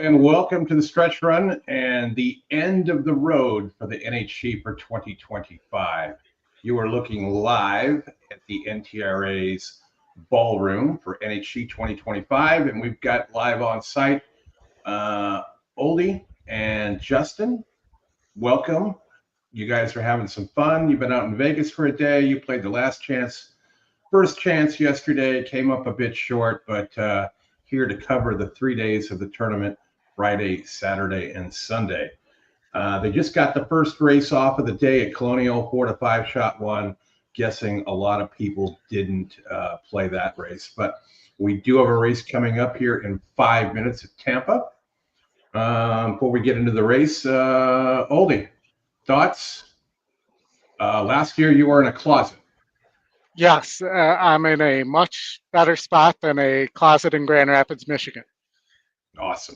and welcome to the stretch run and the end of the road for the NHC for 2025. You are looking live at the NTRA's ballroom for NHC 2025, and we've got live on site Oldie and Justin. Welcome. You guys are having some fun. You've been out in Vegas for a day. You played the first chance yesterday, came up a bit short, but here to cover the 3 days of the tournament, Friday, Saturday, and Sunday. They just got the first race off of the day at Colonial, 4 to 5 shot one. Guessing a lot of people didn't play that race, but we do have a race coming up here in 5 minutes at Tampa. Before we get into the race, Oldie, thoughts? Last year you were in a closet. Yes, I'm in a much better spot than a closet in Grand Rapids, Michigan. Awesome.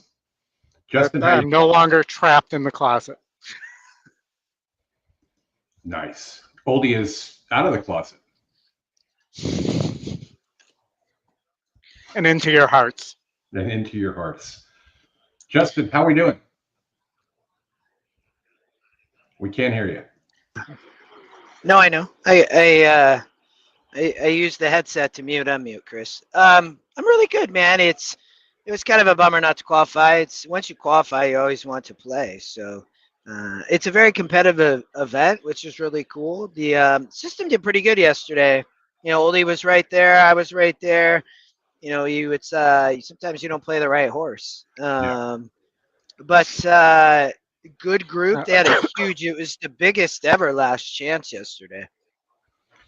Justin, I'm no longer trapped in the closet. Nice. Oldie is out of the closet. And into your hearts. And into your hearts. Justin, how are we doing? We can't hear you. No, I know. I used the headset to unmute, Chris. I'm really good, man. It was kind of a bummer not to qualify. Once you qualify, you always want to play. So it's a very competitive event, which is really cool. The system did pretty good yesterday. You know, Oldie was right there. I was right there. You know, sometimes you don't play the right horse. But good group. They had it was the biggest ever last chance yesterday.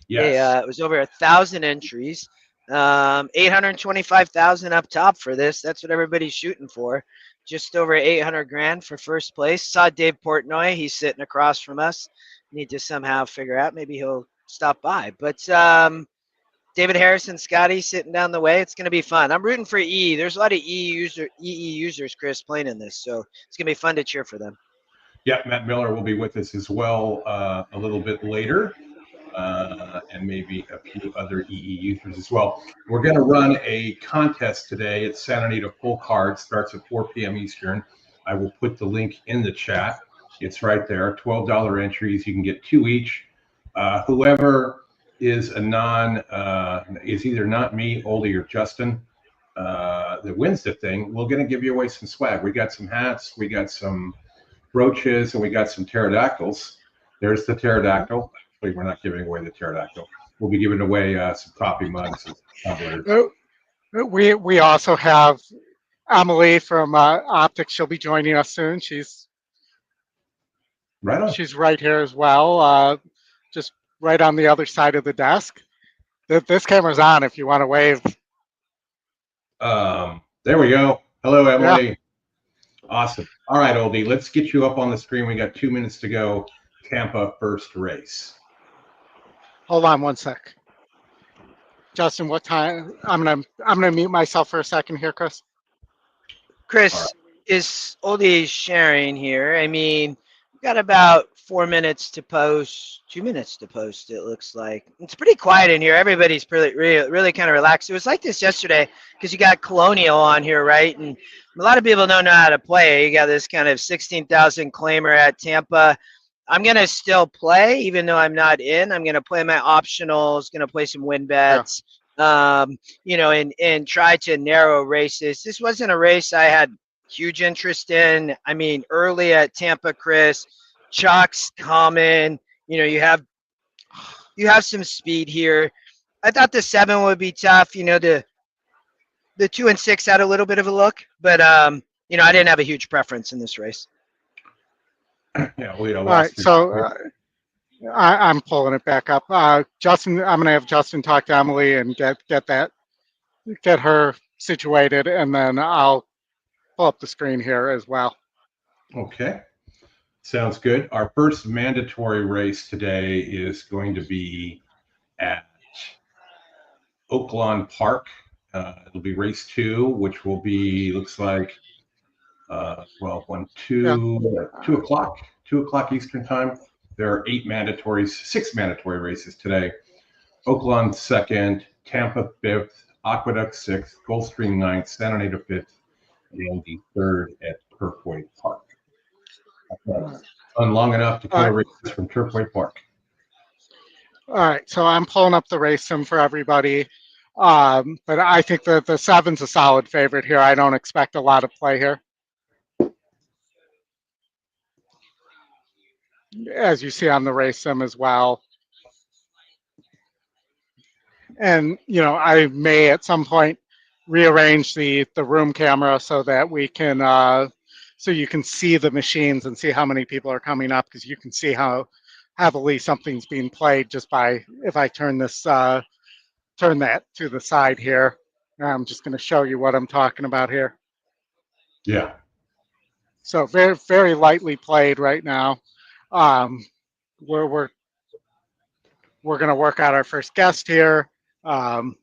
Yes. It was over 1,000 entries, 825,000 up top for this. That's what everybody's shooting for. Just over 800 grand for first place. Saw Dave Portnoy. He's sitting across from us. Need to somehow figure out. Maybe he'll stop by. But David Harrison, Scotty sitting down the way. It's going to be fun. I'm rooting for EE. There's a lot of EE users, Chris, playing in this. So it's going to be fun to cheer for them. Yeah, Matt Miller will be with us as well a little bit later. And maybe a few other EE users as well. We're going to run a contest today at Santa Anita Full Card. Starts at 4 p.m. Eastern. I will put the link in the chat. It's right there. $12 entries. You can get 2 each. Whoever is is either not me, Oldie, or Justin that wins the thing, we're going to give you away some swag. We got some hats, we got some brooches, and we got some pterodactyls. There's the pterodactyl. We're not giving away the pterodactyl. We'll be giving away some coffee mugs. We also have Emily from Optics. She'll be joining us soon. She's right here as well, just right on the other side of the desk. This camera's on if you want to wave. There we go. Hello, Emily. Yeah. Awesome. All right, Oldie, let's get you up on the screen. We got 2 minutes to go. Tampa first race. Hold on one sec. Justin, what time? I'm gonna mute myself for a second here, Chris. Chris, right. Is Oldie sharing here? I mean, we've got about 4 minutes to post, 2 minutes to post, it looks like. It's pretty quiet in here. Everybody's really kind of relaxed. It was like this yesterday because you got Colonial on here, right? And a lot of people don't know how to play. You got this kind of 16,000 claimer at Tampa. I'm going to still play, even though I'm not in. I'm going to play my optionals, going to play some win bets, you know, and try to narrow races. This wasn't a race I had huge interest in. I mean, early at Tampa, Chris, chalk's common. You know, you have some speed here. I thought the 7 would be tough. You know, the 2 and 6 had a little bit of a look, but, you know, I didn't have a huge preference in this race. Yeah, all right, so I'm pulling it back up. Justin, I'm gonna have Justin talk to Emily and get her situated, and then I'll pull up the screen here as well. Okay, sounds good. Our first mandatory race today is going to be at Oaklawn Park. It'll be race 2, which will be, looks like, 2 o'clock Eastern time. There are 6 mandatory races today. Oaklawn 2nd, Tampa 5th, Aqueduct 6th, Gulfstream 9th, Santa Anita 5th, and the third at Turfway Park. Long enough to kill a race from Turfway Park. All right, so I'm pulling up the race sim for everybody. But I think that the 7's a solid favorite here. I don't expect a lot of play here. As you see on the race sim as well. And, you know, I may at some point rearrange the room camera so that we can, so you can see the machines and see how many people are coming up, because you can see how heavily something's being played just by, if I turn this, turn that to the side here. I'm just going to show you what I'm talking about here. Yeah. So very, very lightly played right now. We're going to work out our first guest here. And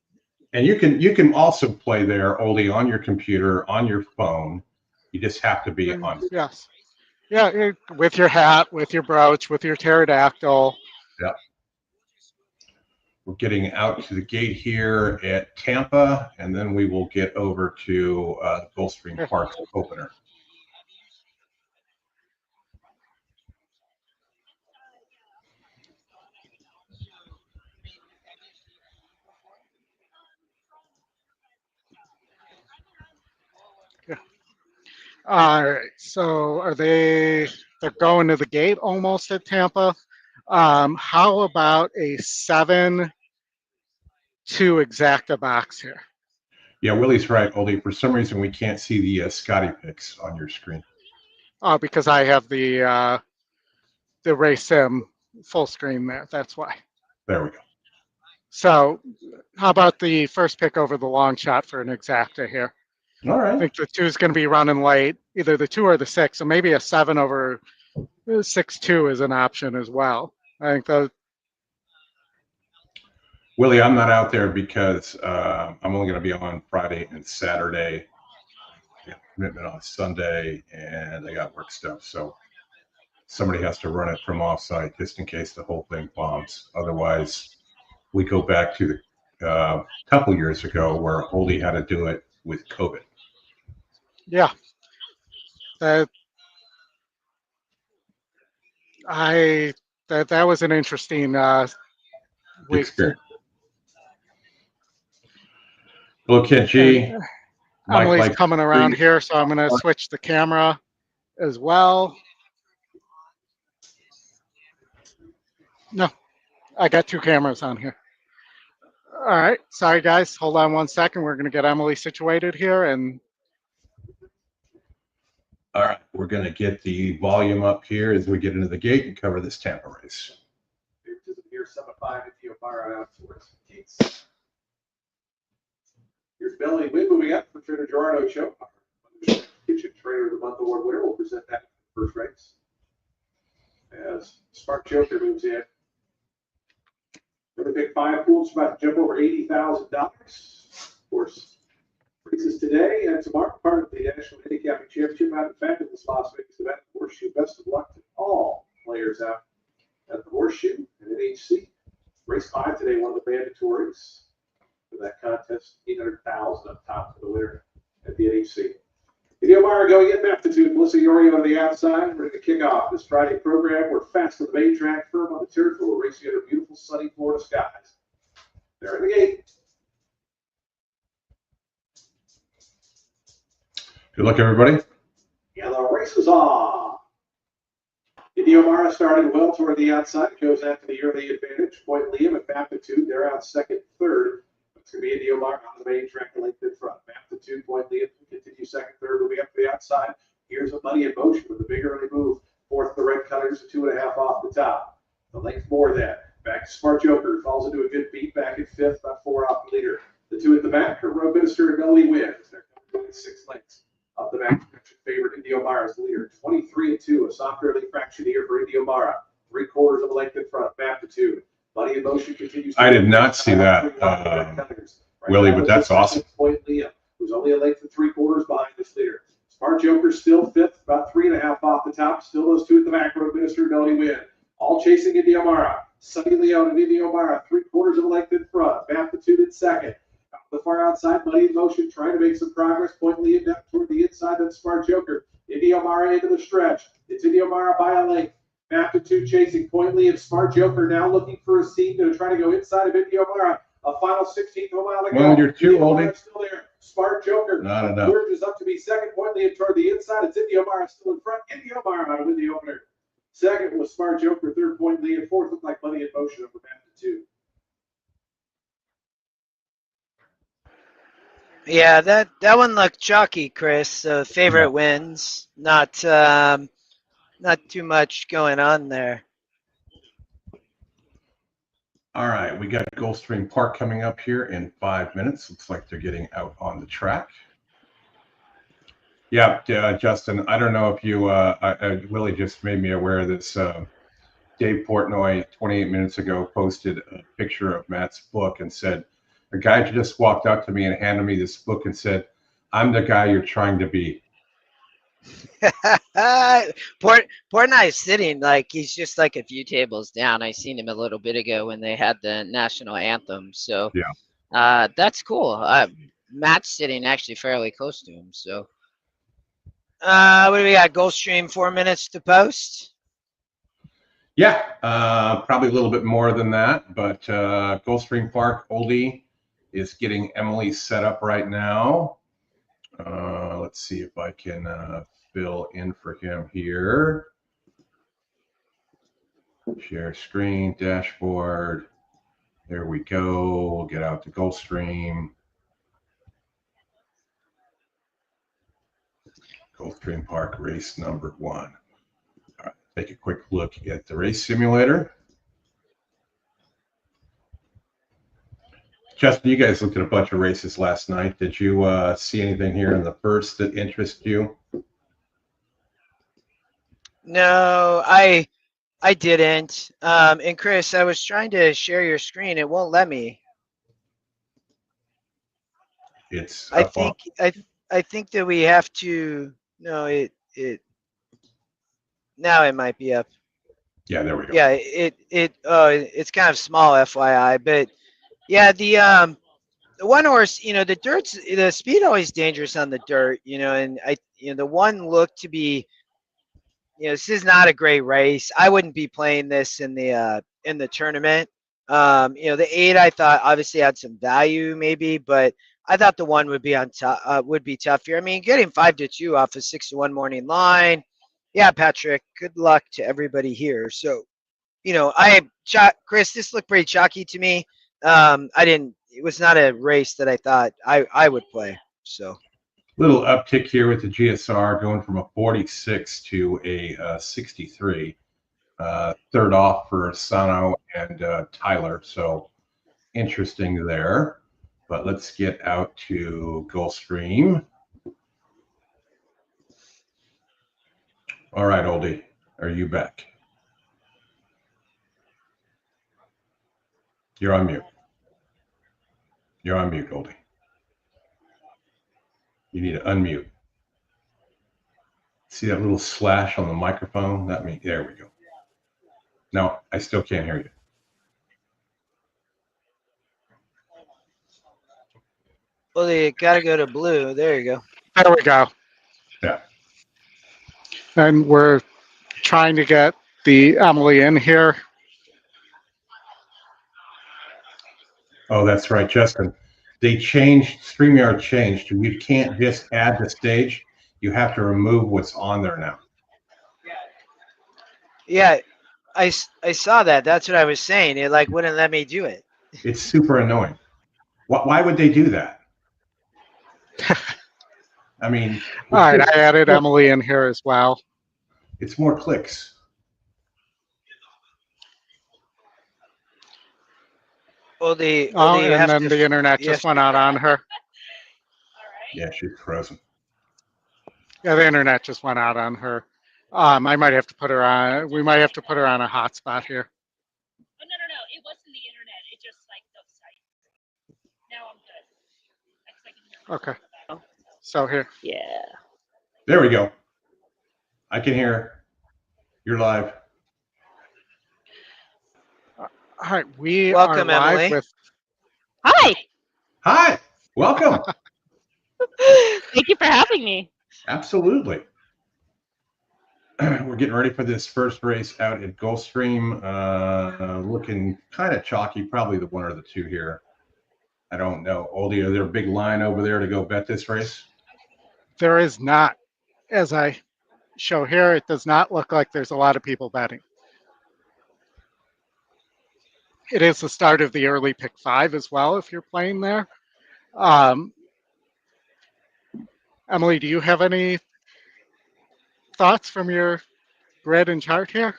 you can also play there, Oldie, on your computer, on your phone. You just have to be on. Yes. Yeah, with your hat, with your brooch, with your pterodactyl. Yeah. We're getting out to the gate here at Tampa, and then we will get over to Gulfstream Park opener. All right, so they're going to the gate almost at Tampa. How about a 7-2 exacta box here? Yeah, Willie's right, Oldie. For some reason, we can't see the Scotty picks on your screen. Oh, because I have the race sim full screen there. That's why. There we go. So how about the first pick over the long shot for an exacta here? All right. I think the 2 is going to be running late, either the 2 or the 6. So maybe a 7 over 6-2 is an option as well. I think the Willie, I'm not out there because I'm only going to be on Friday and Saturday. I have commitment on Sunday, and I got work stuff. So somebody has to run it from offsite just in case the whole thing bombs. Otherwise, we go back to the couple years ago where Oldie had to do it with COVID. Yeah. That was an interesting week. Experience. Hello, Kent G. Emily's coming around here, so I'm going to switch the camera as well. No, I got 2 cameras on here. All right, sorry guys, hold on 1 second. We're going to get Emily situated here, and all right, we're going to get the volume up here as we get into the gate and cover this Tampa race. Here's 7-5 at Theobara out towards the gates. Here's Belly Win moving up for Trainer Gerardo Show. Kitchen Trainer of the Month Award winner will present that first race. As Spark Joker moves in. We're going to pick 5 pools about to jump over $80,000. Of course, races today and tomorrow, part of the National Handicapping Championship out in fabulous Las Vegas event. Horseshoe, best of luck to all players out at the Horseshoe and NHC. Race 5 today, one of the mandatories for that contest. $800,000 up top for the winner at the NHC. Idiomara going in aptitude. Melissa Yorio on the outside. Ready to kick off this Friday program. We're fast on the main track, firm on the turf. We're racing under beautiful, sunny Florida skies. They're in the gate. Good luck, everybody. Yeah, the race is on. Idiomara starting well toward the outside. Goes after the early advantage. Point Liam at aptitude. They're out second, third. It's going to be Idiomara on the main track and length in front. Aptitude, Point Liam continue second, third. Will be up to the outside. Here's a Money in Motion with a big early move. Fourth, the red colors, 2.5 off the top. The length more than. Back to Smart Joker. Falls into a good beat back at fifth, about 4 off the leader. The 2 at the back are Road Minister and Melody Wins. They're coming 6 lengths. Up the back, favorite Idiomara is the leader. 23-2, a soft early fraction here for Idiomara. 3/4 of a length in front. Aptitude. Money in Motion continues. I did not see that, Willie, but that's awesome. Point Liam, who's only a length and 3/4 behind this leader. Smart Joker still fifth, about 3.5 off the top. Still those 2 at the back. Road Minister, Melody Win. All chasing Idiomara. Sunny Leon and Idiomara, 3/4 of a length in front. Aptitude in second. The far outside, Buddy in motion, trying to make some progress. Point Lead up toward the inside. Then Smart Joker. Indy O'Mara into the stretch. It's Indy O'Mara by a length. Map to 2 chasing. Point Lead and Smart Joker now looking for a seat. Going to try to go inside of Indy O'Mara. A final 16th mile to go. Well, you're too old. Still there. Smart Joker. Not enough. George is up to be second. Point Lead toward the inside. It's Indy O'Mara still in front. Indy O'Mara to win the opener. Second was Smart Joker. Third, Point Lead. And fourth looked like Buddy in motion over Map to 2. Yeah, that one looked chalky, Chris. So favorite wins. Not too much going on there. All right, we got Gulfstream Park coming up here in 5 minutes. Looks like they're getting out on the track. Yeah, Justin, I don't know if you, Willie just made me aware of this. Dave Portnoy, 28 minutes ago, posted a picture of Matt's book and said, a guy just walked up to me and handed me this book and said, I'm the guy you're trying to be. Portnoy's sitting like he's just like a few tables down. I seen him a little bit ago when they had the national anthem. So yeah, that's cool. Matt's sitting actually fairly close to him. So what do we got? Gulfstream 4 minutes to post. Yeah, probably a little bit more than that, but Gulfstream Park Oldie is getting Emily set up right now. Let's see if I can fill in for him here. Share screen, dashboard. There we go. We'll get out to Gulfstream. Gulfstream Park race number 1. All right, take a quick look at the race simulator. Justin, you guys looked at a bunch of races last night. Did you see anything here in the first that interested you? No, I didn't. And Chris, I was trying to share your screen. It won't let me. It's I think that we have to. No, it now it might be up. Yeah, there we go. Yeah, it's kind of small, FYI, but yeah, the one horse, the speed always dangerous on the dirt, and the one looked to be, this is not a great race. I wouldn't be playing this in the tournament. The 8 I thought obviously had some value maybe, but I thought the 1 would be would be tough here. I mean, getting 5-2 off a 6-1 morning line. Yeah, Patrick, good luck to everybody here. So, Chris, this looked pretty chalky to me. It was not a race that I thought I would play. So little uptick here with the GSR going from a 46 to a 63. Third off for Sano and Tyler. So interesting there. But let's get out to Gulfstream. All right, Oldie, are you back? You're on mute. You're on mute, Goldie. You need to unmute. See that little slash on the microphone? There we go. No, I still can't hear you. Well, you got to go to blue. There you go. There we go. Yeah. And we're trying to get the Emily in here. Oh, that's right, Justin. They changed, StreamYard changed. You can't just add the stage. You have to remove what's on there now. Yeah, I saw that. That's what I was saying. It wouldn't let me do it. It's super annoying. Why would they do that? I mean. All right, I added Emily in here as well. It's more clicks. And then the internet just went out on her. Yeah, she's frozen. Yeah, the internet just went out on her. I might have to put her on. We might have to put her on a hotspot here. Oh, no. It wasn't the internet. It just the site. Now I'm good. Okay. So here. yeah. There we go. I can hear. You're live. All right, we Welcome, are live Emily. with. Hi. Hi. Welcome. Thank you for having me. Absolutely. We're getting ready for this first race out at Gulfstream. Looking kind of chalky, probably the one or the two here. I don't know. Oldie, is there a big line over there to go bet this race? There is not. As I show here, it does not look like there's a lot of people betting. It is the start of the early pick 5 as well, if you're playing there. Emily, do you have any thoughts from your grid and chart here?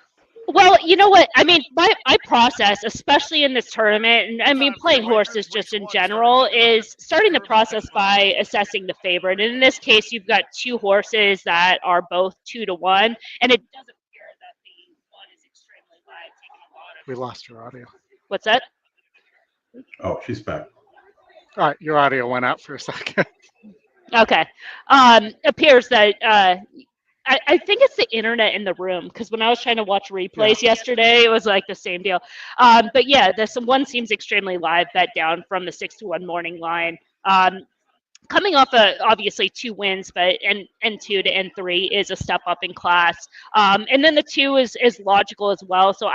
Well, you know what? I mean, my process, especially in this tournament, and I mean, playing horses just in general, is starting the process by assessing the favorite. And in this case, you've got 2 horses that are both 2-1, and it does appear that the one is extremely live, taking a lot of. We lost your audio. What's that? Oh, she's back. All right, your audio went out for a second. Okay. Appears that I think it's the internet in the room, because when I was trying to watch replays yesterday, it was like the same deal. But yeah, this one seems extremely live, bet down from the 6-1 morning line. Coming off obviously 2 wins, but N2 to N3 is a step up in class. And then the 2 is logical as well. So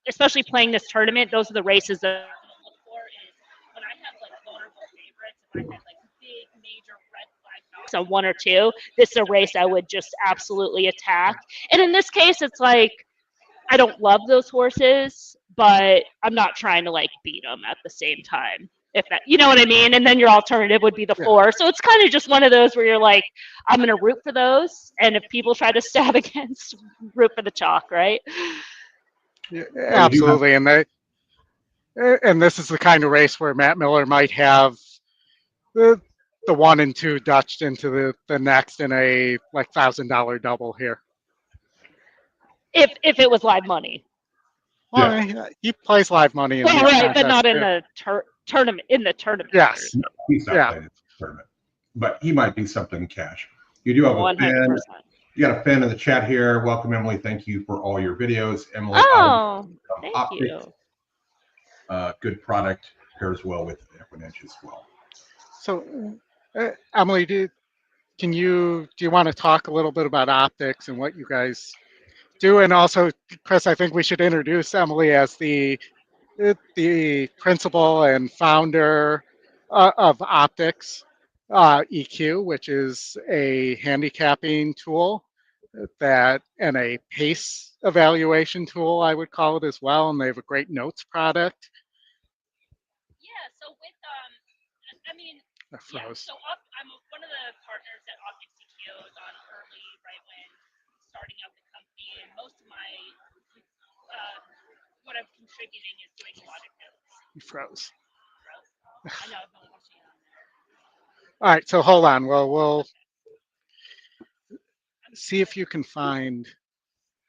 especially playing this tournament, those are the races that I look for is when I have like vulnerable favorites, if I had like big major red flag knocks on 1 or 2, this is a race I would just absolutely attack. And in this case, it's like I don't love those horses, but I'm not trying to like beat them at the same time. If that, you know what I mean? And then your alternative would be the 4. So it's kind of just one of those where you're like, I'm going to root for those. And if people try to stab against, root for the chalk, right? Yeah, absolutely. And this is the kind of race where Matt Miller might have the 1 and 2 dutched into the next in a like $1,000 double here. If it was live money. Well, he plays live money. Well, right, but not in the tournament. In the tournament. Yes. No, he's not playing in the tournament, but he might be something cash. You do have 100%. a fan. You got a fan in the chat here. Welcome, Emily. Thank you for all your videos. Emily. Oh, thank you. Good product, pairs well with EquinEdge as well. So, Emily, do you want to talk a little bit about optics and what you guys do? And also, Chris, I think we should introduce Emily as the principal and founder of Optics EQ, which is a handicapping tool and a pace evaluation tool, I would call it as well. And they have a great notes product. Yeah, so with so I'm one of the partners at Optics EQ. I was on early, right when starting out the company, and most of my what I'm contributing is doing a lot of notes. You froze. I know, I've been watching it on there. All right, so hold on. We'll see if you can find.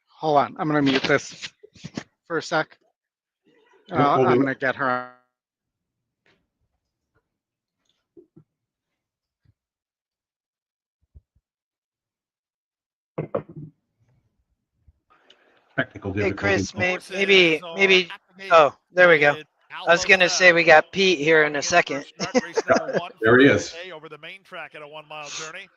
Hold on, I'm going to mute this for a sec. I'm going to get her. Technical Hey, difficulties. Chris, maybe. Oh, there we go. I was going to say we got Pete here in a second. There he is. Over the main track at a 1-mile journey.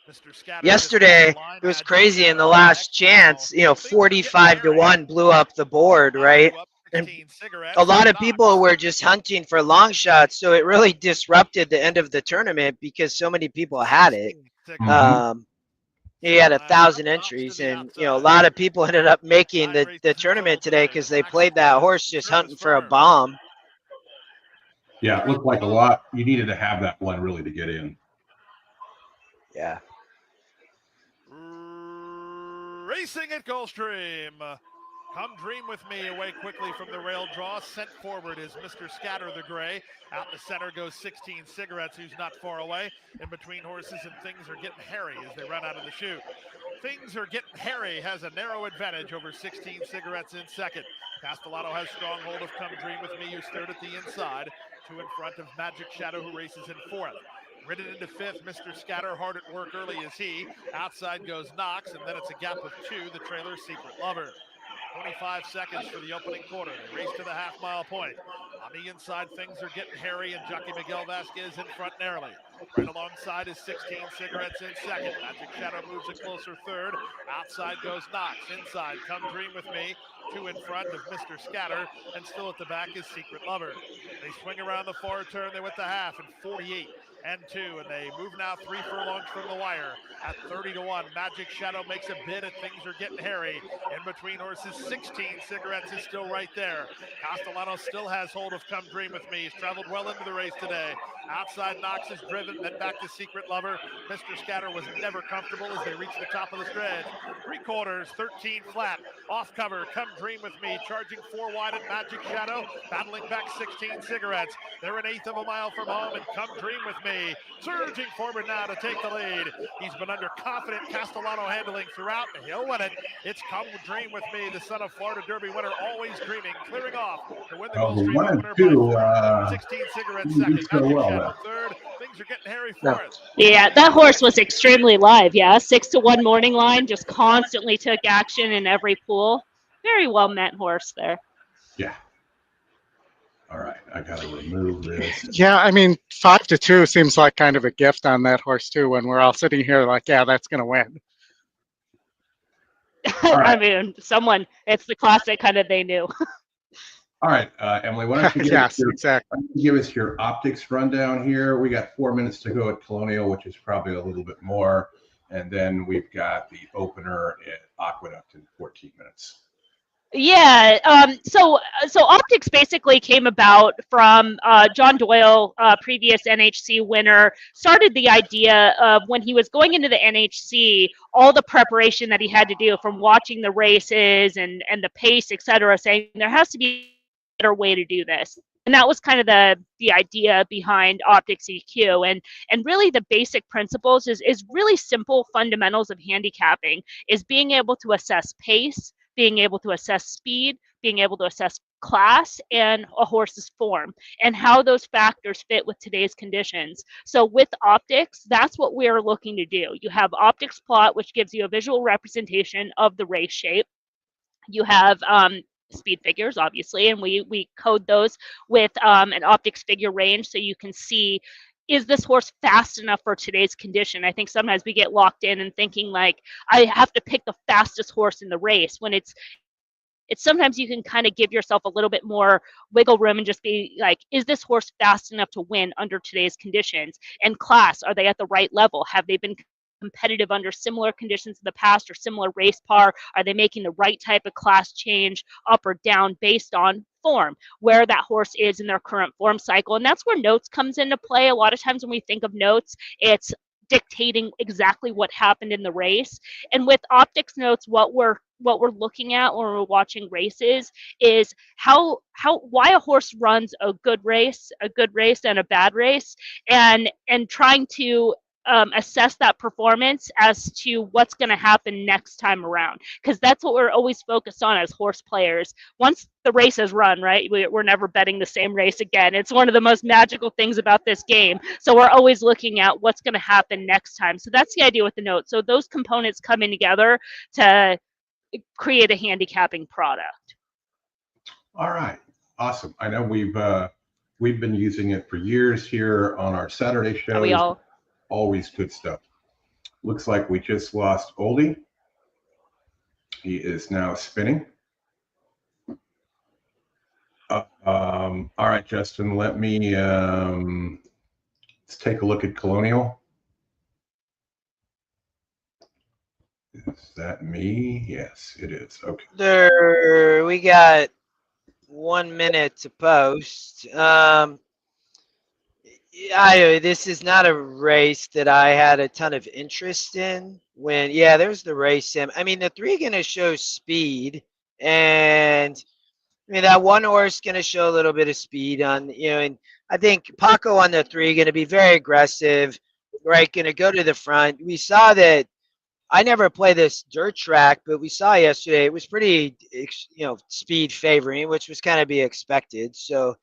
Mr. Scatter Yesterday, it was crazy in the last chance. 45-1 blew up the board, right? And a lot of people were just hunting for long shots, so it really disrupted the end of the tournament because so many people had it. He had 1,000 entries, and a lot of people ended up making the tournament today because they played that horse just hunting for a bomb. Yeah, it looked like a lot. You needed to have that one really to get in. Yeah. Racing at Gulfstream. Come dream with me. Away quickly from the rail draw. Sent forward is Mr. Scatter the Gray. Out in the center goes 16 Cigarettes, who's not far away. In between horses, and things are getting hairy as they run out of the chute. Things are getting hairy has a narrow advantage over 16 Cigarettes in second. Castellato has strong hold of Come Dream with Me, who's third at the inside. 2 in front of Magic Shadow, who races in fourth. Ridden into fifth, Mr. Scatter, hard at work early is he. Outside goes Knox, and then it's a gap of 2, the trailer Secret Lover. 25 seconds for the opening quarter. They race to the half-mile point. On the inside, things are getting hairy, and Jockey Miguel Vasquez in front narrowly. Right alongside is 16 Cigarettes in second. Magic Shadow moves a closer third. Outside goes Knox. Inside, Come Dream With Me. 2 in front of Mr. Scatter, and still at the back is Secret Lover. They swing around the far turn. They went the half in 48 and 2, and they move now 3 furlongs from the wire at 30-1. Magic Shadow makes a bid, and things are getting hairy. In between horses, 16 Cigarettes is still right there. Castellano still has hold of Come Dream With Me. He's traveled well into the race today. Outside, Knox is driven, then back to Secret Lover. Mr. Scatter was never comfortable as they reach the top of the stretch. 3/4, 13 flat. Off cover, Come Dream With Me, charging 4 wide at Magic Shadow, battling back 16 Cigarettes. They're an eighth of a mile from home, and Come Dream With Me surging forward now to take the lead. He's been under confident Castellano handling throughout, and he'll win it. It's Come Dream With Me, the son of Florida Derby winner, always dreaming, clearing off to win the Gulfstream 1 and opener 2, by 16 Cigarettes didn't do second, so Magic well Shadow there. third. Things are getting hairy Yeah. fourth. Yeah, that horse was extremely live. Yeah, 6-1 morning line, just constantly took action in every pool. Very well met horse there. Yeah. All right, I gotta remove this. Yeah, I mean, 5-2 seems like kind of a gift on that horse too. When we're all sitting here, like, yeah, that's gonna win. All I right. mean, it's the classic kind of they knew. All right, Emily, why don't you give, Yes, us your, exactly. give us your optics rundown here? We got 4 minutes to go at Colonial, which is probably a little bit more. And then we've got the opener at Aqueduct in 14 minutes. Yeah. So optics basically came about from John Doyle, previous NHC winner, started the idea of when he was going into the NHC, all the preparation that he had to do from watching the races and the pace, et cetera, saying there has to be a better way to do this. And that was kind of the idea behind Optics EQ. And really the basic principles is really simple fundamentals of handicapping, is being able to assess pace, being able to assess speed, being able to assess class, and a horse's form, and how those factors fit with today's conditions. So with optics, that's what we're looking to do. You have optics plot, which gives you a visual representation of the race shape. You have speed figures, obviously, and we code those with an optics figure range, so you can see, is this horse fast enough for today's condition? I think sometimes we get locked in and thinking like, I have to pick the fastest horse in the race, when it's sometimes you can kind of give yourself a little bit more wiggle room and just be like, is this horse fast enough to win under today's conditions? And class, are they at the right level? Have they been competitive under similar conditions in the past or similar race par? Are they making the right type of class change up or down based on form, where that horse is in their current form cycle? And that's where notes comes into play. A lot of times when we think of notes, it's dictating exactly what happened in the race. And with optics notes, what we're looking at when we're watching races is why a horse runs a good race and a bad race, and trying to assess that performance as to what's going to happen next time around, because that's what we're always focused on as horse players. Once the race is run, right, we're never betting the same race again. It's one of the most magical things about this game. So we're always looking at what's going to happen next time. So that's the idea with the notes. So those components come in together to create a handicapping product. All right, awesome. I know we've been using it for years here on our Saturday shows. We all always good stuff. Looks like we just lost Oldie. He is now spinning. All right, Justin, let me let's take a look at Colonial. Is that me? Yes, it is. Okay. There, we got 1 minute to post. This is not a race that I had a ton of interest in. There's the race sim. I mean, the 3 going to show speed, and I mean, that one horse going to show a little bit of speed on, and I think Paco on the 3 going to be very aggressive, right? Going to go to the front. We saw that. I never play this dirt track, but we saw yesterday it was pretty, speed favoring, which was kind of be expected. So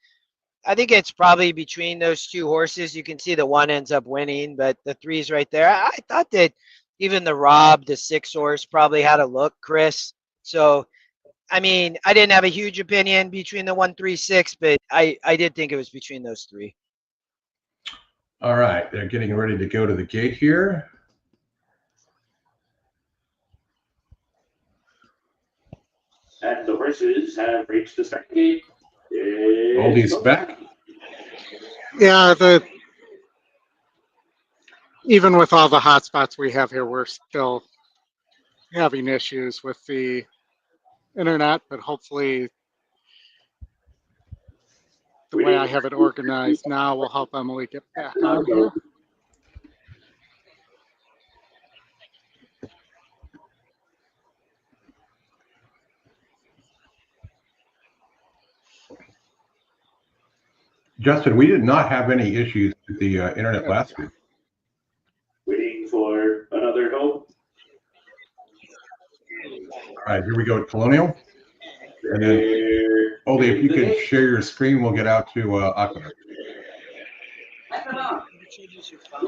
I think it's probably between those 2 horses. You can see the 1 ends up winning, but the 3's right there. I thought that even the Rob, the 6 horse, probably had a look, Chris. So I mean, I didn't have a huge opinion between the 1, 3, 6, but I did think it was between those three. All right, they're getting ready to go to the gate here. And the horses have reached the start gate. Oldie's back. Yeah, even with all the hotspots we have here, we're still having issues with the internet, but hopefully the way I have it organized now will help Emily get back on here. Justin, we did not have any issues with the internet last week. Waiting for another hope. All right, here we go at Colonial. And then, Oldie, if you could share your screen, we'll get out to Aqueduct.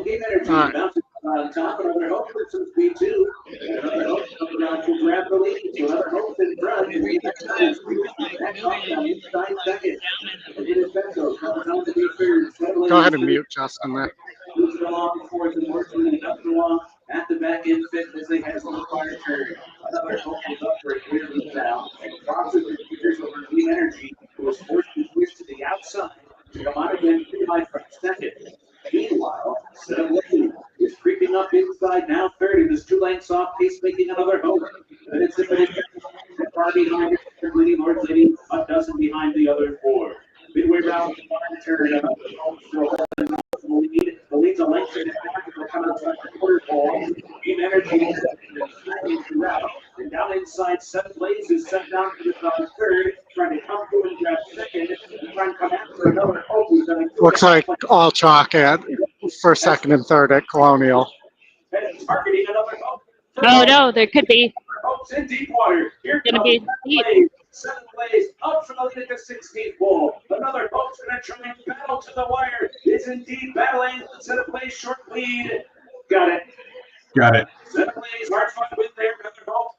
Game energy bouncing on top. Another hope for some speed too. Another hope coming out to grab the lead. So another hope in front. And we next time that's on inside second. Go ahead and mute Justin there. Moves it along fourth and works leading up along at the back end fit as they head to the fire turn. Another hope is up for a clear lead now. And crosses the features over Green Energy, who was forced to twist to the outside to come out again by second. Meanwhile, Seven is creeping up inside now third in this 2 lengths off pace, making another hope. And it's far behind it, leading Lord Lady, a dozen behind the other 4. Midway round the fire turn, another hope still holding the lead. The lead's a length and a half will come outside the quarter ball. Green Energy is throughout. And down inside, Seven Blaze is set down to the third, trying to come through and grab second. And trying to come after another hope. Looks like all chalk at for second and third at Colonial. Targeting another hope. Oh no, there could be. Hope's in deep water. Here Gonna comes be Seven. Seven Blaze up from the lead at the 16th pole. Another Hope's going to try and battle to the wire. Is indeed battling. Seven Blaze short lead. Got it. Got it. Seven Blaze hard fought with there. Another Hope.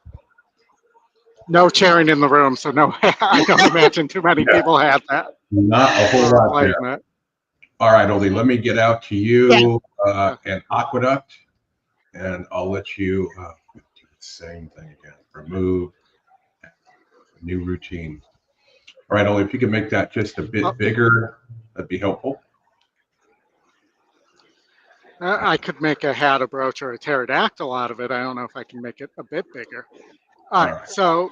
No cheering in the room, so no, I don't imagine too many people had that. Not a whole lot there. All right, Oldie, let me get out to you and Aqueduct, and I'll let you do the same thing again. Remove new routine. All right, Oldie, if you can make that just a bit bigger, that'd be helpful. I could make a hat, a brooch, or a pterodactyl out of it. I don't know if I can make it a bit bigger. All right, so,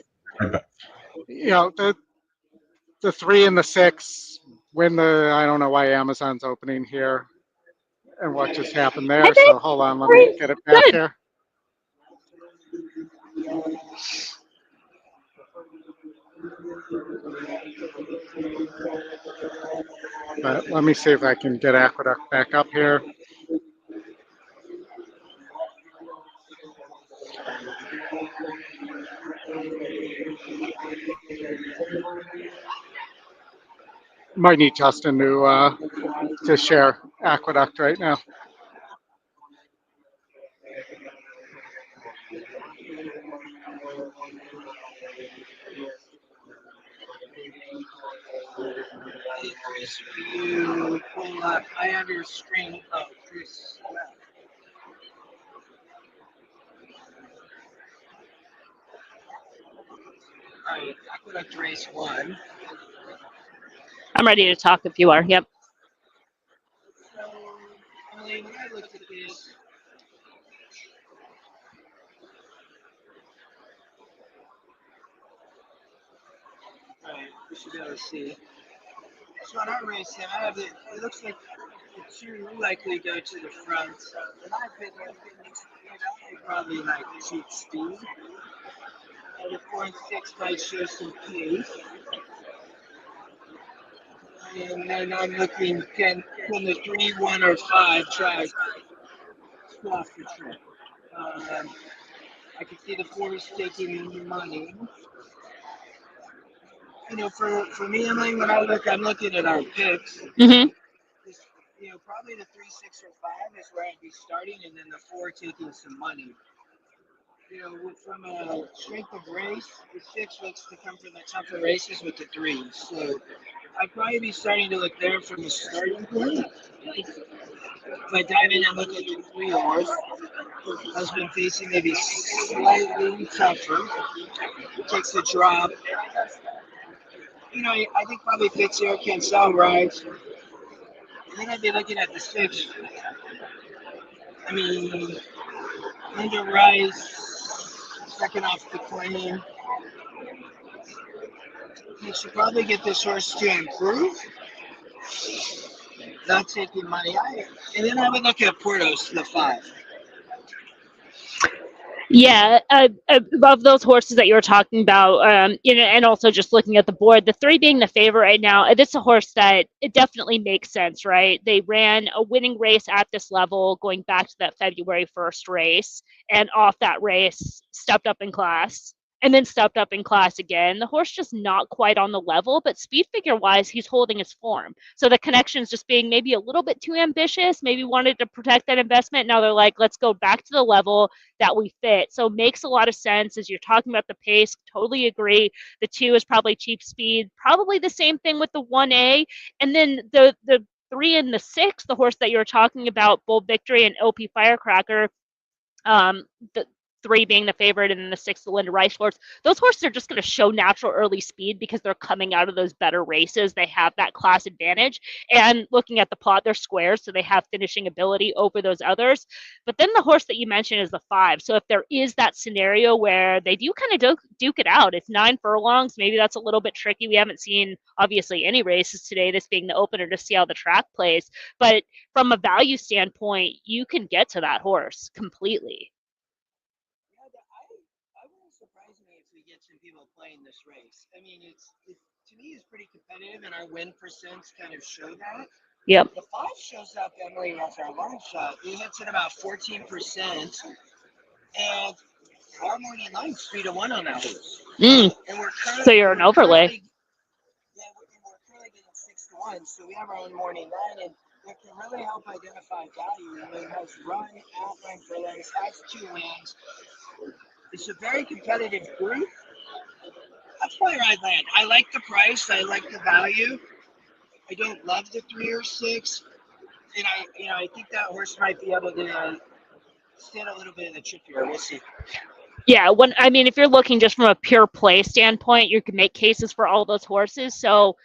you know, the 3 and the 6 win the, I don't know why Amazon's opening here and what just happened there. So hold on, let me get it back here. But let me see if I can get Aqueduct back up here. Might need Justin to share Aqueduct right now. Chris, you pull up. I have your screen. Oh, Chris. All right, Aqueduct race 1. I'm ready to talk if you are. Yep. So, Emily, when I looked at this, all right, we should be able to see. So on our race, I have it. It looks like the 2 likely go to the front. In my opinion, they probably like cheat speed. And the 4 and 6 might show some pace. And then I'm looking, can the 3, 1, or 5 try squash the trip? I can see the 4 is taking money. You know, for me, Emily, when I look, I'm looking at our picks. Mm-hmm. You know, probably the 3, 6, or 5 is where I'd be starting, and then the 4 taking some money. You know, from a strength of race, the 6 looks to come from the tougher races with the 3s. So I'd probably be starting to look there from the starting point. If I dive in and look at the 3 horse, has been facing maybe slightly tougher. Takes the drop. You know, I think probably fits here, can sell rides. And then I'd be looking at the 6. I mean, Linda Rice, second off the claim. You should probably get this horse to improve. Not taking money. And then I would look at Portos, the 5. Yeah, of those horses that you were talking about, you know, and also just looking at the board, the 3 being the favorite right now, it's a horse that it definitely makes sense, right? They ran a winning race at this level going back to that February 1st race, and off that race stepped up in class. And then stepped up in class again. The horse just not quite on the level, but speed figure wise, he's holding his form. So the connection's just being maybe a little bit too ambitious, maybe wanted to protect that investment. Now they're like, let's go back to the level that we fit. So makes a lot of sense as you're talking about the pace. Totally agree. The 2 is probably cheap speed. Probably the same thing with the 1A. And then the 3 and the 6, the horse that you were talking about, Bold Victory and OP Firecracker, the 3 being the favorite, and then the 6, the Linda Rice horse. Those horses are just going to show natural early speed because they're coming out of those better races. They have that class advantage. And looking at the plot, they're squares, so they have finishing ability over those others. But then the horse that you mentioned is the 5. So if there is that scenario where they do kind of duke it out, it's 9 furlongs, maybe that's a little bit tricky. We haven't seen, obviously, any races today, this being the opener, to see how the track plays. But from a value standpoint, you can get to that horse completely. People playing this race. I mean, it to me is pretty competitive, and our win percents kind of show that. Yep. The 5 shows up, Emily, as our long shot. It hits at about 14%, and our morning line's 3-1 on that horse. And we're currently, so you're an overlay. We're currently getting 6-1, so we have our own morning line, and it can really help identify value. I mean, it has run, outline for legs, has 2 wins. It's a very competitive group. That's where I'd land. I like the price. I like the value. I don't love the 3 or 6, and I think that horse might be able to stand a little bit of the trip here. We'll see. Yeah, if you're looking just from a pure play standpoint, you can make cases for all those horses. So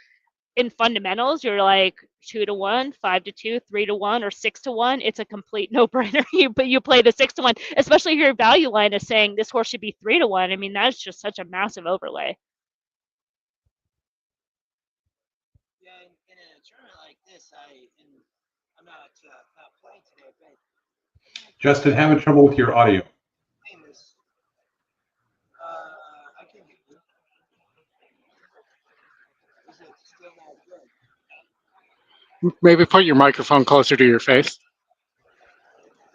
in fundamentals, you're like 2-1, 5-2, 3-1, or 6-1. It's a complete no-brainer. You play the 6-1, especially if your value line is saying this horse should be 3-1. I mean, that's just such a massive overlay. Yeah, in a tournament like this, I'm not playing today, but Justin, having trouble with your audio. I can get you. Is it still not good? Maybe put your microphone closer to your face.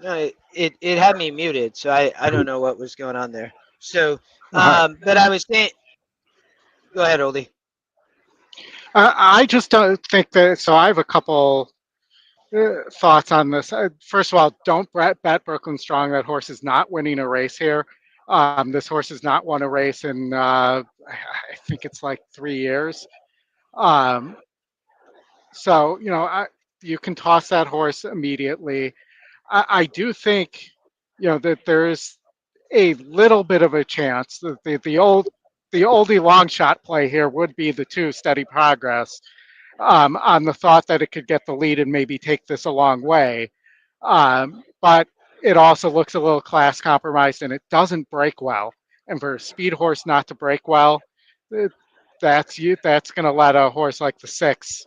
No, it had me muted, so I don't know what was going on there. So, but I was saying, go ahead, Oldie. I just don't think that. So I have a couple thoughts on this. First of all, don't bet Brooklyn Strong. That horse is not winning a race here. This horse has not won a race in I think it's like 3 years. So you can toss that horse immediately. I do think that there's a little bit of a chance that the oldie long shot play here would be the 2 Steady Progress, on the thought that it could get the lead and maybe take this a long way. But it also looks a little class compromised, and it doesn't break well. And for a speed horse not to break well, that's going to let a horse like the 6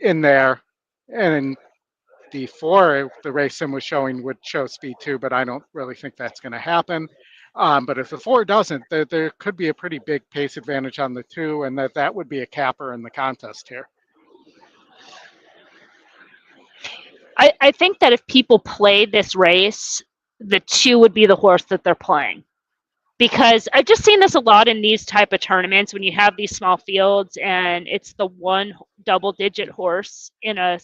in there. And the 4, the race sim was showing, would show speed too, but I don't really think that's going to happen. But if the 4 doesn't, there could be a pretty big pace advantage on the 2, and that would be a capper in the contest here. I think that if people play this race, the 2 would be the horse that they're playing. Because I've just seen this a lot in these type of tournaments when you have these small fields and it's the 1 double-digit horse in a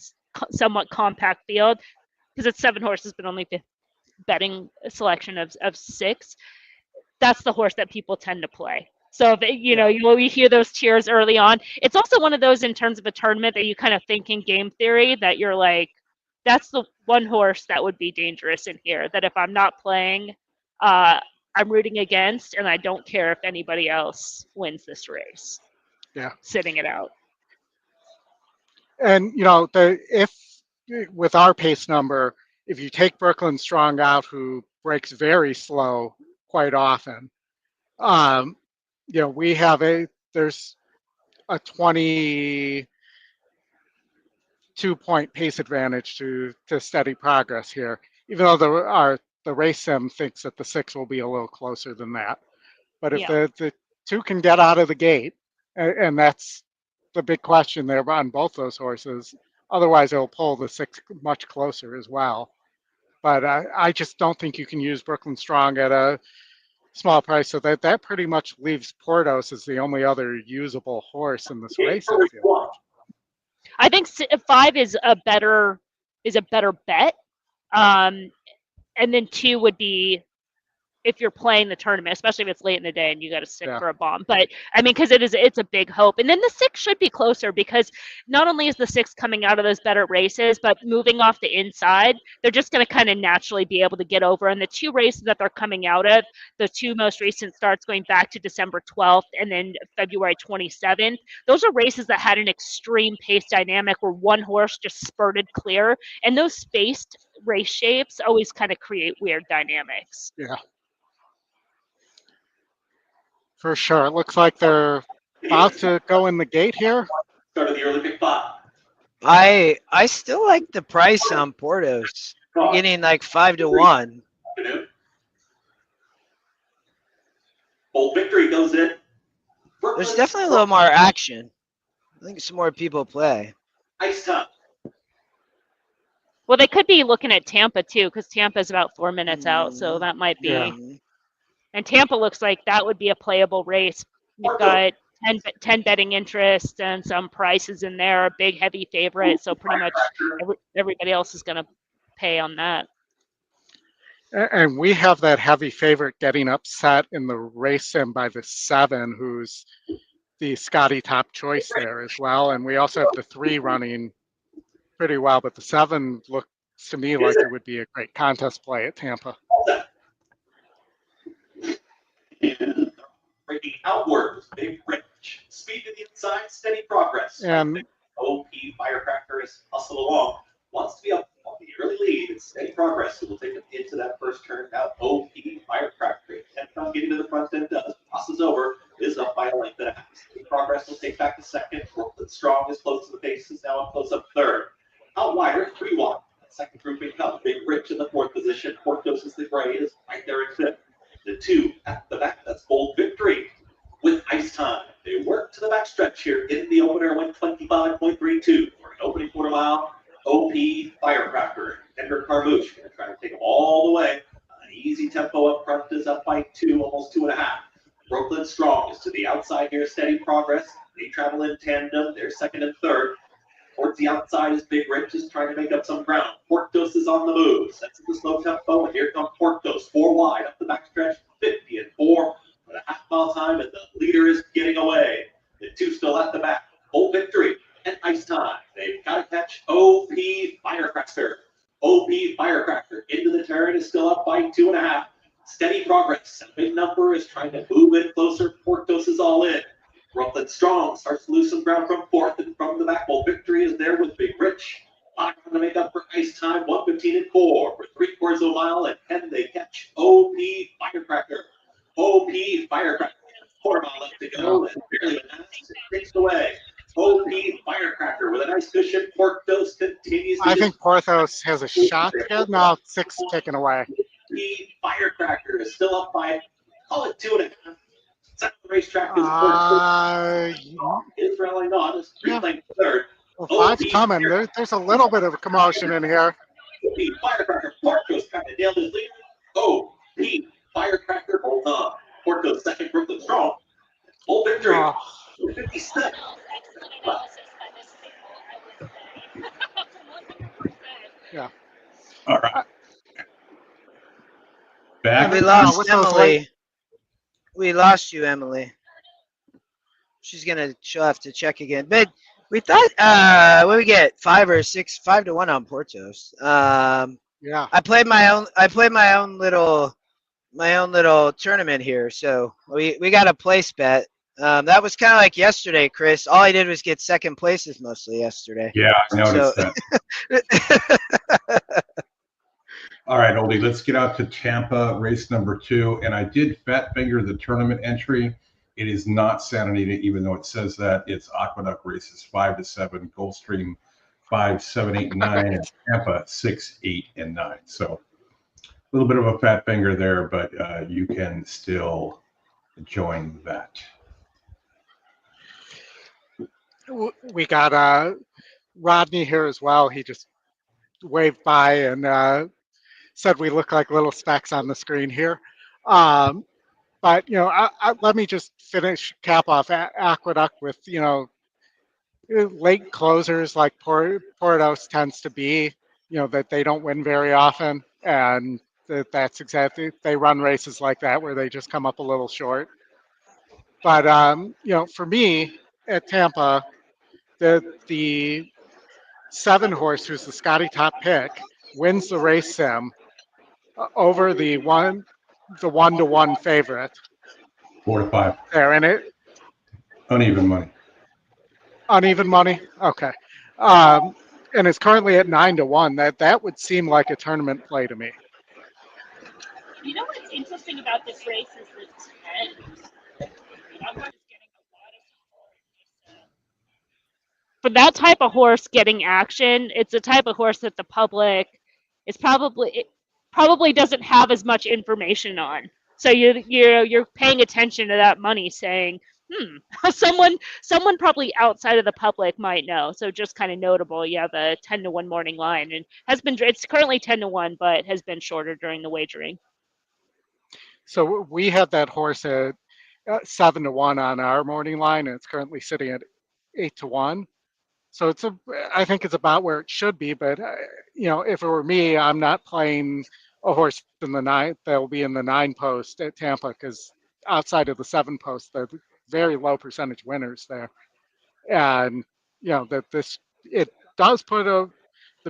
somewhat compact field, because it's 7 horses but only betting selection of 6, that's the horse that people tend to play. So if you know, you hear those cheers early on. It's also one of those in terms of a tournament that you kind of think in game theory that you're like, that's the one horse that would be dangerous in here. That if I'm not playing, I'm rooting against, and I don't care if anybody else wins this race. Yeah, sitting it out. And you know, if with our pace number, if you take Brooklyn Strong out, who breaks very slow quite often, you know, we have there's a 22-point pace advantage to steady progress here, even though the race sim thinks that the 6 will be a little closer than that. But if the 2 can get out of the gate, and that's the big question there on both those horses, otherwise it'll pull the 6 much closer as well. But I just don't think you can use Brooklyn Strong at a small price, so that pretty much leaves Portos as the only other usable horse in this race, I feel like. I think 5 is a better bet, and then 2 would be if you're playing the tournament, especially if it's late in the day and you got to stick for a bomb. But I mean, because it's a big hope. And then the 6 should be closer, because not only is the 6 coming out of those better races, but moving off the inside, they're just going to kind of naturally be able to get over. And the 2 races that they're coming out of, the 2 most recent starts going back to December 12th and then February 27th, those are races that had an extreme pace dynamic where one horse just spurted clear. And those spaced race shapes always kind of create weird dynamics. Yeah. For sure. It looks like they're about to go in the gate here. Start of the early pick 5. I still like the price on Portos. You're getting like 5 to 1. Bold Victory goes in. There's definitely a little more action. I think some more people play. Ice time. Well, they could be looking at Tampa too, because Tampa's about 4 minutes out, so that might be. Yeah. And Tampa looks like that would be a playable race. You've got 10 betting interest and some prices in there, a big heavy favorite, so pretty much everybody else is going to pay on that. And we have that heavy favorite getting upset in the race sim by the 7, who's the Scotty top choice there as well. And we also have the 3 running pretty well, but the 7 looks to me like it would be a great contest play at Tampa. And breaking outwards, Big Rich. Speed to the inside, steady progress. And OP Firecracker is hustled along. Wants to be up on the early lead. It's steady progress. So we'll take him into that first turn. Now OP Firecracker. Attempt on getting to the front end does. Crosses over. Is up by a length and a half. Steady progress will take back the second. Brooklyn Strong is close to the pace. Is now up close up third. Out wider, 3 wide. Second grouping up. Big Rich in the 4th position. Portos is the gray. Is right there in 5th. The 2 at the back, that's Bold Victory with Ice Time. They work to the backstretch here in the opener, 125.32 for an opening quarter mile. OP Firecracker, Ender Carmouche going to try to take them all the way. An easy tempo up front is up by 2, almost 2.5. Brooklyn Strong is to the outside here, steady progress. They travel in tandem. They're second and third. Towards the outside is Big Rich, just trying to make up some ground. Portos is on the move. Sets the slow tempo, and here comes Portos. 4 wide up the backstretch, 50 and 4. With a half-mile time, and the leader is getting away. The 2 still at the back. Bold Victory and Ice Time. They've got to catch OP Firecracker. OP Firecracker into the turn is still up by 2.5. Steady progress. A big number is trying to move in closer. Portos is all in. Brooklyn Strong starts to lose some ground from 4th, and from the back, Bold Victory is there with Big Rich. Trying to make up for Ice Time, 1:15 and 4 for 3/4 of a mile, and can they catch OP Firecracker? OP Firecracker, 4 mile left to go, and barely takes away. OP Firecracker with a nice cushion. Portos continues. I think Porthos has a shot here. No, 6 taken away. OP Firecracker is still up by, call it 2.5. Second racetrack is rallying on. Is playing third. Well, 5's coming. There's a little bit of a commotion in here. OP Firecracker. Portos kind of nailed his lead. OP Firecracker holds on. Portos second. Brooklyn Strong. Bold Victory. 57. Yeah. All right. back? We lost with those late- Emily. We lost you, Emily. She'll have to check again. But we thought what we get 5-1 on Portos. Yeah. I played my own little tournament here, so we got a place bet. That was kind of like yesterday, Chris. All I did was get second places mostly yesterday. Yeah, I noticed that. All right, Oldie, let's get out to Tampa, race number 2. And I did fat finger the tournament entry. It is not Santa Anita, even though it says that. It's Aqueduct races 5-7, Gulfstream 5, 7, 8, 9, and Tampa 6, 8, and 9. So a little bit of a fat finger there, but you can still join that. We got Rodney here as well. He just waved by and said we look like little specks on the screen here. But, let me just cap off Aqueduct with, late closers like Portos tends to be, that they don't win very often. And that's exactly, they run races like that where they just come up a little short. But, for me at Tampa, the 7 horse, who's the Scotty top pick, wins the race sim over the 1-to-1 favorite. 4-5. There, and it Uneven money. Uneven money. Okay. And it's currently at 9-1. That would seem like a tournament play to me. You know what's interesting about this race is the 10. For that type of horse getting action, it's a type of horse that the public is probably doesn't have as much information on. So you're paying attention to that money, saying, someone probably outside of the public might know. So just kind of notable. You have a 10-1 morning line, and it's currently 10-1, but has been shorter during the wagering. So we had that horse at 7-1 on our morning line, and it's currently sitting at 8-1. So I think it's about where it should be. But if it were me, I'm not playing a horse in the 9. That will be in the 9 post at Tampa, because outside of the 7 post, they're very low percentage winners there. And it does put the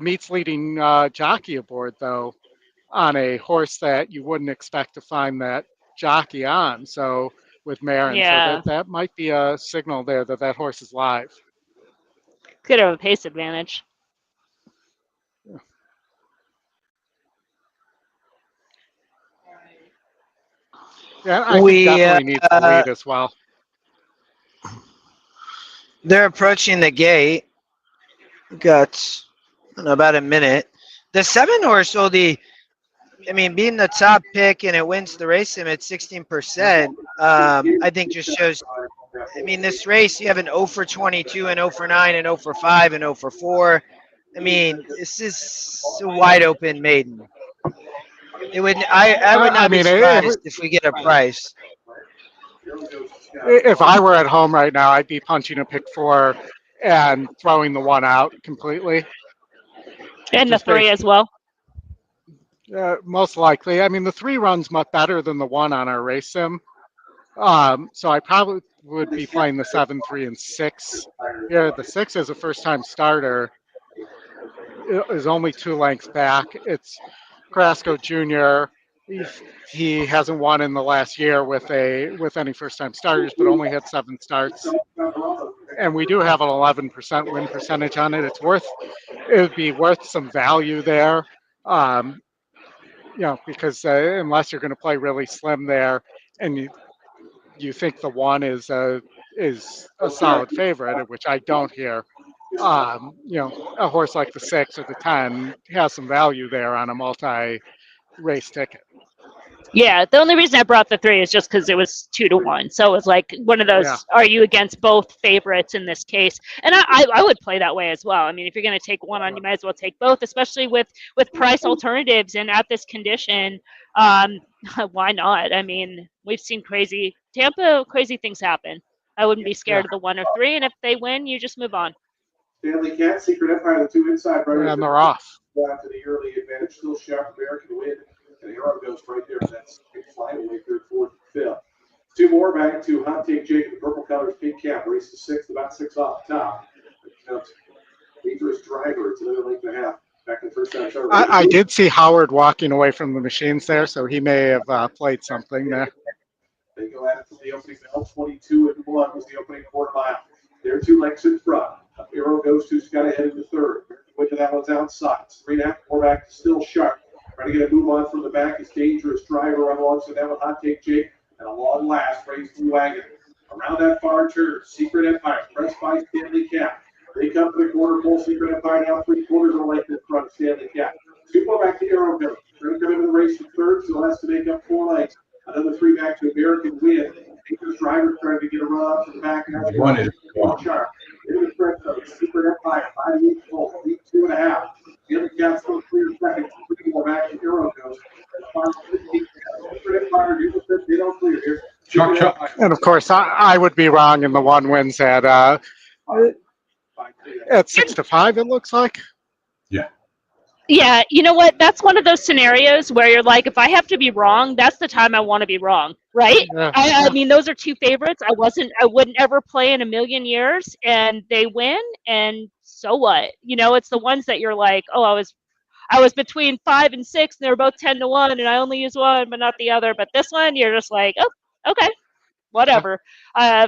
meets leading jockey aboard, though, on a horse that you wouldn't expect to find that jockey on. So with Marin, Yeah. so that might be a signal there that horse is live. Could have a pace advantage. Yeah, I think definitely needs the lead as well. They're approaching the gate. Got about a minute. The 7 horse, being the top pick and it wins the race sim at 16%, I think just shows. This race, you have an 0-for-22 and 0-for-9 and 0-for-5 and 0-for-4. This is a wide open maiden. I would not be surprised if we get a price. If I were at home right now, I'd be punching a pick 4 and throwing the 1 out completely. And the 3 as well. Most likely. The 3 runs much better than the 1 on our race sim. So I probably would be playing the 7, 3, and 6. Yeah, the 6 is a first-time starter. It is only 2 lengths back. It's Carrasco Jr. He hasn't won in the last year with any first-time starters, but only had 7 starts. And we do have an 11% win percentage on it. It would be worth some value there. Because unless you're going to play really slim there, and you think the 1 is a solid favorite, which I don't here. A horse like the 6 or the 10 has some value there on a multi-race ticket. Yeah, the only reason I brought the 3 is just because it was 2-1. So it was like one of those, Are you against both favorites in this case? And I would play that way as well. If you're going to take one on, you might as well take both, especially with price alternatives and at this condition. Why not? We've seen crazy things happen. I wouldn't be scared of the 1 or 3, and if they win, you just move on. Stanley Cat, Secret Empire, the 2 inside riders. And they're off. To the early advantage. Still Chef Bear can win And Arrow Ghost right there. That's flying away third, fourth, and fifth. Two more back to Hot Take Jake in the purple colors, pink cap. Race to sixth, about 6 off the top. Dangerous driver. It's another length and a half. Back in the first half. I did see Howard walking away from the machines there, so he may have played something there. They go at it from the opening bell. 22 and 1 was the opening quarter mile. They're 2 lengths in front. Arrow Ghost, who's got ahead in the third. Went to that one's outside. 3.5 more back, still sharp. Trying to get a move on from the back is Dangerous Driver on alongside that with Hot Take Jake. And a long last, Raise the Wagon. Around that far turn, Secret Empire, pressed by Stanley Cap. They come to the quarter pole, Secret Empire now 3/4 of a length in front of Stanley Cap. 2 more back to Arrow Ghost. Trying to come into the race from third, so has to make up 4 lengths. Another 3 back to American Win. Dangerous Driver trying to get a run up to the back. One is gone. Sharp. Into the front of Secret Empire, 5 each pole, 2.5. The other cap's still clear second. 3 more back to Arrow Ghost. Secret Empire, they don't clear here. Chuck. And of course, I would be wrong, and the one wins at 6 to 5. It looks like. Yeah, you know what? That's one of those scenarios where you're like, if I have to be wrong, that's the time I want to be wrong, right? Yeah. I mean, those are 2 favorites. I wouldn't ever play in a million years, and they win, and so what? You know, it's the ones that you're like, oh, I was between 5 and 6, and they were both 10 to 1, and I only used one, but not the other. But this one, you're just like, oh, okay, whatever.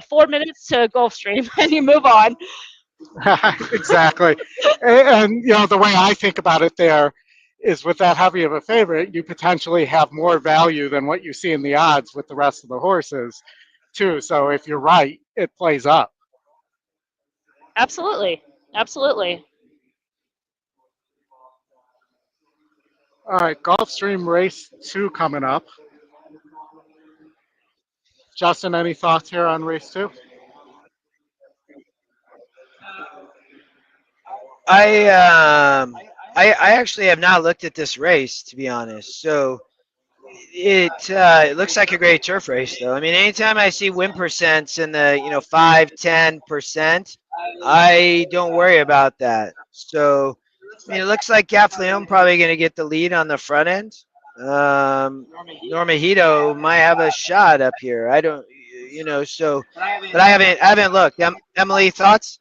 4 minutes to Gulfstream, and you move on. Exactly. And, you know, the way I think about it there is with that heavy of a favorite, you potentially have more value than what you see in the odds with the rest of the horses, too. So if you're right, it plays up. Absolutely. Absolutely. All right, Gulfstream race 2 coming up. Justin, any thoughts here on race 2? I actually have not looked at this race, to be honest. So it looks like a great turf race, though. I mean, anytime I see win percents in the 5-10%, I don't worry about that. So I mean, it looks like Gaffleon probably going to get the lead on the front end. Normahito might have a shot up here. I don't, so, but I haven't looked. Emily, thoughts?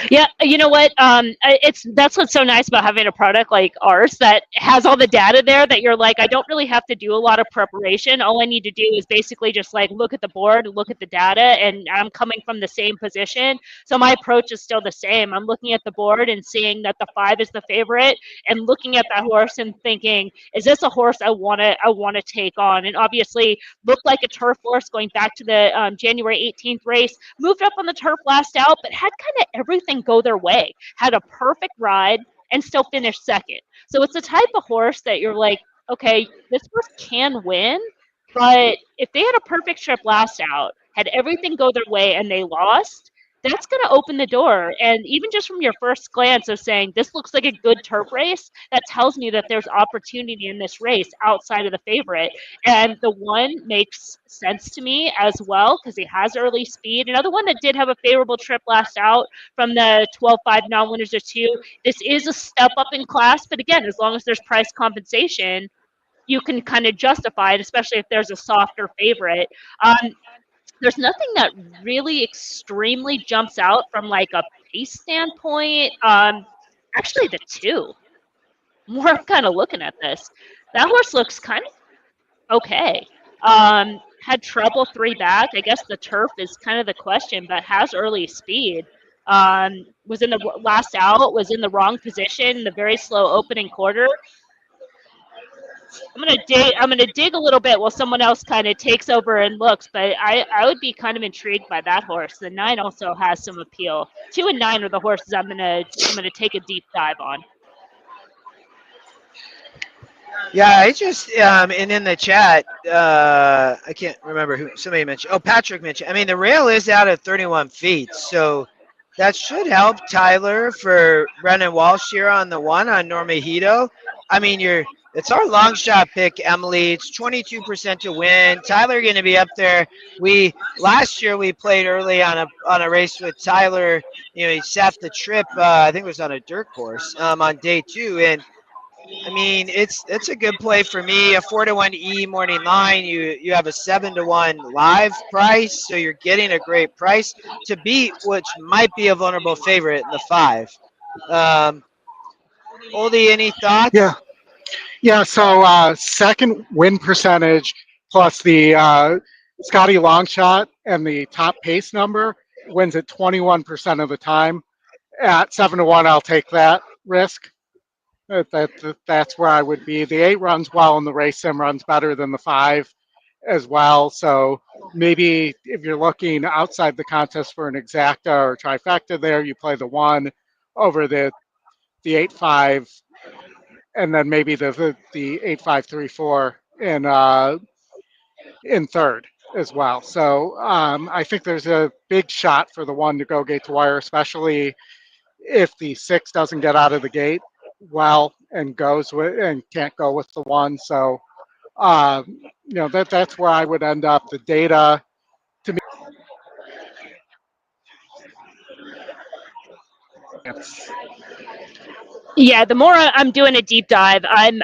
Yeah, you know what? That's what's so nice about having a product like ours that has all the data there that you're like, I don't really have to do a lot of preparation. All I need to do is basically just like look at the board, look at the data, and I'm coming from the same position. So my approach is still the same. I'm looking at the board and seeing that the 5 is the favorite, and looking at that horse and thinking, is this a horse I want to take on? And obviously, looked like a turf horse going back to the January 18th race. Moved up on the turf last out, but had kind of everything go their way, had a perfect ride, and still finished second. So it's the type of horse that you're like, okay, this horse can win, but if they had a perfect trip last out, had everything go their way, and they lost, that's going to open the door. And even just from your first glance of saying, this looks like a good turf race, that tells me that there's opportunity in this race outside of the favorite. And the one makes sense to me as well because he has early speed. Another one that did have a favorable trip last out from the 12-5 non-winners to 2. This is a step up in class, but again, as long as there's price compensation, you can kind of justify it, especially if there's a softer favorite. There's nothing that really extremely jumps out from like a pace standpoint. Actually, the 2. More kind of looking at this. That horse looks kind of okay. Had trouble 3 back. I guess the turf is kind of the question, but has early speed. Was in the last out, was in the wrong position, the very slow opening quarter. I'm gonna dig a little bit while someone else kind of takes over and looks, but I would be kind of intrigued by that horse. The 9 also has some appeal. 2 and 9 are the horses I'm gonna take a deep dive on. Yeah, I just and in the chat, I can't remember who somebody mentioned. Oh, Patrick mentioned. I mean, the rail is out at 31 feet, so that should help Tyler for Brennan Walsh here on the 1 on Normahito. I mean, it's our long shot pick, Emily. It's 22% to win. Tyler going to be up there. Last year we played early on a race with Tyler. He sat the trip. I think it was on a dirt course on day 2, and I mean, it's a good play for me. A 4-1 E morning line. You have a 7-1 live price, so you're getting a great price to beat, which might be a vulnerable favorite in the 5. Oldie, any thoughts? Yeah. So second win percentage plus the Scotty long shot and the top pace number wins at 21% of the time. At 7-1, I'll take that risk. That's where I would be. The 8 runs well, and the race sim runs better than the 5 as well. So maybe if you're looking outside the contest for an exacta or trifecta, there you play the 1 over the 8-5, and then maybe the 8-5-3-4 in third as well. So I think there's a big shot for the 1 to go gate to wire, especially if the 6 doesn't get out of the gate well and goes with and can't go with the 1. So that's where I would end up. The data to me, Yeah, the more I'm doing a deep dive, I'm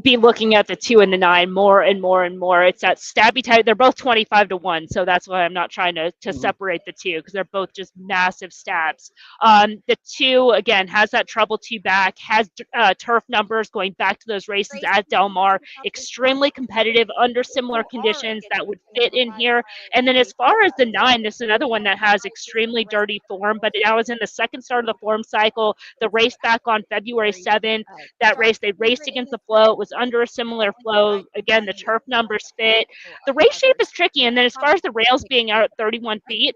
be looking at the 2 and the 9 more and more and more. It's that stabby type. They're both 25-1, so that's why I'm not trying to separate the 2, because they're both just massive stabs. The 2 again has that trouble 2 back, has turf numbers going back to those races at Del Mar, extremely competitive under similar conditions that would fit in here. And then as far as the 9, this is another one that has extremely dirty form, but now is in the second start of the form cycle. The race back on February 7th, that race they raced against the flow. It was under a similar flow. Again, the turf numbers fit. The race shape is tricky. And then as far as the rails being out at 31 feet,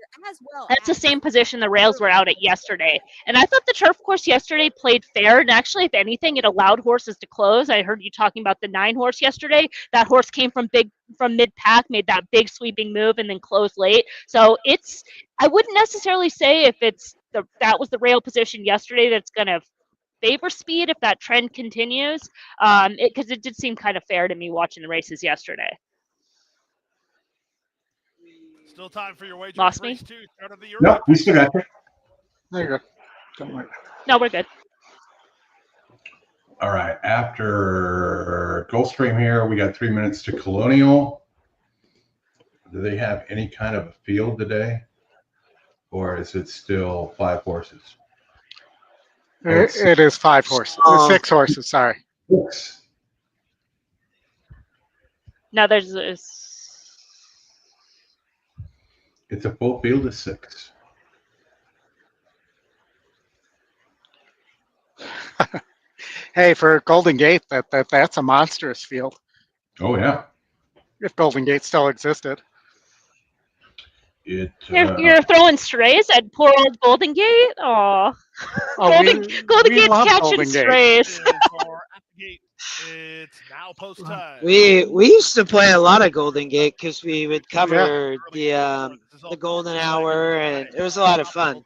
that's the same position the rails were out at yesterday. And I thought the turf course yesterday played fair. And actually, if anything, it allowed horses to close. I heard you talking about the 9 horse yesterday. That horse came from mid-pack, made that big sweeping move, and then closed late. So I wouldn't necessarily say if that was the rail position yesterday that's going to favor speed if that trend continues, because it did seem kind of fair to me watching the races yesterday. Still time for your wager. Lost me? No, we still got you. there you go. Don't worry. No, we're good. All right. After Gulfstream here, we got 3 minutes to Colonial. Do they have any kind of a field today? Or is it still 5 horses? It is 5 horses. 6 horses, sorry. 6. Now It's a full field of 6. Hey, for Golden Gate, that's a monstrous field. Oh, yeah. If Golden Gate still existed. You're throwing strays at poor old Golden Gate? Aww. Golden Gate's catching strays. It's now post time. We used to play a lot of Golden Gate because we would cover the golden hour, and it was a lot of fun.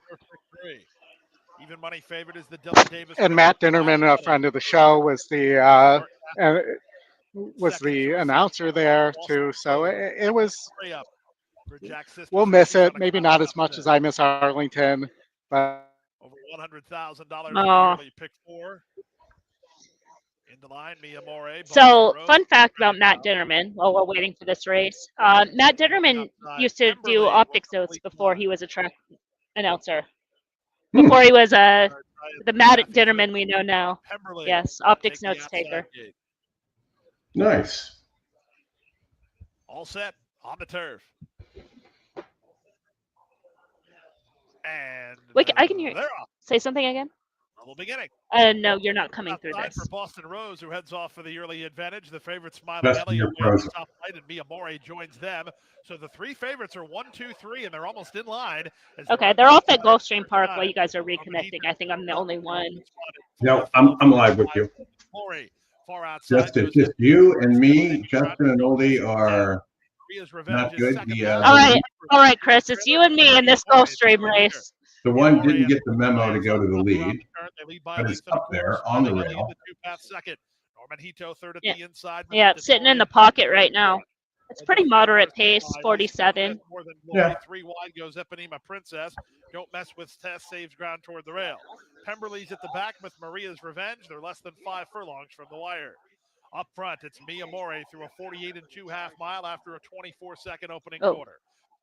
Even money favorite is the Dylan Davis. And Matt Dinnerman, a friend of the show, was the announcer there too. So it was. We'll miss it. Maybe not as much as I miss Arlington, but over $100,000 yearly pick 4. In the line, Mia More. So, fun fact about Matt Dinnerman while we're waiting for this race. Matt Dinnerman used to do optics notes before he was a track announcer. Before he was the Matt Dinnerman we know now. Yes, optics notes taker. Nice. All set on the turf. And wait, I can hear you. Say something again. Level beginning. No, you're not coming through this. For Boston Rose, who heads off for the early advantage. The favorite Smiling Best Elliott year top right, and Mia More joins them. So the 3 favorites are 1, 2, 3, and they're almost in line. Okay, they're off at Gulfstream Park while you guys are reconnecting. I think I'm the only one. No, I'm live with you. Far outside. Just you and me, Justin and Oldie are not good. All right, Chris, it's you and me in this Gulfstream race. The one didn't get the memo to go to the lead, but it's up there on the rail. Yeah, sitting in the pocket right now. It's pretty moderate pace, 47. More than Glory. Yeah. 3 wide goes Ipanema Princess. Don't mess with Tess, saves ground toward the rail. Pemberley's at the back with Maria's Revenge. They're less than 5 furlongs from the wire. Up front, it's Mia More through a 48 2/2 mile after a 24-second opening quarter.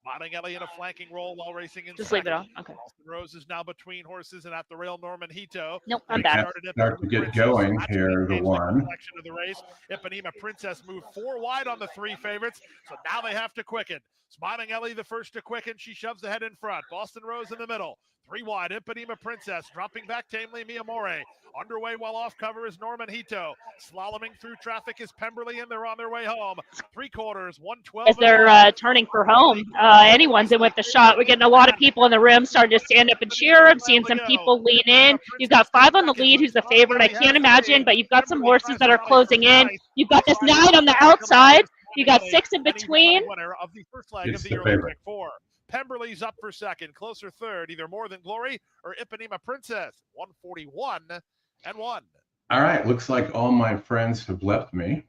Montanelli in a flanking role while racing in Just second. leave it on. Okay. Austin Rose is now between horses and at the rail, Norman Hito. Nope, I'm back. Start to get going here, the one. Of the race. Ipanema Princess moved 4 wide on the 3 favorites, so now they have to quicken. Montanelli the first to quicken. She shoves ahead in front. Boston Rose in the middle. 3 wide, Ipanema Princess dropping back tamely, Mia More. Underway while off cover is Norman Hito. Slaloming through traffic is Pemberley, and they're on their way home. 3/4, 112. As they're turning for home, anyone's in with the shot. We're getting a lot of people in the room starting to stand up and cheer. I'm seeing some people lean in. You've got 5 on the lead, who's the favorite. I can't imagine, but you've got some horses that are closing in. You've got this 9 on the outside. You got 6 in between. Of the first leg It's of the the favorite. Olympic 4. Pemberley's up for second, closer third, either More Than Glory or Ipanema Princess. 141 and 1. All right, looks like all my friends have left me.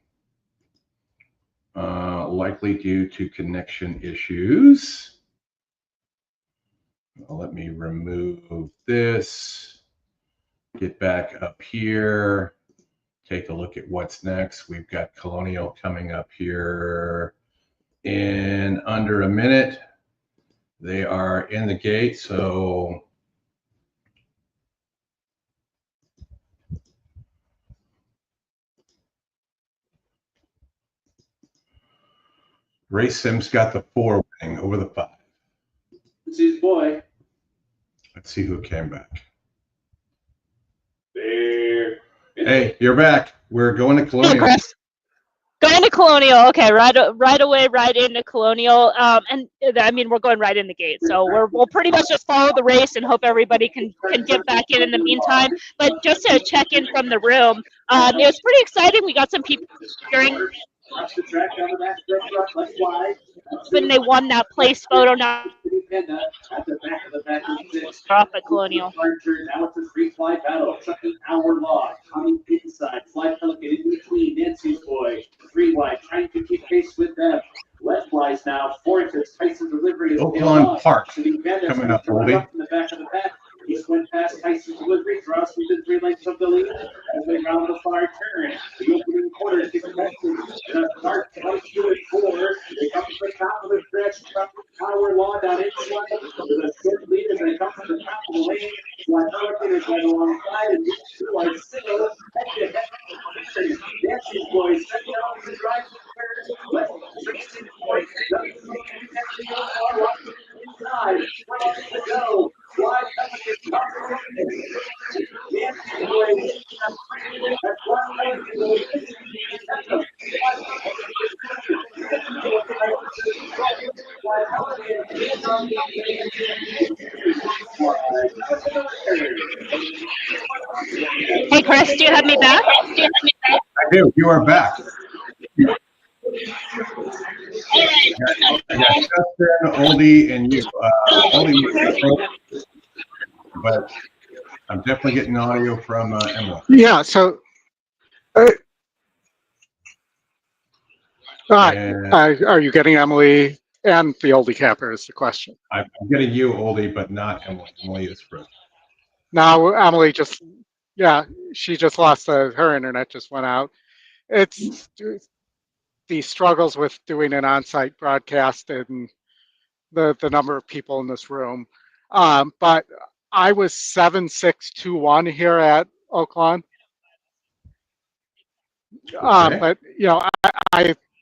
Likely due to connection issues. Let me remove this. Get back up here. Take a look at what's next. We've got Colonial coming up here in under a minute. They are in the gate, so Race Sim's got the 4 winning over the 5. This is boy. Let's see who came back. There. Hey, you're back. We're going to Hey, Colonial. Chris. Going to Colonial. Okay, right away, right into Colonial. And I mean, we're going right in the gate, so we'll pretty much just follow the race and hope everybody can get back in the meantime. But just to check in from the room, it was pretty exciting. We got some people during when they won that place photo now off at Colonial. Now it's a free fly battle. Second hour long. Coming inside. Fly Pelican in between Nancy's boy. 3 wide. Trying to keep pace with them. Left flies now. Fortress. Tyson's delivery is Oaklawn Park coming up, Oldie. in the back of the pack. Just went past Tyson's delivery, draws within 3 lengths of the lead as they round the far turn. The opening quarter is contested. The start 22 and 4. They come to the top of the stretch. Power law down inside with a short lead as they come to the top of the lane. Pelican is right alongside and these 2 are still head to head. Nancy's boys second out to drive the third. Left 16 points. Inside. 20 to go. Fly Pelican. Hey, Chris, do you have me back? I do. You are back. I got Justin, Oldie, and you. Oldie, but I'm definitely getting audio from Emily. Yeah, so are you getting Emily and the oldie capper is the question. I'm getting you, Oldie, but not Emily. Emily is first. Now Emily she just lost her internet just went out. It's the struggles with doing an on-site broadcast and the number of people in this room. But I was 7-6-2-1 here at Oaklawn. Okay. But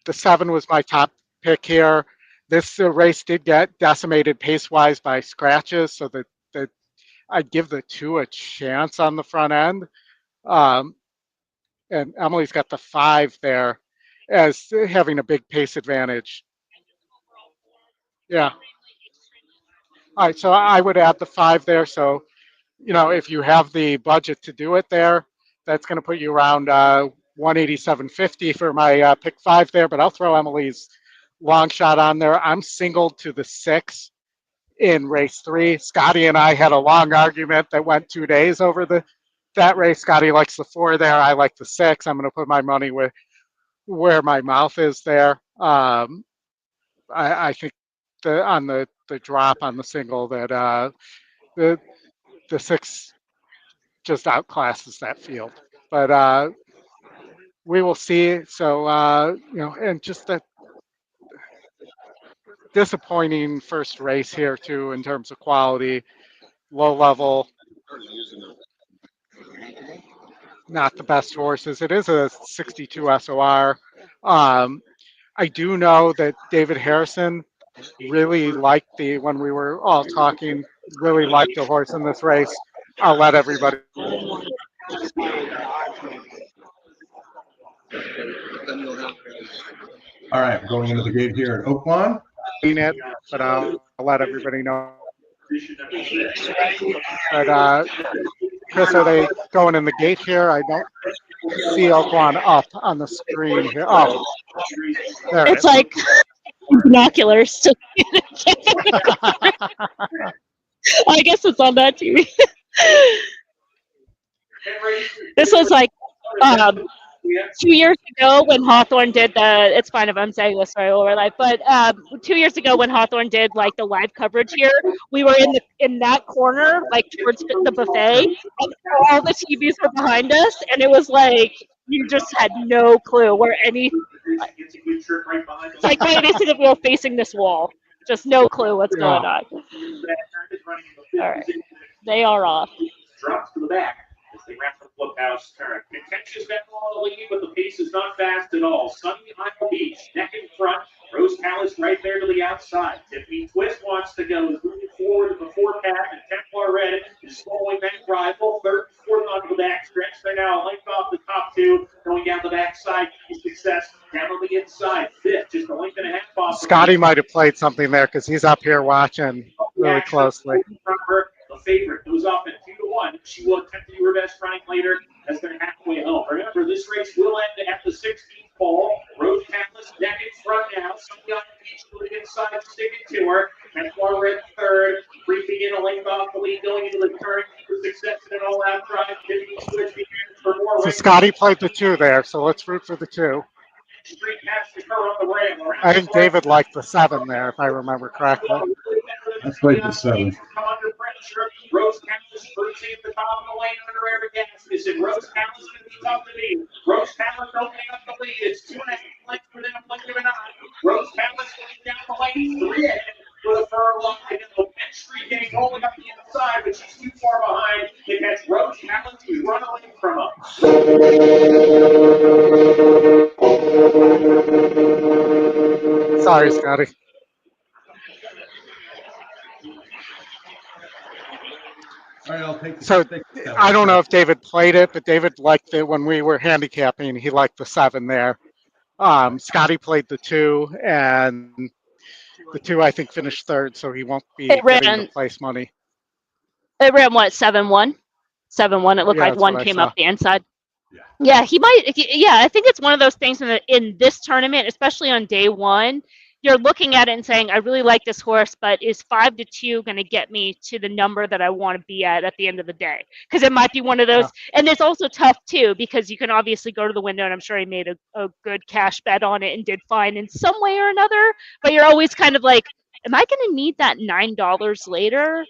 the 7 was my top pick here. This race did get decimated pace-wise by scratches, so that I'd give the 2 a chance on the front end. And Emily's got the 5 there as having a big pace advantage. Yeah. All right, so I would add the 5 there. So, if you have the budget to do it there, that's going to put you around 187.50 for my pick 5 there. But I'll throw Emily's long shot on there. I'm singled to the 6 in race 3. Scotty and I had a long argument that went 2 days over that race. Scotty likes the 4 there. I like the 6. I'm going to put my money where my mouth is there. I think on the drop on the single that the 6 just outclasses that field. But we will see. So and just a disappointing first race here too in terms of quality, low level, not the best horses. It is a 62 SOR. I do know that David Harrison really liked when we were all talking, really liked the horse in this race. I'll let everybody. All right, going into the gate here at Oaklawn. It, but I'll let everybody know. But Chris, are they going in the gate here? I don't see Oaklawn up on the screen here. Oh, there It's it is. like binoculars. I guess it's on that TV. This was like 2 years ago when Hawthorne did it's fine if I'm saying this right over life, but 2 years ago when Hawthorne did like the live coverage here, we were in that corner, like towards the buffet, and all the TVs were behind us, and it was like you just had no clue where any. It's like basically we were facing this wall, just no clue what's going on. All right, they are off. Drops to the back as they wrap the clubhouse turn. Contentious battle on the lead, but the pace is not fast at all. Sunny Isle Beach, neck in front. Rose Palace right there to the outside. Tiffany Twist wants to go, is moving forward to the 4-pack, and Templar Red is slowing back rival. Third, fourth onto the back stretch. They're now linked off the top 2, going down the backside. Success down on the inside. Fifth, just a length and a half off. Scotty might have played something there because he's up here watching really closely. The favorite goes off at 2-1. She will attempt to do her best trying later as they're halfway home. Remember, this race will end at the 16th pole. Rose Palace neck in front now. Somebody on the beach moving inside, sticking to her. And Red third, creeping in a length off the lead, going into the turn for success in an all-out drive. For more So Scotty played the 2 there, so let's root for the 2. Street pass to her on the rail. I think David liked the 7 there, if I remember correctly. Let's wait the 7. Come under pressure. Rose Palace cruising at the top of the lane under air gas. Is it Rose Palace going to be tough to beat? Rose Palace opening up the lead. It's 2.5 lengths for them, blink of an eye. Rose Palace going down the lane, 3 ahead for the furlong. And the Penn Street getting holding up the inside, but she's too far behind to catch Rose Palace, who's run away from her. Sorry, Scotty. All right, I'll take the So 6. I don't know if David played it, but David liked it when we were handicapping. He liked the 7 there. Scotty played the 2, and the 2 I think finished 3rd, so he won't be getting the place money. It ran what, 7-1? 7-1. It looked like one came up the inside. Yeah, he might. Yeah, I think it's one of those things in this tournament, especially on day 1. You're looking at it and saying, I really like this horse, but is 5-2 going to get me to the number that I want to be at the end of the day? Because it might be one of those. Yeah. And it's also tough, too, because you can obviously go to the window, and I'm sure he made a good cash bet on it and did fine in some way or another. But you're always kind of like, am I going to need that $9 later?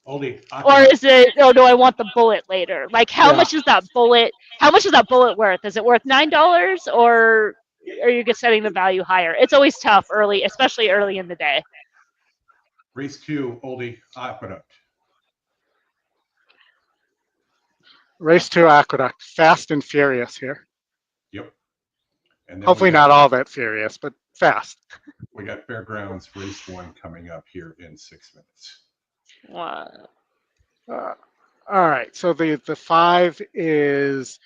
Or is it, oh, no, I want the bullet later? Like, how much is that bullet? How much is that bullet worth? Is it worth $9, or are you just setting the value higher? It's always tough early, especially early in the day. Race 2, Oldie, Aqueduct. Race 2, Aqueduct. Fast and furious here. Yep. And hopefully not all that furious, but fast. We got Fairgrounds Race 1 coming up here in 6 minutes. Wow. All right. So the 5 is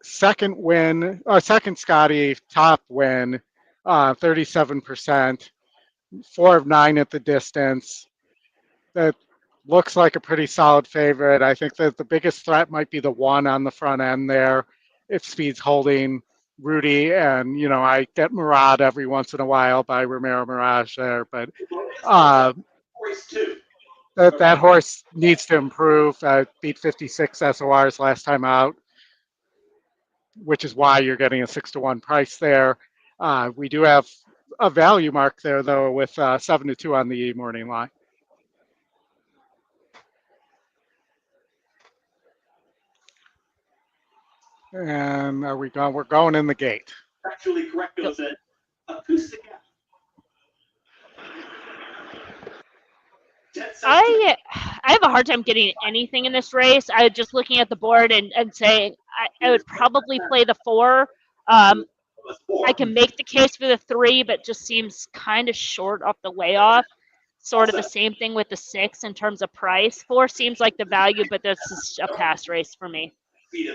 second win, second Scotty, top win, 37%, 4 of 9 at the distance. That looks like a pretty solid favorite. I think that the biggest threat might be the 1 on the front end there, if speed's holding. Rudy, and I get Murad every once in a while by Romero Mirage there, but that horse needs to improve. Beat 56 SORs last time out, which is why you're getting a 6-1 price there. We do have a value mark there though with 7-2 on the morning line. And are we going? We're going in the gate. Actually correct, it was an acoustic. I have a hard time getting anything in this race. I was just looking at the board and saying I would probably play the 4. I can make the case for the 3, but just seems kind of short off the layoff. Sort of the same thing with the 6 in terms of price. 4 seems like the value, but this is a pass race for me. Yeah.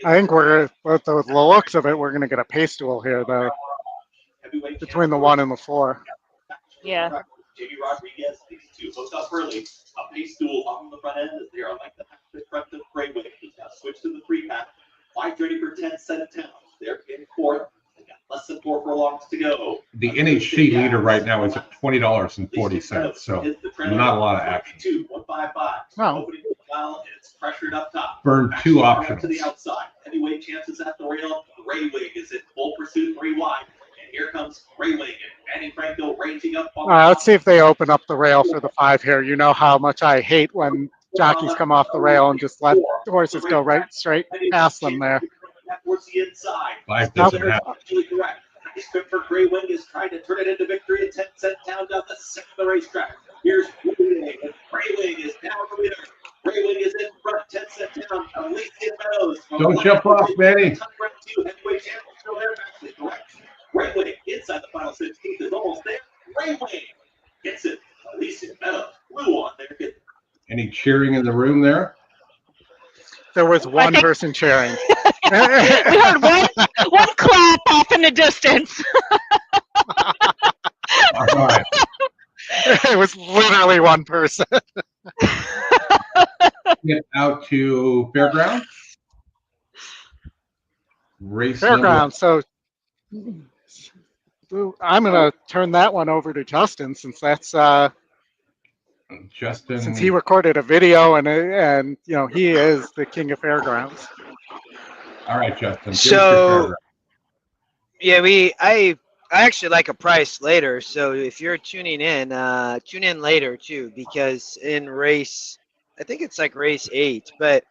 I think we're, with the looks of it, we're going to get a pace duel here, though, between the 1 and the 4. Yeah. Jamie Rodriguez, these 2 hooked up early. A pace duel on the front end as they are like the front of Brayway. He's now switched to the 3-pack. 5:30 for 10 set of towns. They're in 4th. They got less than 4 furlongs to go. The NHC leader right now is at $20.40, so not a lot of action. 155. No. Opening the mile, and it's pressured up top. Burn 2 options. To the outside. Heavyweight chances at the rail. Brayway is in full pursuit, 3 wide. And here comes Brayway and Manny Franco ranging up. Let's see if they open up the rail for the 5 here. You know how much I hate when jockeys come off the rail and just let the horses go right straight past them there. Towards the inside. 5 doesn't happen. Correct. For Gray Wing is trying to turn it into victory at 10 cent town down the center of the racetrack. Here's Gray Wing. Gray Wing is down the winner. Gray Wing is in front, 10 cent town. Alicia Meadows. Don't jump off, Manny. Gray Wing inside the final 16th is almost there. Gray Wing gets it. Alicia Meadows flew on there. Any cheering in the room there? There was one person cheering. We heard one clap off in the distance. All right. It was literally one person. Get out to Fairgrounds. Race Fairgrounds. So I'm going to turn that one over to Justin, since that's Justin. since he recorded a video and you know he is the king of Fairgrounds. All right, Justin. So, yeah, I actually like a price later. So if you're tuning in, tune in later too, because in race, I think it's like race 8. But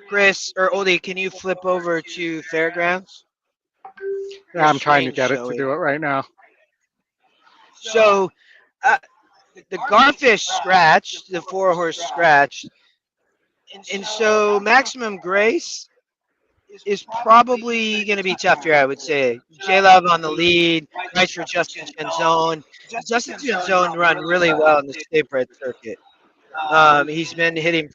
Chris or Oldie, can you flip over to Fairgrounds? Yeah, I'm trying to get it to do it right now. So the Garfish scratched, the 4-horse scratched, and so Maximum Grace is probably going to be tough here, I would say. J-Love on the lead, nice for Justin Genzone. Justin Genzone run really well in the State-Bred circuit. He's been hitting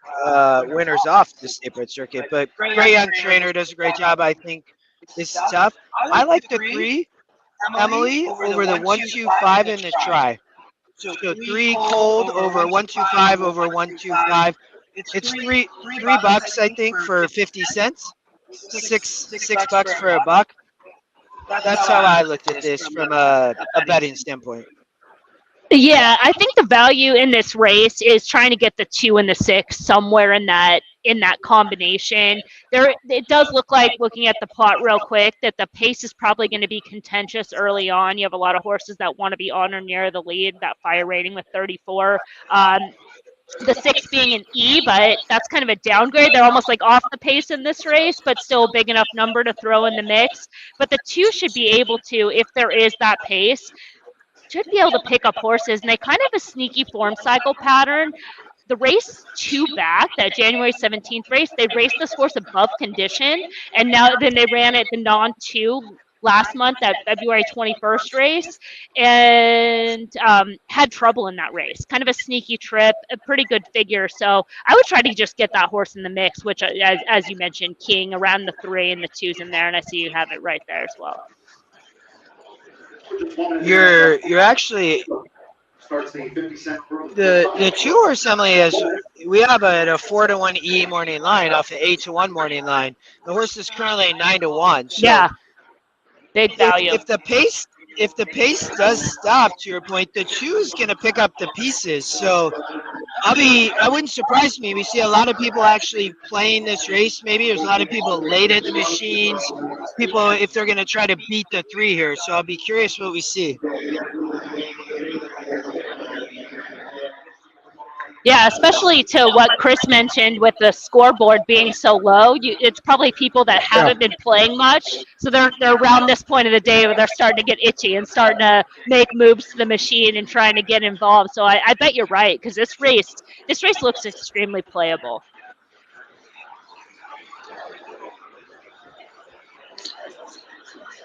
winners off the State-Bred circuit, but great young trainer, does a great job, I think. It's tough. I like the 3, Emily, over the 125 and the try. So 3 cold over 125 over 125. It's three bucks, I think, for 50 cents. Six bucks for a buck. That's how I looked at this from a betting standpoint. Yeah, I think the value in this race is trying to get the 2 and the 6 somewhere in that combination. It does look like, looking at the plot real quick, that the pace is probably going to be contentious early on. You have a lot of horses that want to be on or near the lead. That fire rating with 34. The 6 being an E, but that's kind of a downgrade. They're almost like off the pace in this race, but still a big enough number to throw in the mix. But the 2 should be able to, if there is that pace, should be able to pick up horses. And they kind of have a sneaky form cycle pattern. The race 2 back, that January 17th race, they raced this horse above condition, and then they ran it the non-2 last month, that February 21st race, and had trouble in that race. Kind of a sneaky trip, a pretty good figure. So I would try to just get that horse in the mix, which, as you mentioned, King around the 3 and the 2's in there, and I see you have it right there as well. You're actually the 2-horse Emily is. We have a 4-1 E morning line off the 8-1 morning line. The horse is currently 9-1. So yeah, big value. If the pace does stop, to your point, the 2 is going to pick up the pieces. So I wouldn't surprise me. We see a lot of people actually playing this race. Maybe there's a lot of people late at the machines. People, if they're going to try to beat the 3 here. So I'll be curious what we see. Yeah, especially to what Chris mentioned with the scoreboard being so low. It's probably people that haven't been playing much, so they're around this point of the day where they're starting to get itchy and starting to make moves to the machine and trying to get involved. So I bet you're right, because this race looks extremely playable.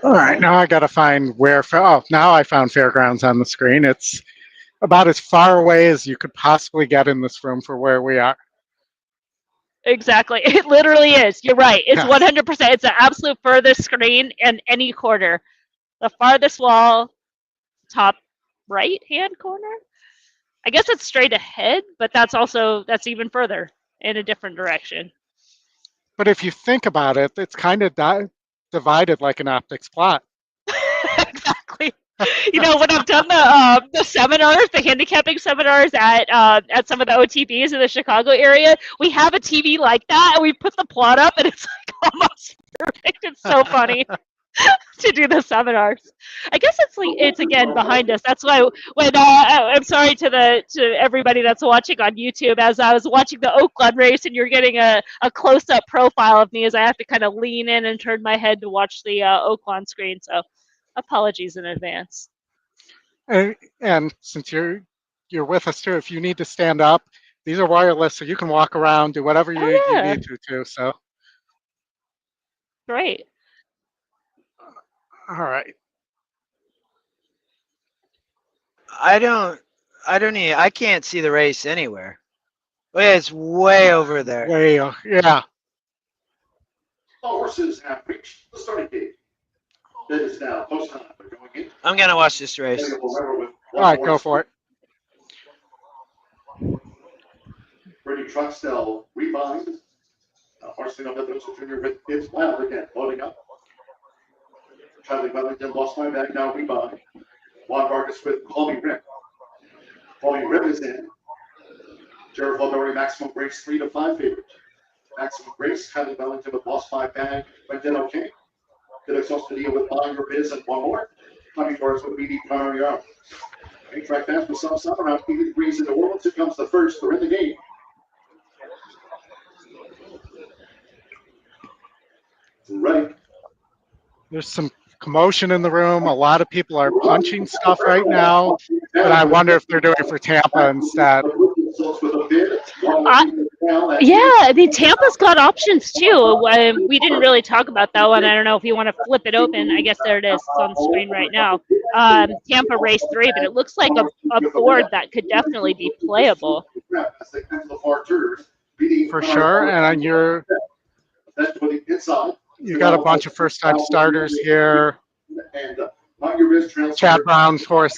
All right, now I got to find where. Oh, now I found Fairgrounds on the screen. It's about as far away as you could possibly get in this room for where we are. Exactly. It literally is. You're right. It's 100%. It's the absolute furthest screen in any corner. The farthest wall, top right-hand corner. I guess it's straight ahead, but that's even further in a different direction. But if you think about it, it's kind of divided like an optics plot. Exactly. You know, when I've done the seminars, the handicapping seminars at some of the OTBs in the Chicago area, we have a TV like that, and we put the plot up, and it's like almost perfect. It's so funny to do the seminars. I guess it's again behind us. That's why when I'm sorry to everybody that's watching on YouTube, as I was watching the Oaklawn race, and you're getting a close up profile of me as I have to kind of lean in and turn my head to watch the Oaklawn screen. So. Apologies in advance. And since you're with us too, if you need to stand up, these are wireless, so you can walk around, do whatever you need to too. So great. All right. I can't see the race anywhere. Oh, yeah, it's way over there. Yeah. All horses have reached the starting gate. It is now post time. They're going in. I'm gonna watch this race. All right, go for it. Brady Truckstell rebind. Marcelo Mendoza Jr. with his ladder again, loading up. Charlie Wellington lost my bag, now rebind. Juan Vargas with Call Me Rip. Call Me Rip is in. Jared Mulberry, Maximum Grace, 3 to 5 favorite. Maximum Grace, Kylie Wellington with lost my bag, went in okay. Did Exhaustidia with Buying Your Biz and one more. Coming towards with BD Primary Arm. Eight track fast with some sun around 80 degrees in New Orleans. Here comes the first. They're in the game. Ready. There's some commotion in the room. A lot of people are punching stuff right now, but I wonder if they're doing it for Tampa instead. Yeah, I mean, Tampa's got options too. We didn't really talk about that one. I don't know if you want to flip it open. I guess there it is. It's on the screen right now. Tampa race 3, but it looks like a board that could definitely be playable. For sure, and you got a bunch of first-time starters here. Chad Brown's horse,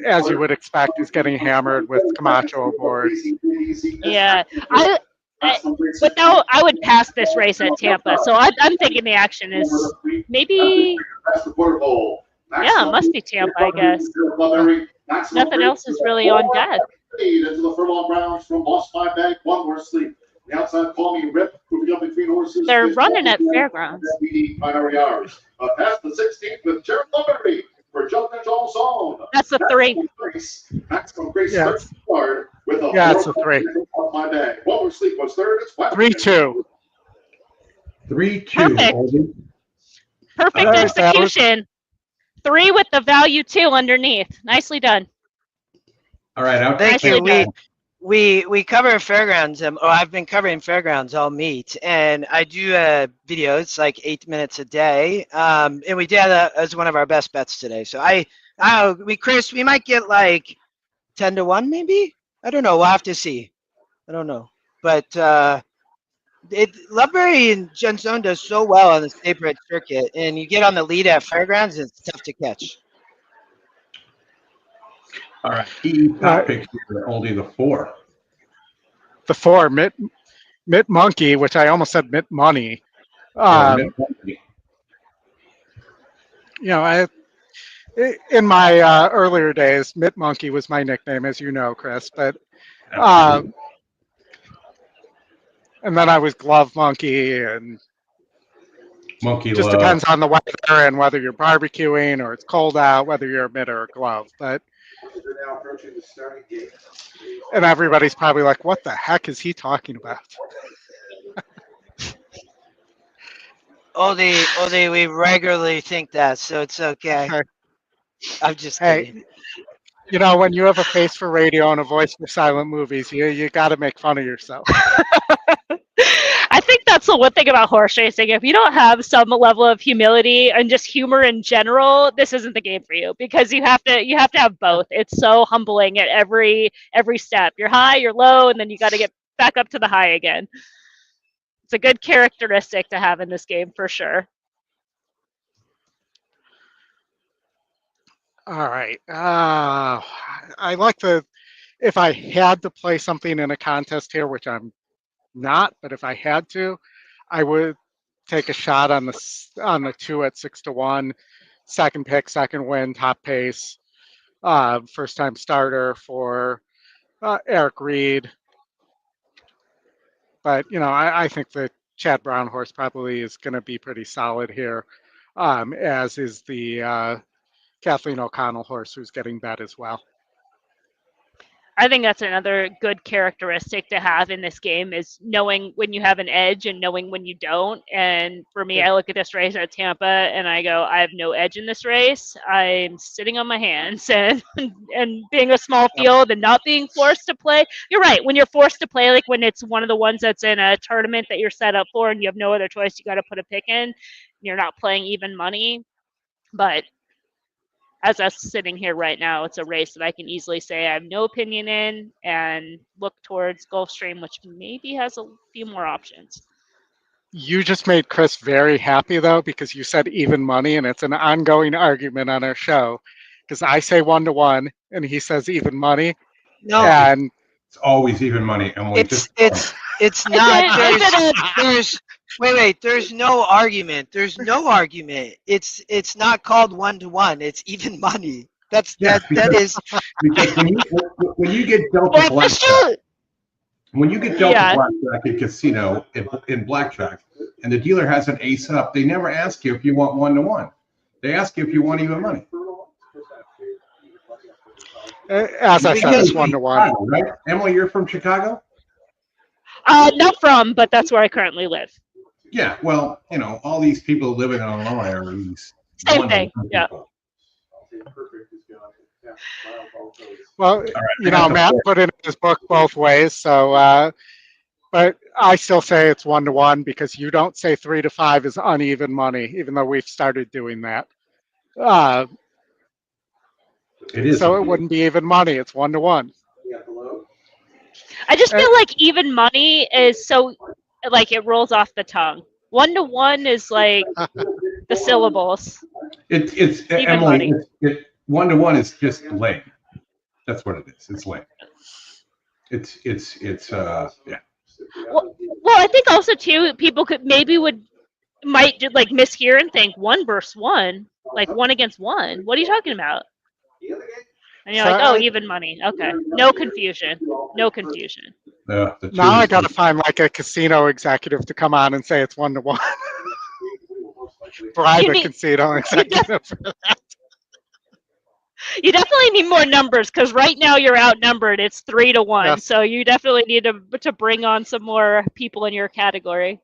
as you would expect, is getting hammered with Camacho aboard. Yeah, but no, I would pass this race at Tampa. So I'm thinking the action is maybe, yeah, it must be Tampa, I guess. Nothing else is really on deck. Into the furlong rounds from Lost My Bag, one more sleep. The outside, Call Me Rip, moving up between horses. They're running at Fairgrounds. Primary hours. Past the 16th with Jared Mulberry for Justin Jones on. That's a 3. Maximum Grace Yes. third with a Yeah, it's a 3. Off My Bag. One more sleep was third. It's 3-2. 3-2. Perfect execution. 3 with the value 2 underneath. Nicely done. All right, out. Thank you. Nicely done. We cover Fairgrounds, I've been covering Fairgrounds all meet, and I do a video. It's like 8 minutes a day, and we did that as one of our best bets today. So Chris, we might get like 10-1, maybe. I don't know. We'll have to see. I don't know, but Loveberry and Jensen does so well on the State-Bred circuit, and you get on the lead at Fairgrounds, it's tough to catch. All right, PE top picks here, only the 4. The 4, Mitt Monkey, which I almost said Mitt Money. You know, in my earlier days, Mitt Monkey was my nickname, as you know, Chris. But And then I was glove monkey, and Monkey just love. depends on the weather and whether you're barbecuing or it's cold out, whether you're a mitt or a glove. But They're now approaching the starting gate. and everybody's probably like, "What the heck is he talking about?" Oldie, we regularly think that, so it's okay. Okay. I'm just Hey, kidding. you know, when you have a face for radio and a voice for silent movies, you got to make fun of yourself. I think that's the one thing about horse racing. If you don't have some level of humility and just humor in general, this isn't the game for you, because you have to have both. It's so humbling at every step. You're high, you're low, and then you got to get back up to the high again. It's a good characteristic to have in this game for sure. All right. I like to, if I had to play something in a contest here, which I'm not, but if I had to, I would take a shot on the 2 at 6-1, second pick, second win, top pace, first time starter for Eric Reed. But you know, I think the Chad Brown horse probably is going to be pretty solid here, as is the Kathleen O'Connell horse, who's getting bet as well. I think that's another good characteristic to have in this game, is knowing when you have an edge and knowing when you don't. And for me, I look at this race at Tampa and I go, I have no edge in this race. I'm sitting on my hands, and being a small field and not being forced to play. You're right. When you're forced to play, like when it's one of the ones that's in a tournament that you're set up for and you have no other choice, you got to put a pick in. You're not playing even money. But as us sitting here right now, it's a race that I can easily say I have no opinion in, and look towards Gulfstream, which maybe has a few more options. You just made Chris very happy, though, because you said even money, and it's an ongoing argument on our show, because I say 1-1 and he says even money. No, And It's always even money, Emily. it's not. There's no argument. There's no argument. It's not called 1-1. It's even money. That is. Because when you get dealt a blackjack, when you get dealt a blackjack at casino in blackjack, and the dealer has an ace up, they never ask you if you want 1-1. They ask you if you want even money. as I said, it's 1-1. Right? Emily, you're from Chicago? Not from, but that's where I currently live. Yeah, well, you know, all these people living in Illinois are these Same thing, yeah. people. Well, you know, Matt put in his book both ways, so but I still say it's 1-1 because you don't say 3-5 is uneven money, even though we've started doing that. It is. So it wouldn't be even money. It's 1-1. I just feel like even money is so, like, it rolls off the tongue. 1-1 is like the syllables. It's even Emily. money. 1-1 is just lame. That's what it is. It's lame. It's yeah. Well, I think also too, people might like mishear and think 1 versus 1, like 1 against 1. What are you talking about? And you're like, oh, even money. Okay, no confusion. No confusion. Now I got to find like a casino executive to come on and say it's 1-1. Bribe a casino executive for that. You definitely need more numbers, because right now you're outnumbered. It's 3-1, Yes. so you definitely need to bring on some more people in your category.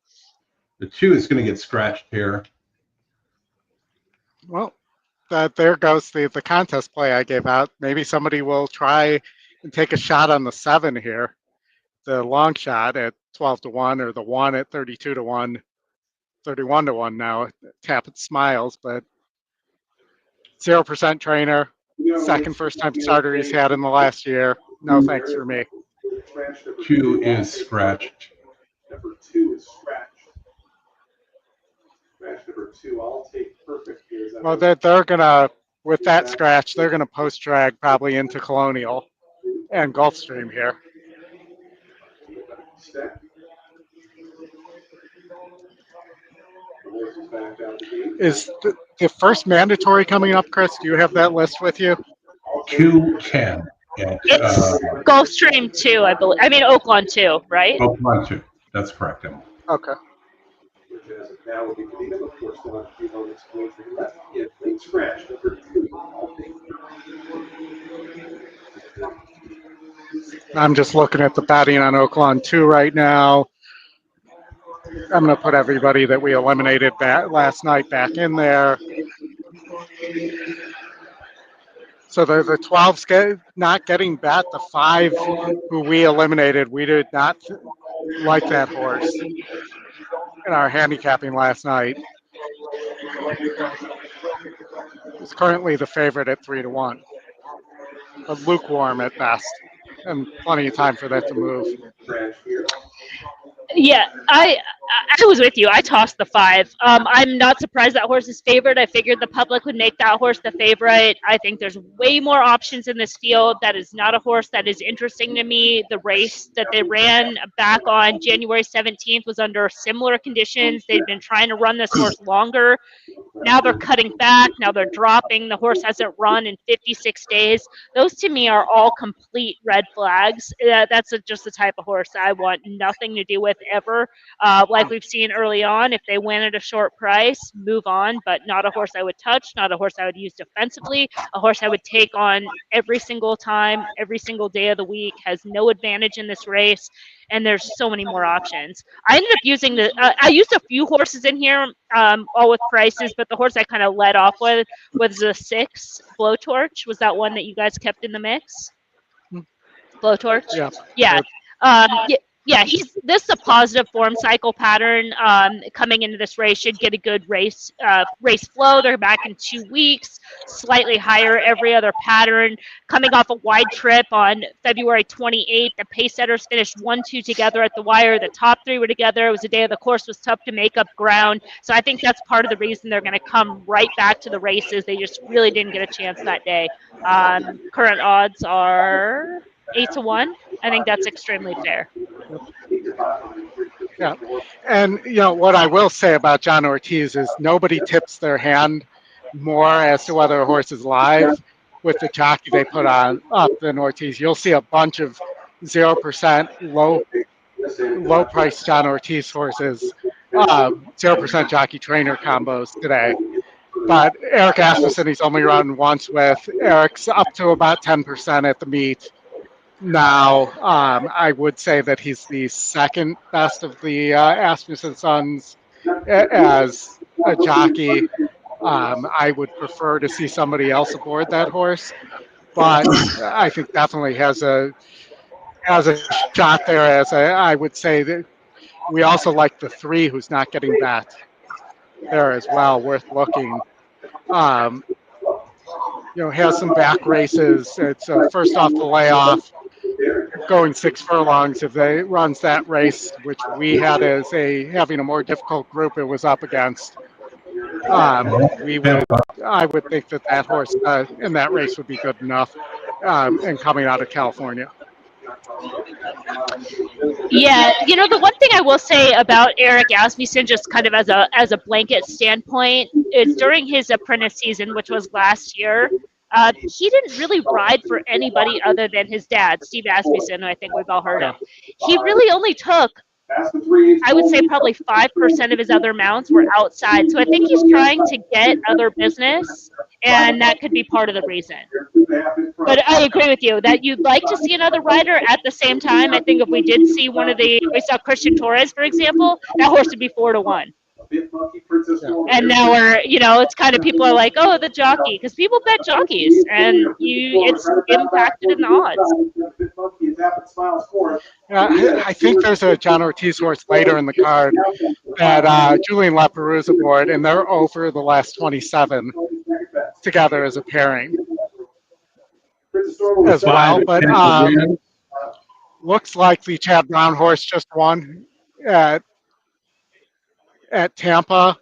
The 2 is going to get scratched here. Well, there goes the contest play I gave out. Maybe somebody will try and take a shot on the 7 here, the long shot at 12-1, or the 1 at 32-1, 31-1 now. Tappet Smiles, but 0% trainer. Second first-time starter he's had in the last year. No thanks for me. 2 is scratched. Number 2 is scratched. Scratch number 2. I'll take perfect here. Well, they're gonna, with that scratch, they're gonna post drag probably into Colonial and Gulfstream here. Is the first mandatory coming up, Chris? Do you have that list with you? 2-10. at It's Gulfstream 2, I believe. I mean, Oaklawn 2, right? Oaklawn 2. That's correct, Emily. Okay. Which as of now will be Khabib, of course, still have a few moments to wait for your left. Yeah, late scratch, number 2. I'm just looking at the batting on Oaklawn 2 right now. I'm going to put everybody that we eliminated last night back in there. So the 12's not getting bet. The 5 who we eliminated, we did not like that horse in our handicapping last night. It's currently the favorite at 3-1, but lukewarm at best, and plenty of time for that to move. Scratch here. Yeah, I was with you. I tossed the 5. I'm not surprised that horse is favored. I figured the public would make that horse the favorite. I think there's way more options in this field. That is not a horse that is interesting to me. The race that they ran back on January 17th was under similar conditions. They've been trying to run this horse longer. Now they're cutting back. Now they're dropping. The horse hasn't run in 56 days. Those to me are all complete red flags. That's just the type of horse I want nothing to do with ever. Like we've seen early on, if they win at a short price, move on, but not a horse I would touch, not a horse I would use defensively, a horse I would take on every single time, every single day of the week, has no advantage in this race. And there's so many more options. I ended up using I used a few horses in here, all with prices, but the horse I kind of led off with was the 6 Blowtorch. Was that one that you guys kept in the mix? Blowtorch? Yeah. Yeah. This is a positive form cycle pattern. Coming into this race, should get a good race flow. They're back in 2 weeks, slightly higher every other pattern. Coming off a wide trip on February 28th, the pace setters finished 1-2 together at the wire. The top 3 were together. It was a day the course was tough to make up ground. So I think that's part of the reason they're going to come right back to the races. They just really didn't get a chance that day. Current odds are 8-1. I think that's extremely fair. Yeah, and what I will say about John Ortiz is nobody tips their hand more as to whether a horse is live with the jockey they put up than Ortiz. You'll see a bunch of 0% low price John Ortiz horses, 0% jockey trainer combos today. But Eric Asmussen, he's only run once with. Eric's up to about 10% at the meet. Now, I would say that he's the second best of the Asmussen sons as a jockey. I would prefer to see somebody else aboard that horse, but I think definitely has a shot there. As I would say that we also like the 3 who's not getting bet there as well, worth looking. Has some back races. It's first off the layoff, going 6 furlongs. If they runs that race, which we had as having a more difficult group it was up against, I would think that horse in that race would be good enough, and coming out of California. Yeah, the one thing I will say about Eric Asmussen, just kind of as a blanket standpoint, is during his apprentice season, which was last year, he didn't really ride for anybody other than his dad, Steve Asmussen, who I think we've all heard of. He really only took, I would say, probably 5% of his other mounts were outside. So I think he's trying to get other business, and that could be part of the reason. But I agree with you that you'd like to see another rider. At the same time, I think if we did see we saw Christian Torres, for example, that horse would be 4-1. And now it's kind of people are like, oh, the jockey, because people bet jockeys, and it's impacted in the odds. I think there's a John Ortiz horse later in the card that Julian Leperou's aboard, and they're over the last 27 together as a pairing as well. But looks like the Chad Brown horse just won at Tampa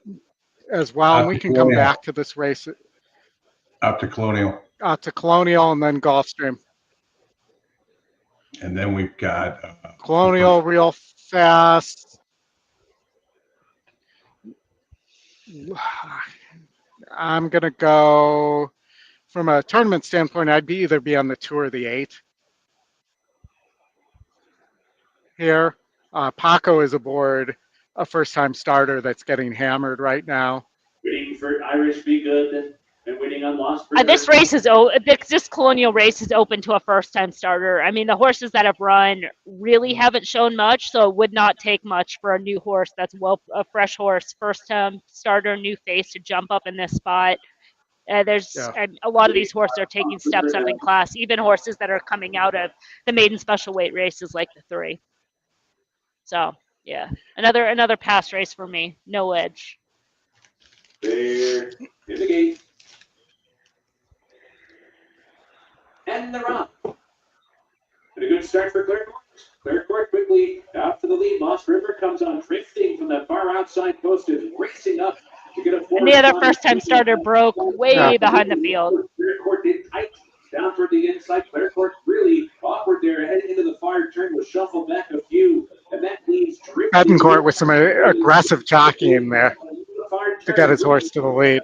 as well. And we can come back to this race. Out to Colonial. Out to Colonial and then Gulfstream. And then we've got Colonial real fast. I'm going to go from a tournament standpoint, I'd either be on the 2 or the 8 here. Paco is aboard, a first-time starter that's getting hammered right now. Winning for Irish Be Good and winning on Lost. This race is this Colonial race is open to a first-time starter. I mean, the horses that have run really haven't shown much, so it would not take much for a new horse that's a fresh horse, first-time starter, new face to jump up in this spot. There's a lot of these horses are taking steps up in class, even horses that are coming out of the maiden special weight races like the 3. So yeah, another pass race for me. No edge. There in the gate. And the run. And a good start for Claire Court. Claire Court quickly out to the lead. Lost River comes on drifting from the far outside post, is racing up to get a And the other first-time starter broke way behind the field. Claire Court did tight down toward the inside. Claire Court really awkward there, heading into the far turn, was shuffled back a few, and that leaves drifting. Betancourt with some aggressive jockeying there to get his horse to the lead.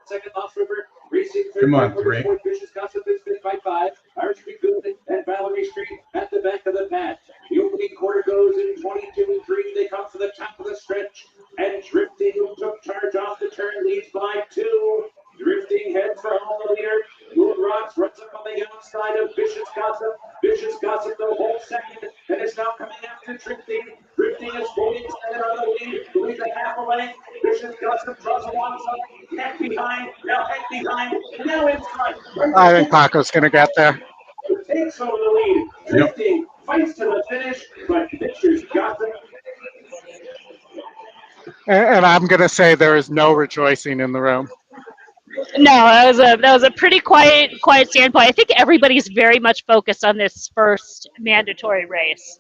Second, Lost River racing third. Come on, 3. Vicious Gossip is fit by 5. Irish Be Good and Valerie Street at the back of the pack. The opening quarter goes in 22-3. They come to the top of the stretch, and Drifting, who took charge off the turn, leads by 2. Drifting heads for home the leader. Moon Rocks runs up on the outside of Vicious Gossip. Vicious Gossip the whole second, and is now coming after Drifting. Drifting is holding second on the lead. The lead a half a length. Vicious Gossip draws alongside. Head behind, now head behind, now in front. I think Paco's going to get there. Takes over the lead. Drifting fights to the finish, but Vicious Gossip. And I'm going to say there is no rejoicing in the room. No, that was a pretty quiet standpoint. I think everybody's very much focused on this first mandatory race.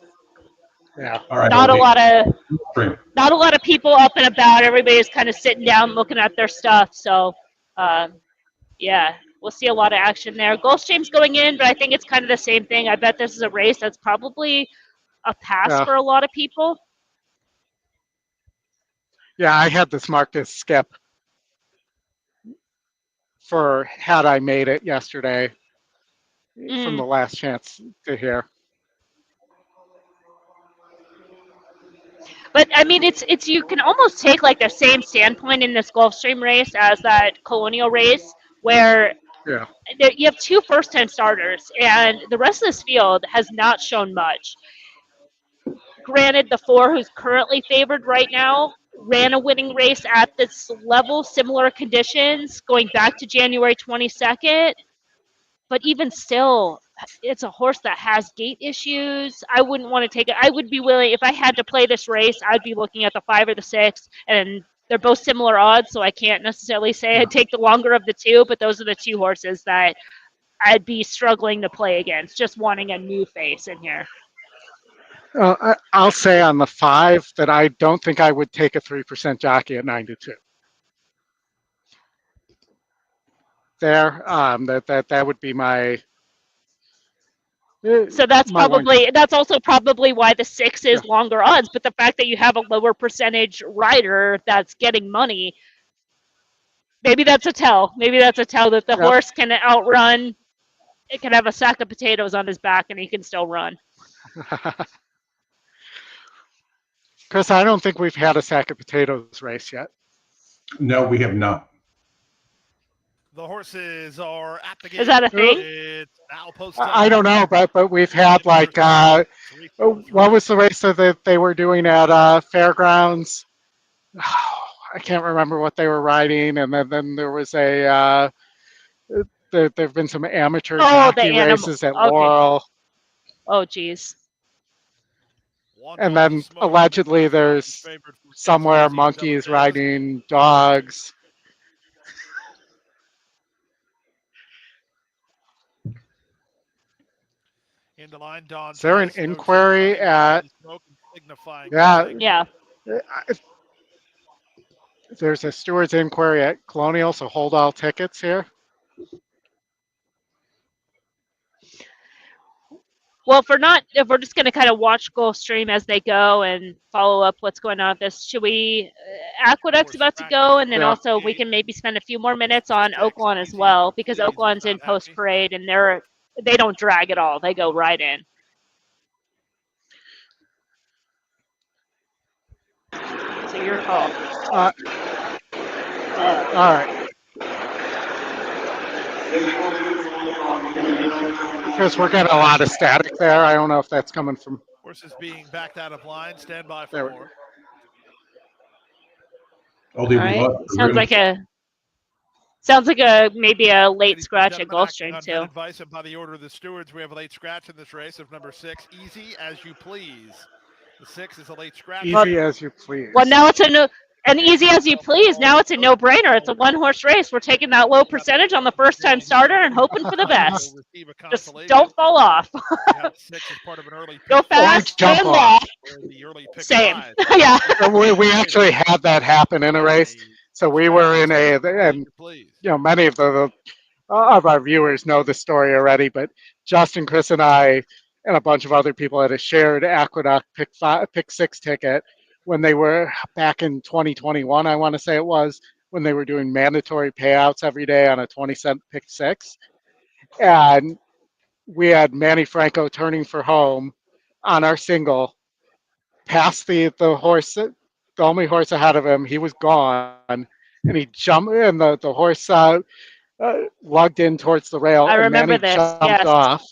Yeah. All right. Not a lot of people up and about. Everybody's kind of sitting down, looking at their stuff. So, yeah, we'll see a lot of action there. Gulfstream's going in, but I think it's kind of the same thing. I bet this is a race that's probably a pass for a lot of people. Yeah, I had this marked as skip for had I made it yesterday from the last chance to hear. But I mean, it's you can almost take like the same standpoint in this Gulfstream race as that Colonial race, where you have 2 first-time starters, and the rest of this field has not shown much. Granted, the 4 who's currently favored right now ran a winning race at this level, similar conditions, going back to January 22nd. But even still, it's a horse that has gait issues. I wouldn't want to take it. I would be willing, if I had to play this race, I'd be looking at the 5 or the 6, and they're both similar odds, so I can't necessarily say I'd take the longer of the 2, but those are the 2 horses that I'd be struggling to play against, just wanting a new face in here. I'll say on the 5 that I don't think I would take a 3% jockey at 9-2. There, that would be my. So that's also probably why the 6 is longer odds. But the fact that you have a lower percentage rider that's getting money, maybe that's a tell. Maybe that's a tell that the horse can outrun. It can have a sack of potatoes on his back and he can still run. Chris, I don't think we've had a sack of potatoes race yet. No, we have not. The horses are at the gate. Is that a thing? It's now posted. I don't know, but we've had like what was the race that they were doing at Fairgrounds? Oh, I can't remember what they were riding, and then there was a there've been some amateur jockey races at Laurel. Oh, geez. And then allegedly there's somewhere monkeys riding dogs. Into line, Don. Is there an inquiry at? Yeah. There's a steward's inquiry at Colonial, so hold all tickets here. Well, if we're just going to kind of watch Gulfstream as they go and follow up what's going on with this, should we? Aqueduct's about to go, and then Yeah. also we can maybe spend a few more minutes on Oaklawn as well, because Oaklawn's in post parade and they don't drag at all; they go right in. So your call. All right. Because we're getting a lot of static there. I don't know if that's coming from. Horses being backed out of line. Stand by There for we more. All right. Sounds like maybe a late Ladies and scratch at gentlemen, acting Gulfstream on too. vet advice and by the order of the stewards, we have a late scratch in this race of number 6, Easy As You Please. The 6 is a late scratch. Easy as you please. Well, now it's an easy as you please. Now it's a no-brainer. It's a one-horse race. We're taking that low percentage on the first-time starter and hoping for the best. Just don't fall off. Go fast jump and off. loft. Same. Yeah. We actually had that happen in a race. So we were in and many of our viewers know the story already, but Justin, Chris, and I, and a bunch of other people had a shared Aqueduct pick 6 ticket when they were back in 2021, I want to say it was, when they were doing mandatory payouts every day on a 20-cent pick 6. And we had Manny Franco turning for home on our single, past the horse, the only horse ahead of him. He was gone, and he jumped, and the horse lugged in towards the rail. I remember and Manny this. Jumped Yes. off,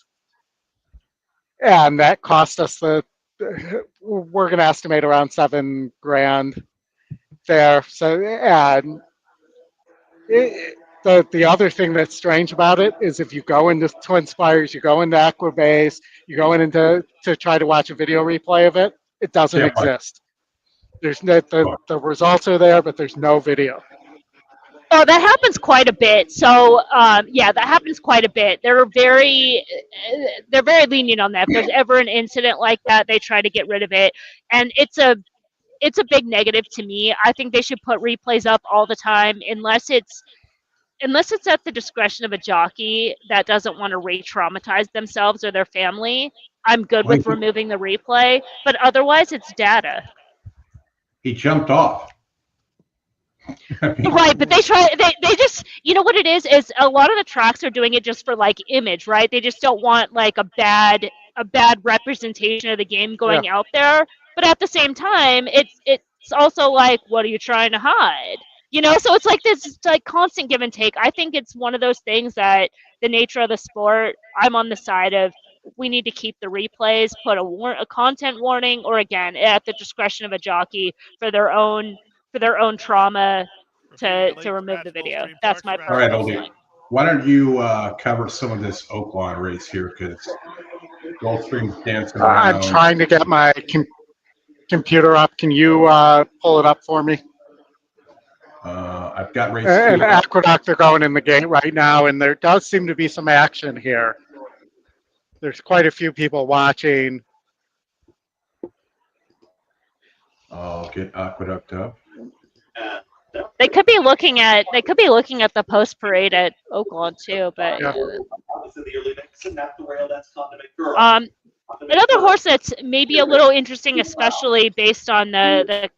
and that cost us we're going to estimate around $7,000 there. So, and the other thing that's strange about it is if you go into Twin Spires, you go into Aquabase, you go in to try to watch a video replay of it, it doesn't exist. There's no, the results are there, but there's no video. Oh, that happens quite a bit. So, yeah, that happens quite a bit. They're very lenient on that. If there's ever an incident like that, they try to get rid of it, and it's a big negative to me. I think they should put replays up all the time, unless it's at the discretion of a jockey that doesn't want to re-traumatize themselves or their family. I'm good with removing the replay, but otherwise, it's data. He jumped off. Right, but they just, you know what it is a lot of the tracks are doing it just for like image, right? They just don't want like a bad representation of the game going out there. But at the same time, it's also like, what are you trying to hide? So it's like this like constant give and take. I think it's one of those things that the nature of the sport, I'm on the side of, we need to keep the replays, put a content warning, or again, at the discretion of a jockey for their own trauma to remove the video. That's my All right, personal Oldie. Why don't you cover some of this Oaklawn race here, because Gulfstream's dancing around. I'm trying to get my computer up. Can you pull it up for me? I've got race 2. And Aqueduct are going in the gate right now, and there does seem to be some action here. There's quite a few people watching. I'll get Aqueduct up. They could be looking at the post parade at Oaklawn too, but another horse that's maybe a little interesting, especially based on the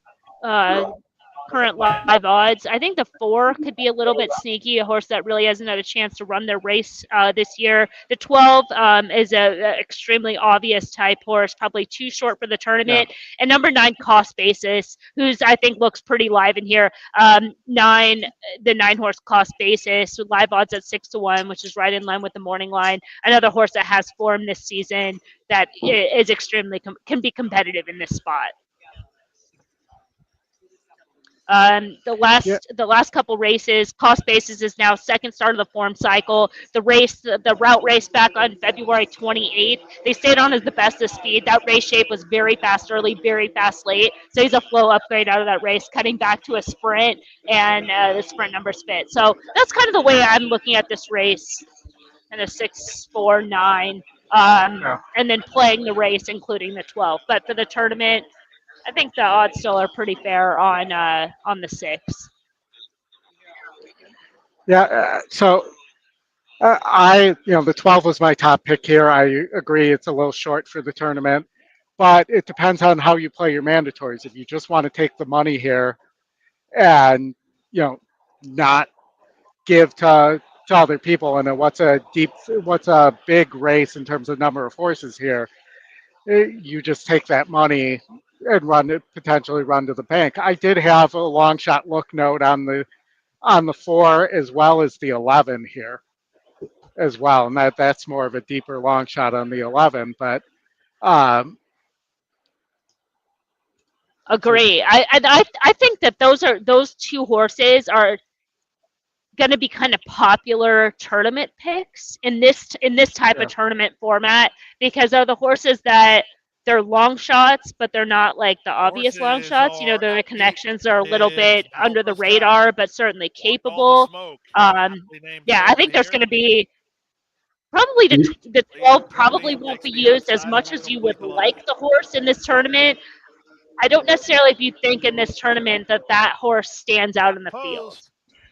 current live odds. I think the 4 could be a little bit sneaky, a horse that really hasn't had a chance to run their race this year. The 12 is a extremely obvious type horse, probably too short for the tournament. Yeah. And number 9, Cost Basis, who's I think looks pretty live in here. The 9 horse Cost Basis, with live odds at 6-1, which is right in line with the morning line. Another horse that has form this season that is extremely can be competitive in this spot. The last couple races, Cost Basis is now second start of the form cycle. The route race back on February 28th, they stayed on as the best of speed. That race shape was very fast early, very fast late. So he's a flow upgrade out of that race, cutting back to a sprint, and the sprint numbers fit. So that's kind of the way I'm looking at this race, and a 6, 4, 9, and then playing the race, including the 12. But for the tournament, I think the odds still are pretty fair on the 6. Yeah. So The 12 was my top pick here. I agree it's a little short for the tournament, but it depends on how you play your mandatories. If you just want to take the money here and, not give to other people, and what's a big race in terms of number of horses here, you just take that money and potentially run to the bank. I did have a long shot look note on the 4 as well as the 11 here as well, and that's more of a deeper long shot on the 11. But agree. I think that those two horses are going to be kind of popular tournament picks in this type of tournament format, because they're the horses that they're long shots, but they're not like the obvious long shots. They're the connections are a little bit under the radar, but certainly capable. Yeah, I think there's going to be probably the 12 probably won't be used as much as you would like the horse in this tournament. I don't necessarily think in this tournament that horse stands out in the field.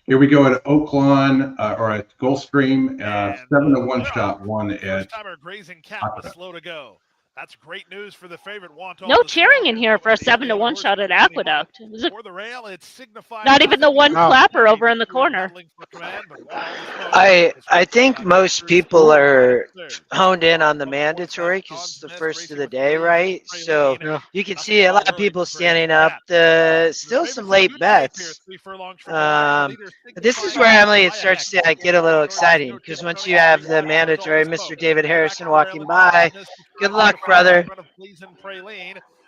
Here we go at Oaklawn or at Gulfstream, 7-1 shot one at Grazing Cat was slow to go. That's great news for the favorite. No cheering in here for a 7-1 shot at Aqueduct. For the rail, it signifies not even the one clapper over in the corner. I think most people are honed in on the mandatory because it's the first of the day, right? So you can see a lot of people standing up. Still some late bets. This is where, Emily, it starts to get a little exciting, because once you have the mandatory, Mr. David Harrison walking by, good luck, brother.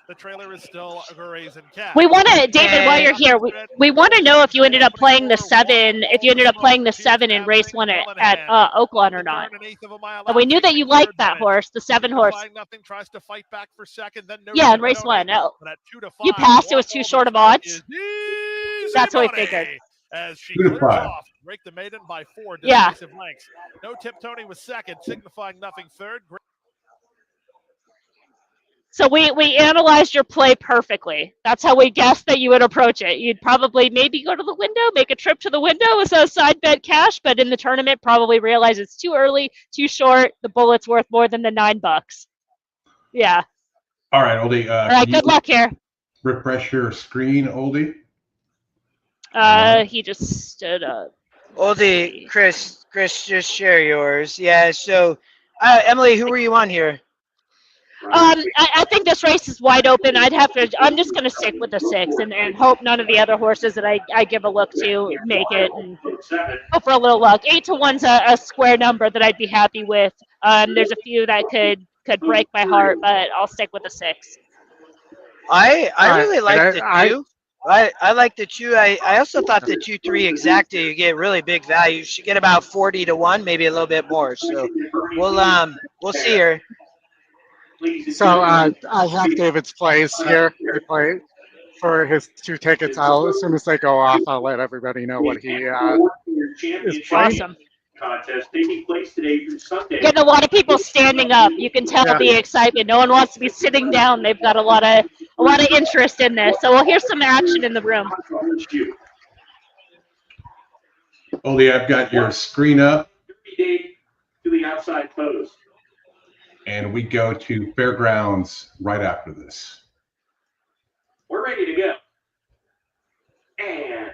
The trailer is still a Grazing Cat. We want to, David, while you're here, we want to know if you ended up playing the 7, in race 1 at Oaklawn or not. And we knew that you liked that horse, the 7 horse. Tries to fight back for second, then in race 1. You passed, it was too short of odds. That's what we figured. As she clears off, break the maiden by 4 decisive lengths. No Tiptony was second, signifying nothing third. So we analyzed your play perfectly. That's how we guessed that you would approach it. You'd probably maybe go to the window, make a trip to the window as a side bet cash, but in the tournament probably realize it's too early, too short. The bullet's worth more than the $9. Yeah. All right, Oldie. All right, good luck here. Refresh your screen, Oldie. He just stood up. Oldie, Chris, just share yours. Yeah. So, Emily, who were you on here? I think this race is wide open. I'm just going to stick with the 6 and hope none of the other horses that I give a look to make it, and hope for a little luck. 8-1's a square number that I'd be happy with. There's a few that could break my heart, but I'll stick with the 6. I really like the 2. I like the 2. I also thought the 2-3 exacta, you get really big value. You should get about 40-1, maybe a little bit more. So we'll see here. So I have David's plays here. He played for his 2 tickets. As soon as they go off, I'll let everybody know what he is playing. Awesome. Contest taking place today through Sunday. Getting a lot of people standing up. You can tell the excitement. No one wants to be sitting down. They've got a lot of interest in this. So we'll hear some action in the room. Oldie, I've got your screen up. To the outside post. And we go to Fairgrounds right after this. We're ready to go. And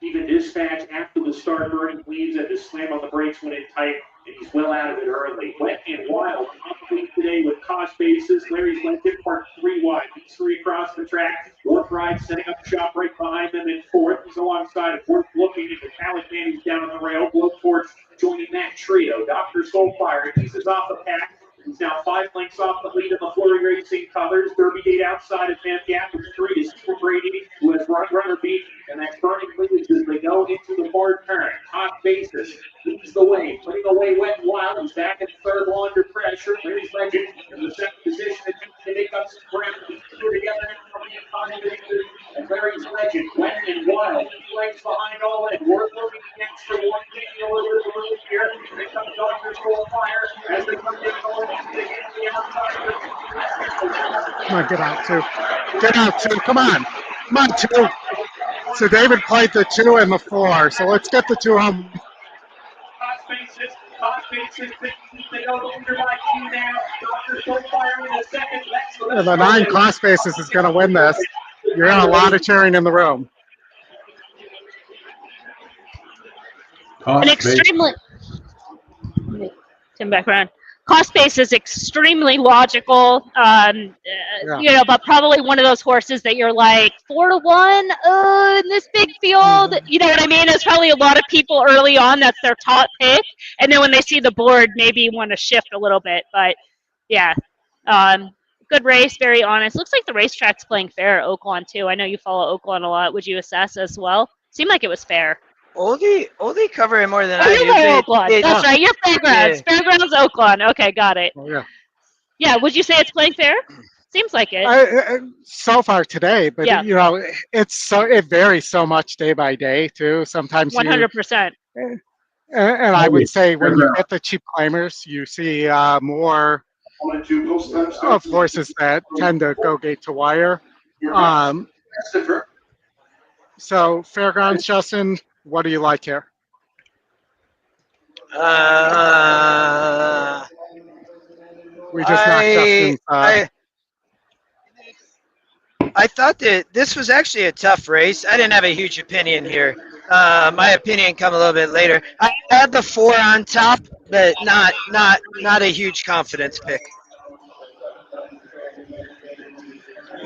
even dispatch after the start, Burning Leaves had to slam on the brakes when it tight, and he's well out of it early. Wet and Wild up today with cost basis. Larry's Lincoln parked 3 wide. These 3 across the track. Warp Ride setting up shop right behind them in 4th. He's alongside of Worth looking at the Talisman. He's down on the rail. Blowtorch joining that trio. Dr. Soulfire eases off the pack. He's now 5 lengths off the lead of the Flurry Racing colors. Derby Date outside of Van Gap. 3 is Super Brady, who has runner beat, and that's Burning Leaves as they go into the hard turn. Hot basis leads the way, putting away Wet and Wild. He's back in 3rd while under pressure. Larry's Legend in the 2nd position, attempting to make up some ground. These 2 together and Larry's Legend, Wet and Wild, 2 lengths behind all in. Worth looking next for 1, taking a little bit of room here. Here comes Dr. Soulfire as they come down. Come on, get out 2. Get out 2. Come on. Come on, 2. So David played the 2 and the 4. So let's get the 2 home. And the 9 cost basis is going to win this. You're in a lot of cheering in the room. An extremely Tim back around. Cost base is extremely logical, you know, but probably one of those horses that you're like 4-1 in this big field. You know what I mean? There's probably a lot of people early on that's their top pick, and then when they see the board, maybe want to shift a little bit. But yeah, good race, very honest. Looks like the racetrack's playing fair at Oaklawn too. I know you follow Oaklawn a lot. Would you assess as well? Seemed like it was fair. Oldie cover it more than I You're do. Oaklawn. That's right. You're Fairgrounds. Yeah. Fairgrounds, Oaklawn. Okay, got it. Oh, yeah. Yeah, would you say it's playing fair? Seems like it. So far today, but Yeah. you know, it varies so much day by day too. Sometimes 100%. and I would say when you get the cheap claimers, you see more of horses that tend to go gate to wire. So Fairgrounds, Justin, what do you like here? We just knocked Justin's. I thought that this was actually a tough race. I didn't have a huge opinion here. My opinion come a little bit later. I had the 4 on top, but not a huge confidence pick.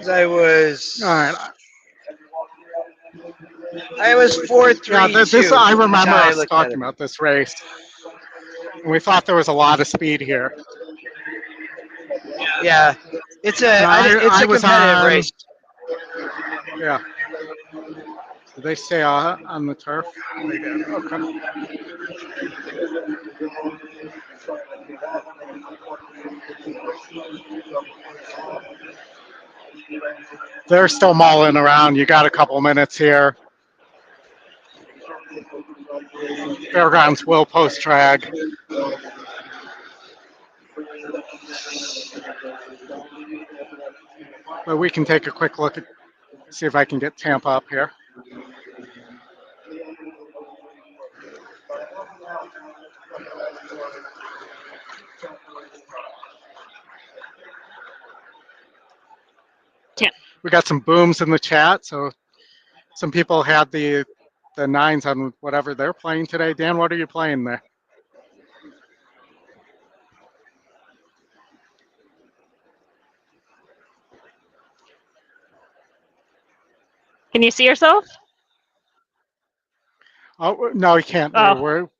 I was. All right. I was 4-3. Yeah, this I remember I us talking about this race. We thought there was a lot of speed here. Yeah, it's a competitive race. Yeah. Did they stay on the turf? They did. Okay. They're still mulling around. You got a couple minutes here. Fairgrounds will post drag. But we can take a quick look at, see if I can get Tampa up here. We got some booms in the chat, so some people had the 9s on whatever they're playing today. Dan, what are you playing there? Can you see yourself? Oh no, you can't. Oh.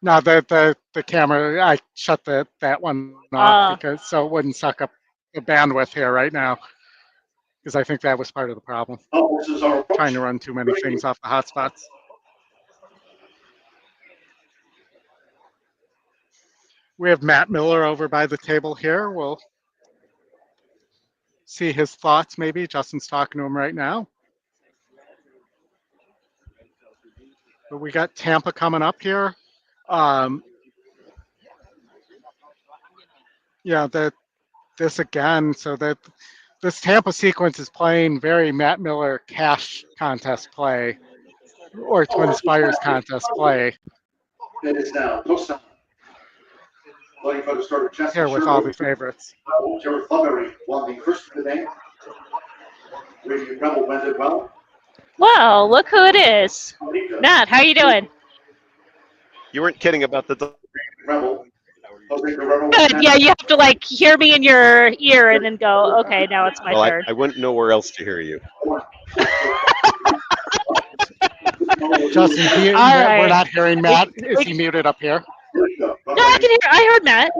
No, the camera. I shut that one off because so it wouldn't suck up the bandwidth here right now. Because I think that was part of the problem. Trying to run too many things off the hotspots. We have Matt Miller over by the table here. We'll see his thoughts maybe. Justin's talking to him right now. But we got Tampa coming up here. Yeah, this again, so that this Tampa sequence is playing very Matt Miller cash contest play or Twin Spires contest play. It is now post time. Looking for the starter Chester Here with all the favorites. Jared Flubbery won the first of the day. Radio Rebel went it well. Well, look who it is. Matt, how you doing? You weren't kidding about the Rebel. Good. Yeah, you have to like hear me in your ear and then go, okay, now it's my turn. I wouldn't know where else to hear you. Justin, right. We're not hearing Matt. Is he muted up here? No, I can hear. I heard Matt.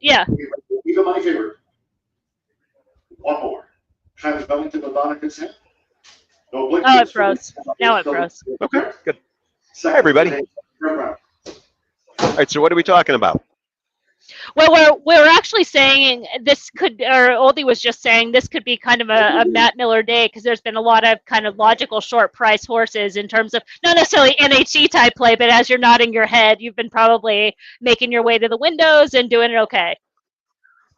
Yeah. Even money favorite. One more. Travis Bellington, Madonna consent. No blink. Oh, it froze. Now it froze. Okay, good. Hi, everybody. All right, so what are we talking about? Well, we're actually saying this could, or Oldie was just saying this could be kind of a Matt Miller day because there's been a lot of kind of logical short price horses in terms of not necessarily NHC type play, but as you're nodding your head, you've been probably making your way to the windows and doing it okay.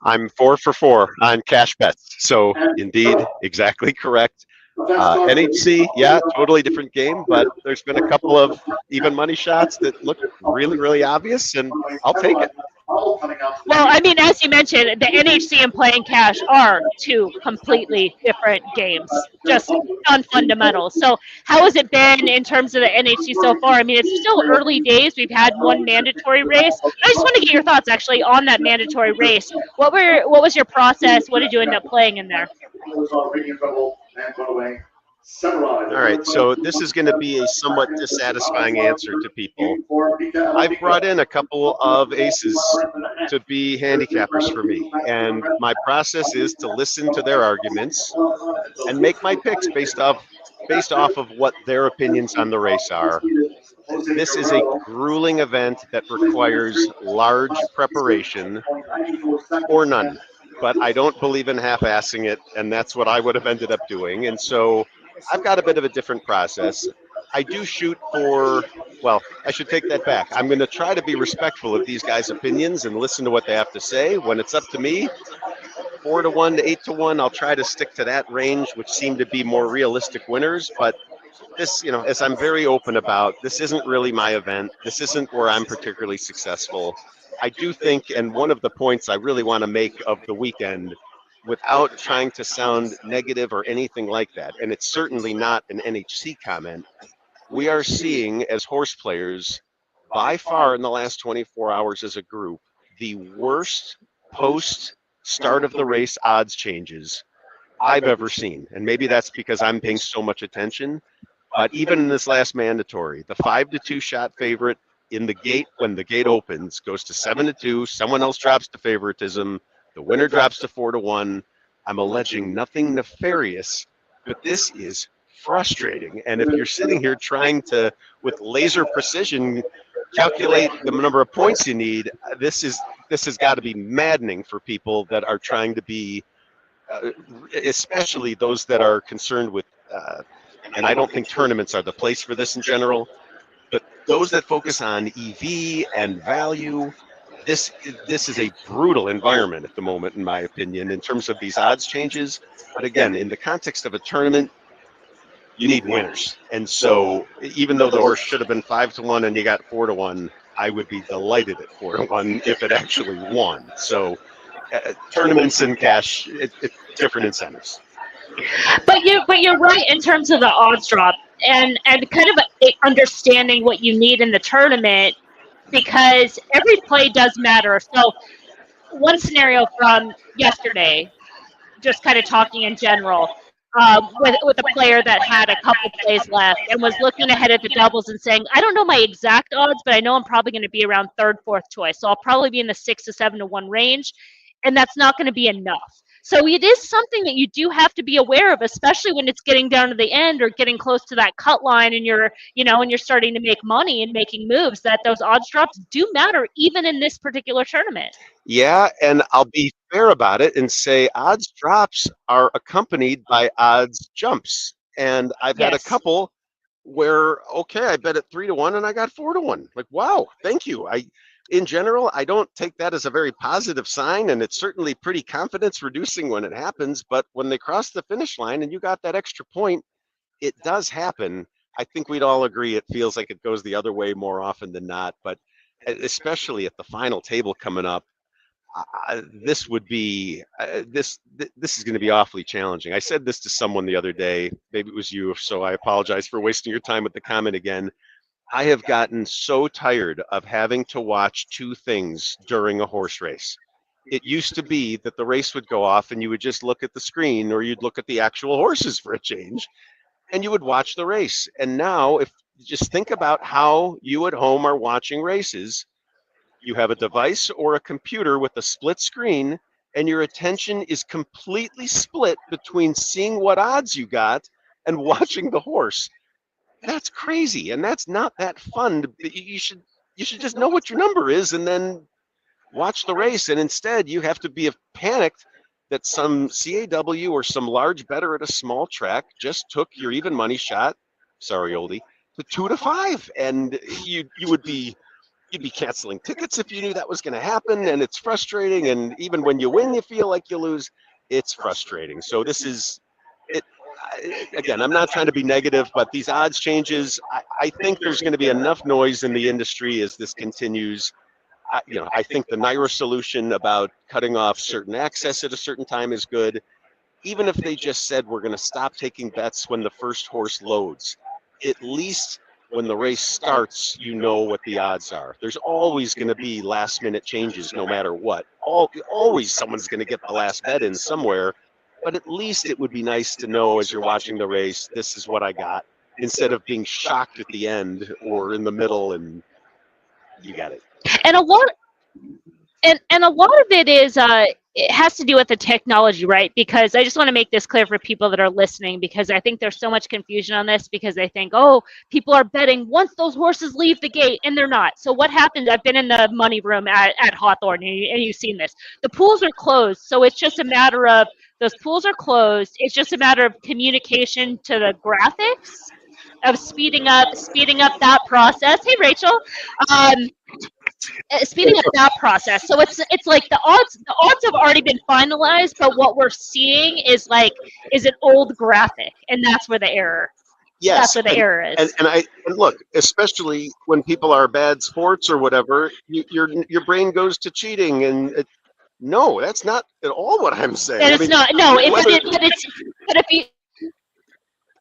I'm 4 for 4 on cash bets, so indeed, exactly correct. NHC, yeah, totally different game, but there's been a couple of even money shots that look really, really obvious, and I'll take it. Well, I mean, as you mentioned, the NHC and playing cash are two completely different games, just on fundamentals. So how has it been in terms of the NHC so far? I mean, it's still early days. We've had one mandatory race. I just want to get your thoughts actually on that mandatory race. What was your process? What did you end up playing in there? All right, so this is going to be a somewhat dissatisfying answer to people. I've brought in a couple of aces to be handicappers for me, and my process is to listen to their arguments and make my picks based off of what their opinions on the race are. This is a grueling event that requires large preparation or none, but I don't believe in half-assing it, and that's what I would have ended up doing. And so I've got a bit of a different process. I do shoot for, well, I should take that back. I'm going to try to be respectful of these guys' opinions and listen to what they have to say. When it's up to me, 4-1 to 8-1, I'll try to stick to that range, which seem to be more realistic winners. But this, you know, as I'm very open about, this isn't really my event. This isn't where I'm particularly successful. I do think, and one of the points I really want to make of the weekend, without trying to sound negative or anything like that, and it's certainly not an NHC comment, we are seeing as horse players, by far in the last 24 hours as a group, the worst post start of the race odds changes I've ever seen. And maybe that's because I'm paying so much attention. But even in this last mandatory, the 5-2 shot favorite in the gate, when the gate opens, goes to 7-2. Someone else drops to favoritism. The winner drops to 4-1. I'm alleging nothing nefarious, but this is frustrating. And if you're sitting here trying to, with laser precision, calculate the number of points you need, this has got to be maddening for people that are trying to be, especially those that are concerned with, and I don't think tournaments are the place for this in general, but those that focus on EV and value, this is a brutal environment at the moment, in my opinion, in terms of these odds changes. But again, in the context of a tournament, you need winners. And so even though the horse should have been 5-1 and you got 4-1, I would be delighted at 4-1 if it actually won. So tournaments and cash, it's different incentives. But you're right in terms of the odds drop and kind of understanding what you need in the tournament, because every play does matter. So one scenario from yesterday, just kind of talking in general, with a player that had a couple plays left and was looking ahead at the doubles and saying, I don't know my exact odds, but I know I'm probably going to be around third, fourth choice. So I'll probably be in the 6 to 7-1 range, and that's not going to be enough. So it is something that you do have to be aware of, especially when it's getting down to the end or getting close to that cut line and you're starting to make money and making moves, that those odds drops do matter even in this particular tournament. Yeah, and I'll be fair about it and say odds drops are accompanied by odds jumps. And I've had a couple where, okay, I bet at 3-1 and I got 4-1. Like, wow, thank you. In general, I don't take that as a very positive sign, and it's certainly pretty confidence reducing when it happens. But when they cross the finish line and you got that extra point, it does happen. I think we'd all agree it feels like it goes the other way more often than not. But especially at the final table coming up, this would be this is going to be awfully challenging. I said this to someone the other day, maybe it was you, so I apologize for wasting your time with the comment again. I have gotten so tired of having to watch two things during a horse race. It used to be that the race would go off and you would just look at the screen, or you'd look at the actual horses for a change, and you would watch the race. And now, if you just think about how you at home are watching races, you have a device or a computer with a split screen, and your attention is completely split between seeing what odds you got and watching the horse. That's crazy, and that's not that fun. You should just know what your number is and then watch the race. And instead, you have to be panicked that some CAW or some large bettor at a small track just took your even money shot, sorry, oldie, to 2-5, and you'd be canceling tickets if you knew that was going to happen. And it's frustrating. And even when you win, you feel like you lose. It's frustrating. So this is it. again, I'm not trying to be negative, but these odds changes, I think there's going to be enough noise in the industry as this continues. I think the NYRA solution about cutting off certain access at a certain time is good. Even if they just said we're going to stop taking bets when the first horse loads, at least when the race starts, you know what the odds are. There's always going to be last minute changes no matter what. Always someone's going to get the last bet in somewhere, but at least it would be nice to know as you're watching the race, this is what I got, instead of being shocked at the end or in the middle and you got it. And a lot of it is it has to do with the technology, right? Because I just want to make this clear for people that are listening, because I think there's so much confusion on this, because they think, oh, people are betting once those horses leave the gate, and they're not. So what happens? I've been in the money room at Hawthorne, and you've seen this. The pools are closed, so it's just a matter of those pools are closed. It's just a matter of communication to the graphics, of speeding up that process. Hey, Rachel. Speeding up that process. So it's like the odds have already been finalized, but what we're seeing is an old graphic, and that's where the error. Yes, that's where the error is. And look, especially when people are bad sports or whatever, your brain goes to cheating, and no, that's not at all what I'm saying. And it's not. No, but if you.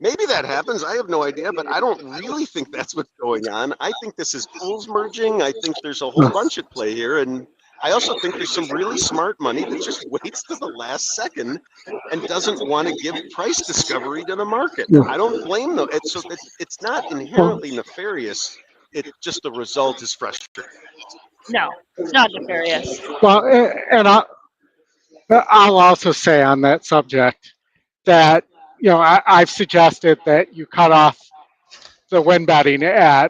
Maybe that happens. I have no idea, but I don't really think that's what's going on. I think this is pools merging. I think there's a whole bunch at play here. And I also think there's some really smart money that just waits to the last second and doesn't want to give price discovery to the market. I don't blame them. It's not inherently nefarious. It's just the result is frustrating. No, it's not nefarious. Well, and I'll also say on that subject that, I've suggested that you cut off the win betting at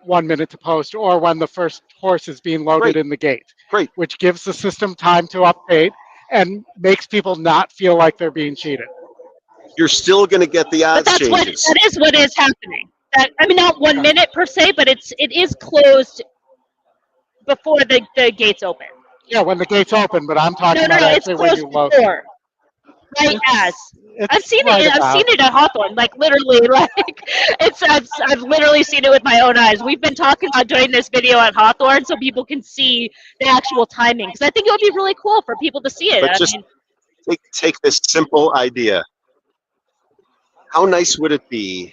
1 minute to post, or when the first horse is being loaded in the gate. Great. Which gives the system time to update and makes people not feel like they're being cheated. You're still going to get the odds changes. That is what is happening. Not 1 minute per se, but it is closed before the gates open. Yeah, when the gates open, but I'm talking about actually when you load. Before. Right as I've seen it at Hawthorne, literally, I've literally seen it with my own eyes. We've been talking about doing this video at Hawthorne so people can see the actual timing, because I think it would be really cool for people to see it. But take this simple idea. How nice would it be?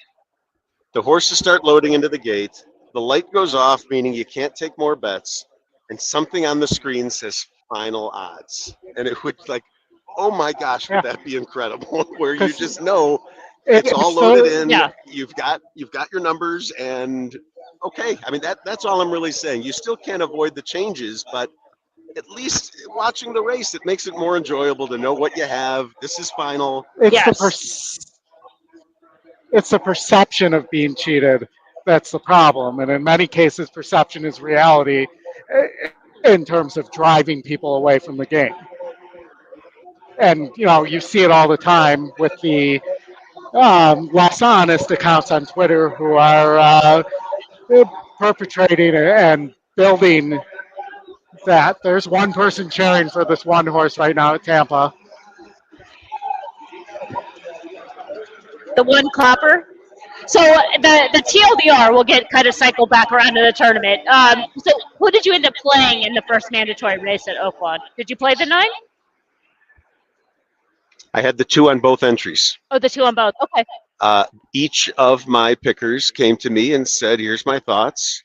The horses start loading into the gate, the light goes off, meaning you can't take more bets, and something on the screen says final odds, and it would oh my gosh, would that be incredible? Where you just know it's all loaded in. Yeah. You've got your numbers, and okay. That's all I'm really saying. You still can't avoid the changes, but at least watching the race, it makes it more enjoyable to know what you have. This is final. It's the perception of being cheated that's the problem, and in many cases, perception is reality in terms of driving people away from the game. And, you see it all the time with the less honest accounts on Twitter who are perpetrating and building that. There's one person cheering for this one horse right now at Tampa. The one clapper. So the TLDR will get kind of cycled back around to the tournament. So who did you end up playing in the first mandatory race at Oaklawn? Did you play the 9? I had the 2 on both entries. Oh, the 2 on both. Okay. Each of my pickers came to me and said, here's my thoughts.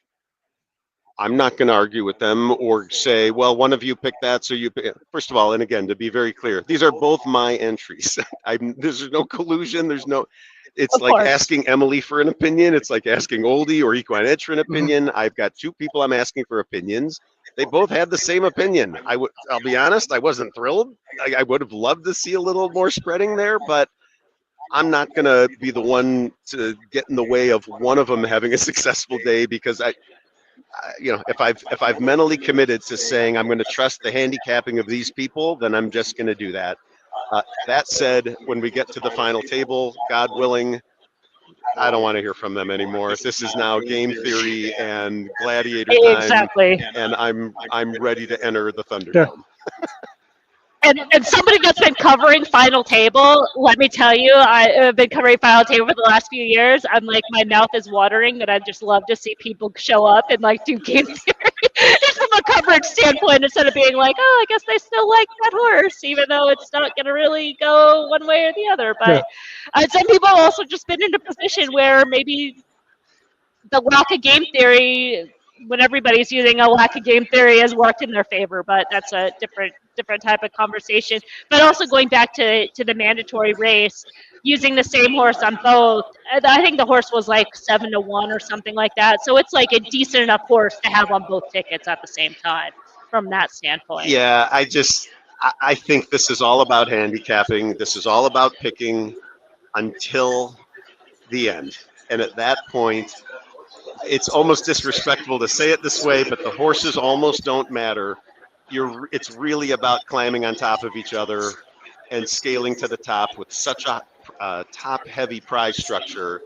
I'm not going to argue with them or say, well, one of you picked that, so you pick. First of all, and again, to be very clear, these are both my entries. There's no collusion. It's like asking Emily for an opinion. It's like asking Oldie or EquinEdge for an opinion. I've got 2 people I'm asking for opinions. They both had the same opinion. I'll be honest, I wasn't thrilled. I would have loved to see a little more spreading there, but I'm not going to be the one to get in the way of one of them having a successful day, because if I've mentally committed to saying I'm going to trust the handicapping of these people, then I'm just going to do that. That said, when we get to the final table, God willing, I don't want to hear from them anymore. This is now game theory and gladiator time. Exactly. And I'm ready to enter the Thunderdome. And somebody that's been covering Final Table, let me tell you, I've been covering Final Table for the last few years. I'm like, my mouth is watering that I just love to see people show up and like do game theory just from a coverage standpoint, instead of being like, oh, I guess they still like that horse, even though it's not going to really go one way or the other. But some people have also just been in a position where maybe the lack of game theory, when everybody's using a lack of game theory, has worked in their favor, but that's a different type of conversation. But also going back to the mandatory race, using the same horse on both, I think the horse was like 7-1 or something like that. So it's like a decent enough horse to have on both tickets at the same time from that standpoint. Yeah, I think this is all about handicapping. This is all about picking until the end. And at that point, it's almost disrespectful to say it this way, but the horses almost don't matter. It's really about climbing on top of each other and scaling to the top with such a top-heavy prize structure.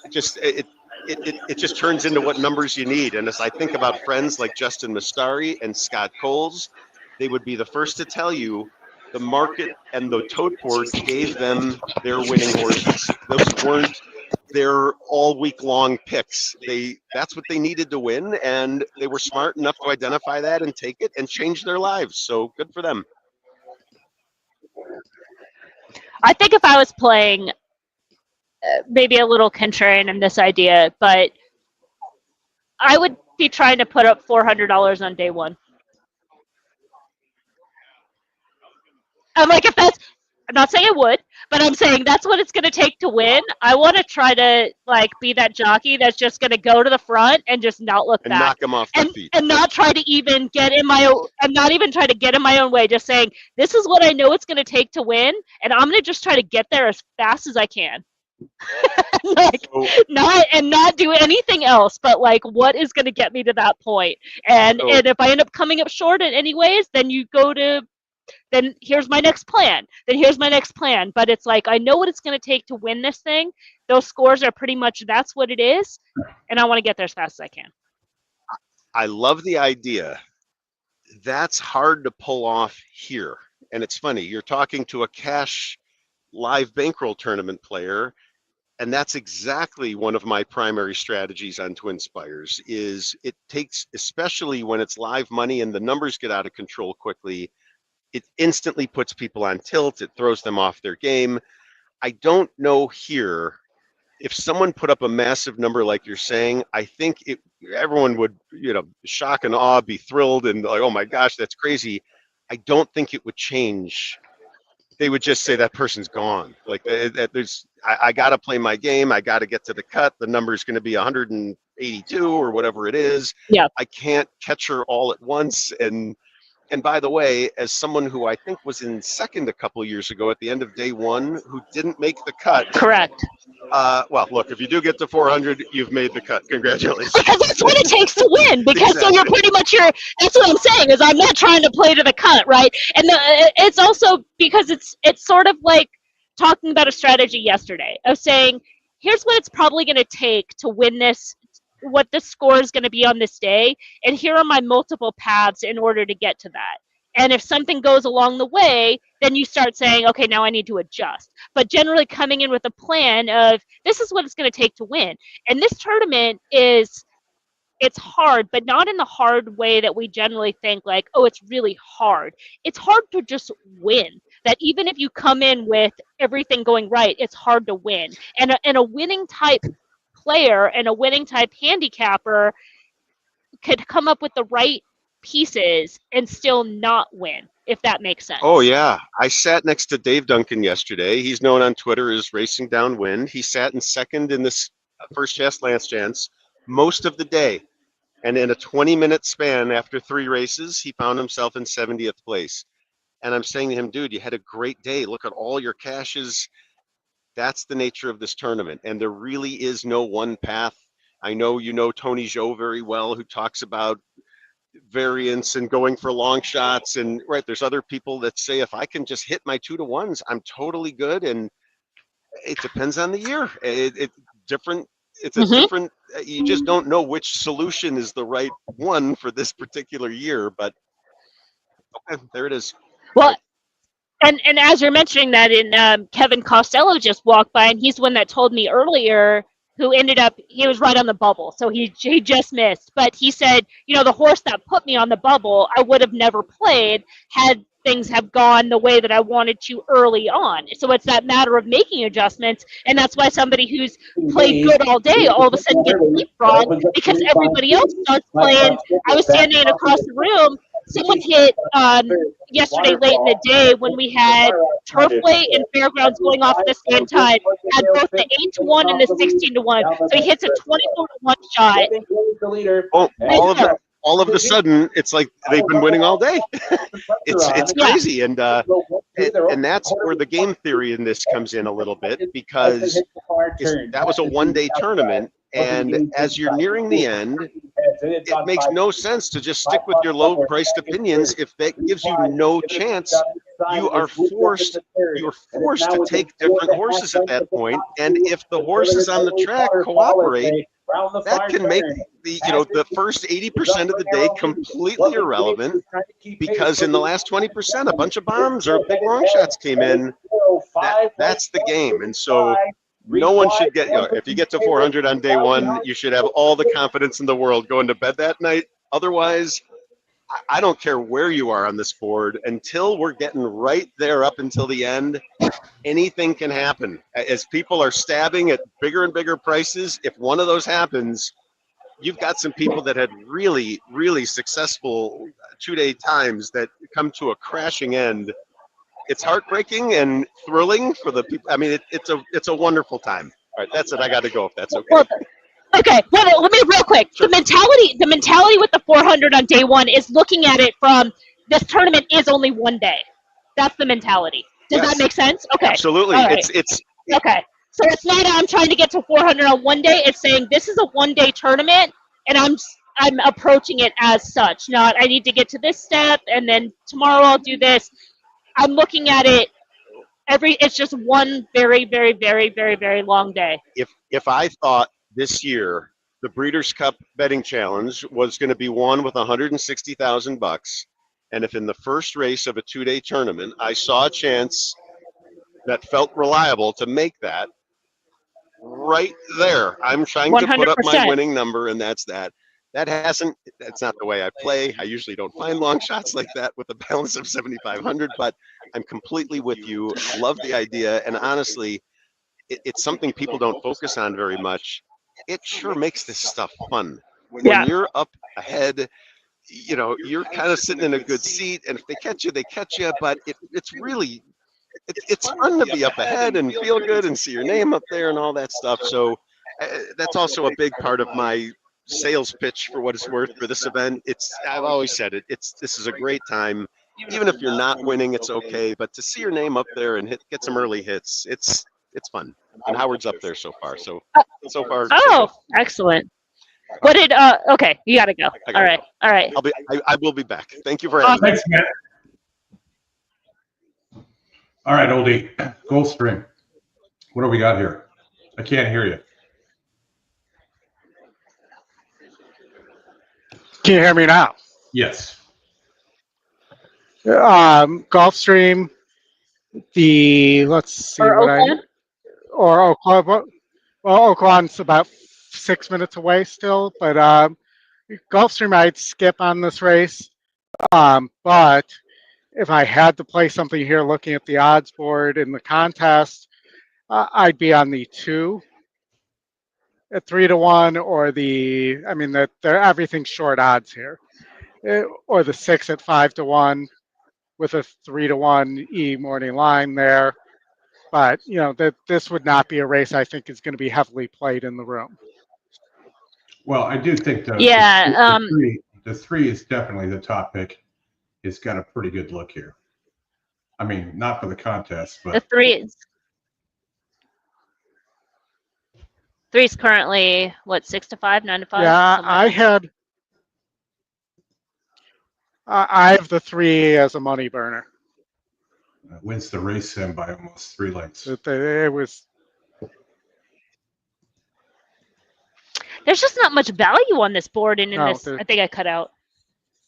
It just turns into what numbers you need. And as I think about friends like Justin Mastari and Scott Coles, they would be the first to tell you the market and the tote board gave them their winning horses. Those weren't their all week long picks. That's what they needed to win, and they were smart enough to identify that and take it and change their lives. So good for them. I think if I was playing, maybe a little contrarian in this idea, but I would be trying to put up $400 on day one. I'm like, I'm not saying I would, but I'm saying that's what it's going to take to win. I want to try to like be that jockey that's just going to go to the front and just not look And back. knock them off their feet. And not try to even get in my own, and not even try to get in my own way, just saying, this is what I know it's going to take to win, and I'm going to just try to get there as fast as I can. Like, not do anything else, but like, what is going to get me to that point? And if I end up coming up short in any ways, then you go to, then here's my next plan. Then here's my next plan. But it's like, I know what it's going to take to win this thing. Those scores are pretty much, that's what it is. And I want to get there as fast as I can. I love the idea. That's hard to pull off here. And it's funny, you're talking to a cash live bankroll tournament player, and that's exactly one of my primary strategies on TwinSpires. Is it takes, especially when it's live money and the numbers get out of control quickly, it instantly puts people on tilt. It throws them off their game. I don't know here if someone put up a massive number like you're saying. I think everyone would, shock and awe, be thrilled, and like, oh my gosh, that's crazy. I don't think it would change. They would just say that person's gone. Like, I got to play my game. I got to get to the cut. The number is going to be 182 or whatever it is. Yeah. I can't catch her all at once. And by the way, as someone who I think was in second a couple of years ago at the end of day one, who didn't make the cut. Correct. Well, look, if you do get to 400, you've made the cut. Congratulations. Because that's what it takes to win. Because Exactly. so you're pretty much that's what I'm saying, is I'm not trying to play to the cut, right? And it's also because it's sort of like talking about a strategy yesterday of saying, here's what it's probably going to take to win this, what the score is going to be on this day, and here are my multiple paths in order to get to that. And if something goes along the way, then you start saying, okay, now I need to adjust. But generally coming in with a plan of, this is what it's going to take to win. And this tournament it's hard, but not in the hard way that we generally think, like, oh, it's really hard. It's hard to just win. That even if you come in with everything going right, it's hard to win. And a winning type player and a winning type handicapper could come up with the right pieces and still not win, if that makes sense. Oh, yeah. I sat next to Dave Duncan yesterday. He's known on Twitter as Racing Downwind. He sat in second in this first chance last chance most of the day. And in a 20-minute span after 3 races, he found himself in 70th place. And I'm saying to him, dude, you had a great day. Look at all your cashes. That's the nature of this tournament. And there really is no one path. I know you know Tony Zhou very well, who talks about variance and going for long shots. And right, there's other people that say, if I can just hit my 2-to-1s, I'm totally good. And it depends on the year. It's different. It's a different, you just don't know which solution is the right one for this particular year. But okay, there it is. Well, And as you're mentioning that, Kevin Costello just walked by, and he's the one that told me earlier, who ended up, he was right on the bubble, so he just missed. But he said, the horse that put me on the bubble, I would have never played had things have gone the way that I wanted to early on. So it's that matter of making adjustments, and that's why somebody who's played good all day all of a sudden gets leapfrogged because everybody else starts playing. I was standing across the room. Someone hit yesterday late in the day when we had Turfway and Fairgrounds going off at the same time, had both the 8-1 and the 16-1. So he hits a 24-1 shot. Oh, all of a sudden, it's like they've been winning all day. It's crazy, and that's where the game theory in this comes in a little bit, because that was a one-day tournament, and as you're nearing the end, it makes no sense to just stick with your low-priced opinions if that gives you no chance. You're forced to take different horses at that point, and if the horses on the track cooperate, that can make the first 80% of the day completely irrelevant, because in the last 20%, a bunch of bombs or big long shots came in. That's the game, and so no one should get. If you get to 400 on day one, you should have all the confidence in the world going to bed that night. Otherwise, I don't care where you are on this board, until we're getting right there up until the end, anything can happen. As people are stabbing at bigger and bigger prices, if one of those happens, you've got some people that had really, really successful two-day times that come to a crashing end. It's heartbreaking and thrilling for the people. I mean, it's a wonderful time. All right, that's it. I got to go, if that's okay. Well, okay, well, let me real quick. Sure. The mentality with the 400 on day one is looking at it from, this tournament is only one day. That's the mentality. Does that make sense? Okay. Absolutely. Right. It's okay. So it's not I'm trying to get to 400 on one day. It's saying this is a one-day tournament, and I'm approaching it as such. Not I need to get to this step, and then tomorrow I'll do this. I'm looking at it it's just one very, very, very, very, very long day. If I thought this year the Breeders' Cup Betting Challenge was going to be won with $160,000, and if in the first race of a two-day tournament I saw a chance that felt reliable to make that, right there, I'm trying 100%. To put up my winning number, and that's that. That's not the way I play. I usually don't find long shots like that with a balance of 7,500, but I'm completely with you. Love the idea, and honestly, it's something people don't focus on very much. It sure makes this stuff fun. When you're up ahead, you're kind of sitting in a good seat, and if they catch you, they catch you, but it's really, it's fun to be up ahead and feel good and see your name up there and all that stuff. So that's also a big part of my sales pitch, for what it's worth, for this event. I've always said this is a great time. Even if you're not winning, it's okay, but to see your name up there and get some early hits, it's fun. And Howard's up there so far. So far. Oh, excellent. What did okay, you gotta go. All right. I will be back. Thank you for having me. Thanks, man. All right, Oldie, Gulfstream. What do we got here? I can't hear you. Can you hear me now? Yes. Gulfstream, let's see Oaklawn? Oaklawn. Well, Oaklawn's about 6 minutes away still, but Gulfstream I'd skip on this race. But if I had to play something here, looking at the odds board in the contest, I'd be on the 2 at 3-1, or everything's short odds here, or the 6 at 5-1 with a 3-1 E morning line there. But this would not be a race I think is going to be heavily played in the room. Well, I do think the three is definitely the top pick. It's got a pretty good look here. I mean, not for the contest, but the three's currently what, 6-5, 9-5? Yeah, I have the 3 as a money burner. Wins the race in by almost 3 lengths. It was. There's just not much value on this board, and I think I cut out.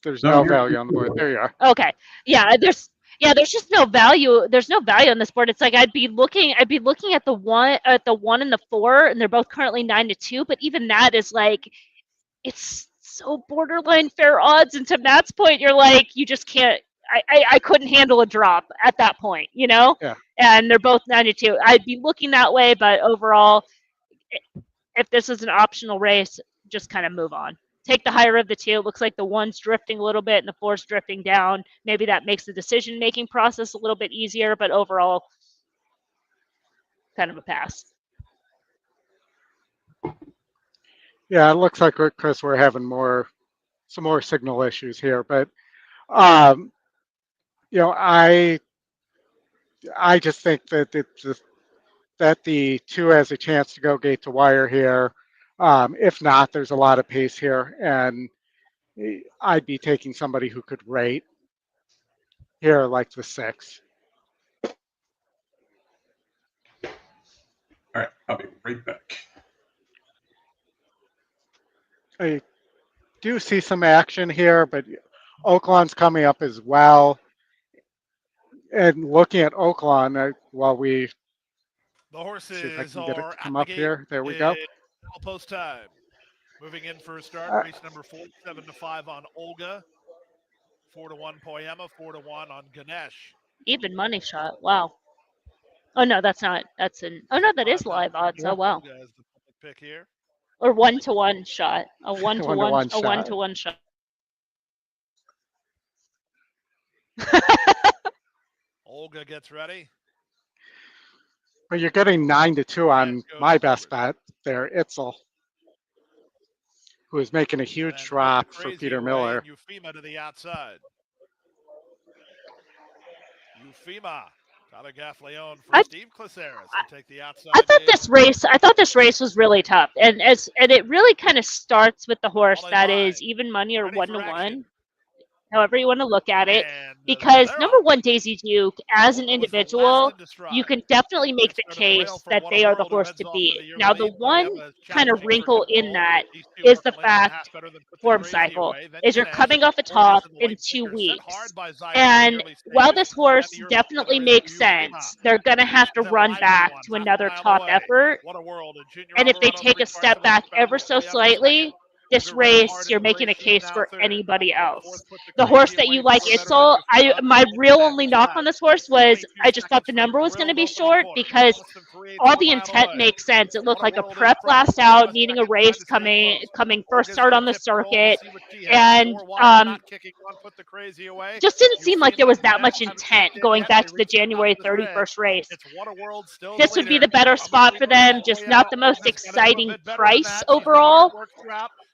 There's no value on the board. There you are. Okay, yeah. Yeah, there's just no value. There's no value on this board. It's like I'd be looking at the one and the 4, and they're both currently 9-2. But even that is like, it's so borderline fair odds. And to Matt's point, you're like, you just can't. I couldn't handle a drop at that point, you know. Yeah. And they're both 9-2. I'd be looking that way, but overall, if this is an optional race, just kind of move on. Take the higher of the two. It looks like the 1's drifting a little bit and the 4's drifting down. Maybe that makes the decision-making process a little bit easier, but overall, kind of a pass. Yeah, it looks like, Chris, we're having some more signal issues here, but you know, I just think that that the 2 has a chance to go gate to wire here. If not, there's a lot of pace here, and I'd be taking somebody who could rate here, like the 6. All right, I'll be right back. I do see some action here, but Oaklawn's coming up as well. And looking at Oaklawn, while we The horses see if I can get it are to come at up the here. There we gate go. in post time. Moving in for a start, race number 4, 7-5 on Olga, 4-1 Poema, 4-1 on Ganesh. Even money shot. Wow. Oh no, that's not. That's an. Oh no, that is live odds. Oh wow. Olga is the public pick here. Or 1-to-1 shot. A 1-to-1. A shot. 1-to-1 shot. Olga gets ready. But you're getting 9-2 on my best bet there, Itzel, who is making a huge And drop for crazy Peter away, Miller. and Eufema to the outside. Eufema. Tyler Gaffleon for Steve Claceris to take the outside. I thought this race was really tough, and it really kind of starts with the horse that is even money or 1-to-1, however you want to look at it. Because number 1, Daisy Duke, as an individual, you can definitely make the case that they are the horse to beat. Now, the one kind of wrinkle in that is the fact, form cycle, is you're coming off a top in 2 weeks. And while this horse definitely makes sense, they're going to have to run back to another top effort. And if they take a step back ever so slightly, this race, you're making a case for anybody else. The horse that you like, Itzel, my real only knock on this horse was I just thought the number was going to be short because all the intent makes sense. It looked like a prep last out, needing a race coming first start on the circuit, and just didn't seem like there was that much intent going back to the January 31st race. This would be the better spot for them, just not the most exciting price overall.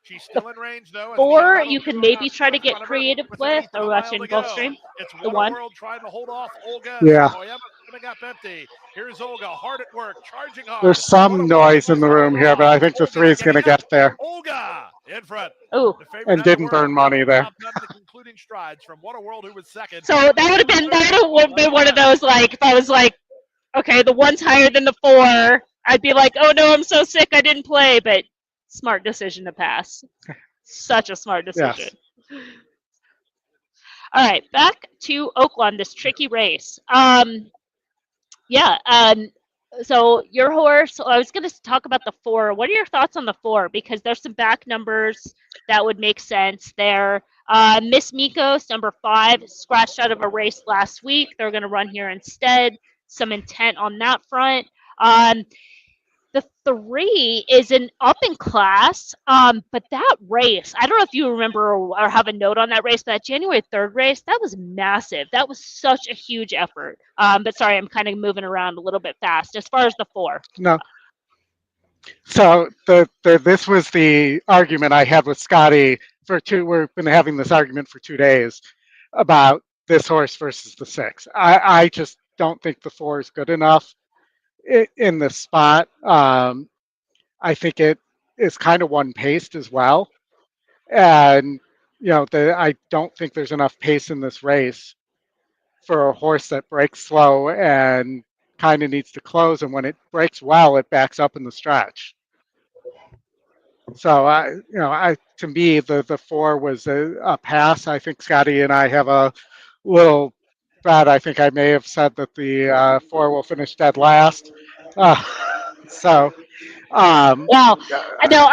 She's still in range, though. 4, you can maybe try to get creative with, or watching Gulfstream. The 1. Trying to hold off Olga. Yeah. Coming up empty. Here's Olga, hard at work, charging hard. There's some noise in the room here, but I think the 3 is going to get there. Olga in front. Ooh. And didn't burn money there. Concluding strides from What a World, who was second. So that would have been one of those, like, if I was like, okay, the 1's higher than the 4, I'd be like, oh no, I'm so sick, I didn't play, but smart decision to pass. Such a smart decision. Yes. All right, back to Oaklawn, this tricky race. So your horse, I was going to talk about the 4. What are your thoughts on the 4? Because there's some back numbers that would make sense there. Miss Mikos, number 5, scratched out of a race last week. They're going to run here instead. Some intent on that front. The 3 is an up in class, but that race, I don't know if you remember or have a note on that race, but that January 3rd race, that was massive. That was such a huge effort. But sorry, I'm kind of moving around a little bit fast. As far as the 4. No. So this was the argument I had with Scotty for 2. We've been having this argument for 2 days about this horse versus the 6. I just don't think the 4 is good enough in the spot. I think it is kind of one-paced as well. And, you know, I don't think there's enough pace in this race for a horse that breaks slow and kind of needs to close. And when it breaks well, it backs up in the stretch. So, to me, the 4 was a pass. I think Scotty and I have a little bet, I think I may have said that the 4 will finish dead last. So, Well, no,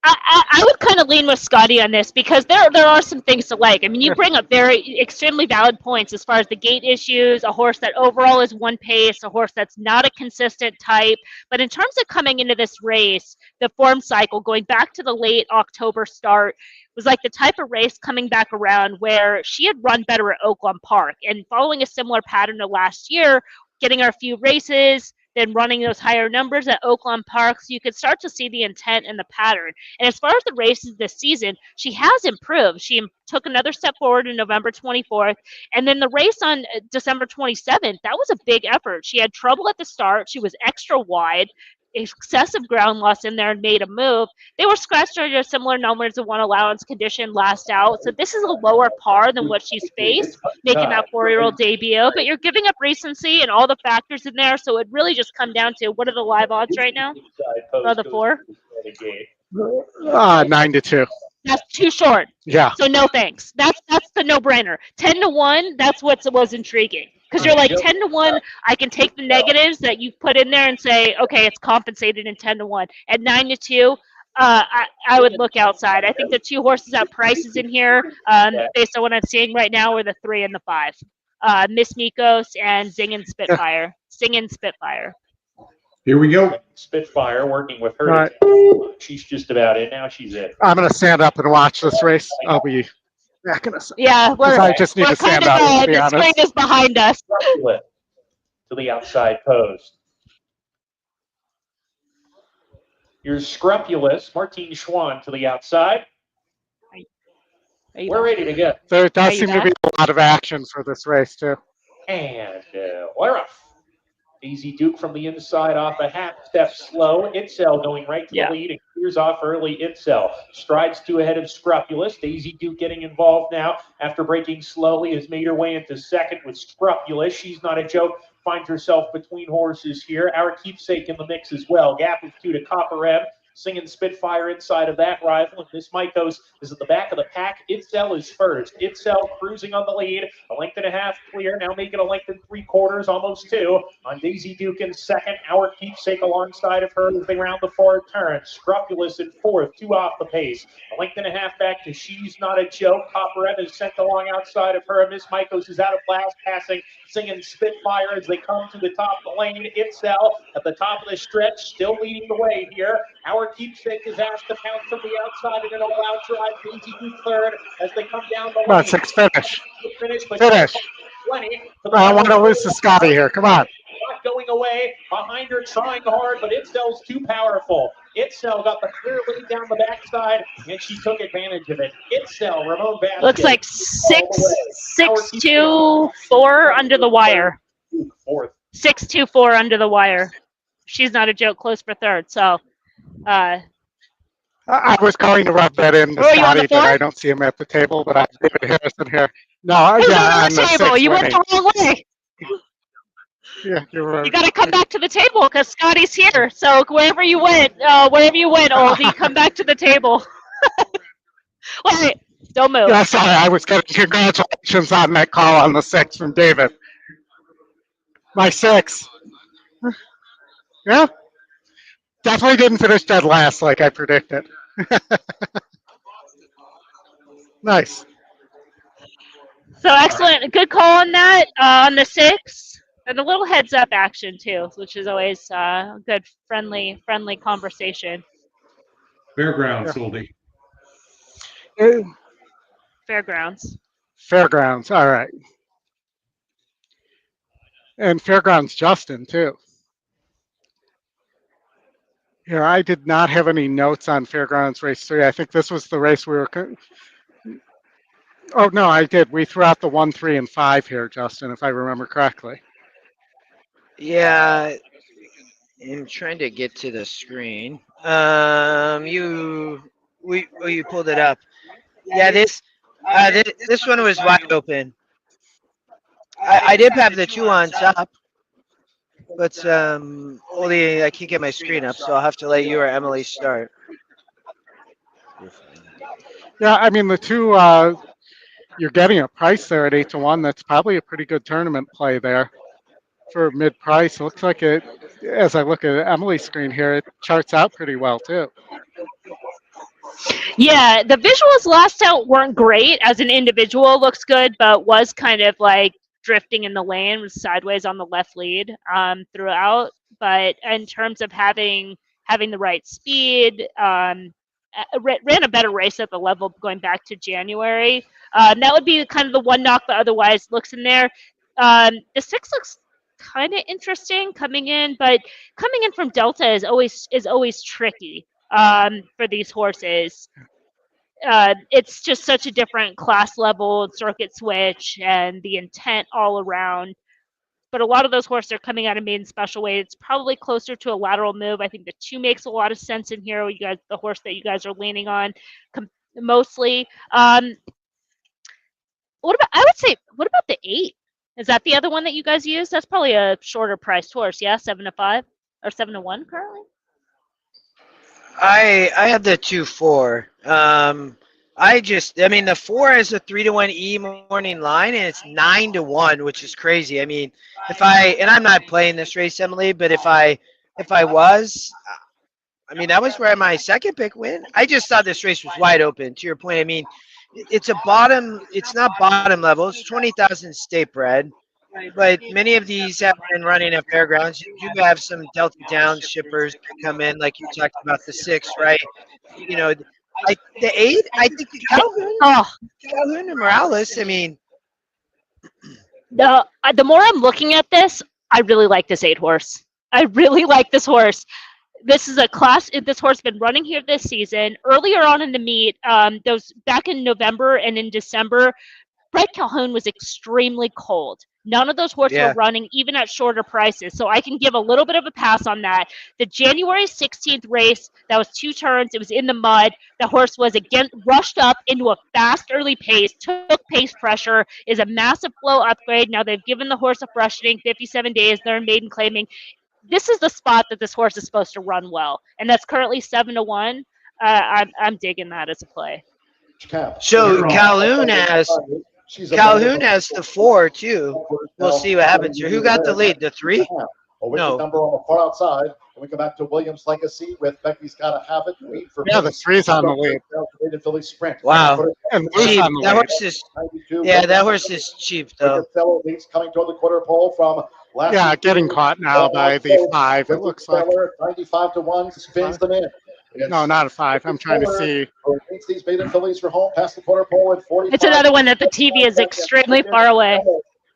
I would kind of lean with Scotty on this because there are some things to like. I mean, you bring up very extremely valid points as far as the gait issues, a horse that overall is one pace, a horse that's not a consistent type. But in terms of coming into this race, the form cycle going back to the late October start was like the type of race coming back around where she had run better at Oaklawn Park and following a similar pattern to last year, getting her a few races, then running those higher numbers at Oaklawn Park, so you could start to see the intent and the pattern. And as far as the races this season, she has improved. She took another step forward in November 24th, and then the race on December 27th, that was a big effort. She had trouble at the start. She was extra wide, excessive ground loss in there and made a move. They were scratched under similar numbers of one allowance condition last out. So this is a lower par than what she's faced, making that 4-year-old debut. But you're giving up recency and all the factors in there. So it really just come down to what are the live odds right now for the 4? 9-2. That's too short. Yeah. So no thanks. That's the no-brainer. 10-1. That's what was intriguing. Because you're like 10-1, I can take the negatives that you put in there and say, okay, it's compensated in 10-1. At 9-2, I would look outside. I think the 2 horses at prices in here, based on what I'm seeing right now, are the 3 and the 5. Miss Mikos and Zingin' Spitfire. Singin' Spitfire. Here we go. Spitfire working with her. Right. She's just about in. Now she's in. I'm going to stand up and watch this race. I'll be back in a second. Yeah, I just need to stand up, to be the honest. screen is behind us. To the outside post. Here's Scrupulous, Martine Schwann to the outside. We're ready to go. There does seem to be a lot of action for this race, too. And we're off. Daisy Duke from the inside off a half step slow. Itzel going right to the lead and clears off early. Itzel strides 2 ahead of Scrupulous. Daisy Duke getting involved now after breaking slowly has made her way into second with Scrupulous. She's not a joke. Finds herself between horses here. Our Keepsake in the mix as well. Gap of 2 to Copper M. Singing Spitfire inside of that rival. And Miss Mikos is at the back of the pack. Itzel is first. Itzel cruising on the lead. 1.5 clear. Now making 1.75, almost 2. On Daisy Duke in second. Our Keepsake alongside of her as they round the 4 turn. Scrupulous in fourth. 2 off the pace. 1.5 back to She's Not a Joke. Copper M is sent along outside of her. Miss Mikos is out of last, passing Singing Spitfire as they come to the top of the lane. Itzel at the top of the stretch, still leading the way here. Our Keepsake is asked to pounce from the outside in an all-out drive. Daisy Duke third as they come down the lane. Come on, 6 finish. Finish. I want to lose to Scotty here. Come on. Not going away. Behind her, trying hard, but Itzel's too powerful. Itzel got the clear lead down the backside, and she took advantage of it. Itzel, Ramon Basket. Looks like 6-2-4 under the wire. 6-2-4 under the wire. She's Not a Joke, close for third. So, I was going to rub that in to Scotty, but I don't see him at the table. But I have David Harrison here. No, on on the table. You went the wrong way. Yeah, you're right. You got to come back to the table because Scotty's here. So wherever you went, Oldie, come back to the table. Wait, don't move. Yeah, sorry, I was getting congratulations on that call on the 6 from David. My 6. Yeah, definitely didn't finish dead last like I predicted. Nice. So excellent. Good call on that, on the 6. And a little heads up action too, which is always a good, friendly conversation. Fairgrounds, Oldie. Fairgrounds. All right. And Fairgrounds Justin too. Here, I did not have any notes on Fairgrounds Race 3. I think this was the race we were. Oh no, I did. We threw out the 1, 3, and 5 here, Justin, if I remember correctly. Yeah, I'm trying to get to the screen. You pulled it up. Yeah, this one was wide open. I did have the 2 on top, but only I can't get my screen up, so I'll have to let you or Emily start. Yeah, I mean the 2 you're getting a price there at 8-1. That's probably a pretty good tournament play there for mid-price. It looks like it, as I look at Emily's screen here, it charts out pretty well too. Yeah, the visuals last out weren't great. As an individual, looks good, but was kind of like drifting in the lane, was sideways on the left lead throughout. But in terms of having the right speed, ran a better race at the level going back to January. That would be kind of the one knock, but otherwise looks in there. The 6 looks kind of interesting coming in, but coming in from Delta is always tricky for these horses. It's just such a different class level, circuit switch, and the intent all around. But a lot of those horses are coming out of maiden special weight. It's probably closer to a lateral move. I think the 2 makes a lot of sense in here. You guys, the horse that you guys are leaning on, mostly. What about the 8? Is that the other one that you guys use? That's probably a shorter priced horse. Yeah, 7-5 or 7-1 currently. I had the 2-4. The 4 is a 3-1 E morning line, and it's 9-1, which is crazy. I mean, and I'm not playing this race, Emily, but if I was, that was where my second pick went. I just thought this race was wide open. To your point, I mean, it's not bottom level. It's 20,000 state bred. But many of these have been running at Fairgrounds. You do have some Delta Downs shippers come in, like you talked about the 6, right? Like the 8, I think Calhoun and Morales. I mean, the more I'm looking at this, I really like this 8 horse. I really like this horse. This is a class. This horse has been running here this season. Earlier on in the meet, those back in November and in December, Brett Calhoun was extremely cold. None of those horses were running, even at shorter prices. So I can give a little bit of a pass on that. The January 16th race, that was 2 turns. It was in the mud. The horse was again rushed up into a fast early pace, took pace pressure, is a massive flow upgrade. Now they've given the horse a freshening, 57 days. They're in maiden claiming. This is the spot that this horse is supposed to run well. And that's currently 7-1. I'm digging that as a play. So Calhoun has the 4 too. We'll see what happens here. Who got the lead? The 3? No. Number on the far outside. And we come back to Williams Legacy with Becky's Gotta Have It. Yeah, the 3's on the lead. Philly Sprint. Wow. And cheap. That horse is cheap though. Leads coming toward the quarter pole from last getting caught now by the 5. It looks like 95-1 spins them in. No, not a 5. I'm trying to see. These maiden fillies for home past the quarter pole at 40. It's another one that the TV is extremely far away.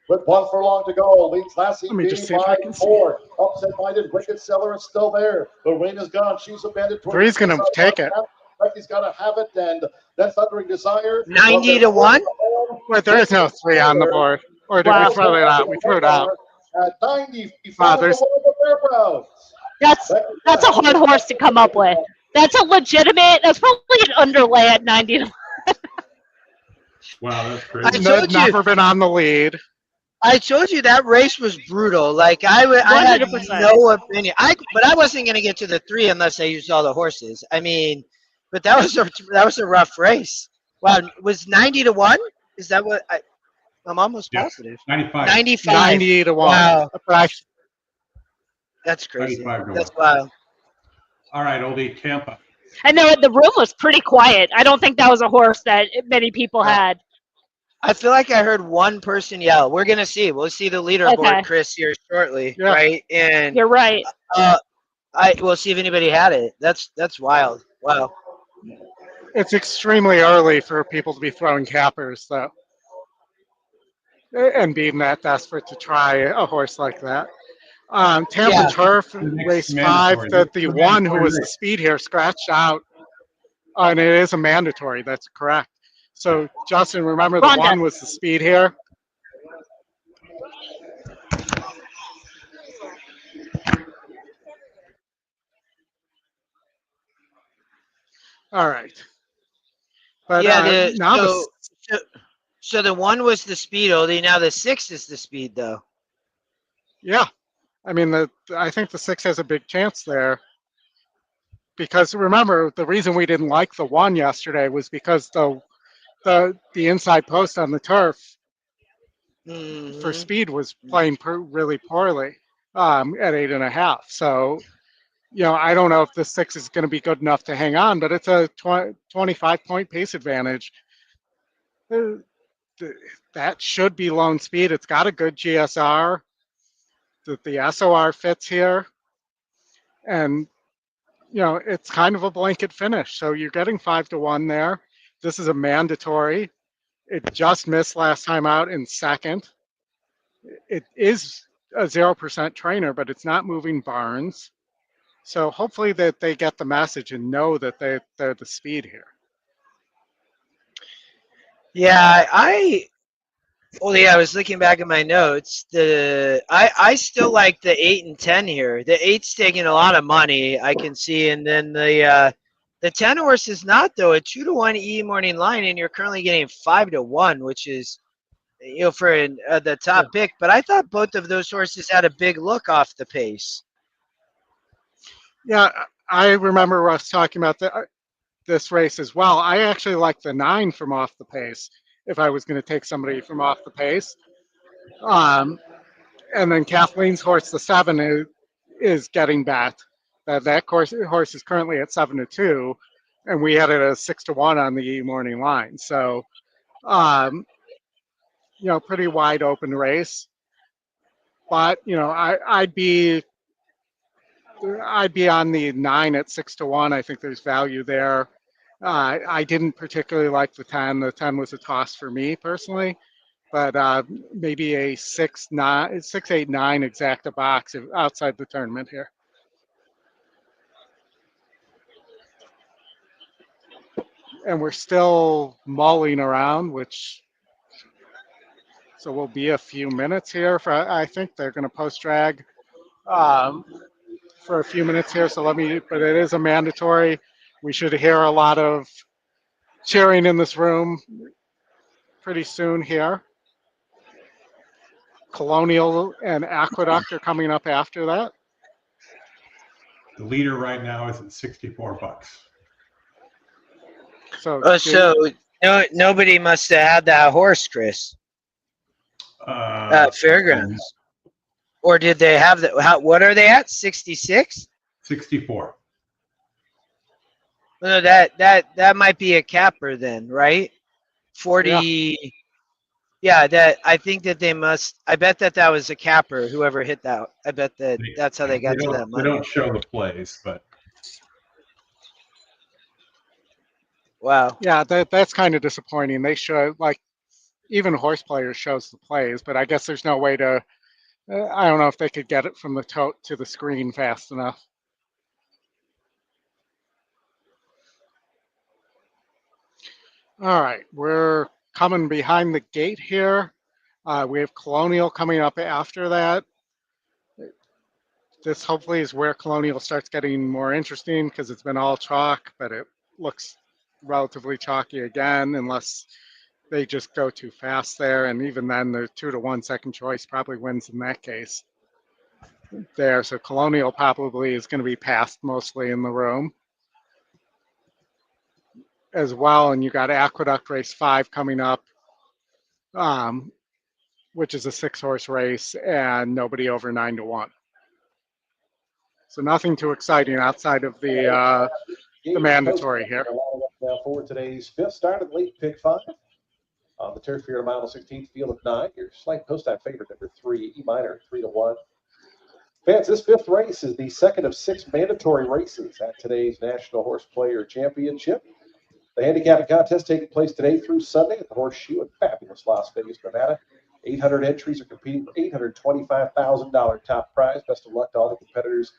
With 1 furlong to go, leads Lassie. Let me just see if I can see. Upset-minded, Wicked Seller is still there. The rain is gone. She's abandoned. 3's going to take it. He's got to have it, and then Thundering Desire. 90-1. Wait, there is no 3 on the board. Or did we throw it out? We threw it out. At 95 there's... That's a hard horse to come up with. That's a legitimate. That's probably an underlay at 90-1. Wow, that's crazy. Never been on the lead. I told you that race was brutal. Like I had 100%. no opinion. But I wasn't going to get to the 3 unless I used all the horses. I mean, but that was a rough race. Wow, was 90-1? Is that what I'm almost positive? 95. 90-1. Wow. That's crazy. 95-1. That's wild. All right, oldie Tampa. And the room was pretty quiet. I don't think that was a horse that many people had. I feel like I heard one person yell. We're gonna see. We'll see the leaderboard, Chris, here shortly, right? And you're right. We'll see if anybody had it. That's wild. Wow. It's extremely early for people to be throwing cappers, though, and being that desperate to try a horse like that. Tampa Turf, race 5, the 1 who was the speed here scratched out, and it is a mandatory. That's correct. So, Justin, remember the 1 was the speed here? All right. But so the 1 was the speed, oldie. Now the 6 is the speed, though. Yeah. I mean, I think the 6 has a big chance there. Because remember, the reason we didn't like the 1 yesterday was because the the inside post on the turf for Mhm. speed was playing really poorly at 8.5. So, you know, I don't know if the 6 is going to be good enough to hang on, but it's a 25-point pace advantage. That should be lone speed. It's got a good GSR. The SOR fits here. And, you know, it's kind of a blanket finish. So you're getting 5-1 there. This is a mandatory. It just missed last time out in second. It is a 0% trainer, but it's not moving barns. So hopefully that they get the message and know that they're the speed here. Yeah, I was looking back at my notes. I still like the 8 and 10 here. The 8's taking a lot of money, I can see, and then the 10 horse is not, though. A 2-1 E morning line, and you're currently getting 5-1, which is, you know, for the top pick. But I thought both of those horses had a big look off the pace. Yeah, I remember us talking about this race as well. I actually like the 9 from off the pace if I was going to take somebody from off the pace. And then Kathleen's horse, the 7, is getting bet. That horse is currently at 7-2, and we had it as 6-1 on the morning line. So, you know, pretty wide open race. But, you know, I'd be on the 9 at 6-1. I think there's value there. I didn't particularly like the 10. The 10 was a toss for me personally, but maybe a 6-8-9 exacta box outside the tournament here. And we're still mulling around, so we'll be a few minutes here. I think they're going to post drag for a few minutes here. So but it is a mandatory. We should hear a lot of cheering in this room pretty soon here. Colonial and Aqueduct are coming up after that. The leader right now is at $64. So, Nobody must have had that horse, Chris. Fairgrounds. Or did they have that? What are they at? 66? 64. No, that might be a capper then, right? 40. Yeah, that I think that they must. I bet that was a capper. Whoever hit that, I bet that's how they got to that money. They don't show the plays, but wow. Yeah, that's kind of disappointing. They show, like, even horse players shows the plays, but I guess there's no way to. I don't know if they could get it from the tote to the screen fast enough. All right, we're coming behind the gate here. We have Colonial coming up after that. This hopefully is where Colonial starts getting more interesting because it's been all chalk, but it looks relatively chalky again unless they just go too fast there. And even then, the 2-1 second choice probably wins in that case there. So Colonial probably is going to be passed mostly in the room as well. And you got Aqueduct race 5 coming up, which is a 6-horse race and nobody over 9-1. So nothing too exciting outside of the mandatory here. Now for today's 5th start of late pick 5 on the turf here at a mile 16th field of 9. Your slight post time favorite number 3, E minor 3-1. Fans, this 5th race is the second of 6 mandatory races at today's National Horse Player Championship. The handicapping contest taking place today through Sunday at the Horseshoe in fabulous Las Vegas, Nevada. 800 entries are competing for $825,000 top prize. Best of luck to all the competitors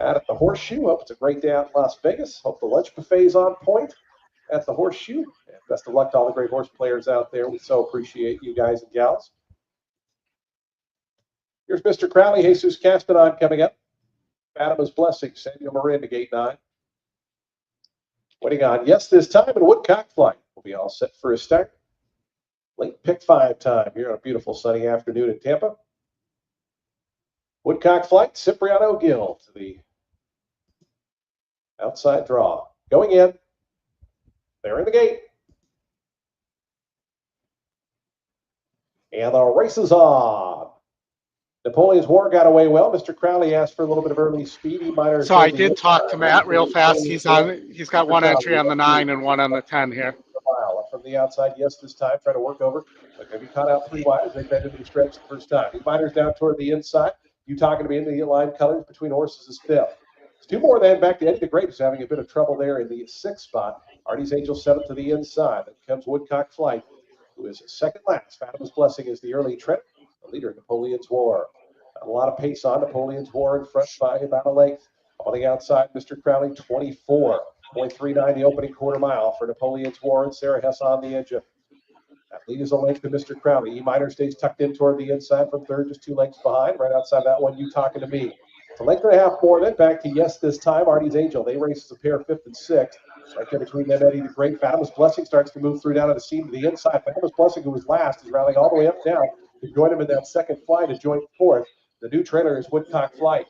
out at the Horseshoe. Hope it's a great day out in Las Vegas. Hope the lunch buffet is on point at the Horseshoe. And best of luck to all the great horse players out there. We so appreciate you guys and gals. Here's Mr. Crowley, Jesus Castanon coming up. Fatima's Blessing, Samuel Marin to gate 9. Waiting on Yes This Time, and Woodcock Flight will be all set for a start. Late pick 5 time here on a beautiful sunny afternoon in Tampa. Woodcock Flight, Cipriano Gill to the outside draw. Going in. They're in the gate. And the race is on. Napoleon's War got away well. Mr. Crowley asked for a little bit of early speed. So I did talk to Matt real fast. He's got one entry on the 9 and one on the 10 here. Up from the outside, yes, this time, try to work over, but maybe caught out 3 wide as they bend into the stretch the first time. E-Miner's down toward the inside. You talking to me in the line colors between horses is 5th. It's 2 more then back to Eddie the Great, who's having a bit of trouble there in the 6th spot. Artie's Angel 7th to the inside. Then comes Woodcock Flight, who is 2nd last. Fatima Blessing is the early trend. The leader in Napoleon's War. A lot of pace on Napoleon's War in front by about a length. On the outside, Mr. Crowley, 24.39 the opening quarter mile for Napoleon's War, and Sarah Hess on the engine. That lead is a length to Mr. Crowley. E-Miner stays tucked in toward the inside from 3rd, just 2 lengths behind. Right outside that one, you talking to me. It's a length and a half more, then back to yes this time. Artie's Angel. They race as a pair 5th and 6th. Right there between them, Eddie the Great. Fatima's Blessing starts to move through down to the seam to the inside. Fatima's Blessing, who was last, is rallying all the way up down to join him in that 2nd fly to join 4th. The new trailer is Woodcock Flight,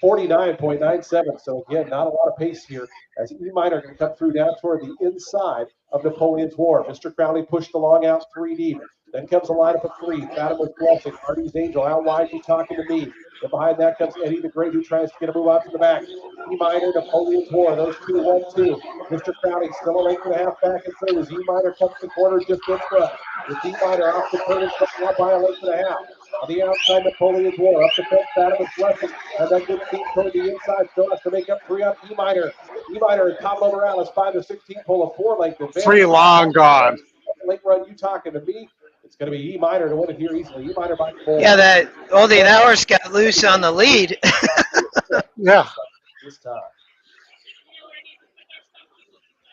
49.97. So again, not a lot of pace here as E-Miner going to come through down toward the inside of Napoleon's War. Mr. Crowley pushed along out 3 deep. Then comes a lineup of 3. Fatima's Blessing, Artie's Angel out wide, you talking to me. And behind that comes Eddie the Great, who tries to get a move out to the back. E-Miner, Napoleon's War, those 2, 1-2. Mr. Crowley still a length and a half back in 3rd as E-Miner comes to the corner just in front. With E-Miner off the turn and up by a length and a half. On the outside, Napoleon's War up the fence, Fatima's Blessing. And then good speed toward the inside. Still has to make up 3 on E-Miner. E-Miner and Pablo Morales 5-16 pull a 4-length advantage. 3 long gone. Late run, you talking to me? It's going to be E-Miner to win it here easily. E-Miner by 4. Yeah, that horse got loose on the lead. Yeah. This time.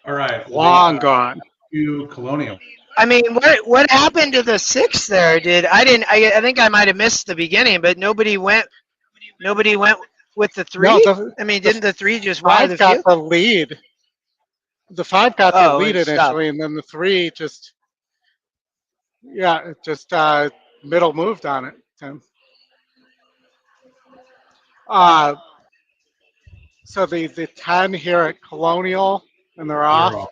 All right. Long gone. To Colonial. I mean, what happened to the 6th there? I think I might have missed the beginning, but nobody went with the 3. No, didn't the 3 just wide the 5 got field? the lead. The 5 got the lead initially, and then the 3 just middle moved on it, Tim. So the 10 here at Colonial, and they're off.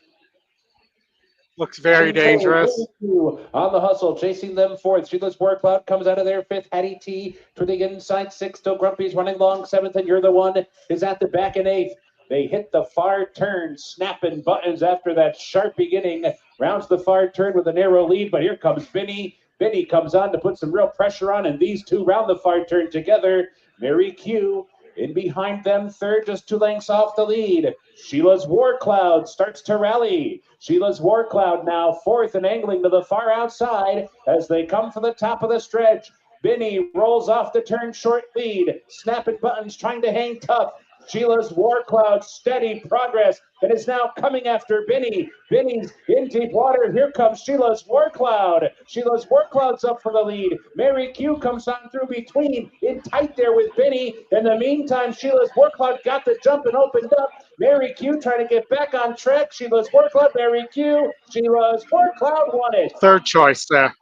Looks very dangerous. On the hustle, chasing them 4th. Sheila's War Cloud comes out of there 5th. Hattie T to the inside 6th. Still Grumpy's running long 7th, and You're the One is at the back in 8th. They hit the far turn, snapping buttons after that sharp beginning. Rounds the far turn with a narrow lead, but here comes Vinny. Vinny comes on to put some real pressure on, and these 2 round the far turn together. Mary Q in behind them 3rd, just 2 lengths off the lead. Sheila's War Cloud starts to rally. Sheila's War Cloud now 4th and angling to the far outside as they come for the top of the stretch. Vinny rolls off the turn short lead. Snapping buttons trying to hang tough. Sheila's War Cloud, steady progress, and is now coming after Vinny. Vinny's in deep water. Here comes Sheila's War Cloud. Sheila's War Cloud's up for the lead. Mary Q comes on through between, in tight there with Vinny. In the meantime, Sheila's War Cloud got the jump and opened up. Mary Q trying to get back on track. Sheila's War Cloud, Mary Q. Sheila's War Cloud won it. 3rd choice there.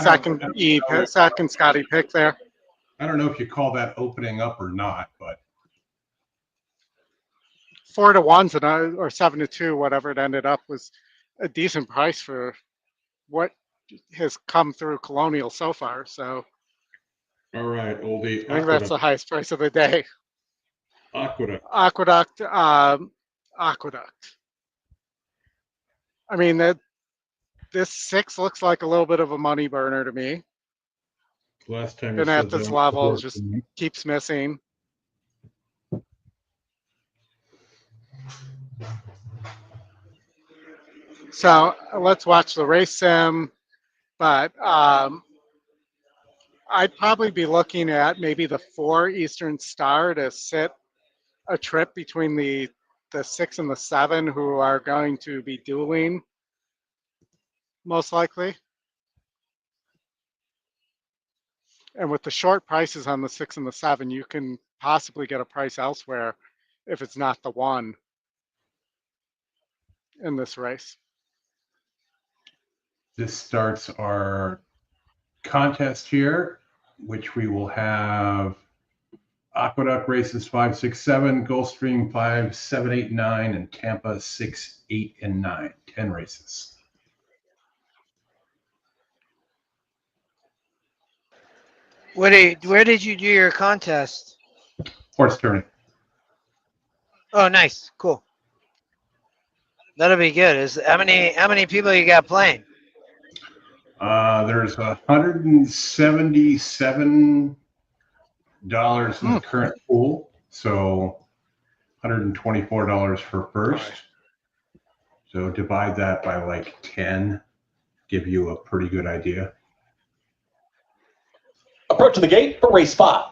Second Scotty pick there. I don't know if you call that opening up or not, but 4 to 1s or 7 to 2, whatever it ended up, was a decent price for what has come through Colonial so far. So, all right, oldie. I think that's the highest price of the day. Aqueduct. Aqueduct. I mean, this 6 looks like a little bit of a money burner to me. Last time been at this level, just keeps missing. So let's watch the race sim, but I'd probably be looking at maybe the 4 Eastern Star to sit a trip between the 6 and the 7, who are going to be dueling most likely. And with the short prices on the 6 and the 7, you can possibly get a price elsewhere if it's not the 1 in this race. This starts our contest here, which we will have Aqueduct races 5, 6, 7, Gulfstream 5, 7, 8, 9, and Tampa 6, 8, and 9. 10 races. Where did you do your contest? Horse tourney. Oh, nice, cool. That'll be good. How many people you got playing? There's $177 in the current pool, so $124 for first. So divide that by like 10, give you a pretty good idea. Approaching the gate for race 5.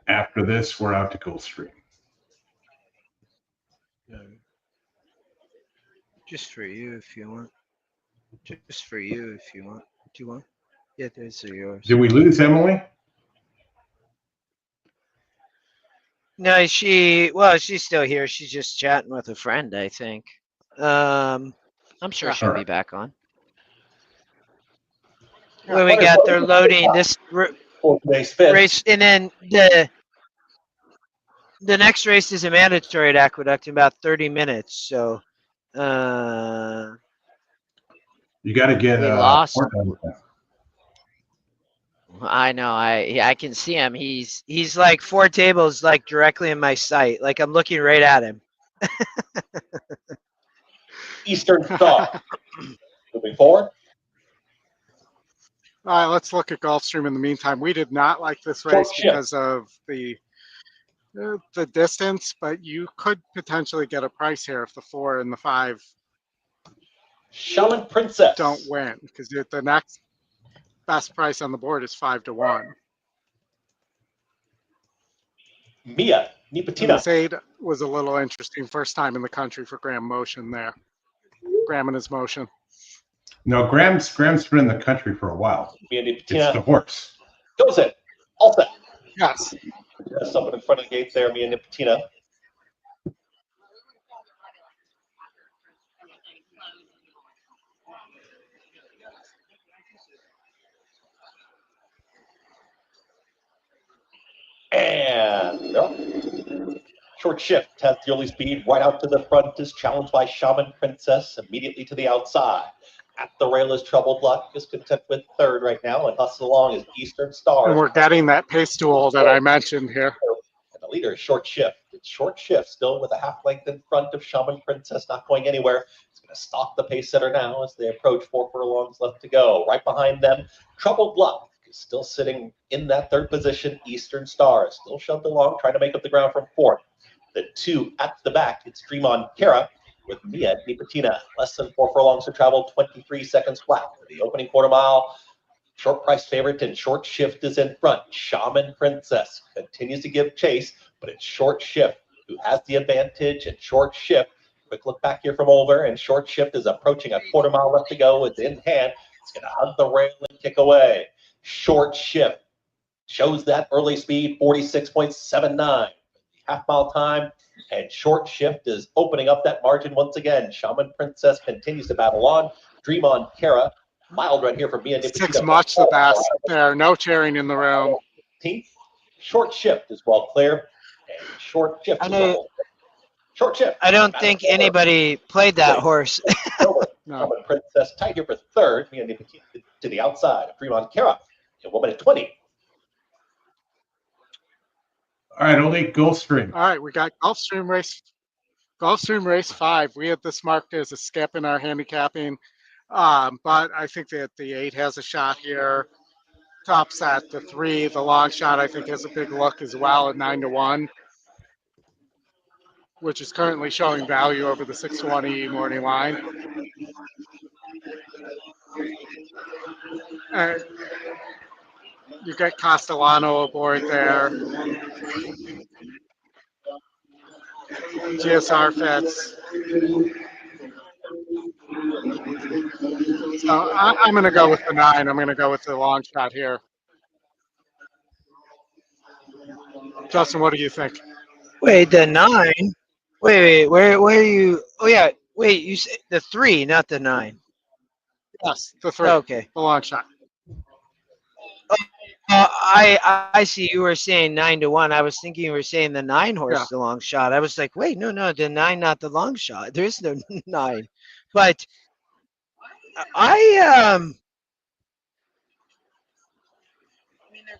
After this, we're out to Gulfstream. Just for you, if you want. Just for you, if you want. Do you want? Yeah, those are yours. Did we lose Emily? No, she's still here. She's just chatting with a friend, I think. I'm sure she'll be back on. What we got? They're loading this race, and then the next race is a mandatory at Aqueduct in about 30 minutes. So, you got to get lost. I know. I can see him. He's like 4 tables, like directly in my sight. Like I'm looking right at him. Eastern Star. Moving forward. All right, let's look at Gulfstream in the meantime. We did not like this race because of the distance, but you could potentially get a price here if the 4 and the 5 Shaman Princess don't win, because the next best price on the board is 5 to 1. Mia Nipatina. This 8 was a little interesting. First time in the country for Graham Motion there. Graham and his motion. No, Graham's been in the country for a while. Mia It's Nipatina the horse. goes in. All set. Yes. Someone in front of the gate there, Mia Nipatina. And no. Short shift has the early speed right out to the front, is challenged by Shaman Princess immediately to the outside. At the rail is Troubled Luck, is content with 3rd right now, and hustle along is Eastern Star. And we're getting that pace duel that I mentioned here. And the leader is Short Shift. It's Short Shift still with a half length in front of Shaman Princess, not going anywhere. It's going to stalk the pace setter now as they approach 4 furlongs left to go. Right behind them, Troubled Luck is still sitting in that 3rd position. Eastern Star is still shoved along, trying to make up the ground from 4th. The 2 at the back, it's Dream on Kara with Mia Nipatina. Less than 4 furlongs to travel, 23 seconds flat. For the opening quarter mile, short price favorite and Short Shift is in front. Shaman Princess continues to give chase, but it's Short Shift who has the advantage, and Short Shift, quick look back here from over, and Short Shift is approaching a quarter mile left to go. It's in hand. It's going to hug the rail and kick away. Short Shift shows that early speed, 46.79. Half mile time, and Short Shift is opening up that margin once again. Shaman Princess continues to battle on. Dream on Kara. Mild right here from Mia Nipatina. 6 much the best there. No cheering in the room. Short Shift is well clear. And Short Shift. Short Shift. I don't think anybody played that horse. No. Shaman Princess tight here for 3rd. Mia Nipatina to the outside. Dream on Kara in 1 minute 20. All right, only Gulfstream. All right, we got Gulfstream race 5. We had this marked as a skip in our handicapping, but I think that the 8 has a shot here. Top set, the 3, the long shot, I think has a big look as well at 9 to 1, which is currently showing value over the 6 to 1 morning line. You got Castellano aboard there. GSR fits. So I'm going to go with the 9. I'm going to go with the long shot here. Justin, what do you think? Wait, the 9? Wait, where are you? Oh, yeah. Wait, you said the 3, not the 9. Yes, the 3. Okay. The long shot. I see you were saying 9-1. I was thinking you were saying the 9 horse, Yeah. the long shot. I was like, wait, no, the 9, not the long shot. There is no 9. But I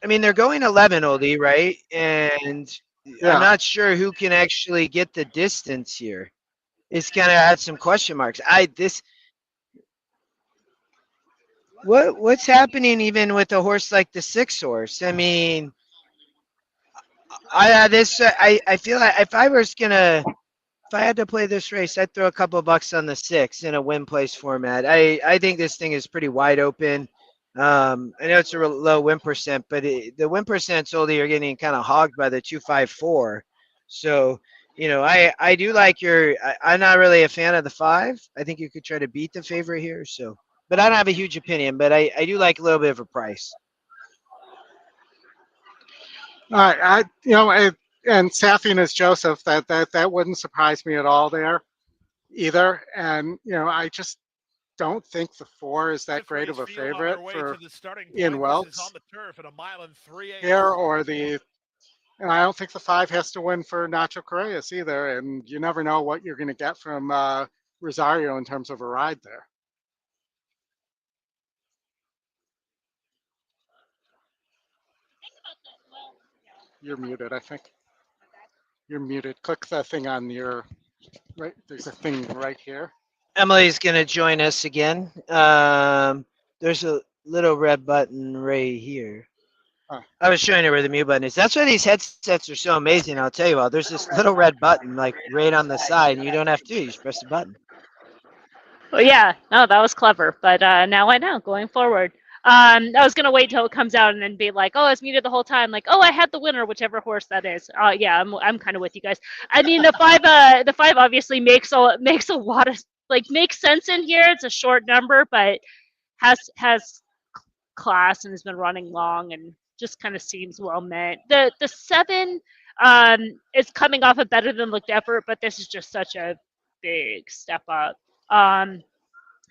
mean, they're going 11, Oldie, right? And Yeah. I'm not sure who can actually get the distance here. It's gonna add some question marks. What's happening even with a horse like the 6 horse? I mean, I feel like if I had to play this race, I'd throw a couple bucks on the 6 in a win place format. I think this thing is pretty wide open. I know it's a low win percent, but the win percent's only you're getting kind of hogged by the 254. So, I do like I'm not really a fan of the 5. I think you could try to beat the favorite here. So, but I don't have a huge opinion, but I do like a little bit of a price. All right, and Saffing as Joseph, that wouldn't surprise me at all there either. And I just don't think the 4 is that great of a favorite for Ian Welks here, and I don't think the 5 has to win for Nacho Correas either. And you never know what you're going to get from Rosario in terms of a ride there. You're muted, I think. You're muted. Click the thing on your right. There's a thing right here. Emily's going to join us again. There's a little red button right here. Huh. I was showing her where the mute button is. That's why these headsets are so amazing. I'll tell you what. There's this little red button like right on the side, and you don't have to. You just press the button. Well, yeah. No, that was clever. But now I know going forward. I was gonna wait till it comes out and then be like, oh, it's muted the whole time. Like, oh, I had the winner, whichever horse that is. Yeah, I'm kind of with you guys. I mean, the 5 obviously makes a lot of makes sense in here. It's a short number, but has class and has been running long and just kind of seems well met. The 7 is coming off a better than looked effort, but this is just such a big step up.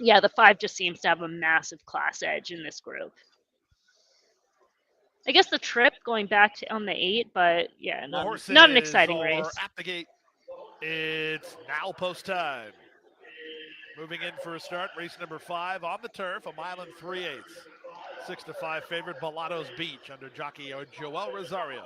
Yeah, the 5 just seems to have a massive class edge in this group. I guess the trip going back on the 8, but yeah, not an exciting race. At the gate. It's now post time. Moving in for a start, race number 5 on the turf, 1 mile and 3/8. 6-5 favorite, Balados Beach under jockey Joel Rosario.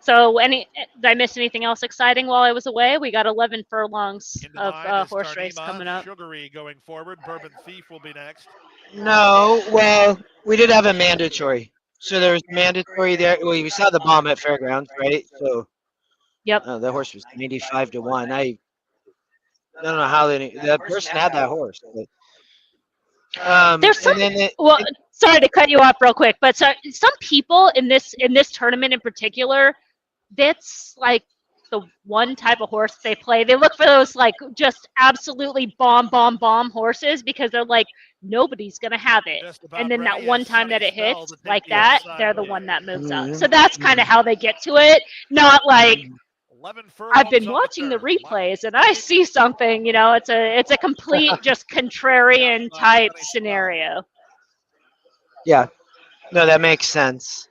So, did I miss anything else exciting while I was away? We got 11 furlongs of horse race coming up. Sugary going forward. Bourbon Thief will be next. No, well, we did have a mandatory. So there was mandatory there. Well, we saw the bomb at Fairgrounds, right? So, yep. That horse was 95-1. I don't know how that person had that horse. But, There's some. Sorry to cut you off real quick, but some people in this tournament in particular, that's like the one type of horse they play. They look for those just absolutely bomb horses because they're like, nobody's gonna have it. And then that one time that it hits like that, they're the one that moves up. So that's kind of how they get to it. Not like I've been watching the replays and I see something. It's a complete just contrarian type scenario. Yeah, no, that makes sense.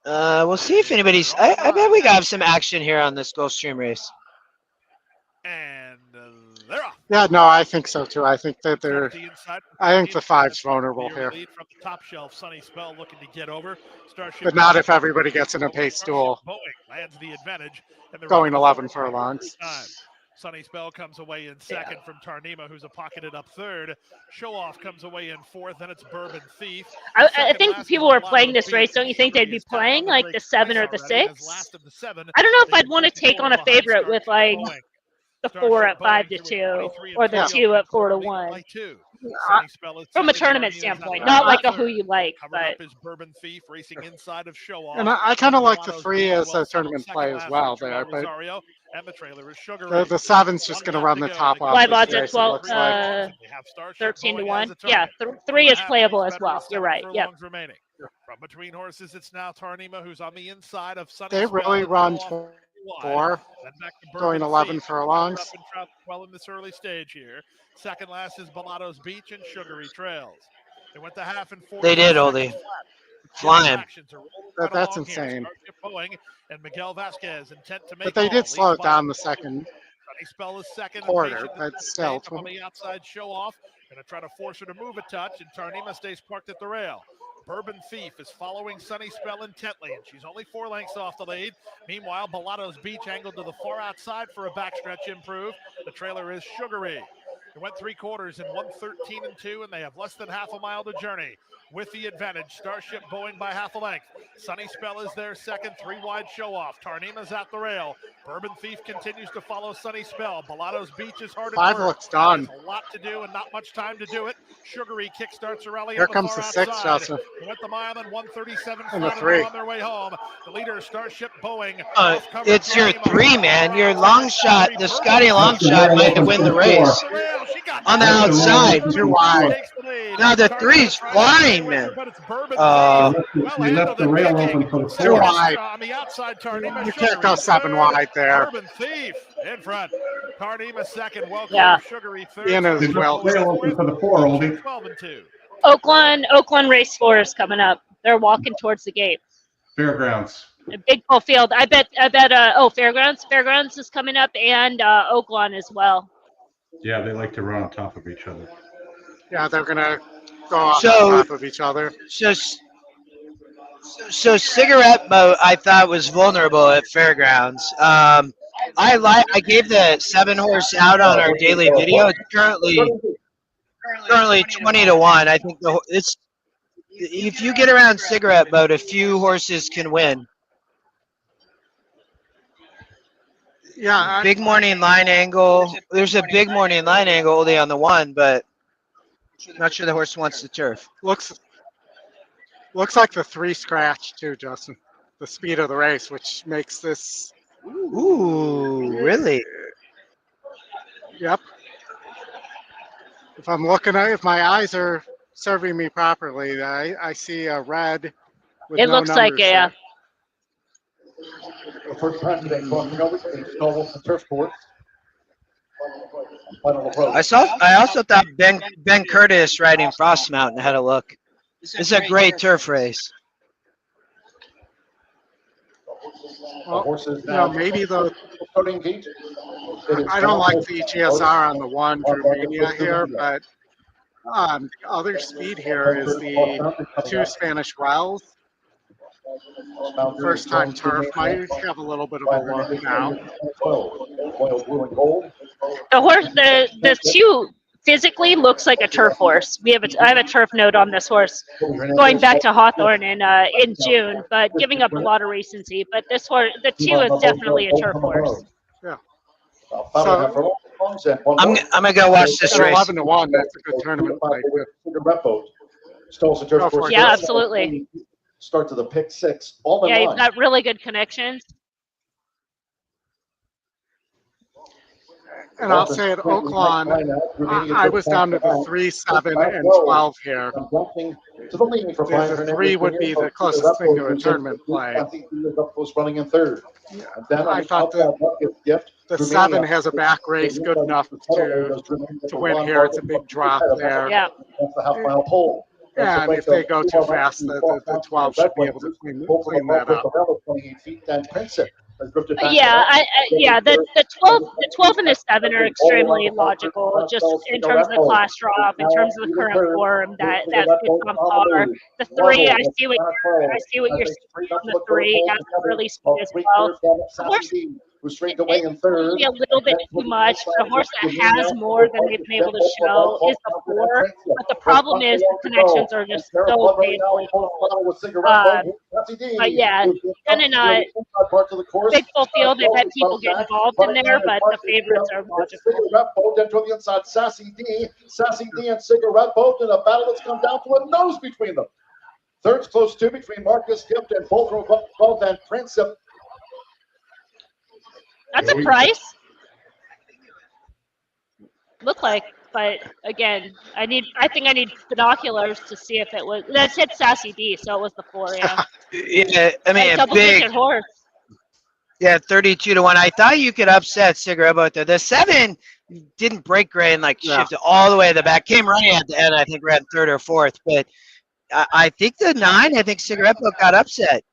We'll see if anybody's. I bet we got some action here on this Gulfstream race. And they're off. Yeah, no, I think so too. I think that I think the 5's vulnerable here. From the top shelf, Sunny Spell looking to get over. But not if everybody gets in a pace duel. Lands the advantage. Going 11 furlongs. Sunny Spell comes away in second from Tarnima, who's a pocketed up third. Show Off comes away in fourth, then it's Bourbon Thief. I think if people were playing this race, don't you think they'd be playing like the 7 or the 6? I don't know if I'd want to take on a favorite with the 4 at 5-2 or the 2 at 4-1. From a tournament standpoint, not like a who you like, but Bourbon Thief racing inside of Show Off. And I kind of like the 3 as a tournament play as well there, but the 7's just going to run the top off. Live odds at 13-1. Yeah, 3 is playable as well. You're right. Yep. From between horses, it's now Tarnima, who's on the inside of Sunny They really run wide. 4, Then back to going Bourbon 11 Thief, furlongs. up and traveled well in this early stage here. Second last is Balato's Beach and Sugary Trails. They went to half and 40. They did, Oldie. Flying. That's insane. Boeing and Miguel Vasquez intent to make But they all. did slow Leads it down by- the second Sunny Spell is second. quarter, Impatient but to still. up on the outside show off. Going to try to force her to move a touch, and Tarnima stays parked at the rail. Bourbon Thief is following Sunny Spell intently, and she's only 4 lengths off the lead. Meanwhile, Balato's Beach angled to the far outside for a backstretch improve. The trailer is Sugary. It went 3/4 in 1:13.2, and they have less than half a mile to journey. With the advantage, Starship Boeing by half a length. Sunny Spell is there second, 3 wide show off. Tarnima's at the rail. Bourbon Thief continues to follow Sunny Spell. Balato's Beach is hard at 5 work. looks done. There's a lot to do and not much time to do it. Sugary kickstarts a rally. Here on the comes far the 6, outside. Justin. They went the mile in 1:37. And the flat, 3. they're on their way home. The leader, Starship Boeing. It's your 3, man. Your long shot, the Scotty long shot might win the race. On the outside. Too wide. Now the 3's flying, man. We left the rail open for the Too 4. wide. On the outside, Tarnima. You can't go 7 wide there. Bourbon Thief in front. Tarnima second. Welcome Yeah. Sugary third. Ian is We left well. the rail open for the 4, Oldie. 12-2. Oaklawn race 4 is coming up. They're walking towards the gate. Fairgrounds. A big full field. I bet, Fairgrounds is coming up, and Oaklawn as well. Yeah, they like to run on top of each other. Yeah, they're going to go off So- on top of each other. So Cigarette Boat, I thought was vulnerable at Fairgrounds. I gave the 7-horse out on our daily video. It's currently 20-1. I think it's if you get around Cigarette Boat, a few horses can win. Yeah, Big morning line angle. There's a big morning line angle only on the 1, but I'm not sure the horse wants the turf. looks like the 3 scratch too, Justin. The speed of the race, which makes this. Ooh, really? Yep. If my eyes are serving me properly, I see a red. With It no looks like numbers a. there. The first time today, crossing over the Stonewall Turf Court. Final approach. I also thought Ben Curtis riding Frost Mountain had a look. It's a great turf race. Well, Horses you know, now maybe the. starting gate. I don't like the GSR on the 1 Germania here, but the other speed here is the 2 Spanish Wells. First time turf might have a little bit of a look now. The horse, the 2 physically looks like a turf horse. I have a turf note on this horse going back to Hawthorne in June, but giving up a lot of recency. But this horse, the 2 is definitely a turf horse. Yeah. I'm gonna go watch this At race. 11-1, that's a good tournament play. Yeah, absolutely. Start to the pick 6. All Yeah, you've got really good connections. And I'll say at Oaklawn, I was down to the 3, 7, and 12 here. The 3 would be the closest thing to a tournament play. Running in third. I thought the 7 has a back race good enough to win here. It's a big drop there. Yeah. That's the half mile pole. And if they go too fast, the 12 should be able to clean that up. 28 feet, then Princess has drifted back. Yeah, the 12 and the 7 are extremely logical, just in terms of the class drop, in terms of the current form that it's on par. The 3, I see what you're seeing on the 3, has really speed as well. The horse who's straight away in third. maybe a little bit too much. The horse that has more than they've been able to show is the 4, but the problem is the connections are just so painfully but yeah, kind of not big full field. They've had people get involved in there, but the favorites are logical. Cigarette Boat then to the inside, Sassy D and Cigarette Boat in a battle that's come down to a nose between them. Third's close to between Marcus Gift and Fulcro Boat and Princip. That's a price. Look like, but again, I think I need binoculars to see if it was. That said Sassy D, so it was the 4. Yeah. Yeah, I mean, a Double-digit horse. Yeah, 32-1. I thought you could upset Cigarette there. The 7 didn't break gray and like Yeah. shifted all the way to the back. Came running at the end. I think ran 3rd or 4th. But I think the 9. I think Cigarette got upset.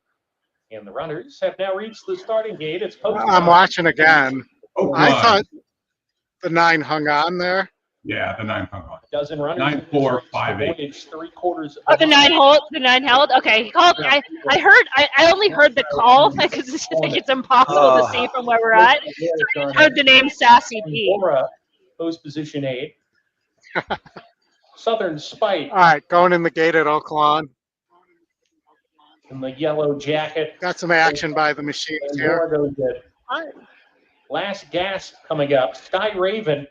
And the runners have now reached the starting gate. It's post. I'm watching again. Oh, I God. thought the 9 hung on there. Yeah, the 9 hung on. Dozen runners. 9, 4, 5, 8. 3/4. Oh, the 9 hold. The 9 held. Okay, he called. I heard. I only heard the call because it's impossible to see from where we're at. So I heard the name Sassy P. Post position 8. Southern Spite. All right, going in the gate at Oaklawn. In the yellow jacket. Got some action by the machines here. Last gasp coming up. Sky Raven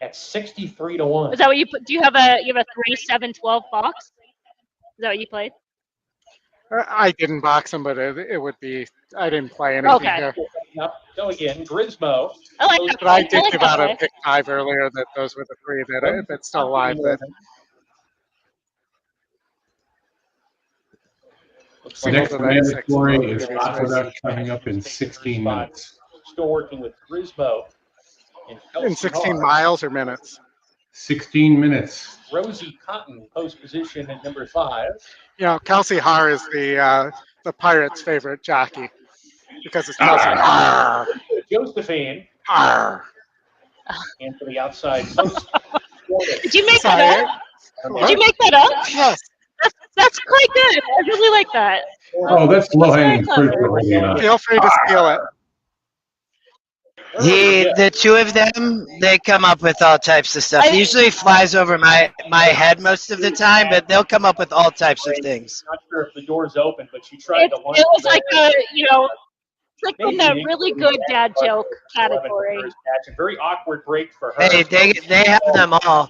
at 63-1. Is that what you put? Do you have a 3-7-12 box? Is that what you played? I didn't box them, but it would be. I didn't play anything here. Yep. Go again. Grismo. I like that. But I did like give that out a play. pick 5 earlier that those were the 3 that that's still alive. That Looks like Next over that 6. mandatory is Aqueduct coming up in 16 minutes. Still working with Grismo. in 16 miles or minutes. 16 minutes. Rosie Cotton, post position at number 5. You know, Kelsey Haar is the Pirates' favorite jockey because it's Kelsey Haar. Josephine. Haar. And to the outside post. Did you make that up? Did you make that up? Yes. That's quite good. I really like that. Oh, that's low-hanging fruit for Leona. Feel free to steal it. The 2 of them, they come up with all types of stuff. It usually flies over my head most of the time, but they'll come up with all types of things. Not sure if the door's open, but she tried It to lunge. was like it's like in that really good dad joke category. A very awkward break for her. Hey, they have them all.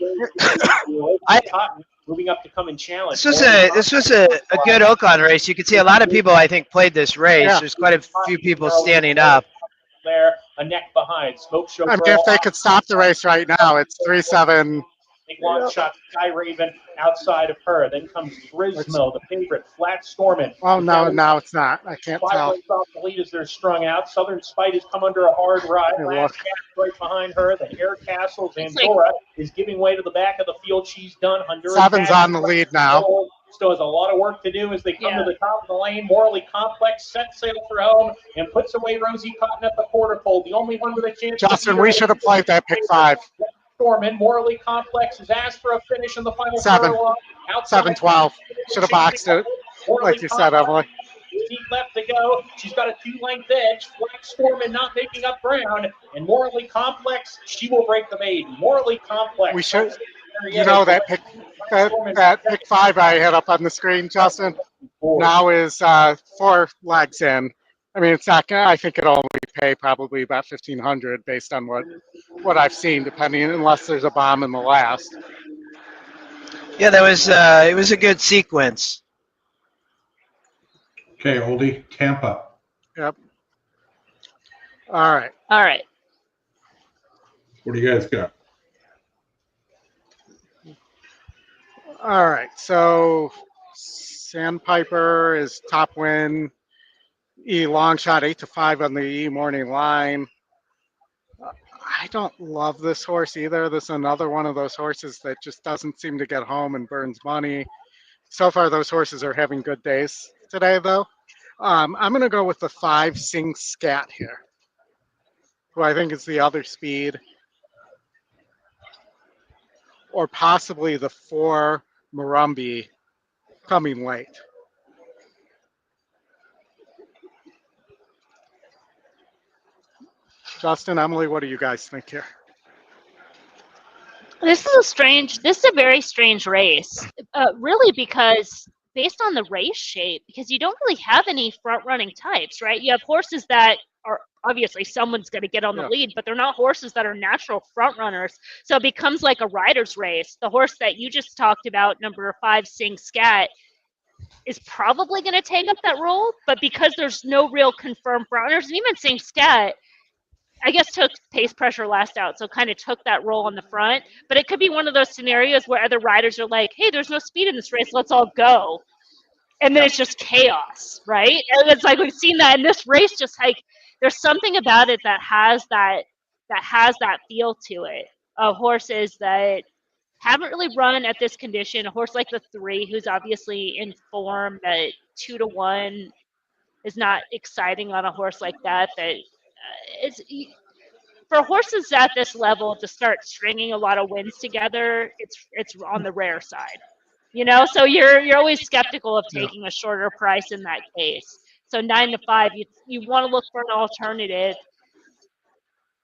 Cotton moving up to come and challenge. This was a good Oaklawn race. You can see a lot of people, I think, played this race. Yeah. There's quite a few people standing up. There, a neck behind. Smoke show. I mean, if they could stop the race right now, it's 3-7. Big long shot, Sky Raven outside of her. Then comes Grismo, the favorite, flat storming. Oh, no, it's not. I can't 5 tell. lengths off the lead as they're strung out. Southern Spite has come under a hard ride. Hey, Last look. gap right behind her. The Air Castle Zandora is giving way to the back of the field. She's done. Honduras 7's on the lead now. Still has a lot of work to do as they come to the top of the lane. Morally Complex set sail for home and puts away Rosie Cotton at the quarter pole. The only one with a chance. Justin, we should have played that pick 5. Stormin, Morally Complex has asked for a finish in the final 7. furlong. Outside 7-12. Should have boxed it, like you said, Emily. Deep left to go. She's got a 2-length edge. Flat Stormin not making up ground. And Morally Complex, she will break the maid. Morally Complex. We should. You know that pick 5 I had up on the screen, Justin, now is 4 legs in. I mean, it's not gonna, I think it'll only pay probably about $1,500 based on what I've seen, depending, unless there's a bomb in the last. Yeah, it was a good sequence. Okay, Oldie, Tampa. Yep. All right. All right. What do you guys got? All right. So Sandpiper is top win. E long shot 8-5 on the E morning line. I don't love this horse either. This is another one of those horses that just doesn't seem to get home and burns money. So far, those horses are having good days today, though. I'm going to go with the 5 Sing Scat here, who I think is the other speed, or possibly the 4 Murumbi coming late. Justin, Emily, what do you guys think here? This is a very strange race, really, because based on the race shape, because you don't really have any front running types, right? You have horses that are obviously someone's going to get on the lead, but they're not horses that are natural front runners. So it becomes like a rider's race. The horse that you just talked about, number 5, Sing Scat, is probably going to take up that role, but because there's no real confirmed front runners, and even Sing Scat, I guess, took pace pressure last out, so kind of took that role on the front. But it could be one of those scenarios where other riders are like, hey, there's no speed in this race, let's all go. and then it's just chaos, right? And it's like we've seen that in this race. Just like there's something about it that has that feel to it. Horses that haven't really run at this condition. A horse like the 3, who's obviously in form, that 2-1 is not exciting on a horse like that. That it's for horses at this level to start stringing a lot of wins together. It's on the rare side, you know. So you're always skeptical of taking a shorter price in that case. So 9 to 5, you want to look for an alternative.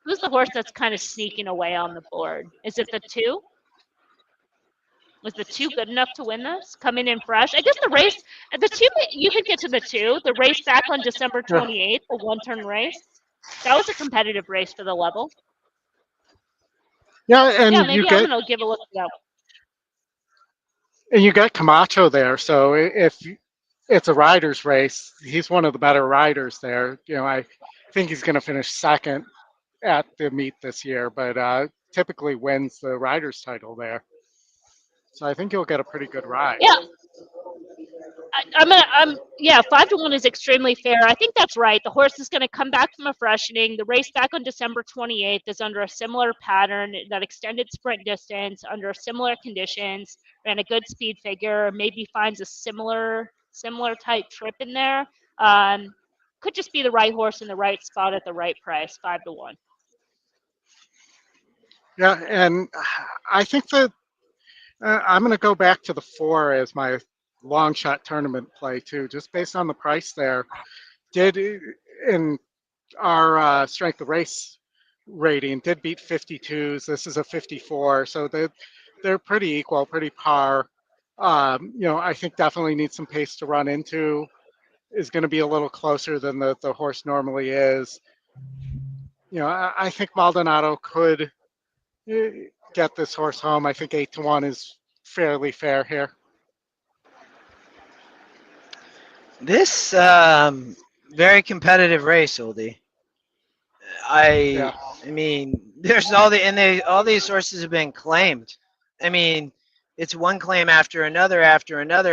Who's the horse that's kind of sneaking away on the board? Is it the 2? Was the 2 good enough to win this? Coming in fresh? I guess the race, the 2, you could get to the 2. The race back on December 28th, the one-turn race. That was a competitive race for the level. Yeah, and Yeah, maybe you I'm get going to give a look at that. and you got Camacho there. So if it's a rider's race, he's one of the better riders there. You know, I think he's going to finish second at the meet this year, but typically wins the rider's title there. So I think you'll get a pretty good ride. Yeah. Yeah, 5-1 is extremely fair. I think that's right. The horse is going to come back from a freshening. The race back on December 28th is under a similar pattern, that extended sprint distance, under similar conditions, ran a good speed figure, maybe finds a similar type trip in there. Could just be the right horse in the right spot at the right price, 5-1. Yeah, and I think that I'm going to go back to the 4 as my long shot tournament play too, just based on the price there. Did in our strength of race rating did beat 52s. This is a 54, so they're pretty equal, pretty par. You know, I think definitely needs some pace to run into. Is going to be a little closer than the horse normally is. You know, I think Maldonado could get this horse home. I think 8-1 is fairly fair here. This very competitive race, Oldie. I mean, there's all these horses have been claimed. I mean, it's one claim after another,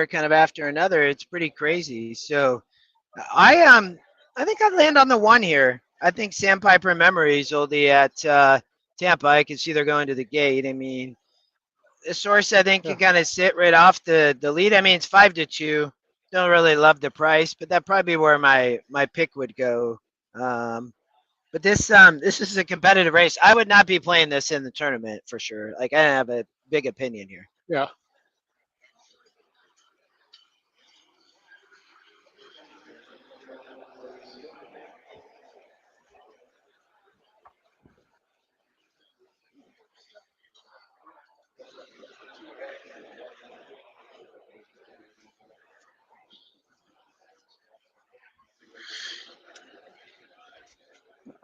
kind of after another. It's pretty crazy. So I think I'd land on the 1 here. I think Sandpiper Memories, Oldie, at Tampa. I can see they're going to the gate. I mean, this horse, I think you kind of sit right off the lead. I mean, it's 5-2. Don't really love the price, but that'd probably be where my pick would go. But this is a competitive race. I would not be playing this in the tournament for sure. Like, I have a big opinion here. Yeah.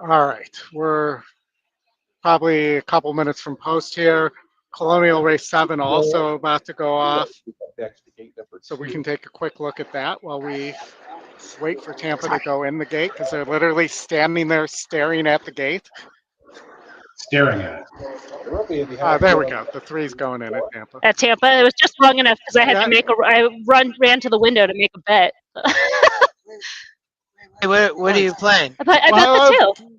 All right, we're probably a couple minutes from post here. Colonial Race 7 also about to go off. So we can take a quick look at that while we wait for Tampa to go in the gate, because they're literally standing there staring at the gate. Staring at it. There we go. The 3's going in at Tampa. At Tampa, it was just long enough because I had to make ran to the window to make a bet. What are you playing? I bet the 2.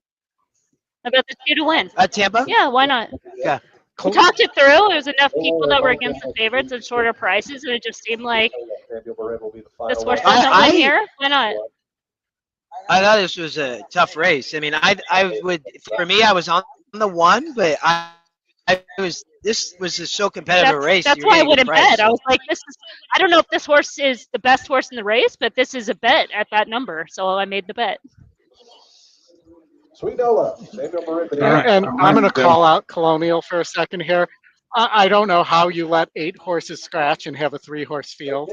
I bet the 2 to win. At Tampa? Yeah, why not? Yeah. We talked it through. There was enough people that were against the favorites and shorter prices, and it just seemed like this horse doesn't win here. Why not? I thought this was a tough race. I mean, I would, for me, I was on the 1, but this was just so competitive race. That's why I wouldn't bet. I was like, I don't know if this horse is the best horse in the race, but this is a bet at that number, so I made the bet. And I'm going to call out Colonial for a second here. I don't know how you let 8 horses scratch and have a 3-horse field.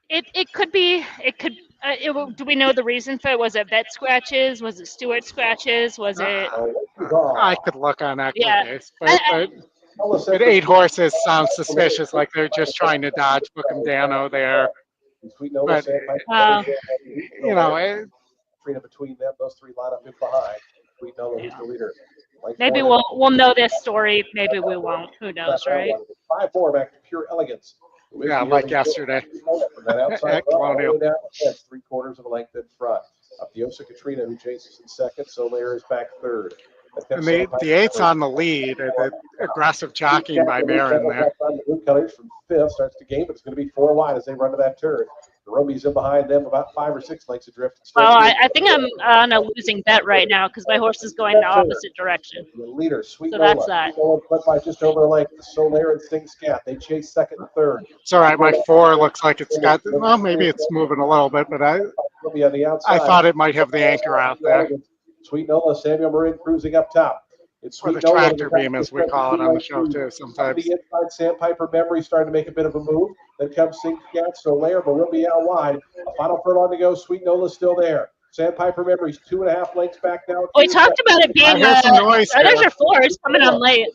It could be. Do we know the reason for it? Was it vet scratches? Was it Stewart scratches? Was it? I could look on that case, but 8 horses sounds suspicious, like they're just trying to dodge Book'em there. But you know. Between them, those 3 line up in behind. We know who's the leader. Maybe we'll know this story. Maybe we won't. Who knows, right? 5-4 back to Pure Elegance. Yeah, like yesterday From that outside at run, all the Colonial. way down the fence, 3/4 of a length in front. Up the Osa Katrina, who chases in second. Solaire is back third. And the 8's on the lead. The aggressive jockeying by Marin there. The Blue Colors from fifth starts to gain, but it's going to be 4 wide as they run to that turn. The Roby's in behind them, about 5 or 6 lengths adrift. Well, I think I'm on a losing bet right now because my horse is going the opposite direction. The leader, Sweet So Nola. that's that. Sweet Nola fled by just over a length. Solaire and Sting Scat. They chase second and third. It's all right. My 4 looks like it's got, well, maybe it's moving a little bit, but Roby on the outside. I thought it might have the anchor out there. Sweet Nola, Samuel Marin cruising up top. It's Or the Sweet Nola tractor beam, as we call it on the show, too, sometimes. The inside, Sandpiper Memory starting to make a bit of a move. Then comes Sing Scat, Solaire, but will be out wide. A final furlong to go. Sweet Nola's still there. Sandpiper Memory's 2.5 lengths back now. We talked about it being there's there's your 4. It's coming on late.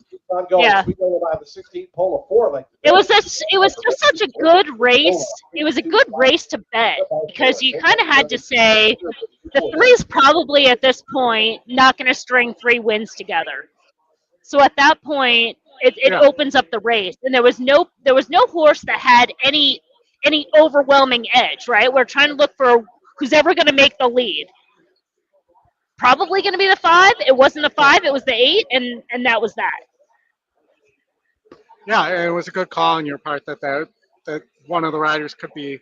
Yeah. Sweet Nola by the 16th pole of 4 lengths. It was just such a good race. It was a good race to bet because you kind of had to say the 3's probably at this point not going to string 3 wins together. So at that point, it opens up the race, and there was no horse that had any overwhelming edge. Right? We're trying to look for who's ever going to make the lead. Probably going to be the 5. It wasn't the 5. It was the 8, and that was that. Yeah, it was a good call on your part that one of the riders could be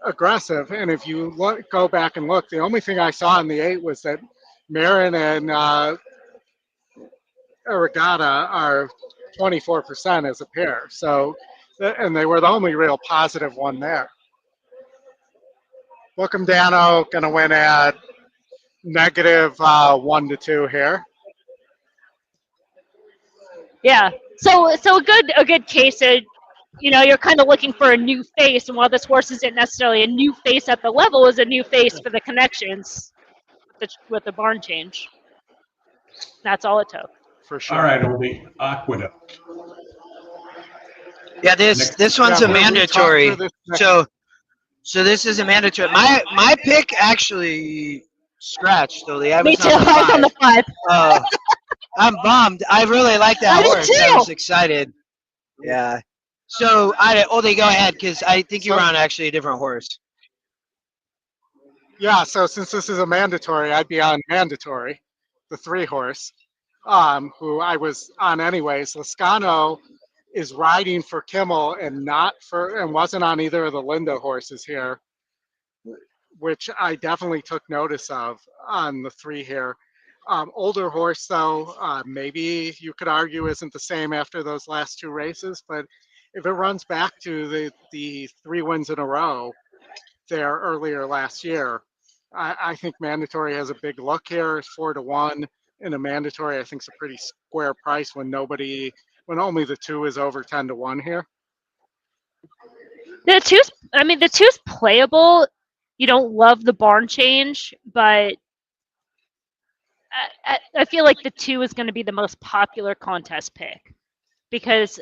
aggressive. And if you go back and look, the only thing I saw in the 8 was that Marin and Aragata are 24% as a pair. So, and they were the only real positive one there. Welcome, Dano, going to win at negative 1 to 2 here. Yeah. So a good case of, you're kind of looking for a new face, and while this horse isn't necessarily a new face at the level, is a new face for the connections with the barn change. That's all it took. For sure. All right, Oldie, Aqueduct. Yeah, this one's a mandatory. So this is a mandatory. My pick actually scratched, Oldie. Me too. I was on the 5. I'm bummed. I really like that horse. I was excited. Yeah. So, Oldie, go ahead, because I think you were on actually a different horse. Yeah, so since this is a mandatory, I'd be on mandatory, the 3 horse, who I was on anyways. Lascano is riding for Kimmel and wasn't on either of the Linda horses here, which I definitely took notice of on the 3 here. Older horse, though, maybe you could argue isn't the same after those last 2 races, but if it runs back to the 3 wins in a row there earlier last year, I think mandatory has a big look here. It's 4 to 1 in a mandatory. I think it's a pretty square price when only the 2 is over 10 to 1 here. The 2's playable. You don't love the barn change, but I feel like the 2 is going to be the most popular contest pick because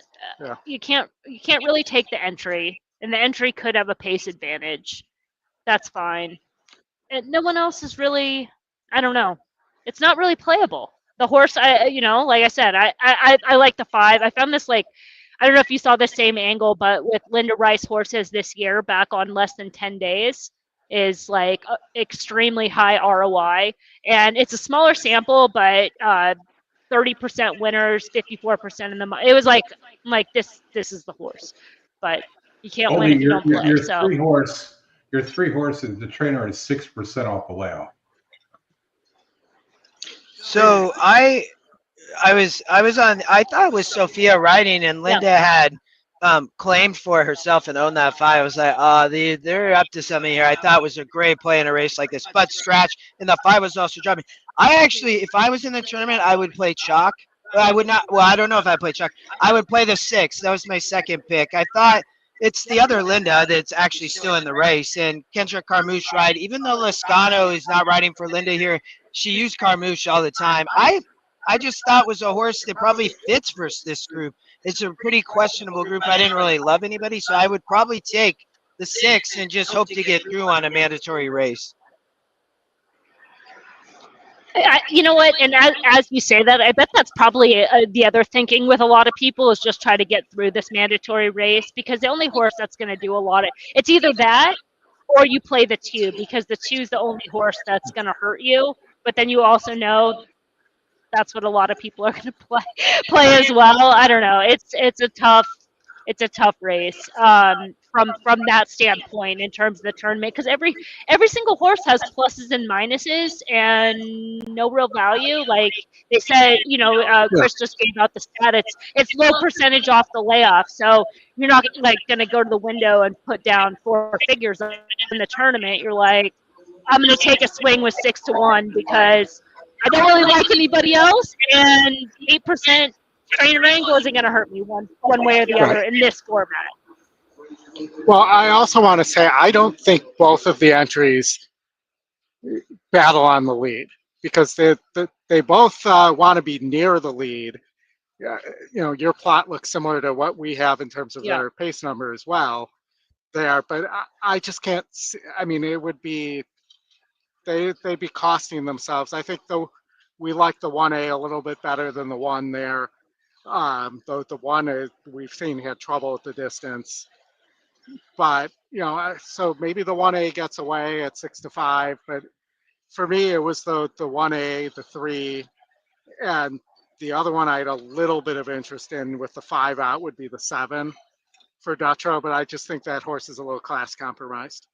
you can't really take the entry, and the entry could have a pace advantage. That's fine. And no one else is really, I don't know. It's not really playable. The horse, like I said, I like the 5. I found this I don't know if you saw the same angle, but with Linda Rice horses this year back on less than 10 days. Is extremely high ROI, and it's a smaller sample, but 30% winners, 54% in the month. It was like this is the horse, but you can't win if you don't play. Your 3 horses, the trainer is 6% off the layout. So I thought it was Sophia riding, and Linda had claimed for herself and owned that 5. I was like, they're up to something here. I thought it was a great play in a race like this, but scratch, and the 5 was also dropping. I actually, if I was in the tournament, I would play chalk. I would not. Well, I don't know if I play chalk. I would play the 6. That was my second pick. I thought it's the other Linda that's actually still in the race, and Kendra Carmouche ride. Even though Lascano is not riding for Linda here, she used Carmouche all the time. I just thought was a horse that probably fits for this group. It's a pretty questionable group. I didn't really love anybody, so I would probably take the 6 and just hope to get through on a mandatory race. You know what? And as you say that, I bet that's probably the other thinking with a lot of people is just try to get through this mandatory race, because the only horse that's going to do a lot of it's either that or you play the 2, because the 2 is the only horse that's going to hurt you. But then you also know that's what a lot of people are going to play as well. I don't know. It's a tough race from that standpoint in terms of the tournament, because every single horse has pluses and minuses and no real value. Like they said, Chris just gave out the stat. It's low percentage off the layoff, so you're not like going to go to the window and put down 4 figures in the tournament. You're like, I'm going to take a swing with 6-1 because I don't really like anybody else, and 8% trainer angle isn't going to hurt me one way or the other in this format. Well, I also want to say I don't think both of the entries battle on the lead, because they both want to be near the lead. Your plot looks similar to what we have in terms of their pace number as well there, but I just can't see. I mean, it would be they'd be costing themselves. I think we like the 1A a little bit better than the 1 there. The 1 we've seen had trouble at the distance, but so maybe the 1A gets away at 6-5. But for me, it was the 1A, the 3, and the other one I had a little bit of interest in with the 5 out would be the 7 for Dutrow, but I just think that horse is a little class compromised.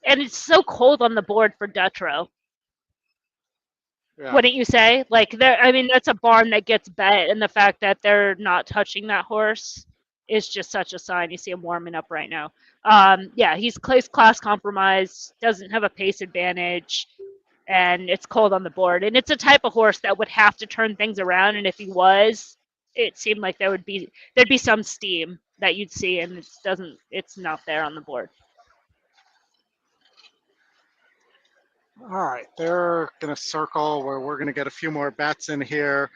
And it's so cold on the board for Dutrow. Yeah. Wouldn't you say? Like, that's a barn that gets bet, and the fact that they're not touching that horse is just such a sign. You see him warming up right now. He's class compromised, doesn't have a pace advantage, and it's cold on the board. And it's a type of horse that would have to turn things around, and if he was, it seemed like there'd be some steam that you'd see, and it's not there on the board. All right, they're going to circle where we're going to get a few more bets in here.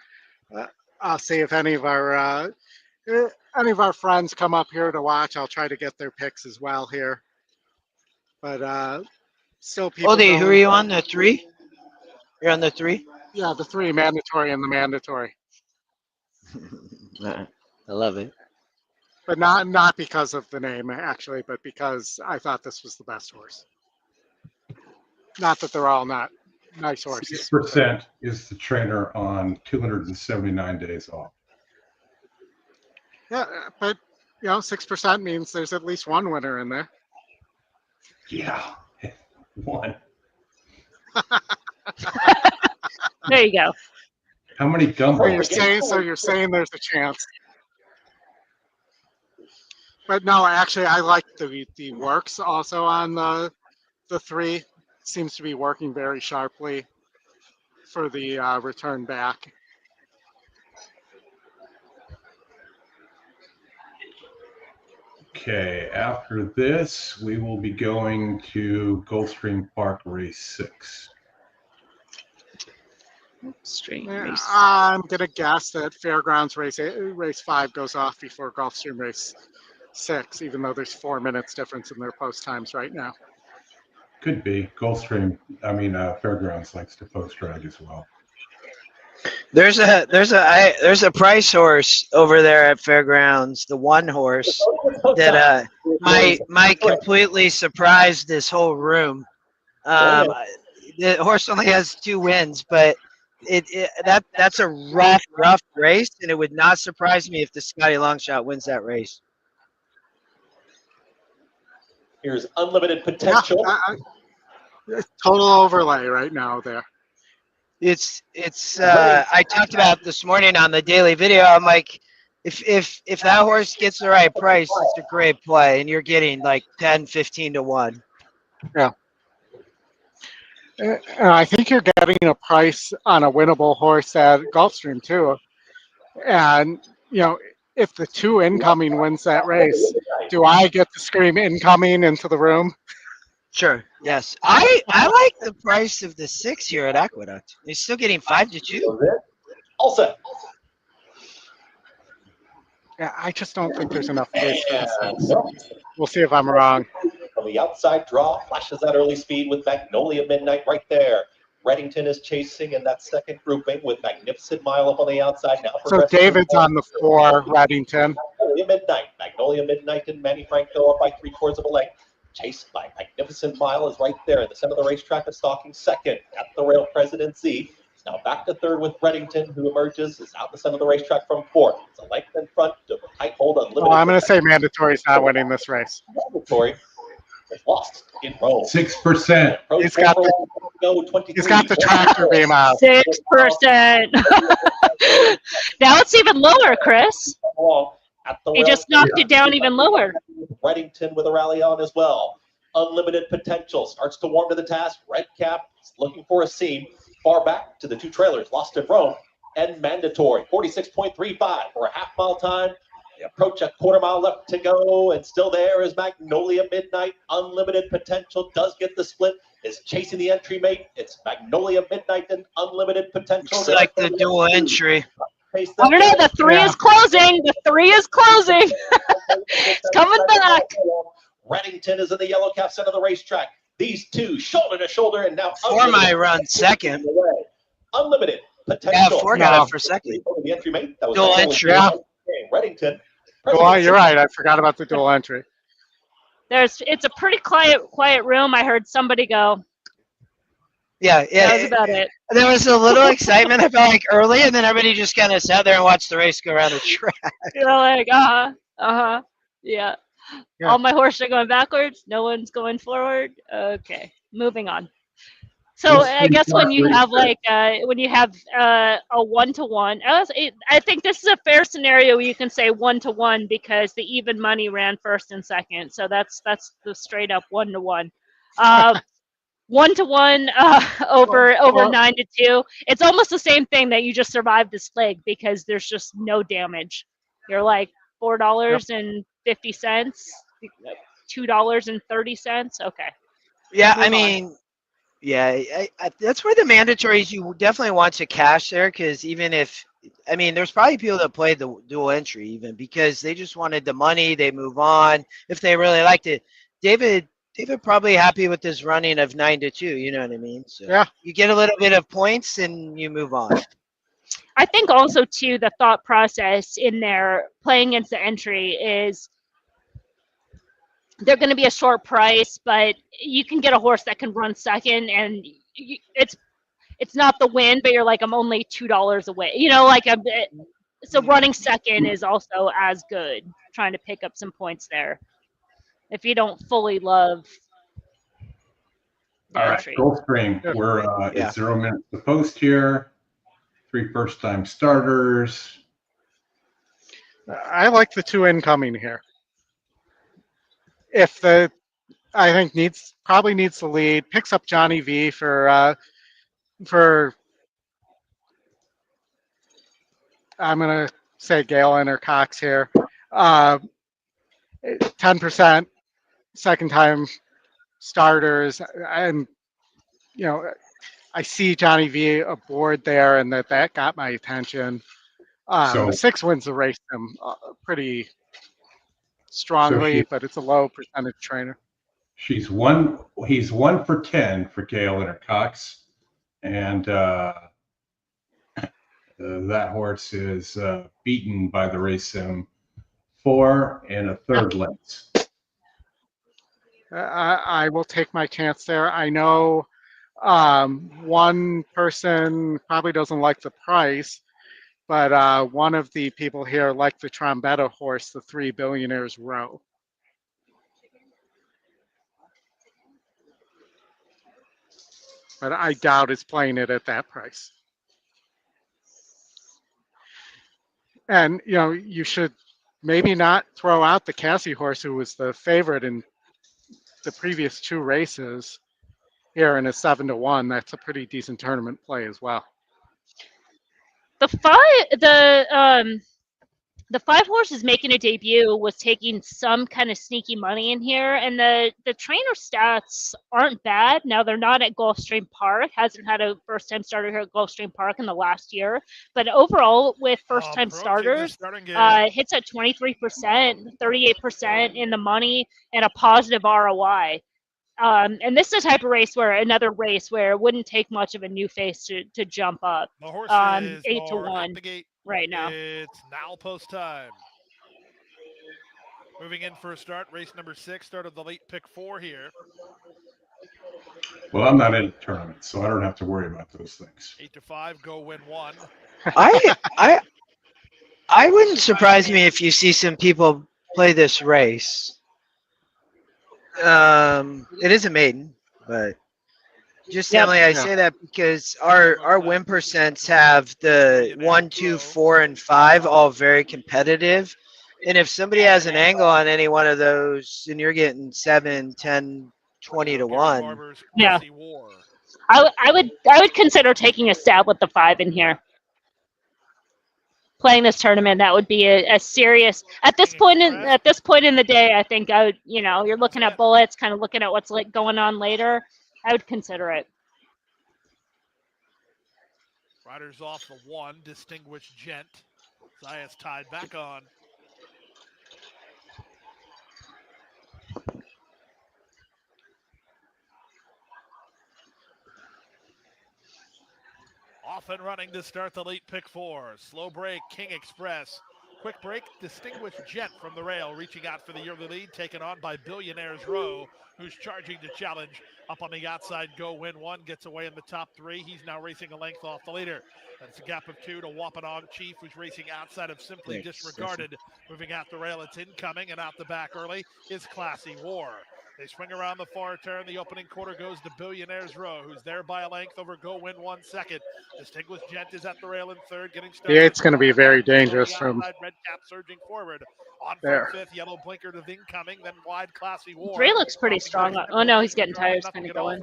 I'll see if any of our friends come up here to watch. I'll try to get their picks as well here. But still people. Odie, who are you on, the 3? You're on the 3? Yeah, the 3, mandatory and the mandatory. I love it. But not because of the name, actually, but because I thought this was the best horse. Not that they're all not nice horses. 6% is the trainer on 279 days off. Yeah, but 6% means there's at least one winner in there. Yeah, 1. There you go. How many gumbos? So you're saying there's a chance. But no, actually, I like the works also on the 3. Seems to be working very sharply for the return back. Okay, after this, we will be going to Gulfstream Park Race 6. I'm going to guess that Fairgrounds race 5 goes off before Gulfstream Race 6, even though there's 4 minutes difference in their post times right now. Could be. Gulfstream, Fairgrounds likes to post drag as well. There's a price horse over there at Fairgrounds, the 1 horse that might completely surprise this whole room. The horse only has 2 wins, but that's a rough race, and it would not surprise me if the Scotty Longshot wins that race. Here's Unlimited Potential. Total overlay right now there. It's I talked about this morning on the daily video. I'm like, if that horse gets the right price, it's a great play, and you're getting like 10-15 to 1. Yeah. I think you're getting a price on a winnable horse at Gulfstream too. And if the 2 incoming wins that race, do I get to scream incoming into the room? Sure. Yes. I like the price of the 6 here at Aqueduct. He's still getting 5 to 2. All set. Yeah, I just don't think there's enough pace. We'll see if I'm wrong. From the outside draw, flashes that early speed with Magnolia Midnight right there. Reddington is chasing in that second grouping with Magnificent Mile up on the outside now. So David's on the 4, Reddington. Magnolia Midnight and Manny Franco up by 3/4 of a length. Chased by Magnificent Mile is right there in the center of the racetrack and stalking second at the rail. Presidency. Now back to third with Reddington, who emerges, is out the center of the racetrack from fourth. It's a length in front of a tight hold on limited. Oh, I'm going to say Mandatory's not winning this race. Mandatory is lost in Rome. 6%. He's got the tractor beam out. 6%. Now it's even lower, Chris. He just knocked it down even lower. Reddington with a rally on as well. Unlimited Potential starts to warm to the task. Red Cap is looking for a seam. Far back to the two trailers, Lost in Rome and Mandatory. 46.35 for a half-mile time. They approach a quarter-mile left to go, and still there is Magnolia Midnight. Unlimited Potential does get the split, is chasing the entry mate. It's Magnolia Midnight and Unlimited Potential. It's like the dual entry. I don't know, the 3 is closing. The 3 is closing. It's coming back. Reddington is in the yellow cap center of the racetrack. These two shoulder to shoulder, and now Four might run second. Unlimited Potential. Yeah, Four got up for second. The entry mate. That was dual entry. Yeah. Reddington. Well, you're right. I forgot about the dual entry. It's a pretty quiet room. I heard somebody go. Yeah. That was about it. There was a little excitement, I felt like, early, and then everybody just kind of sat there and watched the race go around the track. You're like, yeah. All my horses are going backwards. No one's going forward. Okay, moving on. So I guess when you have a 1-to-1, I think this is a fair scenario where you can say 1-to-1 because the even money ran first and second. So that's the straight up 1-to-1. 1-to-1 over 9-to-2. It's almost the same thing that you just survived this leg because there's just no damage. You're like $4.50, $2.30. Okay. Yeah, I mean, I that's where the mandatories, you definitely want to cash there, because even if, I mean, there's probably people that play the dual entry even because they just wanted the money, they move on if they really liked it. David probably happy with this running of 9-to-2, you know what I mean? So yeah, you get a little bit of points and you move on. I think also too the thought process in there playing against the entry is they're going to be a short price, but you can get a horse that can run second, and it's not the win, but you're like, I'm only $2 away. You know, like so running second is also as good. Trying to pick up some points there if you don't fully love the entry. Gulfstream. We're at 0 minutes to post here. 3 first-time starters. I like the 2 incoming here. I think probably needs the lead, picks up Johnny V for I'm gonna say Galen or Cox here. 10% second time starters, and I see Johnny V aboard there, and that got my attention. The 6 wins the race him pretty strongly, but it's a low percentage trainer. He's 1 for 10 for Galen or Cox, and that horse is beaten by the race sim 4 1/3 lengths. I will take my chance there. I know one person probably doesn't like the price, but one of the people here liked the Trombetta horse, the 3 Billionaires Row. But I doubt it's playing it at that price. And, you should maybe not throw out the Cassie horse, who was the favorite in the previous 2 races here in a 7-to-1. That's a pretty decent tournament play as well. The 5 horses making a debut was taking some kind of sneaky money in here, and the trainer stats aren't bad. Now, they're not at Gulfstream Park. Hasn't had a first-time starter here at Gulfstream Park in the last year. But overall, with first-time starters, hits at 23%, 38% in the money, and a positive ROI. And this is the type of race where it wouldn't take much of a new face to jump up. The horse is 8-1 at the gate. right now. It's now post time. Moving in for a start, race number 6, start of the late pick 4 here. Well, I'm not in a tournament, so I don't have to worry about those things. 8-5, go win 1. I wouldn't surprise me if you see some people play this race. It is a maiden, but just Emily, I say that because our win percents have the 1, 2, 4, and 5 all very competitive. And if somebody has an angle on any one of those, then you're getting 7, 10, 20 to 1. Yeah. I would consider taking a stab with the 5 in here. Playing this tournament, that would be a serious at this point in the day. I think I would, you're looking at bullets, kind of looking at what's going on later. I would consider it. Riders off the 1, Distinguished Gent. Zayas tied back on. Off and running to start the late pick 4. Slow break, King Express. Quick break, Distinguished Jet from the rail, reaching out for the early lead, taken on by Billionaires Row, who's charging to challenge. Up on the outside, go win 1, gets away in the top 3. He's now racing a length off the leader. That's a gap of 2 to Wampanoag Chief, who's racing outside of Simply Disregarded. Moving out the rail, it's incoming, and out the back early is Classy War. They swing around the far turn. The opening quarter goes to Billionaires Row, who's there by a length over Go Win 1 second. Distinguished Gent is at the rail in 3rd, getting started. Yeah, it's going to be very dangerous from Red Cap surging forward. On there. 5th, Yellow Blinker to incoming, then wide Classy War. 3 looks pretty strong. Oh no, he's getting tires kind of going.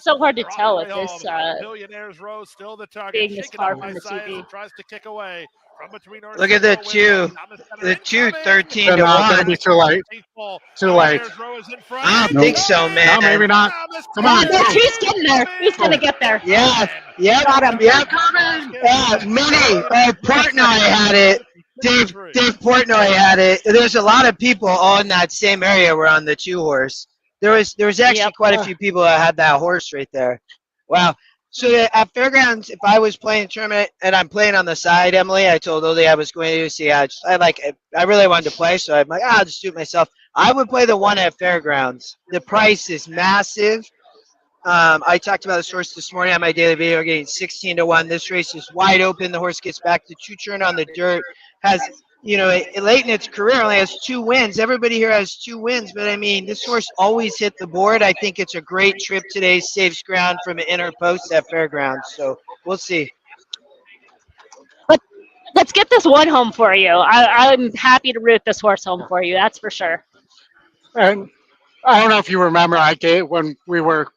So hard to tell with this. Billionaires Row still the target. Being this far from the TV. Tries to kick away. Look at the 2, 13 to 1. Be too late. Too late. I don't think so, man. No, maybe not. Come on. He's getting there. He's going to get there. Yeah. Got him. Mini. Portnoy had it. Dave Portnoy had it. There's a lot of people all in that same area were on the 2 horse. There was actually quite a few people that had that horse right there. Wow. So at Fairgrounds, if I was playing a tournament and I'm playing on the side, Emily, I told Oldie I was going to see. I really wanted to play, so I'm like, I'll just do it myself. I would play the 1 at Fairgrounds. The price is massive. I talked about this horse this morning on my daily video, getting 16 to 1. This race is wide open. The horse gets back to 2 turn on the dirt. Has late in its career only has 2 wins. Everybody here has 2 wins, but I mean, this horse always hit the board. I think it's a great trip today. Saves ground from an inner post at Fairgrounds. So we'll see. Let's get this 1 home for you. I'm happy to root this horse home for you. That's for sure. And I don't know if you remember, when we were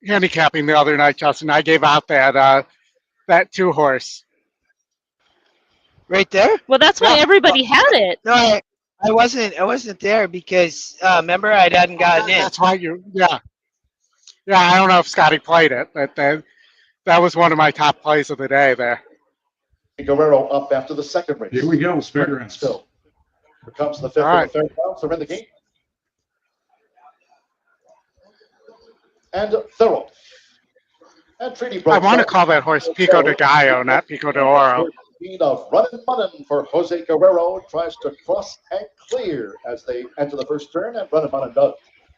handicapping the other night, Justin, I gave out that 2 horse. Right there? Well, that's why everybody had it. No, I wasn't there because remember I hadn't gotten in. That's why yeah. I don't know if Scotty played it, but that was one of my top plays of the day there. Guerrero up after the 2nd race. Here we go, Fairgrounds. Still. Here comes the 5th of the Fairgrounds. They're in the gate. And Thoroughbred. And Treaty I want to call that horse Pico de Gallo, not Pico de Oro. Of Run Button for Jose Guerrero tries to cross and clear as they enter the first turn, and Run Button does.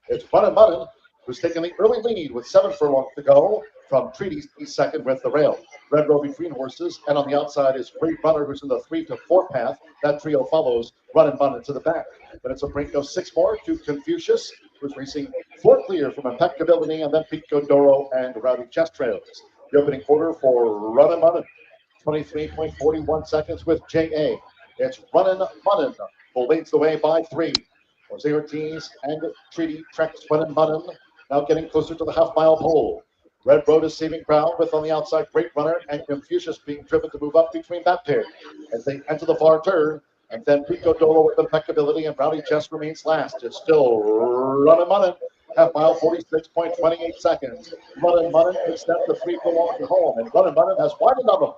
It's Run Button who's taking the early lead with 7 furlongs to go from Treaty. He's 2nd with the rail. Red Row between horses, and on the outside is Great Runner, who's in the 3 to 4 path. That trio follows Run Button to the back. But it's a brink of 6 more to Confucius, who's racing 4 clear from Impeccability, and then Pico Doro and Rowdy Chest Trails. The opening quarter for Run Button. 23.41 seconds with J.A. It's Runnin' Munnin, who leads the way by 3. Jose Ortiz and Treaty tracks Runnin' Munnin, now getting closer to the half-mile pole. Red Road is saving ground with on the outside Great Runner and Confucius being driven to move up between that pair as they enter the far turn. And then Pico Dolo with Impeccability and Rowdy Chest remains last. It's still Runnin' Munnin. Half-mile, 46.28 seconds. Runnin' Munnin takes that to 3 furlongs to home, and Runnin' Munnin has widened on them.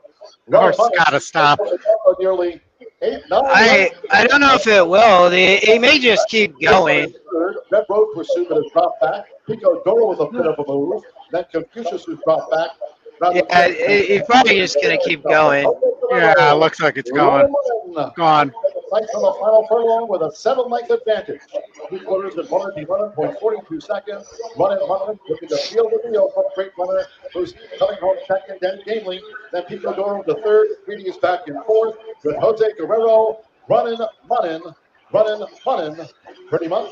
The horse got to stop. Nearly I don't know if it will. He may just keep going. Red Road Pursuit has dropped back. Pico Doro with a bit of a move. Then Confucius has dropped back. Yeah, he's probably just going to keep going. Yeah, it looks like it's going. Gone. Fight for the final furlong with a 7-length advantage. 3/4 at 111.42 seconds. Run looking to field the wheel from Great Runner, who's coming home second, then Gamely. Then Pico Doro the third. Greedy is back in fourth with Jose Guerrero running, pretty much.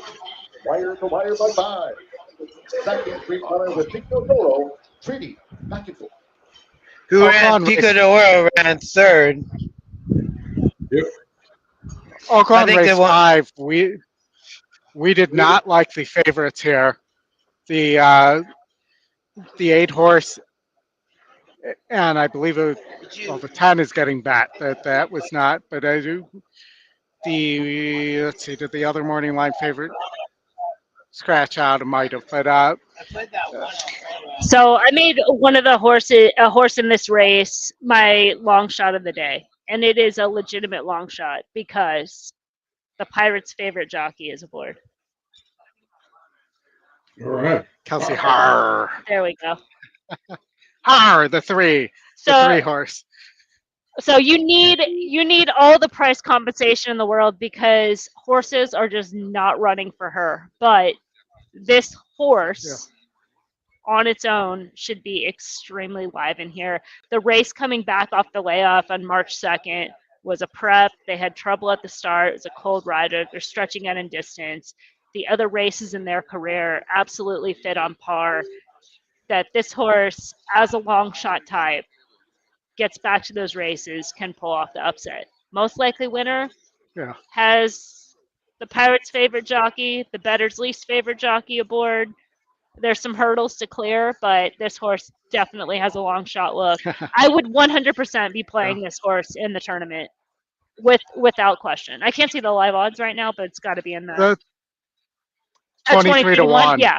Wire to wire by 5. Second, Great Runner with Pico Doro. Treaty back and forth. Who ran? Pico Doro ran third. Yep. Oaklawn race 5. We did not like the favorites here. The 8-horse, and I believe it was, well, the 10 is getting bet. That was not, but I do. Let's see, did the other morning line favorite scratch out? It might have, but So I made one of the horses, a horse in this race, my long shot of the day. And it is a legitimate long shot because the Pirates' favorite jockey is aboard. All right. Kelsey Har. There we go. Har, the 3 horse. So you need all the price compensation in the world because horses are just not running for her. But this horse on its own should be extremely live in here. The race coming back off the layoff on March 2nd was a prep. They had trouble at the start. It was a cold rider. They're stretching out in distance. The other races in their career absolutely fit on par. That this horse, as a long shot type, gets back to those races, can pull off the upset. Most likely winner has the Pirates' favorite jockey, the bettor's least favorite jockey aboard. There's some hurdles to clear, but this horse definitely has a long shot look. I would 100% be playing this horse in the tournament without question. I can't see the live odds right now, but it's got to be in the 23 to 1. Yeah.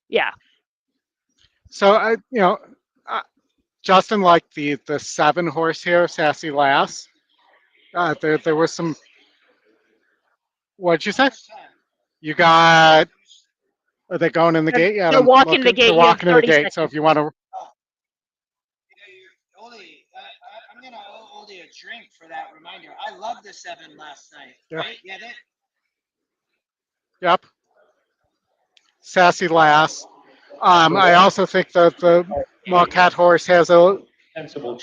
Yeah. So Justin liked the 7 horse here, Sassy Lass. There was some. What'd you say? You got. Are they going in the gate? Yeah, they're walking the gate. They're walking in the gate. Seconds. So if you want to. I'm going to owe Oldie a drink for that reminder. I loved the 7 last night. Yeah. Right? Yeah, Yep. Sassy Lass. I also think that the Marquette horse has a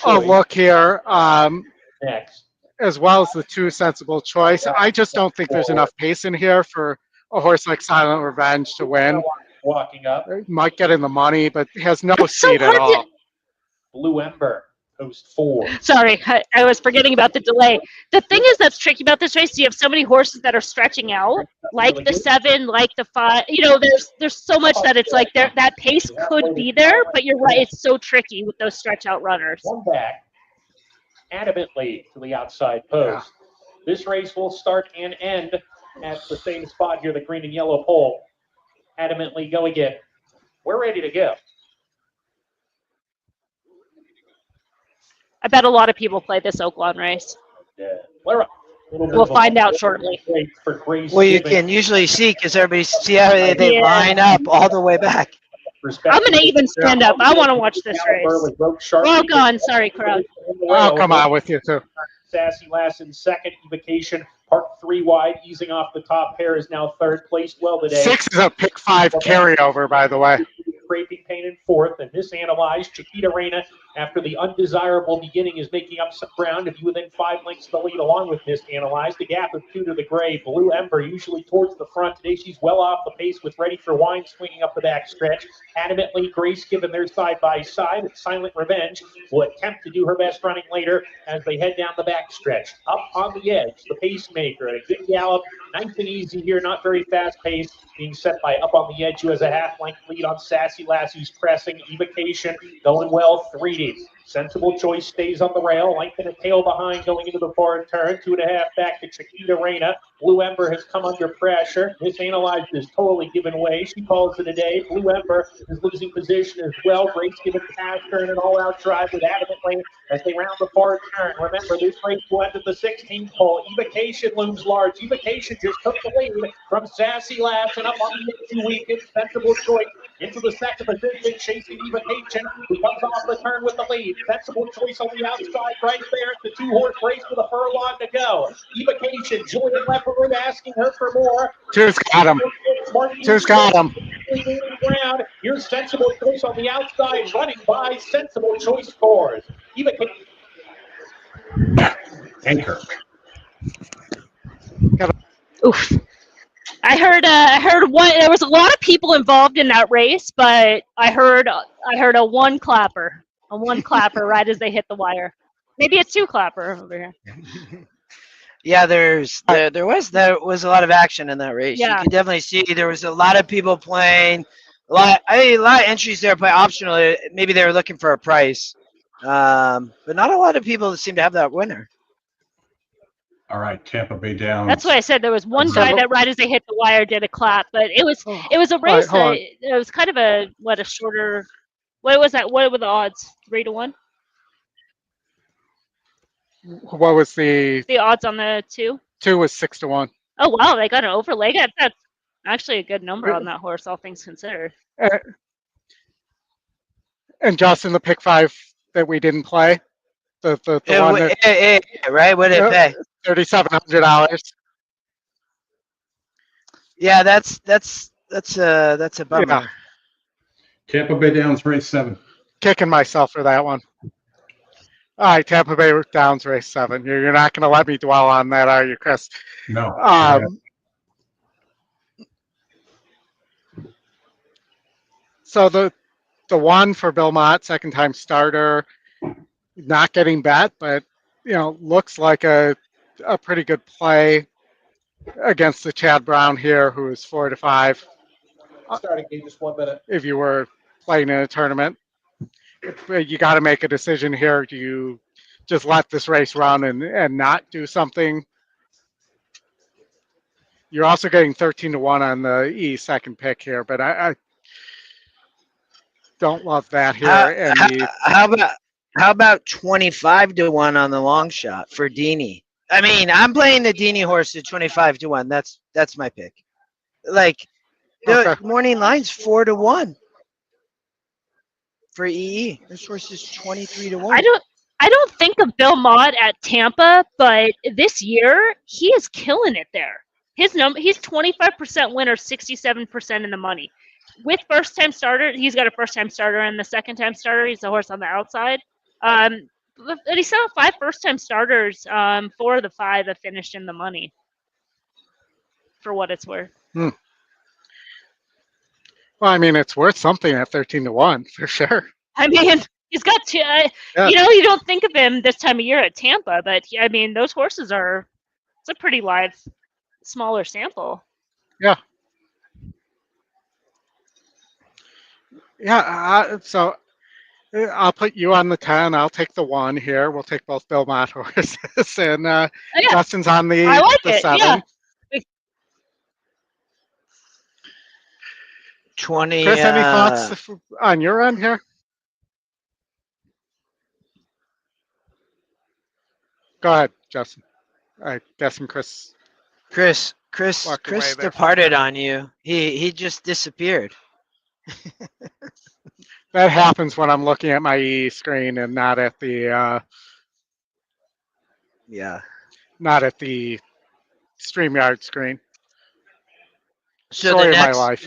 look here, as well as the 2 Sensible Choice. I just don't think there's enough pace in here for a horse like Silent Revenge to win. Walking up. Might get in the money, but has no seat at all. Blue Ember, post 4. Sorry, I was forgetting about the delay. The thing is that's tricky about this race, you have so many horses that are stretching out, like the 7, like the 5. There's so much that it's like that pace could be there, but you're right, it's so tricky with those stretch out runners. One back, adamantly to the outside post. This race will start and end at the same spot here, the green and yellow pole. Adamantly go again. We're ready to go. I bet a lot of people play this Oaklawn race. Yeah. We'll find out shortly. Well, you can usually see because everybody see how they line up all the way back. I'm going to even stand up. I want to watch this race. Well gone. Sorry, crowd. I'll come out with you, too. Sassy Lass in second. Evocation parked 3 wide, easing off the top pair, is now third. Placed well today. 6 is a pick 5 carryover, by the way. Scraping Pain in fourth, and misanalyzed. Chiquita Reina, after the undesirable beginning, is making up some ground to be within 5 lengths of the lead, along with misanalyzed. The gap of 2 to the gray. Blue Ember usually towards the front. Today she's well off the pace with Ready for Wine swinging up the back stretch. Adamantly, Grace given their side by side. And Silent Revenge will attempt to do her best running later as they head down the back stretch. Up on the edge, the pacemaker at a good gallop. Nice and easy here, not very fast pace. Being set by Up on the Edge, who has a half-length lead on Sassy Lass, who's pressing. Evocation going well, 3D. Sensible Choice stays on the rail, length and a tail behind going into the far turn. 2.5 back to Chiquita Reina. Blue Ember has come under pressure. Miss Analyzed is totally given way. She calls it a day. Blue Ember is losing position as well. Grace given past her in an all-out drive with adamantly as they round the far turn. Remember, this race will end at the 16th hole. Evocation looms large. Evocation just took the lead from Sassy Lass and up on the issue weekend. Sensible Choice into the second position, chasing Evocation, who comes off the turn with the lead. Sensible Choice on the outside right there. It's the 2-horse race with a furlong to go. Evocation joining Leopard, asking her for more. Two's got him. Two's got him. Ground. Here's Sensible Choice on the outside, running by. Sensible Choice scores. Evocation. Anchor. Oof. I heard one. There was a lot of people involved in that race, but I heard a one clapper right as they hit the wire. Maybe a two clapper over here. Yeah, there was a lot of action in that race. Yeah. You can definitely see there was a lot of people playing. A lot of entries there play optional. Maybe they were looking for a price, but not a lot of people seem to have that winner. All right, Tampa Bay Downs. That's why I said there was one guy that right as they hit the wire did a clap, but it was a race that it was kind of a shorter. What was that? What were the odds? 3-1. What was the odds on the two? 2 was 6-1. Oh wow, they got an overlay. That's actually a good number on that horse, all things considered. And Justin, the pick 5 that we didn't play, the one that, right? What did it pay? $3,700. Yeah, that's a bummer. Yeah. Tampa Bay Downs race 7. Kicking myself for that one. All right, Tampa Bay Downs race 7. You're not going to let me dwell on that, are you, Chris? No. So the one for Belmont, second time starter, not getting bet, but looks like a pretty good play against the Chad Brown here, who is 4-5. Starting game, just 1 minute. If you were playing in a tournament, you got to make a decision here. Do you just let this race run and not do something? You're also getting 13-1 on the second pick here, but I don't love that here. How about 25-1 on the long shot for Dini? I mean, I'm playing the Dini horse at 25-1. That's my pick. Like the morning line's 4-1 for EE. This horse is 23-1. I don't think of Belmont at Tampa, but this year he is killing it there. He's 25% winner, 67% in the money. With first time starter, he's got a first time starter and the second time starter. He's the horse on the outside. But he saw 5 first time starters. 4 of the 5 have finished in the money. For what it's worth. Well, I mean, it's worth something at 13-1 for sure. I mean, he's got two. You don't think of him this time of year at Tampa, but I mean, those horses it's a pretty live, smaller sample. Yeah. Yeah. So I'll put you on the 10. I'll take the 1 here. We'll take both Belmont horses, and Justin's on the 7. Yeah. 20. Chris, any thoughts on your end here? Go ahead, Justin. I guess Chris departed on you. He just disappeared. That happens when I'm looking at my EE screen and not at the not at the StreamYard screen. So Story of my life.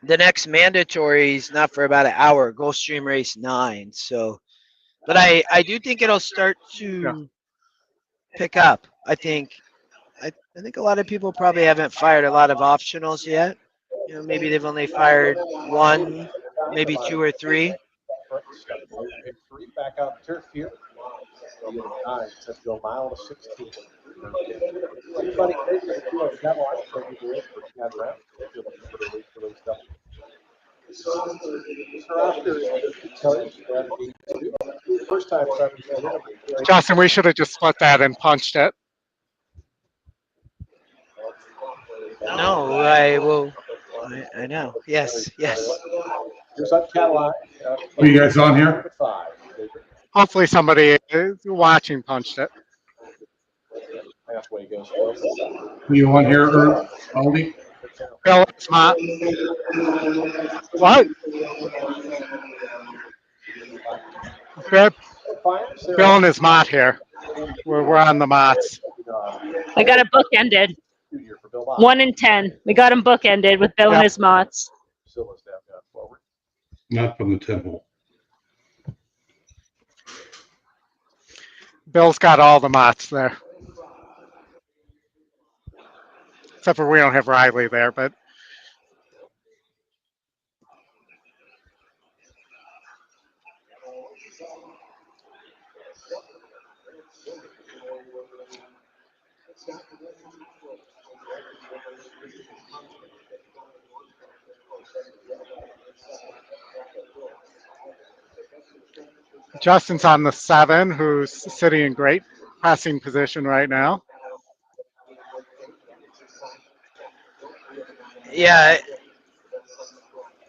The next mandatory is not for about an hour. Gulfstream race 9. So, but I do think it'll start to pick up. I think a lot of people probably haven't fired a lot of optionals yet. Maybe they've only fired 1, maybe 2 or 3. Back out turf here. 9 set to go mile to 16. Everybody, First time. Justin, we should have just split that and punched it. No, I will. I know. Yes, yes. Here's on Cadillac. Are you guys on here? Hopefully somebody watching punched it. Halfway goes. Are you on here, Aldi? Bill, it's not. What? Bill and his mott here. We're on the motts. I got it bookended. 1 in 10. We got him bookended with Bill and his motts. Not from the 10 hole. Bill's got all the motts there. Except for we don't have Riley there, but Justin's on the 7, who's sitting in great passing position right now. Yeah.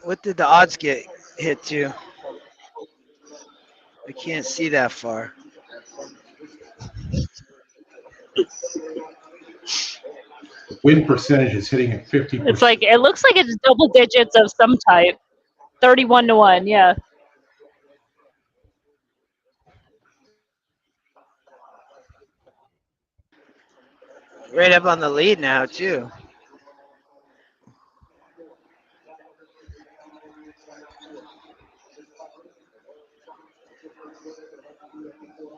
What did the odds get hit to? I can't see that far. The win percentage is hitting at 50%. It's like, it looks like it's double digits of some type. 31 to 1, yeah. Right up on the lead now, too.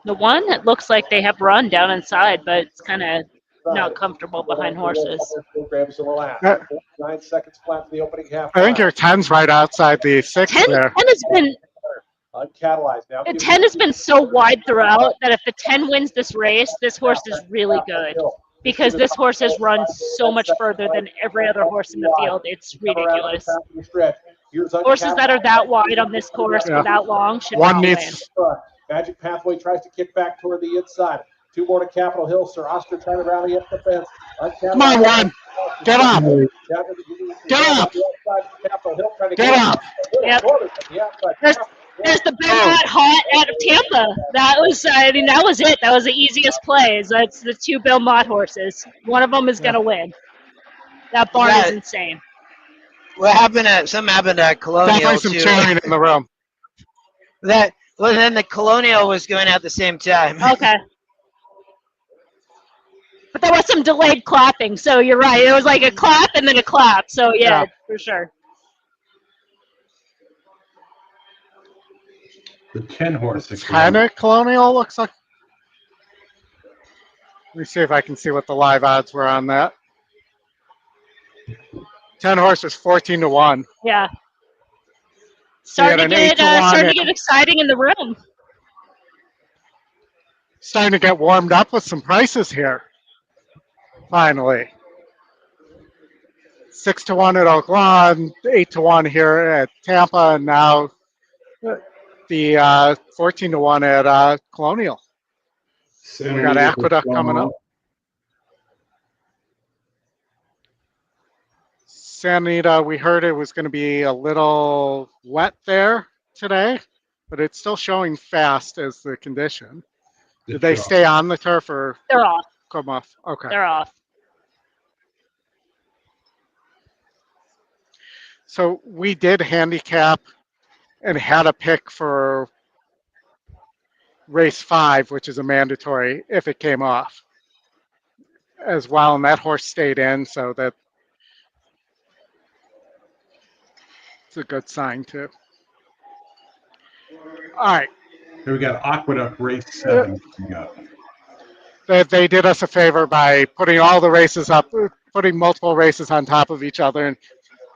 The one, it looks like they have Run down inside, but it's kind of not comfortable behind horses. Programs in the lap. 9 seconds flat for the opening half. I think your 10's right outside the 6 10 there. has been Uncatalyzed now. The 10 has been so wide throughout that if the 10 wins this race, this horse is really good because this horse has run so much further than every other horse in the field. It's ridiculous. Horses that are that wide on this course for that long should not win. Magic Pathway tries to kick back toward the inside. 2 more to Capitol Hill. Sir Oscar trying to rally up the fence. Come on, Juan. Get up. Get up. Get up. Yep. There's the Belmont Hot out of Tampa. That was, I mean, that was it. That was the easiest plays. That's the 2 Belmont horses. One of them is going to win. That barn is insane. What happened at, something happened at Colonial, definitely some too. cheering in the room. Well, then the Colonial was going at the same time. Okay. But there was some delayed clapping, so you're right. It was like a clap and then a clap. So, yeah. For sure. The 10 horse. Kind of Colonial looks like. Let me see if I can see what the live odds were on that. 10 horse was 14 to 1. Yeah. Starting to get exciting in the room. Starting to get warmed up with some prices here. Finally. 6 to 1 at Oaklawn, 8 to 1 here at Tampa, and now the 14 to 1 at Colonial. We got Aqueduct coming up. Santa Anita, we heard it was going to be a little wet there today, but it's still showing fast as the condition. Did they stay on the turf or? They're off. Come off. Okay. They're off. So we did handicap and had a pick for race 5, which is a mandatory if it came off as well. And that horse stayed in, so that it's a good sign too. All right. Here we got Aqueduct race 7 coming up. They did us a favor by putting all the races up, putting multiple races on top of each other,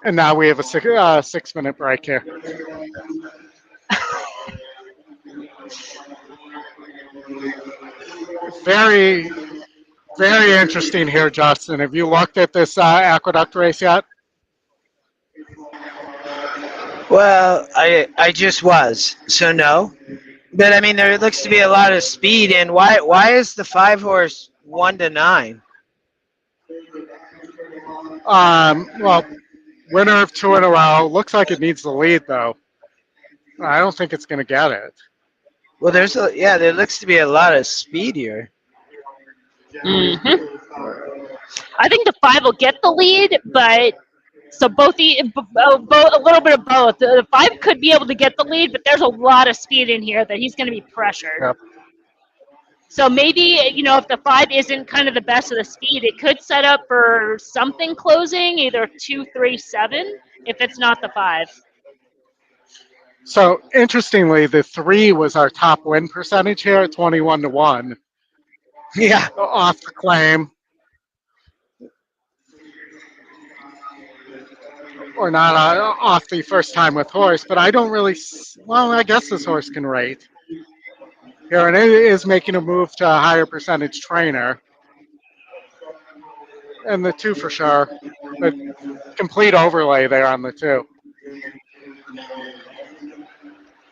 and now we have a 6-minute break here. Very, very interesting here, Justin. Have you looked at this Aqueduct race yet? Well, I just was, so no. But I mean, there looks to be a lot of speed. And why is the 5-horse 1-9? Well, winner of 2 in a row. Looks like it needs the lead, though. I don't think it's going to get it. Well, there looks to be a lot of speed here. I think the 5 will get the lead, but so both a little bit of both. The 5 could be able to get the lead, but there's a lot of speed in here that he's going to be pressured. Yep. So maybe, if the 5 isn't kind of the best of the speed, it could set up for something closing, either 2, 3, 7, if it's not the 5. So interestingly, the 3 was our top win percentage here at 21-1. Yeah. Off the claim. Or not off the first time with horse, but I don't really, well, I guess this horse can rate. Here, and it is making a move to a higher percentage trainer. And the 2 for sure, but complete overlay there on the 2.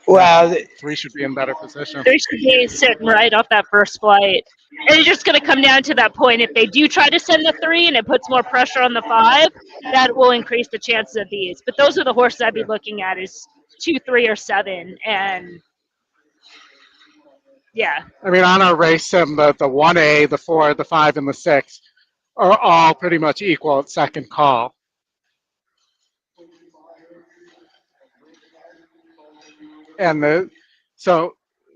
Wow. 3 should be in better position. 3 should be sitting right off that first flight. And it's just going to come down to that point. If they do try to send the 3 and it puts more pressure on the 5, that will increase the chances of these. But those are the horses I'd be looking at is 2, 3, or 7. And yeah. I mean, on our race sim, the 1A, the 4, the 5, and the 6 are all pretty much equal at second call. And so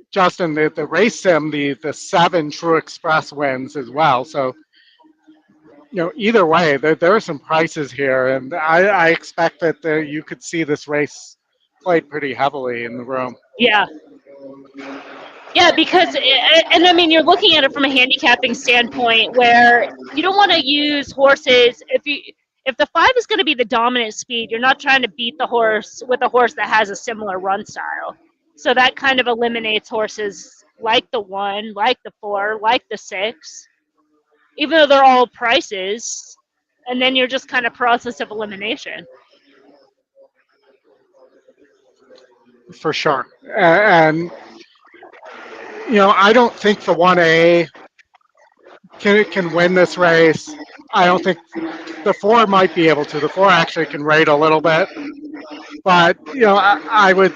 Justin, the race sim, the 7 True Express wins as well. So, either way, there are some prices here, and I expect that you could see this race played pretty heavily in the room. Yeah. Yeah, because, and I mean, you're looking at it from a handicapping standpoint where you don't want to use horses. If the 5 is going to be the dominant speed, you're not trying to beat the horse with a horse that has a similar run style. So that kind of eliminates horses like the 1, like the 4, like the 6, even though they're all prices. And then you're just kind of process of elimination. For sure. And, I don't think the 1A can win this race. I don't think the 4 might be able to. The 4 actually can rate a little bit. But, I would,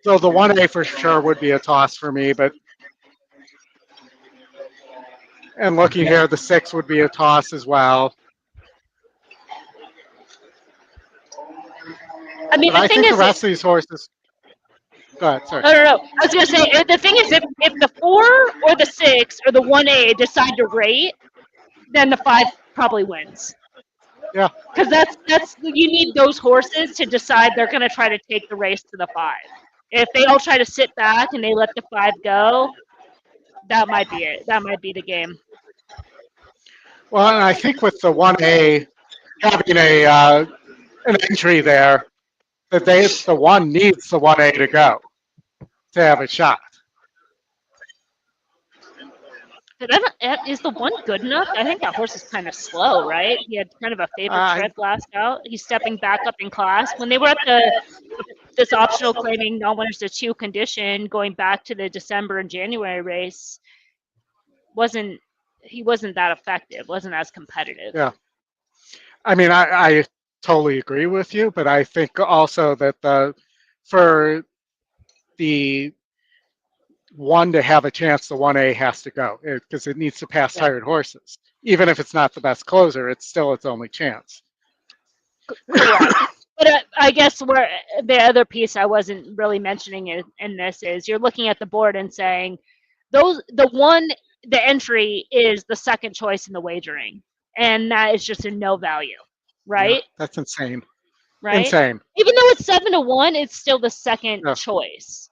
so the 1A for sure would be a toss for me. And looking here, the 6 would be a toss as well. I mean, I think the rest of these horses. Go ahead, sorry. No. I was going to say, the thing is, if the 4 or the 6 or the 1A decide to rate, then the 5 probably wins. Yeah. Because that's you need those horses to decide they're going to try to take the race to the 5. If they all try to sit back and they let the 5 go, that might be it. That might be the game. Well, and I think with the 1A having an entry there, that the 1 needs the 1A to go to have a shot. Is the 1 good enough? I think that horse is kind of slow, right? He had kind of a favorite tread last out. He's stepping back up in class. When they were at this optional claiming non-winners to 2 condition, going back to the December and January race, he wasn't that effective, wasn't as competitive. Yeah. I mean, I totally agree with you, but I think also that for the 1 to have a chance, the 1A has to go because it needs to pass tired horses. Even if it's not the best closer, it's still its only chance. Correct. But I guess where the other piece I wasn't really mentioning in this is you're looking at the board and saying the entry is the second choice in the wagering, and that is just a no value, right? Yeah, that's insane. Right? Insane. Even though it's 7-1, it's still the second choice.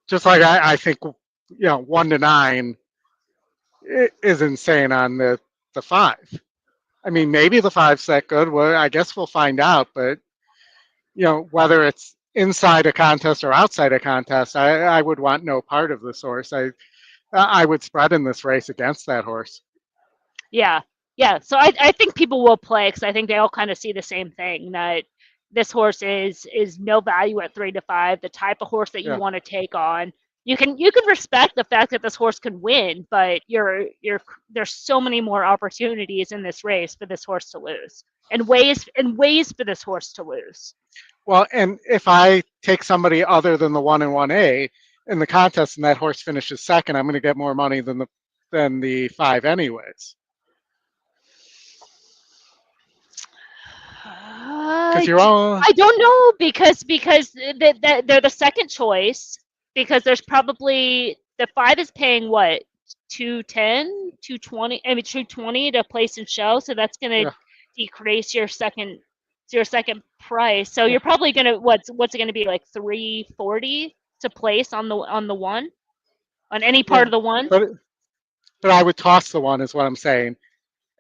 Just like I think, 1-9 is insane on the 5. I mean, maybe the 5's that good. Well, I guess we'll find out. But, whether it's inside a contest or outside a contest, I would want no part of this horse. I would spread in this race against that horse. Yeah. So I think people will play because I think they all kind of see the same thing, that this horse is no value at 3 to 5. The type of horse that you Yeah. want to take on. You can respect the fact that this horse can win, but there's so many more opportunities in this race for this horse to lose, and ways for this horse to lose. Well, and if I take somebody other than the 1 and 1A in the contest and that horse finishes second, I'm going to get more money than the 5 anyways. Because you're all. I don't know because they're the second choice, because there's probably the 5 is paying what, 210, 220, I mean 220 to place and show, so that's going to decrease your second price. So you're probably going to what's it going to be, like 340 to place on the 1, on any part of the 1. But I would toss the 1 is what I'm saying.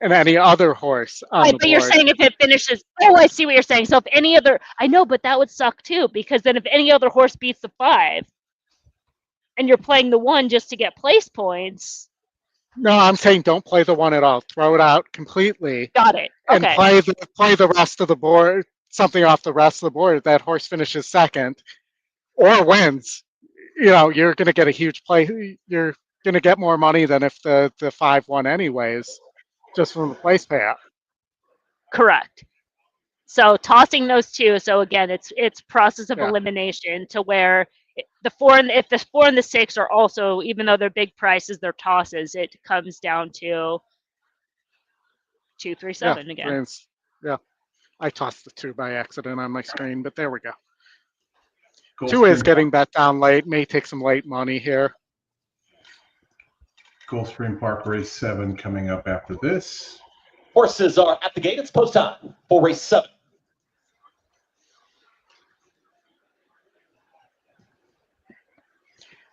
And any other horse on the board. But you're saying if it finishes, oh, I see what you're saying. So if any other, I know, but that would suck too, because then if any other horse beats the 5 and you're playing the 1 just to get place points. No, I'm saying don't play the 1 at all. Throw it out completely. Got it. Okay. And play the rest of the board, something off the rest of the board. If that horse finishes second or wins, you're going to get a huge play. You're going to get more money than if the 5 won anyways. Just from the place payout. Correct. So tossing those 2. So again, it's process of elimination, to where the 4 and if the 4 and the 6 are also, even though they're big prices, they're tosses. It comes down to 2, 3, 7 again. Yeah, I tossed the 2 by accident on my screen, but there we go. Gulfstream 2 is getting bet down late. May take some late money here. Gulfstream Park race 7 coming up after this. Horses are at the gate. It's post time for race 7.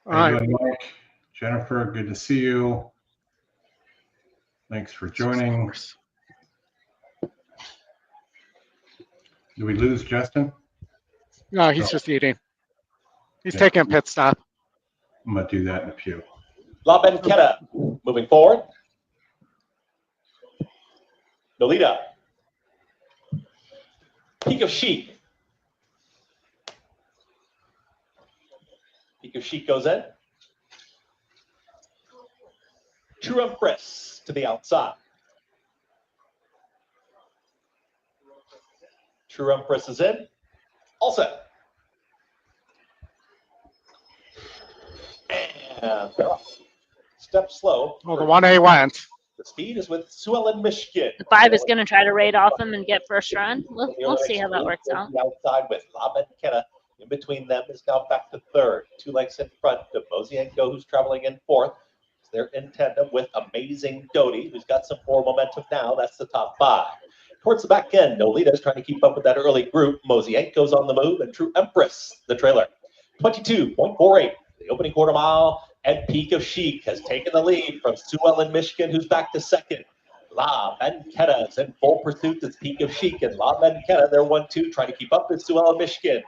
All right. Mike, Jennifer, good to see you. Thanks for joining. Do we lose Justin? No, he's just eating. He's taking a pit stop. I'm going to do that in a few. La Benqueta moving forward. Nolita. Peak of Chic. Peak of Chic goes in. True Empress to the outside. True Empress is in. All set. And they're off. Step slow. Well, the 1A went. The speed is with Sue Ellen Michigan. The 5 is going to try to raid off him and get first run. We'll see how that works out. Outside with La Benqueta. In between them is now back to third. 2 lengths in front of Mozienko, who's traveling in fourth. They're in tandem with Amazing Doty, who's got some more momentum now. That's the top 5. Towards the back end, Nolita is trying to keep up with that early group. Mozienko's on the move, and True Empress, the trailer. 22.48, the opening quarter mile, and Peak of Chic has taken the lead from Sue Ellen Michigan, who's back to second. La Benqueta is in full pursuit. It's Peak of Chic and La Benqueta. They're 1-2, trying to keep up with Sue Ellen Michigan.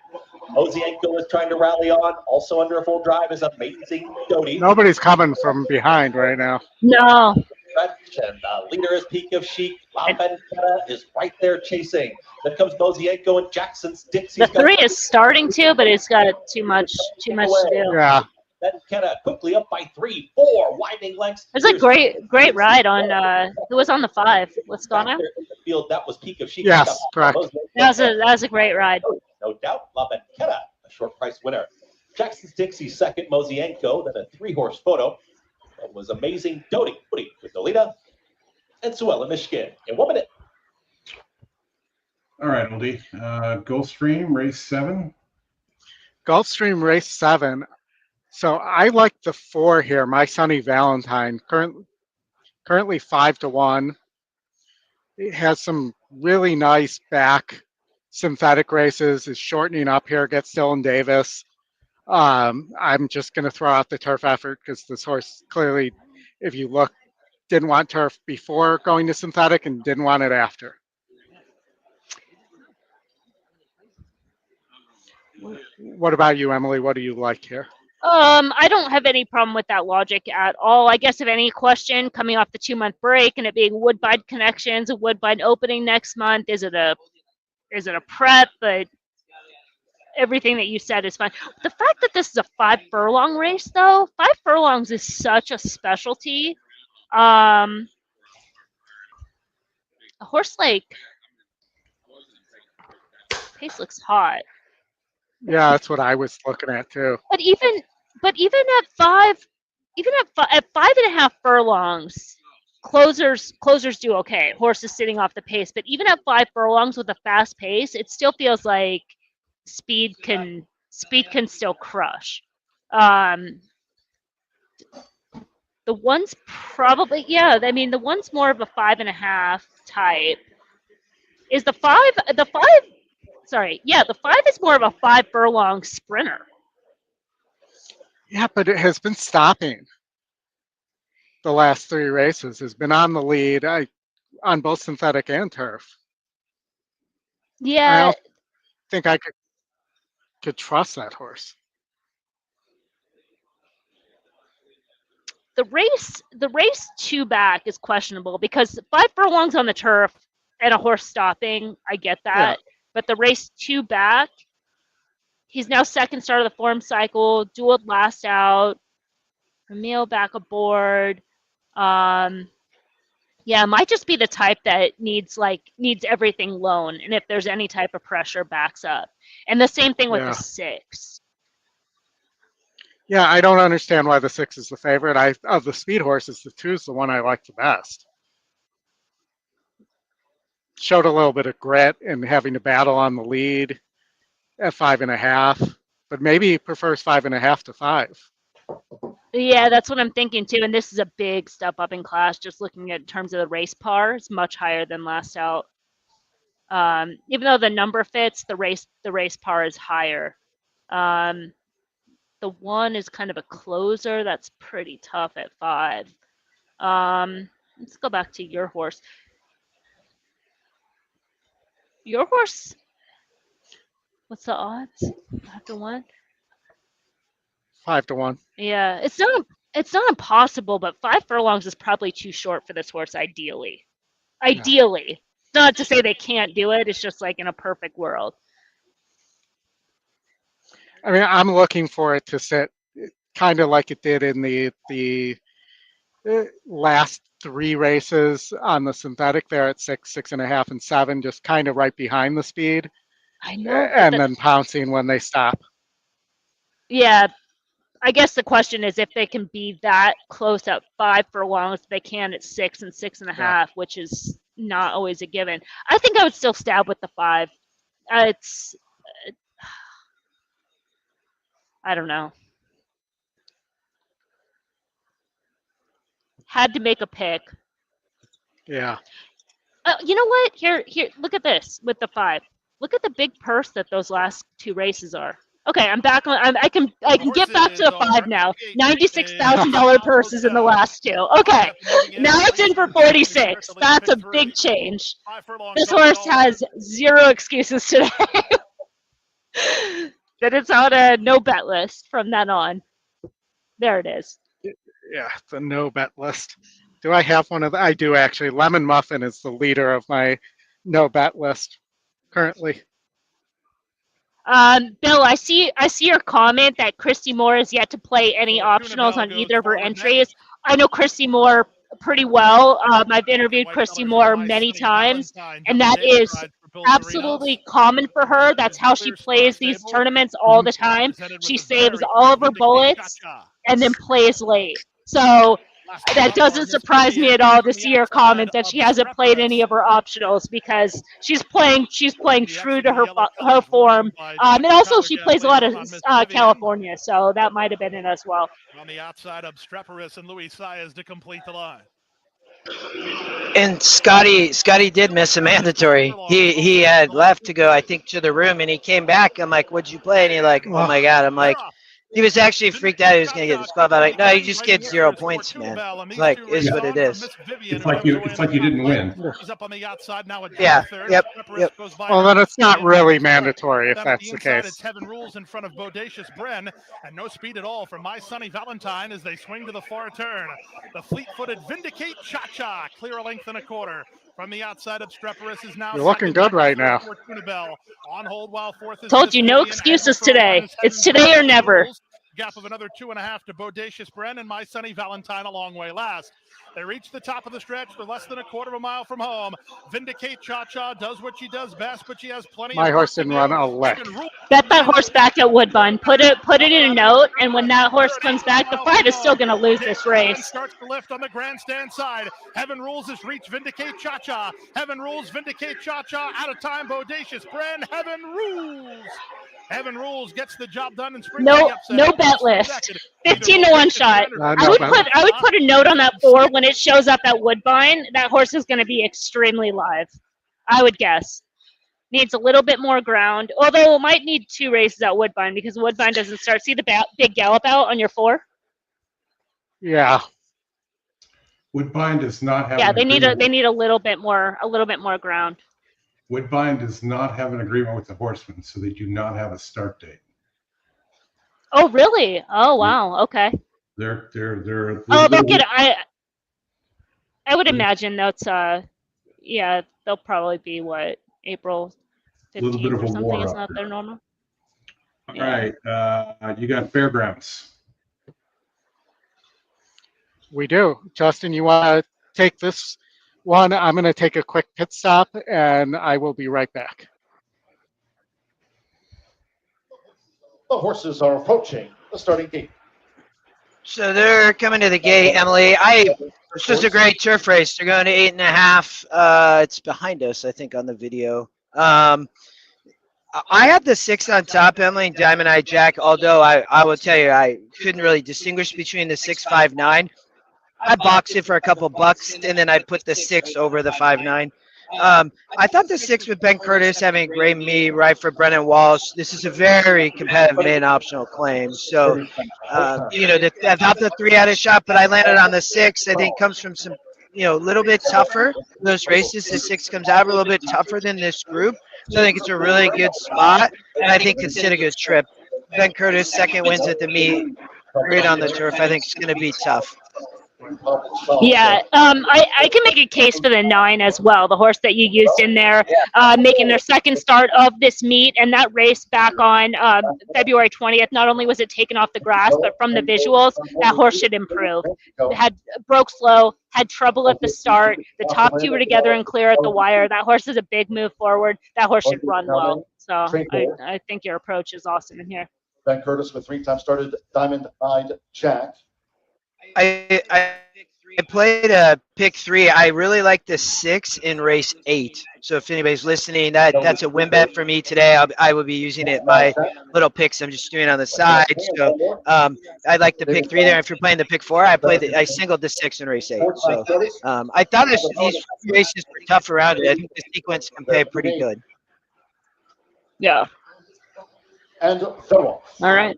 Mozienko is trying to rally on. Also under a full drive is Amazing Doty. Nobody's coming from behind right now. No. And leader is Peak of Chic. La Benqueta is right there chasing. Then comes Mozienko and Jackson's Dixie. The 3 is starting to, but it's got too much to do. Yeah. Benqueta quickly up by 3, 4 widening lengths. It was a great ride on. Who was on the 5? What's going on? Field, that was Peak of Chic. Yes, correct. That was a great ride. No doubt, La Benqueta, a short price winner. Jackson's Dixie second, Mozienko, then a 3-horse photo. That was Amazing Doty with Nolita and Sue Ellen Michigan in 1 minute. All right, Oldie. Gulfstream race 7. Gulfstream race 7. So I like the 4 here. My Sunny Valentine, currently 5-1. It has some really nice back synthetic races. Is shortening up here. Gets Dylan Davis. I'm just going to throw out the turf effort because this horse clearly, if you look, didn't want turf before going to synthetic and didn't want it after. What about you, Emily? What do you like here? I don't have any problem with that logic at all. I guess if any question coming off the 2-month break and it being Woodbine Connections, a Woodbine opening next month, is it a it a prep? But everything that you said is fine. The fact that this is a 5 furlong race, though, 5 furlongs is such a specialty. A horse like Pace looks hot. Yeah, that's what I was looking at too. But even at 5, at 5.5 furlongs, closers do okay. Horse is sitting off the pace, but even at 5 furlongs with a fast pace, it still feels like speed can still crush. The one's probably, yeah, I mean, the one's more of a 5.5 type. Is the 5, sorry, yeah, the 5 is more of a 5 furlong sprinter. Yeah, but it has been stopping the last 3 races. Has been on the lead on both synthetic and turf. I Yeah, don't think I could trust that horse. the race 2 back is questionable because 5 furlongs on the turf and a horse stopping, I get that. Yeah. But the race 2 back, he's now second start of the form cycle, dueled last out, Emil back aboard. Yeah, might just be the type that needs everything loan, and if there's any type of pressure, backs up. And the same thing with the 6. Yeah, I don't understand why the 6 is the favorite. Of the speed horses, the 2 is the one I like the best. Showed a little bit of grit and having to battle on the lead at 5.5, but maybe he prefers 5.5 to 5. Yeah, that's what I'm thinking too. And this is a big step up in class. Just looking at in terms of the race par, it's much higher than last out. Even though the number fits, the race par is higher. The 1 is kind of a closer. That's pretty tough at 5. Let's go back to your horse. Your horse, what's the odds? 5 to 1? 5 to 1. Yeah, it's not impossible, but 5 furlongs is probably too short for this horse. Ideally, not to say they can't do it. It's just like in a perfect world. I mean, I'm looking for it to sit kind of like it did in the last 3 races on the synthetic there at 6, 6.5, and 7, just kind of right behind the speed. I know. And then pouncing when they stop. Yeah, I guess the question is if they can be that close at 5 furlongs, they can at 6 and 6.5, which is not always a given. I think I would still stab with the 5. I don't know. Had to make a pick. Yeah. You know what? Here. Look at this with the 5. Look at the big purse that those last 2 races are. Okay, I'm back on. I can get back to the 5 now. $96,000 purses in the last 2. Okay, now it's in for 46. That's a big change. This horse has 0 excuses today. That it's on a no bet list from then on. There it is. Yeah, the no bet list. Do I have one of the? I do actually. Lemon Muffin is the leader of my no bet list currently. Bill, I see your comment that Christy Moore is yet to play any optionals on either of her entries. I know Christy Moore pretty well. I've interviewed Christy Moore many times, and that is absolutely common for her. That's how she plays these tournaments all the time. She saves all of her bullets and then plays late. So that doesn't surprise me at all to see her comment that she hasn't played any of her optionals because she's playing true to her form. And also she plays a lot of California, so that might have been it as well. On the outside, Obstreperous and Luis Saez to complete the line. And Scotty did miss a mandatory. He had left to go, I think, to the room, and he came back. I'm like, "What'd you play?" And he's like, "Oh my God!" I'm like, he was actually freaked out. He was gonna get disqualified. Like, no, you just get 0 points, man. Like, is what it is. It's like you didn't win. He's up on the outside now. Yeah. Yep. Well, then it's not really mandatory if that's the case. It's Heaven Rules in front of Bodacious Bren, and no speed at all from My Sunny Valentine as they swing to the far turn. The fleet-footed Vindicate Cha-Cha, clear a length and a quarter. From the outside, Obstreperous is now You're looking second. good right now. Fortuna Bell on hold while fourth is Told you, no Mystery and excuses Ever for today. One is It's heading today or for never. Rules. Gap of another 2.5 to Bodacious Bren and My Sunny Valentine a long way last. They reach the top of the stretch. They're less than a quarter of a mile from home. Vindicate Cha-Cha does what she does best, but she has plenty My of horse work to didn't run do. a lick. Heaven Rules Bet that horse back at Woodbine. Put it in a note, and when that horse comes back, the Pride is still going to lose this race. starts to lift on the grandstand side. Heaven Rules has reached Vindicate Cha-Cha. Heaven Rules, Vindicate Cha-Cha, out of time, Bodacious Bren. Heaven Rules. Heaven Rules gets the job done and springs the upset. No bet list. 15 to 1 shot. I would put a note on that 4 when it shows up at Woodbine. That horse is going to be extremely live. I would guess. Needs a little bit more ground, although it might need 2 races at Woodbine because Woodbine doesn't start. See the big gallop out on your 4? Yeah. Woodbine does not have. Yeah, they need a little bit more ground. Woodbine does not have an agreement with the horsemen, so they do not have a start date. Oh, really? Oh, wow. Okay. They're Oh, they'll get. I would imagine that's yeah, they'll probably be what, April 15th or something. Isn't that their normal? All right, you got Fairgrounds. We do. Justin, you want to take this one? I'm going to take a quick pit stop, and I will be right back. The horses are approaching the starting gate. So they're coming to the gate, Emily. This was a great turf race. They're going to 8.5. It's behind us, I think, on the video. I had the 6 on top, Emily, Diamond Eye Jack, although I will tell you, I couldn't really distinguish between the 6, 5, 9. I boxed it for a couple bucks, and then I put the 6 over the 5, 9. I thought the 6 with Ben Curtis having a great meet, right, for Brennan Walsh. This is a very competitive main optional claim. So, I thought the 3 had a shot, but I landed on the 6. I think comes from some, a little bit tougher. Those races, the 6 comes out a little bit tougher than this group. So I think it's a really good spot, and I think it's a good trip. Ben Curtis, second wins at the meet. Great on the turf. I think it's going to be tough. Yeah, I can make a case for the 9 as well, the horse that you used in there, making their second start of this meet, and that race back on February 20th. Not only was it taken off the grass, but from the visuals, that horse should improve. Broke slow, had trouble at the start. The top 2 were together and clear at the wire. That horse is a big move forward. That horse should run well. So I think your approach is awesome in here. Ben Curtis with 3-time started Diamond Eyed Jack. I played a pick 3. I really like the 6 in race 8. So if anybody's listening, that's a win bet for me today. I will be using it. My little picks I'm just doing on the side. So I like the pick 3 there. If you're playing the pick 4, I singled the 6 in race 8. So I thought these races were tough around it. I think the sequence can pay pretty good. Yeah. And throw off. All right.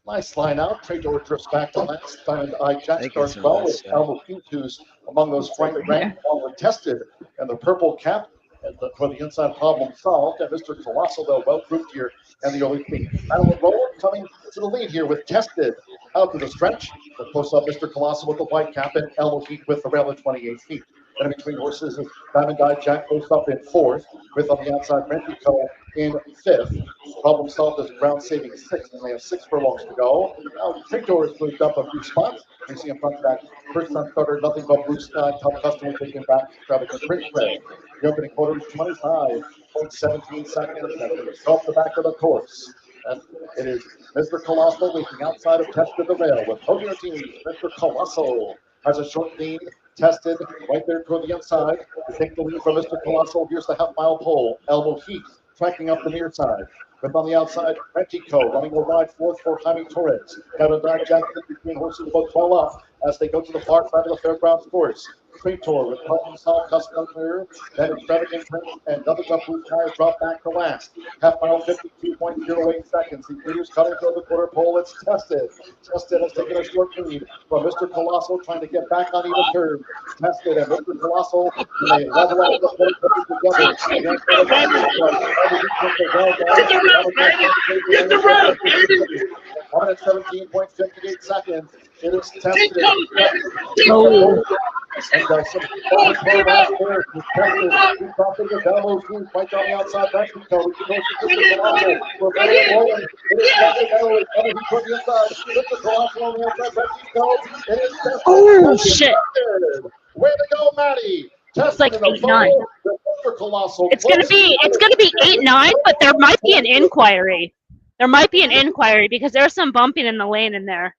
Nice line out. Trey Door drifts back to last. Diamond Eye Jack starts well with Elmo Pete, who's among those frank rank were tested. And the purple cap for the inside problem solved. And Mr. Colossal, though, well grouped here and the early feet. Madeline Roller coming to the lead here with Tested out to the stretch. The close up Mr. Colossal with the white cap and Elmo Pete with the rail at 28 feet. And in between horses is Diamond Eye Jack goes up in 4th, with on the outside Rentico in 5th. Problem solved as ground saving 6th, and they have 6 furlongs to go. Now Victor has moved up a few spots. You see in front of that first time starter, nothing but blue sky, top customer taking back, grabbing the Prince Red. The opening quarter is 25.17 seconds. Off the back of the course. And it is Mr. Colossal leaping outside of Tested the rail with Hogan team. Mr. Colossal has a short lead. Tested right there toward the inside. To take the lead from Mr. Colossal. Here's the half-mile pole. Elbow Heat tracking up the near side. But on the outside, Rentico running a wide 4th for Jaime Torres. Kevin Dye Jackson between horses about 12 up as they go to the far side of the Fairgrounds course. Straight tour with Colton South Custom Clear, then Extravagant Prince, and Double Jump Blue Tires drop back to last. Half mile 52.08 seconds. The leaders cutting through the quarter pole. It's Tested. Tested has taken a short lead from Mr. Colossal trying to get back on even curve. Tested and Mr. Colossal, they level out the plate together. Get the road, baby! 1 at 17.58 seconds. It is Tested. And some forward play last there. He's tested. He's crossing the Belmont Stakes. Fights on the outside. That's the code. He goes to the Colossal. We're very rolling. It is tested. He's put the inside. It's the Colossal on the outside. That's the code. It is tested. Oh, shit. Way to go, Maddie. It's like 8-9. It's gonna be 8-9, but there might be an inquiry. There might be an inquiry because there's some bumping in the lane in there.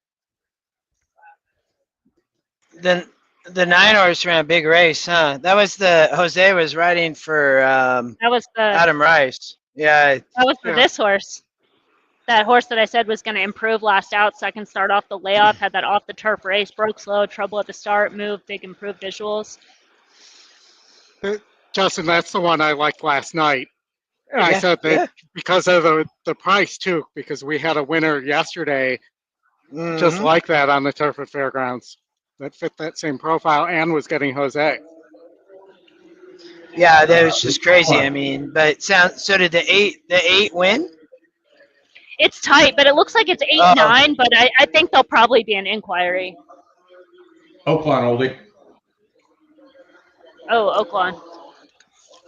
Then the 9-horse ran a big race, huh? That was the Jose was riding for That was the Adam Rice. Yeah. That was for this horse. That horse that I said was going to improve last out, so I can start off the layoff. Had that off the turf race, broke slow, trouble at the start, moved, big improved visuals. Justin, that's the one I liked last night. And I said that because of the price too, because we had a winner yesterday just like that on the turf at Fairgrounds that fit that same profile and was getting Jose. Yeah, that was just crazy. I mean, but so did the eight win? It's tight, but it looks like it's 8-9, but I think there'll probably be an inquiry. Oaklawn, oldie. Oh, Oaklawn.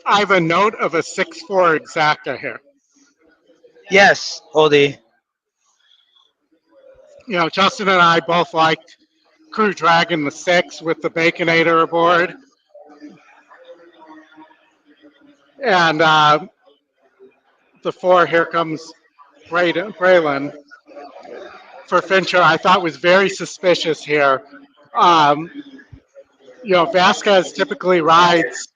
I have a note of a 6'4" exacta here. Yes, oldie. You know, Justin and I both liked Crew Dragon the 6 with the Baconator aboard. And the 4, here comes Braylon. For Fincher, I thought was very suspicious here. You know, Vasquez typically rides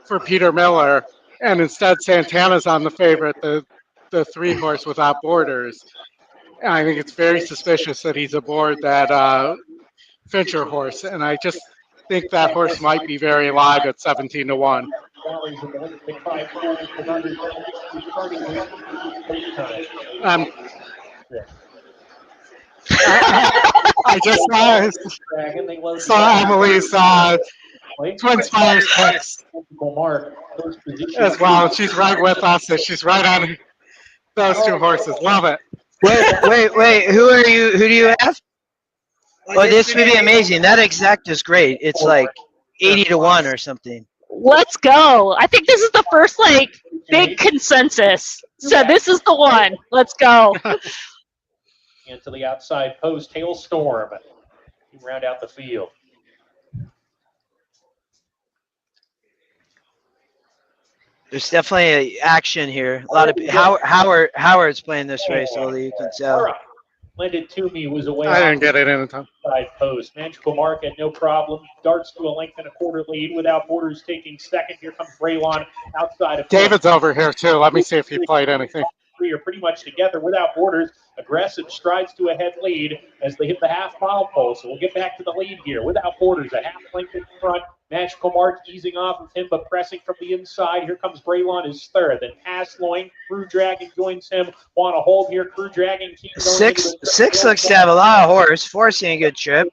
for Peter Miller, and instead Santana's on the favorite, the 3-horse without borders. And I think it's very suspicious that he's aboard that Fincher horse, and I just think that horse might be very live at 17-1. I just saw Emily's Twin Spires text as well. She's right with us. She's right on those 2 horses. Love it. Wait. Who do you have? Oh, this would be amazing. That exact is great. It's like 80-1 or something. Let's go. I think this is the first big consensus. So this is the one. Let's go. Into the outside post, Hailstorm. You round out the field. There's definitely action here. A lot of Howard's playing this race, Oli, you can tell. Lend It To Me was away. I didn't get it in time. Side post. Magical Mark had no problem. Darts to a length and a quarter lead without borders taking second. Here comes Braylon outside of. David's over here too. Let me see if he played anything. 3 are pretty much together without borders. Aggressive strides to a head lead as they hit the half-mile pole. So we'll get back to the lead here. Without borders, a half length in front. Magical Mark easing off of him, but pressing from the inside. Here comes Braylon, his third. Then Pass Loin. Crew Dragon joins him. Want to hold here. Crew Dragon keeps going. Six looks to have a lot of horse. 4 seeing a good trip.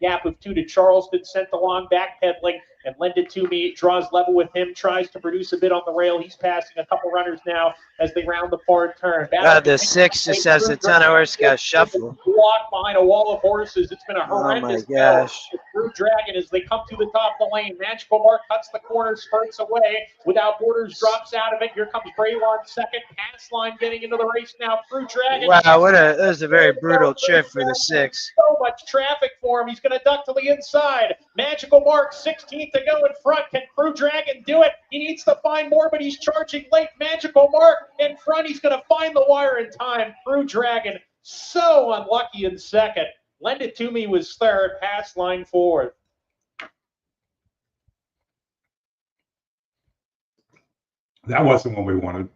Gap of 2 to Charleston, sent along, backpedaling, and Lend It To Me draws level with him, tries to produce a bit on the rail. He's passing a couple runners now as they round the far turn. The 6 just has a ton of horse got shuffled. Block behind a wall of horses. It's been a horrendous gosh. Crew Dragon as they come to the top of the lane. Magical Mark cuts the corner, spurts away. Without borders, drops out of it. Here comes Braylon second. Pass Line getting into the race now. Crew Dragon. Wow, that was a very brutal trip for the 6. So much traffic for him. He's going to duck to the inside. Magical Mark, 16th to go in front. Can Crew Dragon do it? He needs to find more, but he's charging late. Magical Mark in front. He's going to find the wire in time. Crew Dragon so unlucky in second. Lend It To Me was third. Pass Line fourth. That wasn't what we wanted.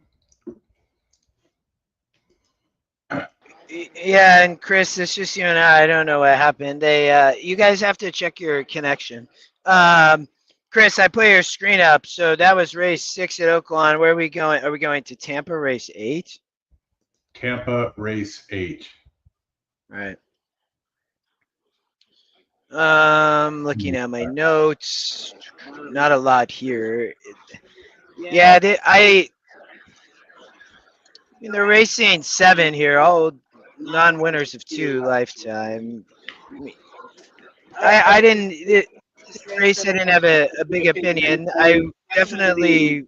Yeah, and Chris, it's just you and I don't know what happened. You guys have to check your connection. Chris, I put your screen up. So that was race 6 at Oaklawn. Where are we going? Are we going to Tampa race 8? Tampa race 8. Right. Looking at my notes. Not a lot here. Yeah, I mean, they're racing 7 here, all non-winners of 2 lifetime. I didn't. race, I didn't have a big opinion. I definitely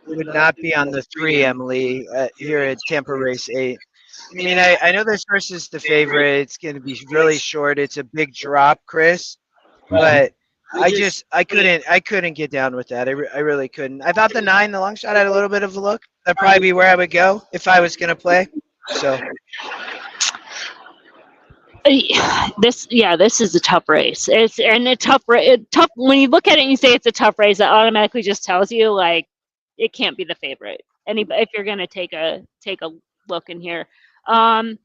would not be on the 3, Emily, here at Tampa Race 8. I mean, I know this horse is the favorite. It's going to be really short. It's a big drop, Chris, but I couldn't get down with that. I really couldn't. I thought the 9, the long shot, had a little bit of a look. That'd probably be where I would go if I was going to play. So this is a tough race. It's a tough when you look at it and you say it's a tough race, it automatically just tells you like it can't be the favorite. If you're going to take a look in here. The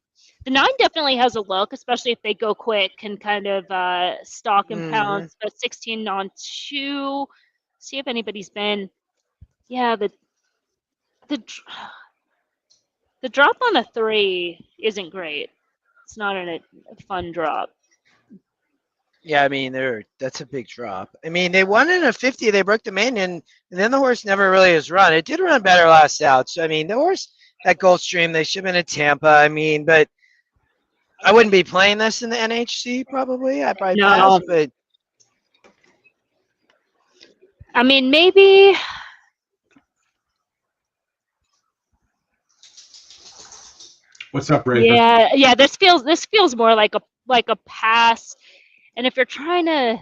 9 definitely has a look, especially if they go quick and kind of stalk and pounce. But 16 on 2. See if anybody's been. Yeah, the drop on a 3 isn't great. It's not a fun drop. yeah, I mean that's a big drop. I mean they won in a 50. They broke the main, and then the horse never really has run. It did run better last out. So I mean the horse at Gulfstream, they should have been at Tampa. I mean, but I wouldn't be playing this in the NHC probably. I'd probably pass, but I mean maybe. What's up, Ray? Yeah. This feels more like a pass. And if you're trying to,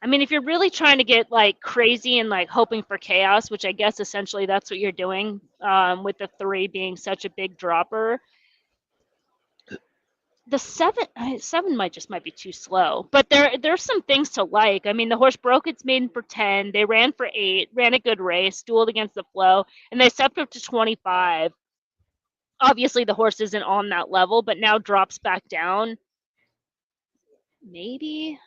I mean, if you're really trying to get like crazy and like hoping for chaos, which I guess essentially that's what you're doing with the 3 being such a big dropper. The 7 might be too slow, but there's some things to like. I mean, the horse broke its maiden for 10. They ran for 8, ran a good race, dueled against the flow, and they stepped up to 25. Obviously, the horse isn't on that level, but now drops back down. Maybe.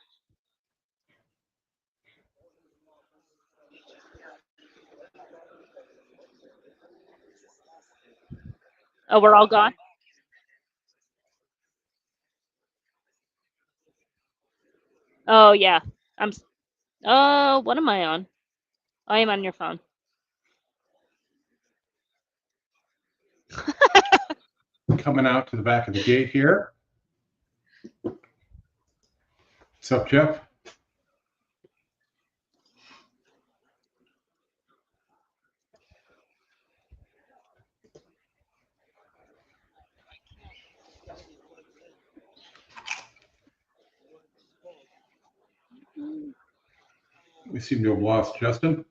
Oh, we're all gone? Oh, yeah. What am I on? I am on your phone. Coming out to the back of the gate here. What's up, Jeff? We seem to have lost Justin.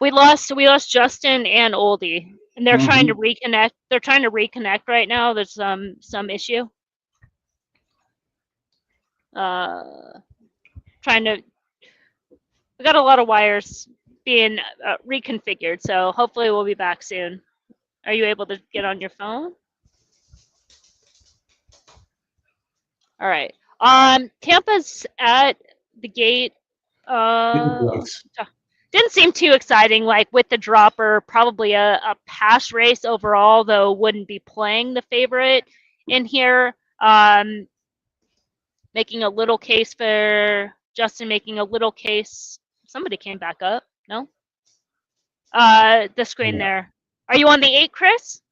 We lost Justin and Oldie, and they're trying to reconnect. They're trying to reconnect right now. There's some issue. We got a lot of wires being reconfigured, so hopefully we'll be back soon. Are you able to get on your phone? All right. Tampa's at the gate. Didn't seem too exciting, like with the dropper, probably a pass race overall, though wouldn't be playing the favorite in here. Making a little case for Justin, making a little case. Somebody came back up. No? The screen there. Are you on the 8, Chris?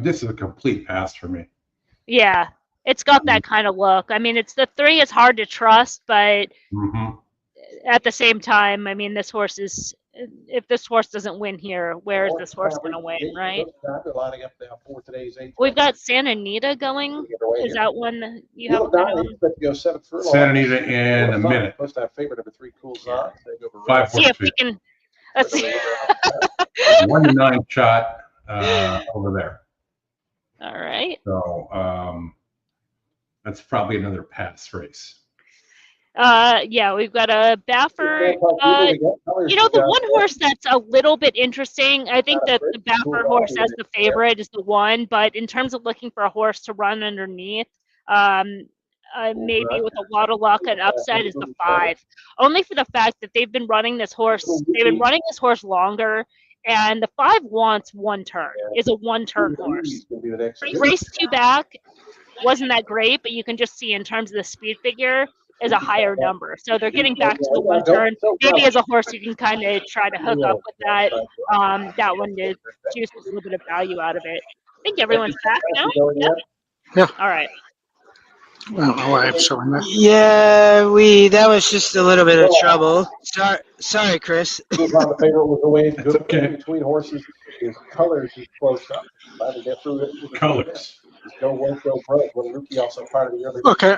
This is a complete pass for me. Yeah, it's got that kind of look. I mean, it's the 3 is hard to trust, but at the same time, I mean, this horse is. If this horse doesn't win here, where is this horse going to win, right? We've got Santa Anita going. Is that one you have? Santa Anita in a minute. Favorite number 3 cools on. See if we can. Let's see. 1-9 shot over there. All right. So that's probably another pass race. Yeah, we've got a Baffer. The one horse that's a little bit interesting, I think that the Baffer horse as the favorite is the one, but in terms of looking for a horse to run underneath, maybe with a lot of luck and upside is the 5. Only for the fact that they've been running this horse longer, and the 5 wants one turn, is a one-turn horse. Race 2 back wasn't that great, but you can just see in terms of the speed figure, is a higher number. So they're getting back to the one turn. Maybe as a horse, you can kind of try to hook up with that. That one to juice a little bit of value out of it. I think everyone's back now. Yeah. All right. I don't know why I'm showing that. Yeah, that was just a little bit of trouble. Sorry, Chris. Who's on the favorite with the way That's okay. between horses is Colors is close up. Trying to get through it. Colors. Go Woke, Go Broke. Little Lukey also part of the early. Okay.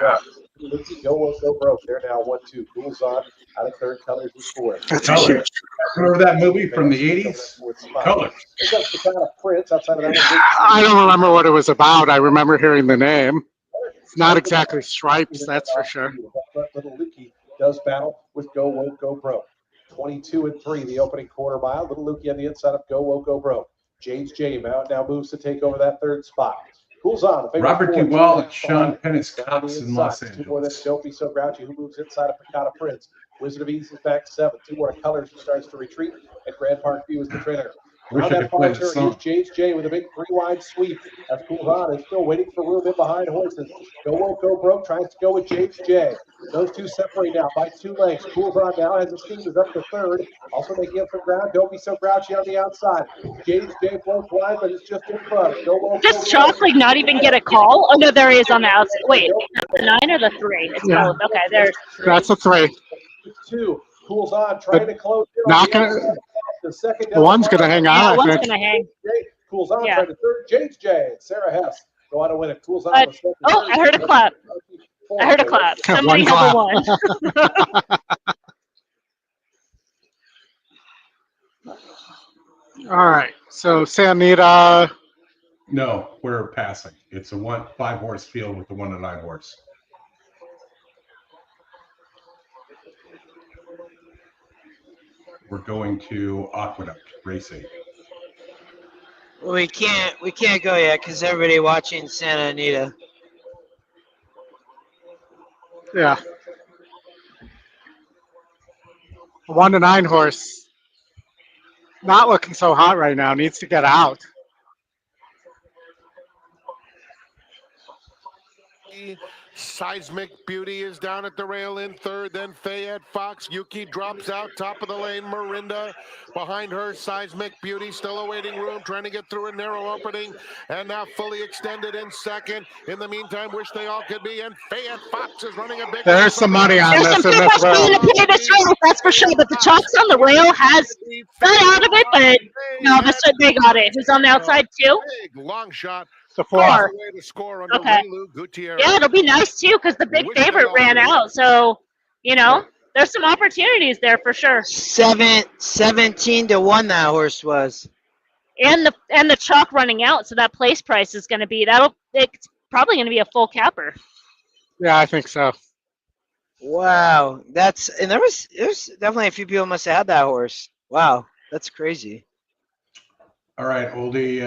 Lukey, Go Woke, Go Broke. They're now 1-2. Cools on out of third. Colors is fourth. That's Colors. huge. Remember that movie from the 80s? Colors. That's the kind of Prince outside of that. I don't remember what it was about. I remember hearing the name. It's not exactly stripes, that's for sure. Little Lukey does battle with Go Woke, Go Broke. 22-3, the opening quarter mile. Little Lukey on the inside of Go Woke, Go Broke. James J. now moves to take over that third spot. Cools on. Robert Duvall and Sean Pennis Cox in Los Two more than Angeles. Don't Be So Grouchy, who moves inside of Picata Prince. Wizard of Ease is back 7. Two more to Colors, who starts to retreat. And Grand Park View is the trainer. Wish I could play the song. James J with a big 3-wide sweep. As Cools on is still waiting for room in behind horses. Go Woke, Go Broke tries to go with James J. Those two separate now by 2 lengths. Cools on now has a steam is up to third. Also making up some ground. Don't Be So Grouchy on the outside. James J floats wide, but it's just in front. Go Woke, Does Chalk like not even get a call? Oh no, there he is on the outside. Wait, the 9 or the 3? It's both. Okay, there's 3. That's a 3. 2. Cools on trying to close in. Not gonna. The second. The one's gonna hang on. Yeah, I one's think. gonna hang. Cools on Yeah. trying to third. James J. Sarah Hess go on to win it. Cools on. Oh, I heard a clap. I heard a clap. Somebody have a 1. All right. So Sanita. No, we're passing. It's a 5-horse field with the 1 to 9 horse. We're going to Aqueduct Racing. We can't go yet because everybody watching Santa Anita. Yeah. A 1 to 9 horse. Not looking so hot right now. Needs to get out. Seismic Beauty is down at the rail in third. Then Fayette Fox. Yuki drops out. Top of the lane. Mirinda behind her. Seismic Beauty still awaiting room. Trying to get through a narrow opening. And now fully extended in second. In the meantime, Wish They All Could Be. And Fayette Fox is running a big. There's some money on There's this some in good this money round. to play this race, that's for sure. But the Chalks on the rail has got out of it, but no, they got it. Who's on the outside too? Big long shot. The 4. Way to score under Okay. Relu Gutierrez. Yeah, it'll be nice too because the big favorite ran out. So, there's some opportunities there for sure. 17 to 1 that horse was. And the chalk running out, so that place price is going to be it's probably going to be a full capper. Yeah, I think so. Wow, there's definitely a few people must have had that horse. Wow, that's crazy. All right, Oldie,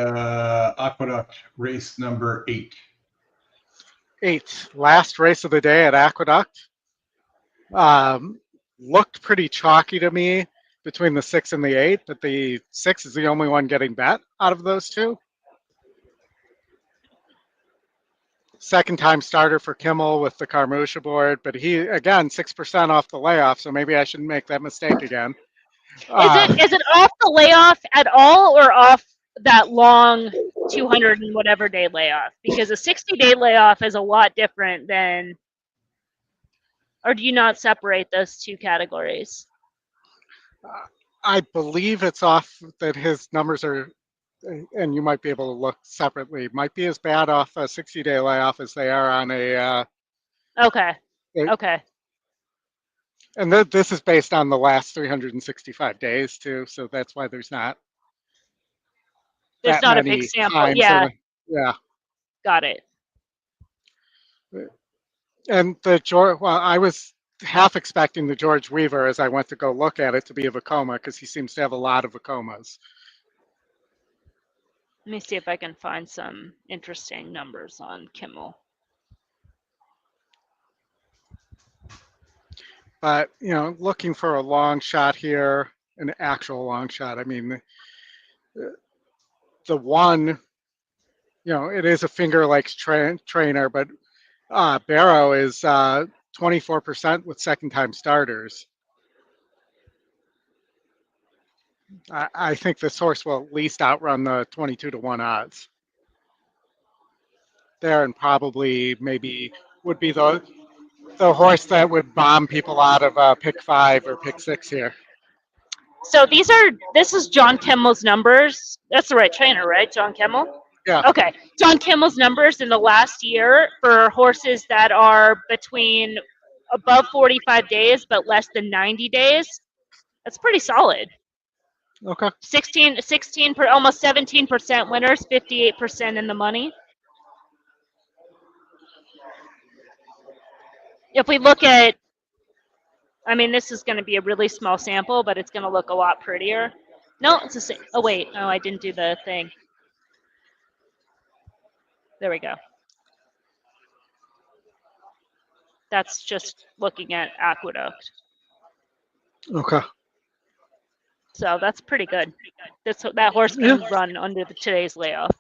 Aqueduct race number 8. 8. Last race of the day at Aqueduct. Looked pretty chalky to me between the 6 and the 8, but the 6 is the only one getting bet out of those two. Second time starter for Kimmel with the Carmouche aboard, but he, again, 6% off the layoff, so maybe I shouldn't make that mistake again. Is it off the layoff at all or off that long 200 and whatever day layoff? Because a 60-day layoff is a lot different than, or do you not separate those two categories? I believe it's off that his numbers are, and you might be able to look separately, might be as bad off a 60-day layoff as they are on a... Okay. And this is based on the last 365 days too, so that's why there's not. There's not a big sample. Yeah. Yeah. Got it. And I was half expecting the George Weaver as I went to go look at it to be a Vekoma because he seems to have a lot of Vekomas. Let me see if I can find some interesting numbers on Kimmel. But, looking for a long shot here, an actual long shot. I mean, the one, it is a Finger Lakes trainer, but Barrow is 24% with second-time starters. I think this horse will at least outrun the 22 to 1 odds. There, and probably maybe would be the horse that would bomb people out of pick 5 or pick 6 here. So this is John Kimmel's numbers. That's the right trainer, right? John Kimmel? Yeah. Okay. John Kimmel's numbers in the last year for horses that are between above 45 days but less than 90 days. That's pretty solid. Okay. 16 per almost 17% winners, 58% in the money. If we look at, I mean, this is going to be a really small sample, but it's going to look a lot prettier. No, it's the same. Oh, wait. Oh, I didn't do the thing. There we go. That's just looking at Aqueduct. Okay. So that's pretty good. That horse can run under today's layoff.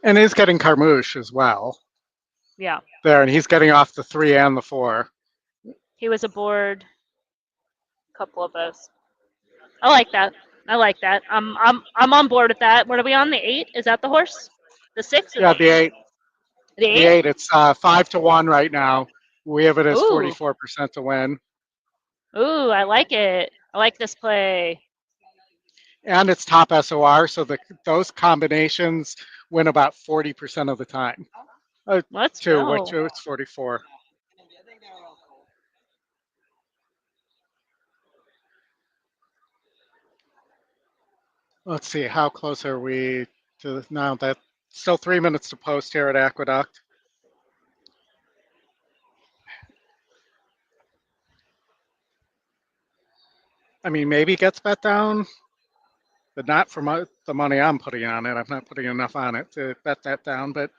And he's getting Carmouche as well. Yeah. There, and he's getting off the 3 and the 4. He was aboard a couple of those. I like that. I'm on board with that. What are we on? The 8? Is that the horse? The 6? Yeah, the 8. The 8? The 8. It's 5-1 right now. We have it as 44% to win. Ooh, I like it. I like this play. And it's top SOR, so those combinations win about 40% of the time. Let's go. Which it's 44. Let's see, how close are we to now? That still 3 minutes to post here at Aqueduct. I mean, maybe gets bet down, but not for the money I'm putting on it. I'm not putting enough on it to bet that down, but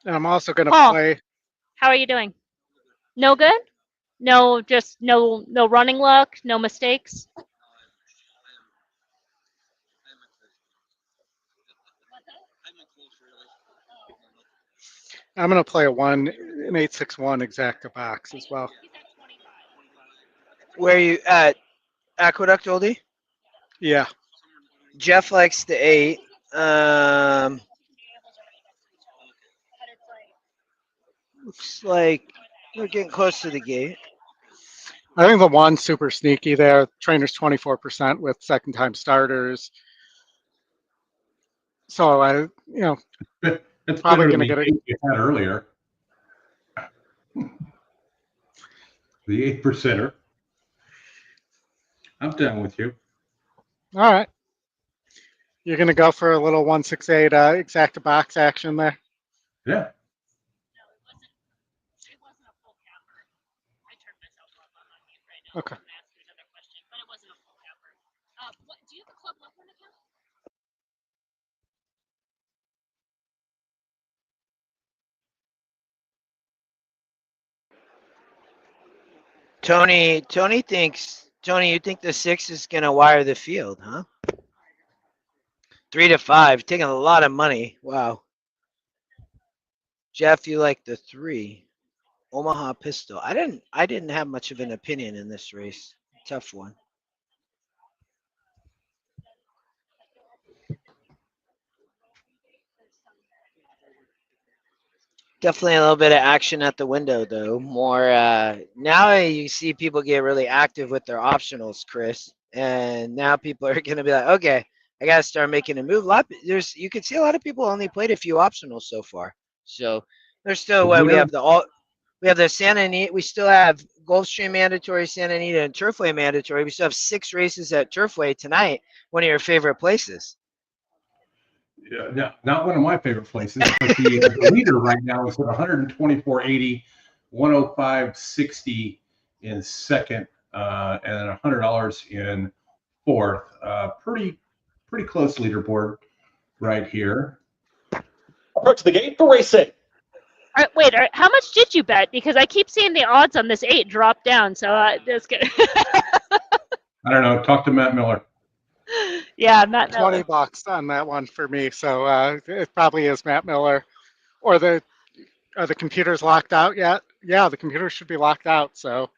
and I'm also going to play. How are you doing? No good? No, just no running luck, no mistakes? I'm going to play an 861 exacta box as well. Where are you at? Aqueduct, Oldie? Yeah. Jeff likes the 8. Looks like we're getting close to the gate. I think the 1's super sneaky there. Trainer's 24% with second-time starters. So it's probably going to get it. You had earlier. The 8%er. I'm done with you. All right. You're going to go for a little 168 exacta box action there? Yeah. Okay. Tony, you think the 6 is going to wire the field, huh? 3-5, taking a lot of money. Wow. Jeff, you like the 3. Omaha Pistol. I didn't have much of an opinion in this race. Tough one. Definitely a little bit of action at the window, though. More now you see people get really active with their optionals, Chris, and now people are going to be like, okay, I got to start making a move. You can see a lot of people only played a few optionals so far, so there's still we have the Santa Anita. We still have Gulfstream mandatory, Santa Anita, and Turfway mandatory. We still have 6 races at Turfway tonight. One of your favorite places. Yeah, no, not one of my favorite places, but the leader right now is at 124.80, 105.60 in second, and $100 in fourth. Pretty close leaderboard right here. Approach the gate for racing. Wait, how much did you bet? Because I keep seeing the odds on this 8 drop down. So that's good. I don't know. Talk to Matt Miller. Yeah, Matt Miller. $20 on that one for me. So it probably is Matt Miller. Or are the computers locked out yet? Yeah, the computers should be locked out. So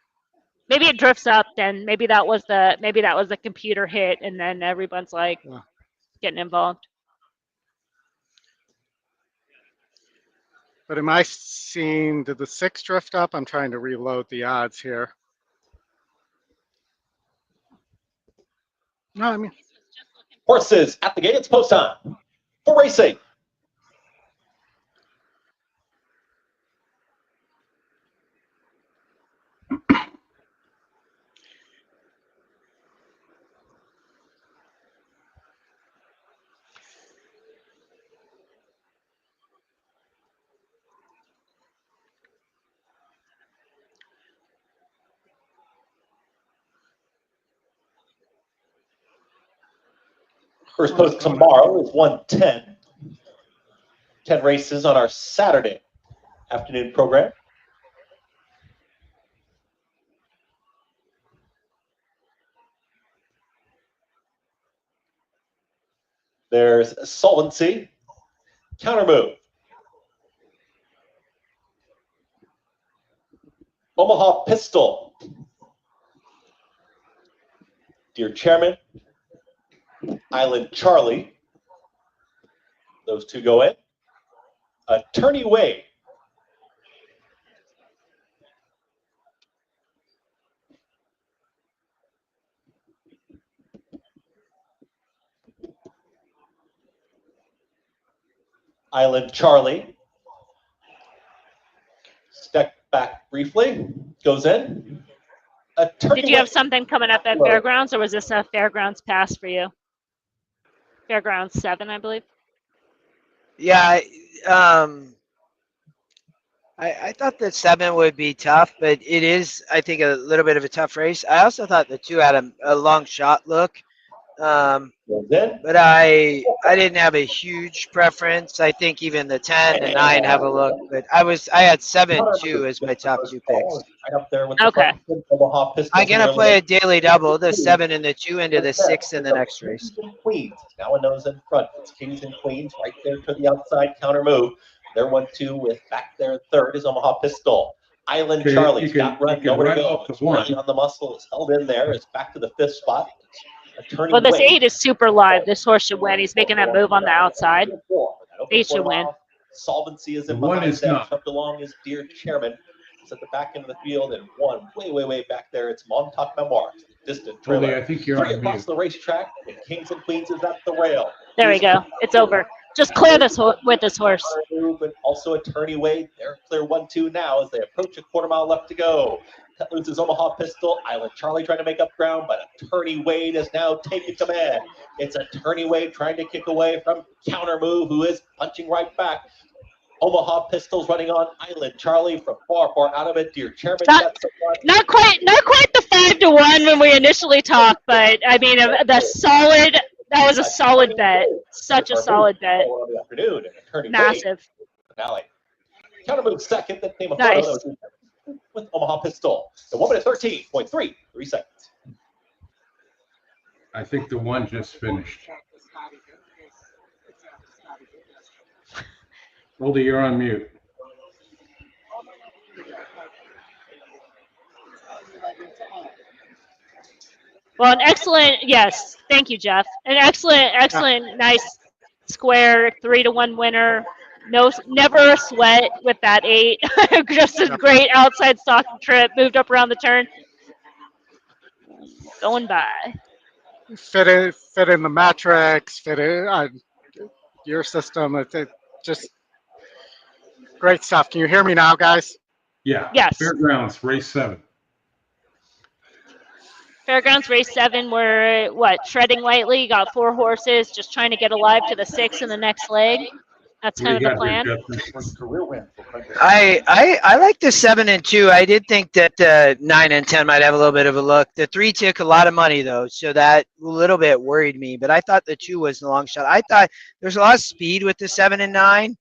maybe it drifts up. Then maybe that was the computer hit, and then everyone's like getting involved. But am I seeing, did the 6 drift up? I'm trying to reload the odds here. No, I mean. Horses at the gate. It's post time for racing. First post tomorrow is 110. 10 races on our Saturday afternoon program. There's Solvency, Counter Move, Omaha Pistol, Dear Chairman, Island Charlie. Those two go in. Attorney Wade. Island Charlie. Step back briefly. Goes in. Attorney Did you have Wade. something coming up at Fairgrounds, or was this a Fairgrounds pass for you? Fairgrounds 7, I believe. Yeah, I thought that 7 would be tough, but it is, I think, a little bit of a tough race. I also thought the 2 had a long shot look, but I didn't have a huge preference. I think even the 10 and 9 have a look, but I had 7 2 as my top 2 picks. Right up there with Okay. the Omaha Pistols. I'm gonna play a daily double, the 7 and the 2 into the 6 in the next race. Queens. Now a nose in front. It's Kings and Queens right there to the outside counter move. They're 1-2 with back there third is Omaha Pistol. Island Okay, Charlie's you can- got run you can nowhere to run go. off the It's one. running on the muscle. It's held in there. It's back to the 5th spot. Attorney Well, this Wade. 8 is super live. This horse should win. He's making that move on the outside. 8 should win. Solvency is in The one behind is them. not. Swept along is Dear Chairman. It's at the back end of the field and 1 way back there. It's Montauk Memoirs, distant Willie, trailer. I think you're 3 on across mute. the racetrack and Kings and Queens is at the rail. There we go. It's over. Just clear this with this horse. But also Attorney Wade. They're clear 1-2 now as they approach a quarter mile left to go. Cut loose is Omaha Pistol. Island Charlie trying to make up ground, but Attorney Wade has now taken command. It's Attorney Wade trying to kick away from Counter Move, who is punching right back. Omaha Pistols running on Island Charlie from far out of it. Dear Chairman, Not quite the 5-1 when we initially talked, but I mean that was a solid bet. Such a solid bet. Massive. Finale. Counter Move second, then came a Nice. photo with Omaha Pistol. The 1 minute 13.33 seconds. I think the 1 just finished. Goldie, you're on mute. Well, an excellent, yes, thank you, Jeff. An excellent, nice square 3-1 winner. No, never a sweat with that 8. Just a great outside stalking trip. Moved up around the turn. Going by. Fit in the metrics, fit in your system. It just great stuff. Can you hear me now, guys? Yeah. Yes. Fairgrounds, race 7. Fairgrounds race 7, we're treading lightly. Got 4 horses, just trying to get alive to the 6 in the next leg. That's kind of the plan. I like the 7 and 2. I did think that 9 and 10 might have a little bit of a look. The 3 took a lot of money though, so that a little bit worried me. But I thought the 2 was the long shot. I thought there's a lot of speed with the 7 and 9.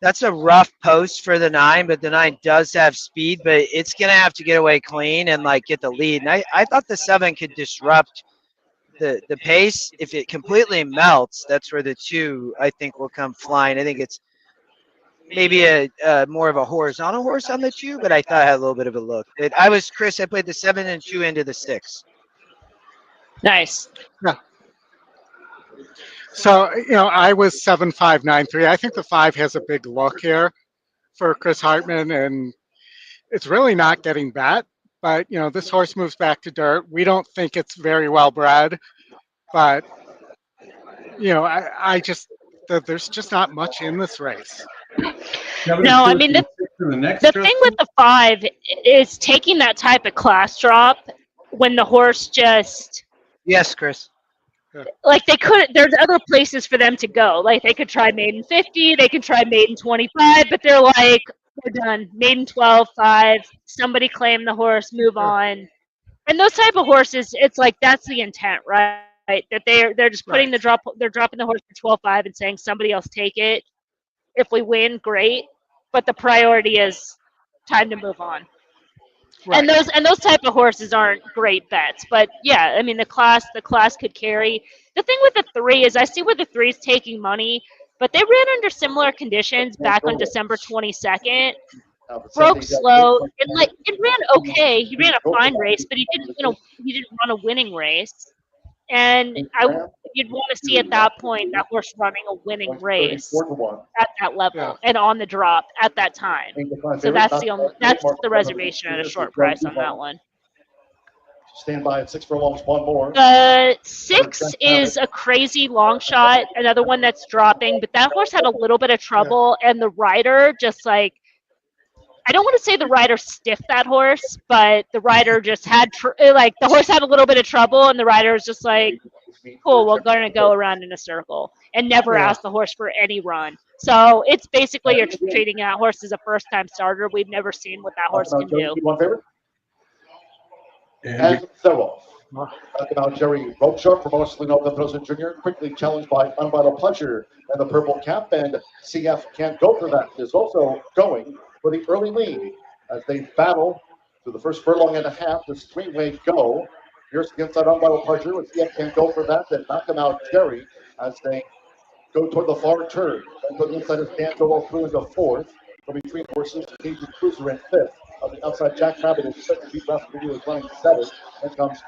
That's a rough post for the 9, but the 9 does have speed. But it's gonna have to get away clean and get the lead. And I thought the 7 could disrupt the pace. If it completely melts, that's where the 2 I think will come flying. I think it's maybe a more of a horizontal horse on the 2, but I thought it had a little bit of a look. Chris, I played the 7 and 2 into the 6. Nice. Yeah. So, I was 7-5-9-3. I think the 5 has a big look here. for Chris Hartman, and it's really not getting bet. But this horse moves back to dirt. We don't think it's very well bred, but I just there's just not much in this race. No, I mean the thing with the 5 is taking that type of class drop when the horse just Yes, Chris. like they could. There's other places for them to go. Like they could try maiden 50, they could try maiden 25, but they're like, we're done. Maiden 12, 5. Somebody claim the horse, move on. And those type of horses, it's like that's the intent, right? That they're just putting they're dropping the horse for 12-5 and saying somebody else take it. If we win, great. But the priority is time to move on. Right. And those type of horses aren't great bets. But yeah, I mean the class could carry. The thing with the 3 is I see where the 3 is taking money, but they ran under similar conditions back on December 22nd. Broke slow and like it ran okay. He ran a fine race, but he didn't run a winning race. And you'd want to see at that point that horse running a winning race at that level and on the drop at that time. So that's the reservation at a short price on that one. Stand by at 6 furlongs, one more. 6 is a crazy long shot, another one that's dropping, but that horse had a little bit of trouble, and the rider just like, I don't want to say the rider stiffed that horse, but the rider just had the horse had a little bit of trouble, and the rider was just like, cool, we're going to go around in a circle, and never asked the horse for any run. So it's basically you're treating that horse as a first-time starter. We've never seen what that horse can do. And Thorough. About Jerry Rocha, promotionally known as Junior, quickly challenged by Unbridled Pleasure and the purple cap, and CF Can't Go For That is also going for the early lead as they battle through the first furlong and a half. This three-way go. Here's against that Unbridled Pleasure with CF Can't Go For That, then knock him out Jerry as they go toward the far turn. Then to the inside is Dan Doyle through into 4th. From between horses, Cajun Cruiser in 5th. On the outside, Jack Rabbit is 6th. Pete Rasmussen is running 7th. Then comes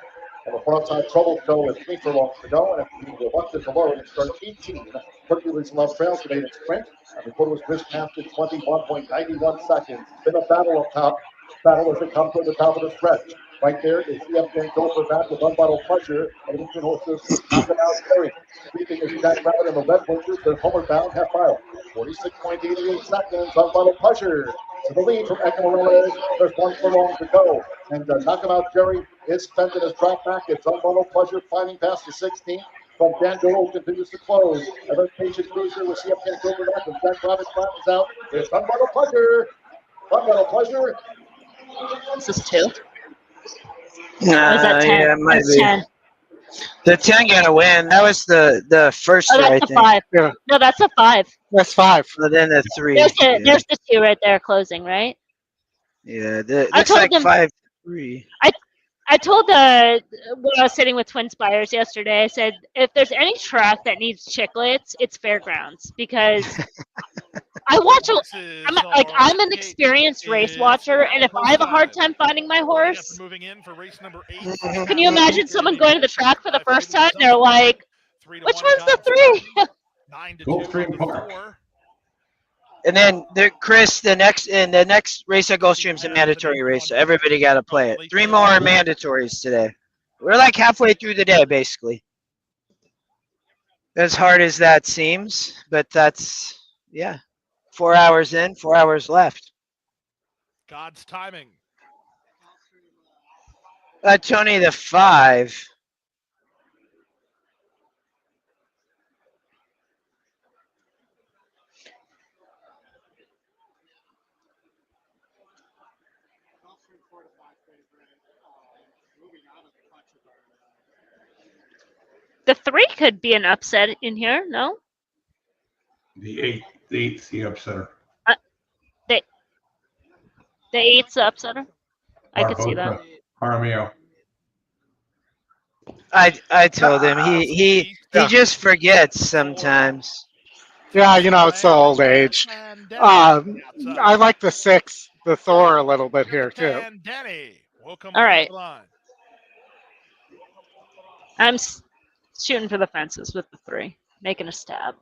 on the far side, Trouble Show with 3 furlongs to go. And if the left is below, it starts 18. Hercules Love Trails made its sprint. And the quarter was brisk past in 21.91 seconds. It's been a battle up top. Battle as it comes to the top of the stretch. Right there is CF Can't Go For That with Unbridled Pleasure. And the between horses, knocking out Terry. Sweeping is Jack Rabbit and the Red Winters. They're homeward bound half mile. 46.88 seconds. Unbridled Pleasure to the lead from Equinedge. There's 1 furlong to go. And knock him out Jerry is spent in his drop back. It's Unbridled Pleasure climbing past the 16th. From Dan Doyle continues to close. And then Patient Cruiser with CF Can't Go For That. And Jack Rabbit flattens out. It's Unbridled Pleasure. Unbridled Pleasure. Is this 2? Is that 10? Yeah, it might be. 10. The 10 gonna win. That was the first. Oh, that's I a think. 5. Yeah. No, that's a 5. That's 5. So then the 3. There's the 2 right there closing, right? Yeah, looks like 5-3. I told when I was sitting with Twin Spires yesterday, I said, if there's any track that needs chiclets, it's Fairgrounds, because I watch I'm an experienced race watcher, and if I have a hard time finding my horse, can you imagine someone going to the track for the first time? They're like, which one's the 3? Gulfstream Park. And then Chris, the next race at Gulfstream is a mandatory race, so everybody got to play it. 3 more mandatories today. We're like halfway through the day, basically. As hard as that seems, but that's 4 hours in, 4 hours left. God's timing. Tony the 5. The 3 could be an upset in here, no? The 8's the upsetter. The 8's the upsetter? I could see that. Jaramillo. I told him he just forgets sometimes. Yeah, it's the old age. I like the 6, the Thor, a little bit here too. All right. I'm shooting for the fences with the 3, making a stab.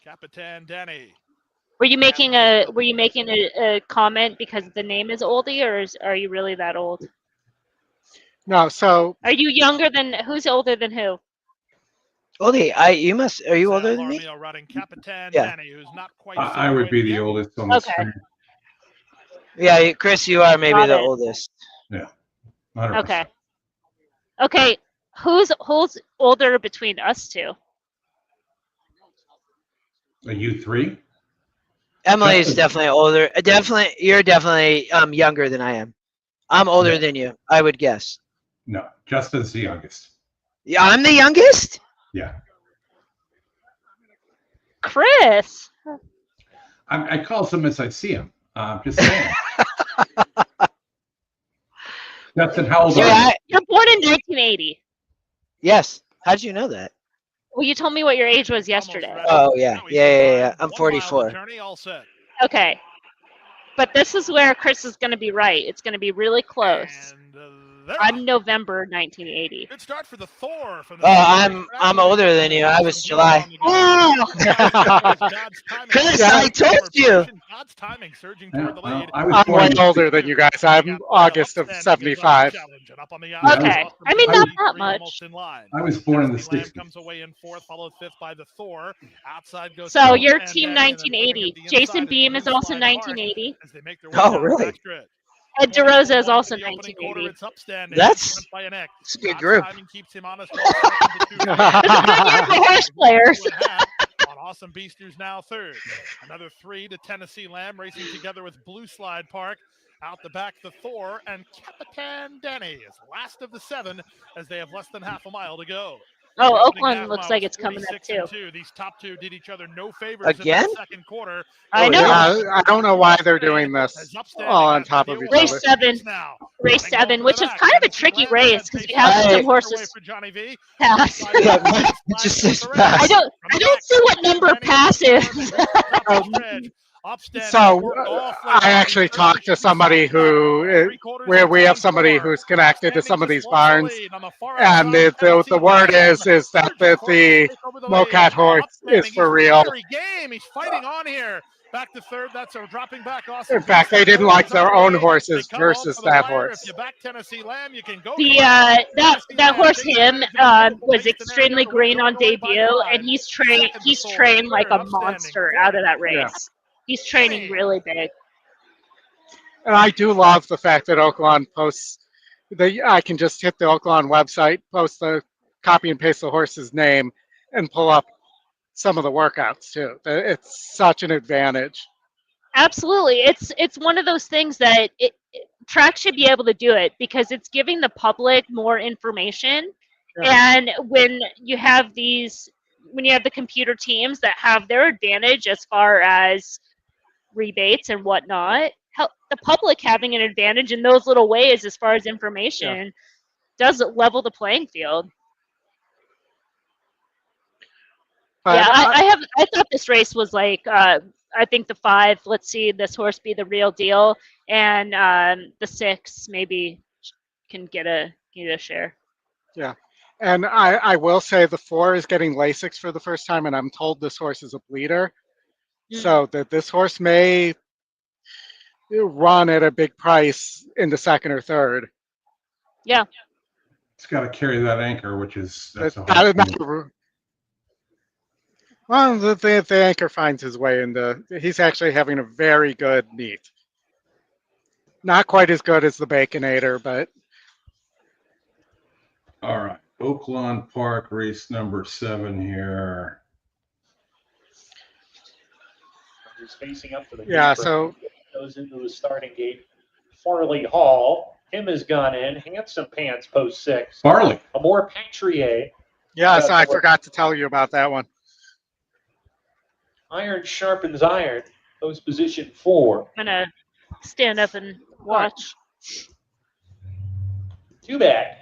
Capitan Danny. Were you making a comment because the name is oldie, or are you really that old? No, so Are you younger than who's older than who? Oldie, are you older than me? Larmio riding Capitan Yeah. Danny, who's not quite I would be the situated yet. oldest on the Okay. screen. Yeah, Chris, you are maybe Got the it. oldest. Yeah. 100%. Okay. Okay. Who's older between us two? Are you 3? Emily's Justin. definitely older. You're definitely younger than I am. I'm older than you, I would guess. No, Justin's the youngest. Yeah, I'm the youngest? Yeah. Chris. I call him as I see him. Just saying. Justin, how old are you? You're born in 1980. Yes. How did you know that? Well, you told me what your age was yesterday. Oh, yeah. I'm 44. Okay. But this is where Chris is going to be right. It's going to be really close. I'm November 1980. Good start for the Thor. From Oh, I'm older than you. I was July. Oh! Chris, I told you. God's timing surging Yeah, toward the lead. I'm way older than you guys. I'm August of 75. Okay. I mean, not that much. I was born in the Lamb 60s. comes away in fourth, followed fifth by the Thor. Outside goes So Capitan you're Danny, team and then 1980. the Jason inside Beam is also Blue Slide Park 1980. as they make their way Oh, down the really? backstretch. Ed DeRosa is also The opening quarter, 1980. it's upstanding. That's By an X. a good God's group. timing keeps him honest. It's a good year for horse players. On Awesome Beast, who's now third. Another 3 to Tennessee Lamb racing together with Blue Slide Park. Out the back, the Thor and Capitan Danny is last of the 7 as they have less than half a mile to go. Oh, The opening Oakland half looks mile like was it's coming up 46 too. and 2. These top two did each other no favors Again? in the second quarter. I know. I don't know why they're doing this all on top of each Race other. 7. Race 7, which is kind of a tricky race because we have some horses pass. Just this pass. I don't see what number passes. So I actually talked to somebody where we have somebody who's connected to some of these barns, and the word is that the Mocat horse is for real. He's fighting on here. Back to third. That's a dropping back. In fact, they didn't like their own horses versus that horse. If you back Tennessee Lamb, you can go. That horse him was extremely green on debut, and he's trained like a monster out of that race. Yeah. He's training really big. And I do love the fact that Oaklawn posts. I can just hit the Oaklawn website, post the copy and paste the horse's name, and pull up some of the workouts too. It's such an advantage. Absolutely, it's one of those things that track should be able to do it because it's giving the public more information. Yeah. And when you have the computer teams that have their advantage as far as rebates and whatnot, the public having an advantage in those little ways as far as information does level the playing field. I thought this race was like I think the 5, let's see this horse be the real deal, and the 6 maybe can get a share. Yeah. And I will say the 4 is getting Lasix for the first time, and I'm told this horse is a bleeder. So that this horse may run at a big price in the 2nd or 3rd. Yeah. It's got to carry that anchor, which is well, the anchor finds his way into. He's actually having a very good meet. Not quite as good as the Baconator, but. All right, Oaklawn Park, race number 7 here. He's facing up for the so goes into the starting gate. Farley Hall. Him has gone in. Handsome Pants post 6. Farley. Amore Patrie. Yes, I forgot to tell you about that one. Iron sharpens iron. Post position 4. I'm gonna stand up and watch. Too bad.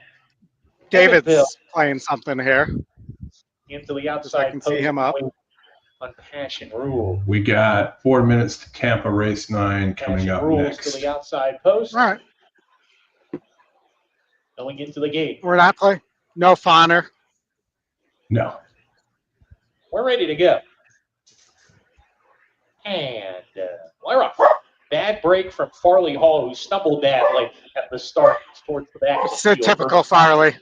David's playing something here. Into the outside. I can see him up. On Passion Rule. We got 4 minutes to Tampa race 9 coming up next. To the outside post. All right. Going into the gate. We're not playing. No Fawner. No. We're ready to go. And we're off. Bad break from Farley Hall, who stumbled badly at the start towards the back of the It's a field. typical Farley.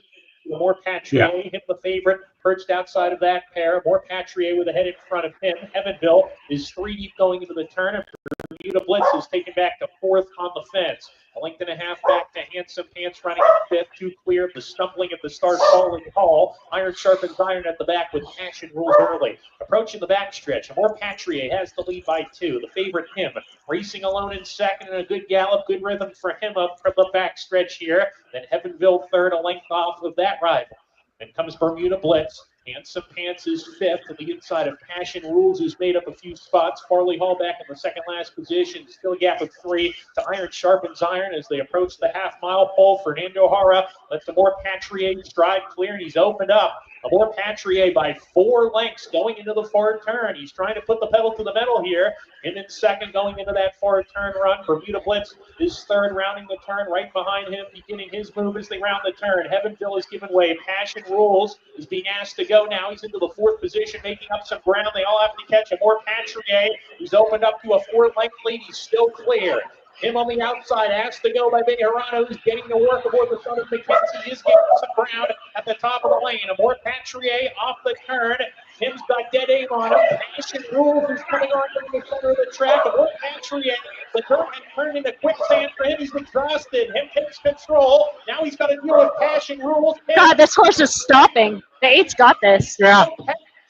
More Patrier hit the favorite, perched outside of that pair. More Patrier with a head in front of him. Heavenville is 3 deep going into the turn. And Bermuda Blitz is taken back to 4th on the fence. A length and a half back to Handsome Pants running in 5th. 2 clear of the stumbling at the start. Falling Hall. Iron sharpens iron at the back with Passion rules early. Approaching the backstretch. More Patrier has the lead by 2. The favorite him racing alone in 2nd and a good gallop. Good rhythm for him up from the backstretch here. Then Heavenville 3rd, a length off of that rival. Then comes Bermuda Blitz. Handsome Pants is 5th to the inside of Passion Rules, who's made up a few spots. Farley Hall back in the 2nd last position. Still a gap of 3 to Iron Sharpens Iron as they approach the half-mile pole. Fernando Hara lets Amor Patrier stride clear, and he's opened up. Amor Patrier by 4 lengths going into the far turn. He's trying to put the pedal to the metal here. And in 2nd going into that far turn run. Bermuda Blitz is 3rd rounding the turn right behind him, beginning his move as they round the turn. Heavenville is given way. Passion Rules is being asked to go now. He's into the 4th position, making up some ground. They all have to catch Amor Patrier, who's opened up to a 4-length lead. He's still clear. Him on the outside, asked to go by Bejarano, who's getting to work aboard the front of McKenzie. He is getting some ground at the top of the lane. Amor Patrier off the turn. Him's got dead aim on him. Passion Rules is coming on to the center of the track. Amor Patrier, the dirt has turned into quicksand for him. He's exhausted. Him takes control. Now he's got to deal with Passion Rules. God, this horse is stopping. The 8's got this. Yeah.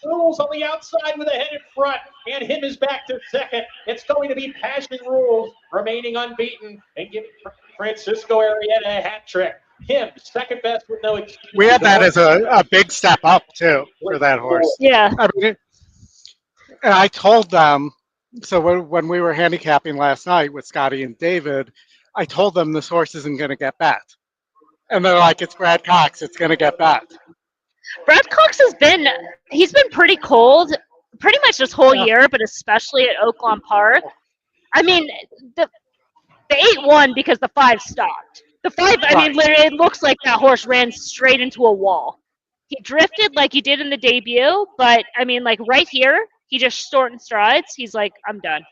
Rules on the outside with a head in front, and him is back to 2nd. It's going to be Passion Rules remaining unbeaten and giving Francisco Arrieta a hat trick. Him, 2nd best with no excuse. We had that as a big step up, too, for that horse. Yeah. I mean, and I told them, so when we were handicapping last night with Scotty and David, I told them this horse isn't going to get bet. And they're like, it's Brad Cox, it's going to get bet. Brad Cox he's been pretty cold pretty much this whole year, but especially at Oaklawn Park. I mean, the 8 won because the 5 stopped. The 5, I mean, literally, it looks like that horse ran straight into a wall. He drifted like he did in the debut, but I mean, like right here, he just shortened strides. He's like, I'm done.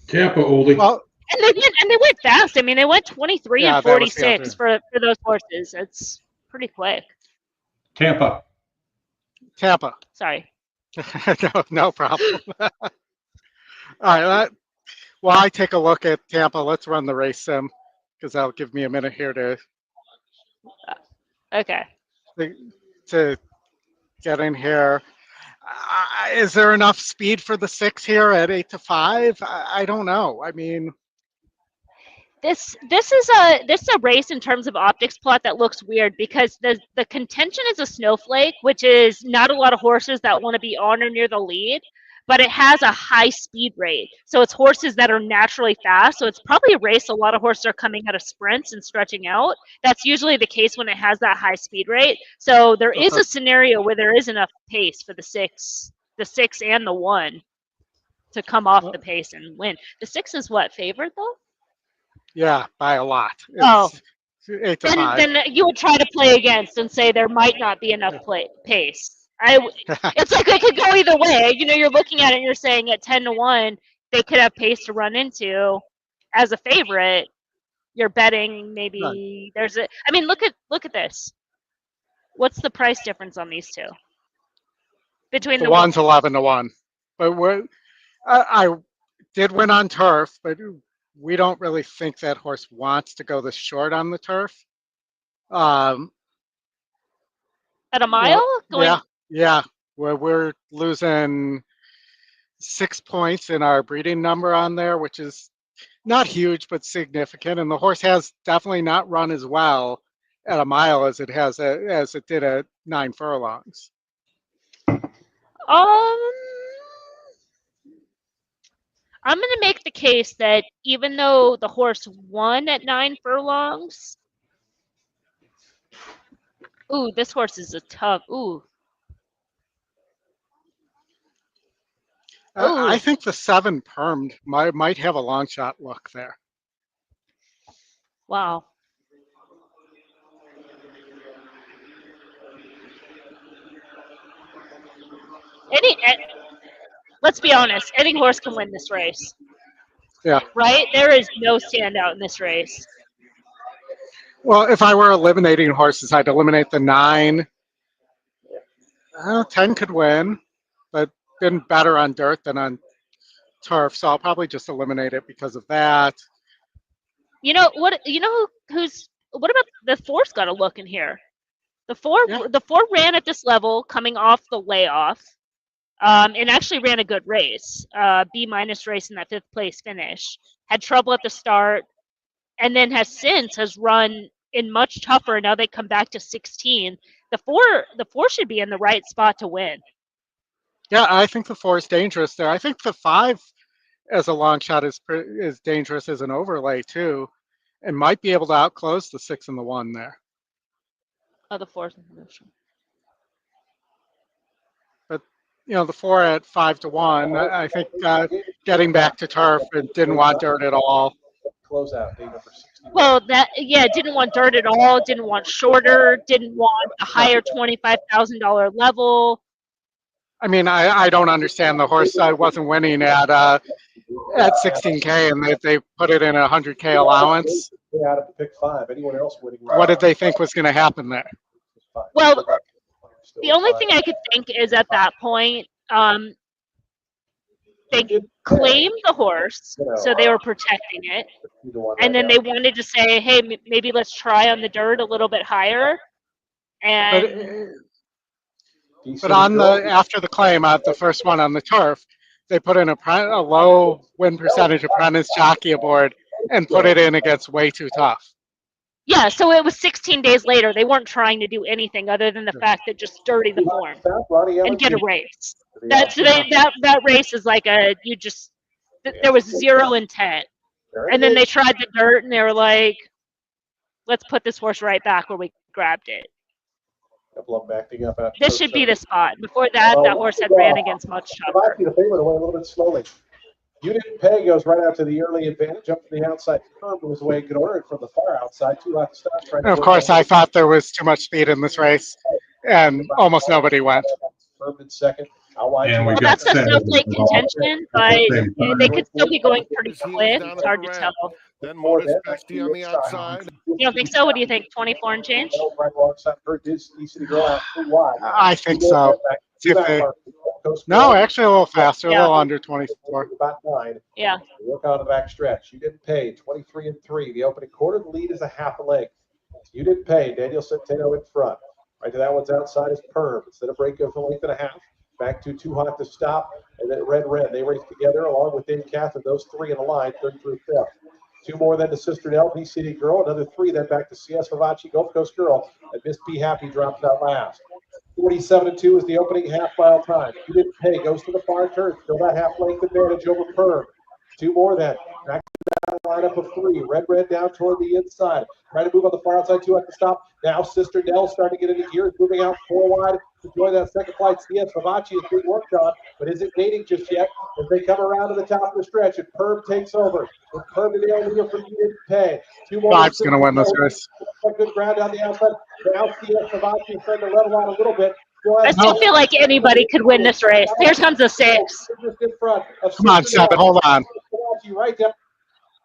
Tampa, Oldie. Well, and they went fast. I mean, they went 23 and 46 for those horses. It's pretty quick. Tampa. Sorry. no problem. All right. While I take a look at Tampa, let's run the race sim because that'll give me a minute here to get in here. Is there enough speed for the 6 here at 8-5? I don't know. I mean, this is a race in terms of optics plot that looks weird because the contention is a snowflake, which is not a lot of horses that want to be on or near the lead, but it has a high speed rate. So it's horses that are naturally fast. So it's probably a race a lot of horses are coming out of sprints and stretching out. That's usually the case when it has that high speed rate. So there is a scenario where there is enough pace for the 6 and the 1 to come off the pace and win. The 6 is what, favored though? Yeah, by a lot. It's 8-5. Then you would try to play against and say there might not be enough pace. It's like they could go either way. You know, you're looking at it and you're saying at 10-1, they could have pace to run into. As a favorite, you're betting maybe there's a. I mean, look at this. What's the price difference on these two? Between the one's 11-1, but I did win on turf, but we don't really think that horse wants to go this short on the turf. At a mile? Yeah. We're losing 6 points in our breeding number on there, which is not huge, but significant. And the horse has definitely not run as well at a mile as it did at 9 furlongs. I'm going to make the case that even though the horse won at 9 furlongs, this horse is a tough. I think the 7 permed might have a long shot look there. Wow. let's be honest. Any horse can win this race. Yeah. Right? There is no standout in this race. Well, if I were eliminating horses, I'd eliminate the 9. 10 could win, but been better on dirt than on turf, so I'll probably just eliminate it because of that. You know what? You know who's? What about the 4's got to look in here? The 4 ran at this level coming off the layoff, and actually ran a good race, B- race in that 5th place finish. Had trouble at the start, and then has run in much tougher. Now they come back to 16. The 4 should be in the right spot to win. Yeah, I think the 4 is dangerous there. I think the 5 as a long shot is dangerous as an overlay too, and might be able to outclose the 6 and the 1 there. Oh, the 4's in motion. But the 4 at 5-1, I think getting back to turf and didn't want dirt at all. Closeout day number 60. Well, didn't want dirt at all. Didn't want shorter. Didn't want a higher $25,000 level. I mean, I don't understand the horse side wasn't winning at 16K, and they put it in a 100K allowance. Out of the pick 5. Anyone else winning? What did they think was going to happen there? Well, the only thing I could think is at that point, they claimed the horse, so they were protecting it, and then they wanted to say, hey, maybe let's try on the dirt a little bit higher, and. But after the claim of the first one on the turf, they put in a low win percentage apprentice jockey aboard and put it in against way too tough. Yeah, so it was 16 days later. They weren't trying to do anything other than the fact that just dirty the form and get a race. That race is like there was zero intent. And then they tried the dirt and they were like, let's put this horse right back where we grabbed it. Couple of them acting up. This should be the spot. Before that horse had ran against much tougher. The favorite away a little bit slowly. You Didn't Pay goes right out to the early advantage, up to the outside. Firm was away good order from the far outside. 2 left stops. Of course, I thought there was too much speed in this race, and almost nobody went. Firm in second. And that's the snowflake contention, but they could still be going pretty quick. It's hard to tell. Then Mortis Bestie on the outside. You don't think so? What do you think? 24 and change? I think so. No, actually a little faster, a little under 24. About 9. Yeah. Work on the back stretch. You Didn't Pay, 23 and 3. The opening quarter, the lead is a half a length. You Didn't Pay. Daniel Centeno in front. Right to that one's outside is Perm. Instead of break of a length and a half. Back to Too Hot to Stop, and then Red. They race together along with Dave Catherine. Those 3 in a line, 3rd through 5th. 2 more then to Sister Nell, B City Girl. Another 3 then back to CS Vivace, Gulf Coast Girl, and Miss P Happy drops out last. 47-2 is the opening half-mile time. You Didn't Pay goes to the far turn. Still that half-length advantage over Perm. 2 more then. Back to that lineup of 3. Red down toward the inside. Trying to move on the far outside, 2 at the stop. Now Sister Nell starting to get into gear, moving out 4 wide to join that second flight. CS Vivace is being worked on, but isn't gaining just yet as they come around to the top of the stretch and Perm takes over. With Perm to the over here for You Didn't Pay. 2 more. 5's going to win this race. Good ground on the outside. Now CS Vivace is starting to level out a little bit. I still feel like anybody could win this race. Here comes a 6. Come on, 7. Hold on. Right down.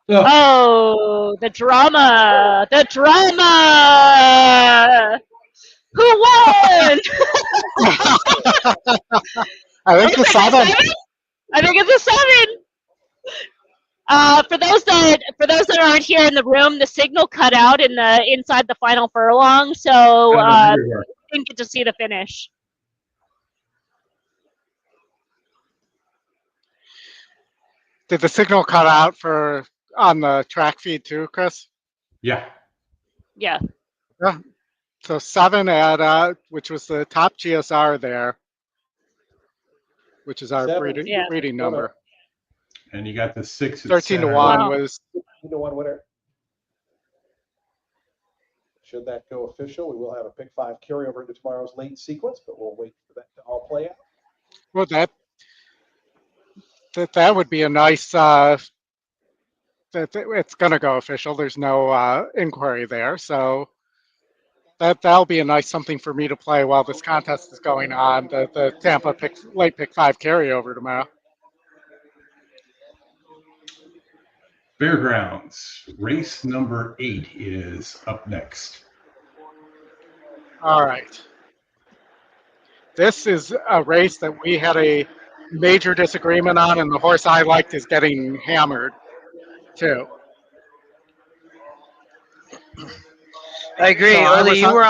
Oh, the drama! The drama! Who won? I think it's 7. I think it's a 7. For those that aren't here in the room, the signal cut out inside the final furlong, so didn't get to see the finish. Did the signal cut out on the track feed too, Chris? Yeah. Yeah. Yeah. So 7 at which was the top GSR there, which is our breeding number. And you got the 6 at 13-1 Wow. was 13-1 winner. Should that go official, we will have a pick 5 carryover into tomorrow's late sequence, but we'll wait for that to all play out. well that would be a nice it's going to go official. There's no inquiry there, so that'll be a nice something for me to play while this contest is going on. The Tampa late pick 5 carryover tomorrow. Fairgrounds, race number 8 is up next. All right. This is a race that we had a major disagreement on, and the horse I liked is getting hammered too. I agree. So I Oli, was you on- were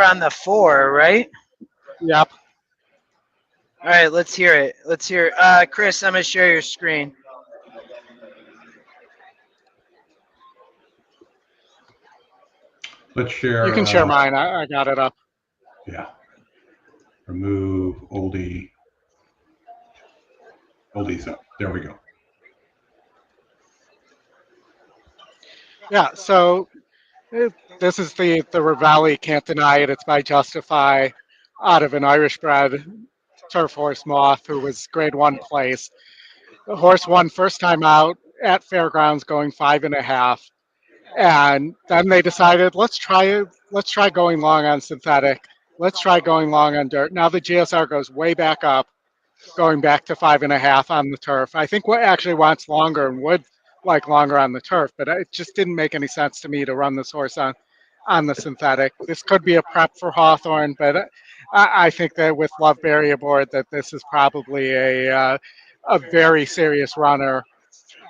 on the 4, right? Yep. All right, let's hear it. Chris, I'm gonna share your screen. Let's share. You can share mine. I got it up. Yeah. Remove oldie. Oldie's up. There we go. Yeah. So this is the Ravelli. Can't deny it. It's by Justify, out of an Irish bred turf horse Moth, who was grade 1 place. The horse won first time out at Fairgrounds, going 5.5. And then they decided, let's try going long on synthetic. Let's try going long on dirt. Now the GSR goes way back up, going back to 5.5 on the turf. I think what actually wants longer and would like longer on the turf, but it just didn't make any sense to me to run this horse on the synthetic. This could be a prep for Hawthorne, but I think that with Loveberry aboard, that this is probably a very serious runner.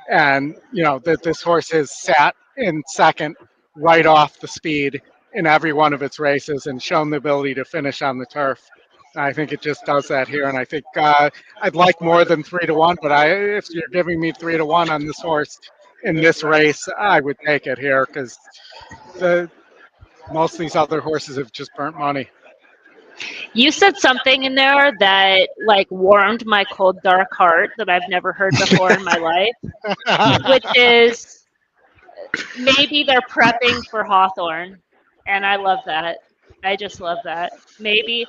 And, you know, that this horse has sat in second right off the speed in every one of its races and shown the ability to finish on the turf. I think it just does that here. And I think I'd like more than 3-1, but if you're giving me 3-1 on this horse in this race, I would take it here, because most of these other horses have just burnt money. You said something in there that like warmed my cold dark heart that I've never heard before in my life, which is maybe they're prepping for Hawthorne, and I love that. I just love that. Maybe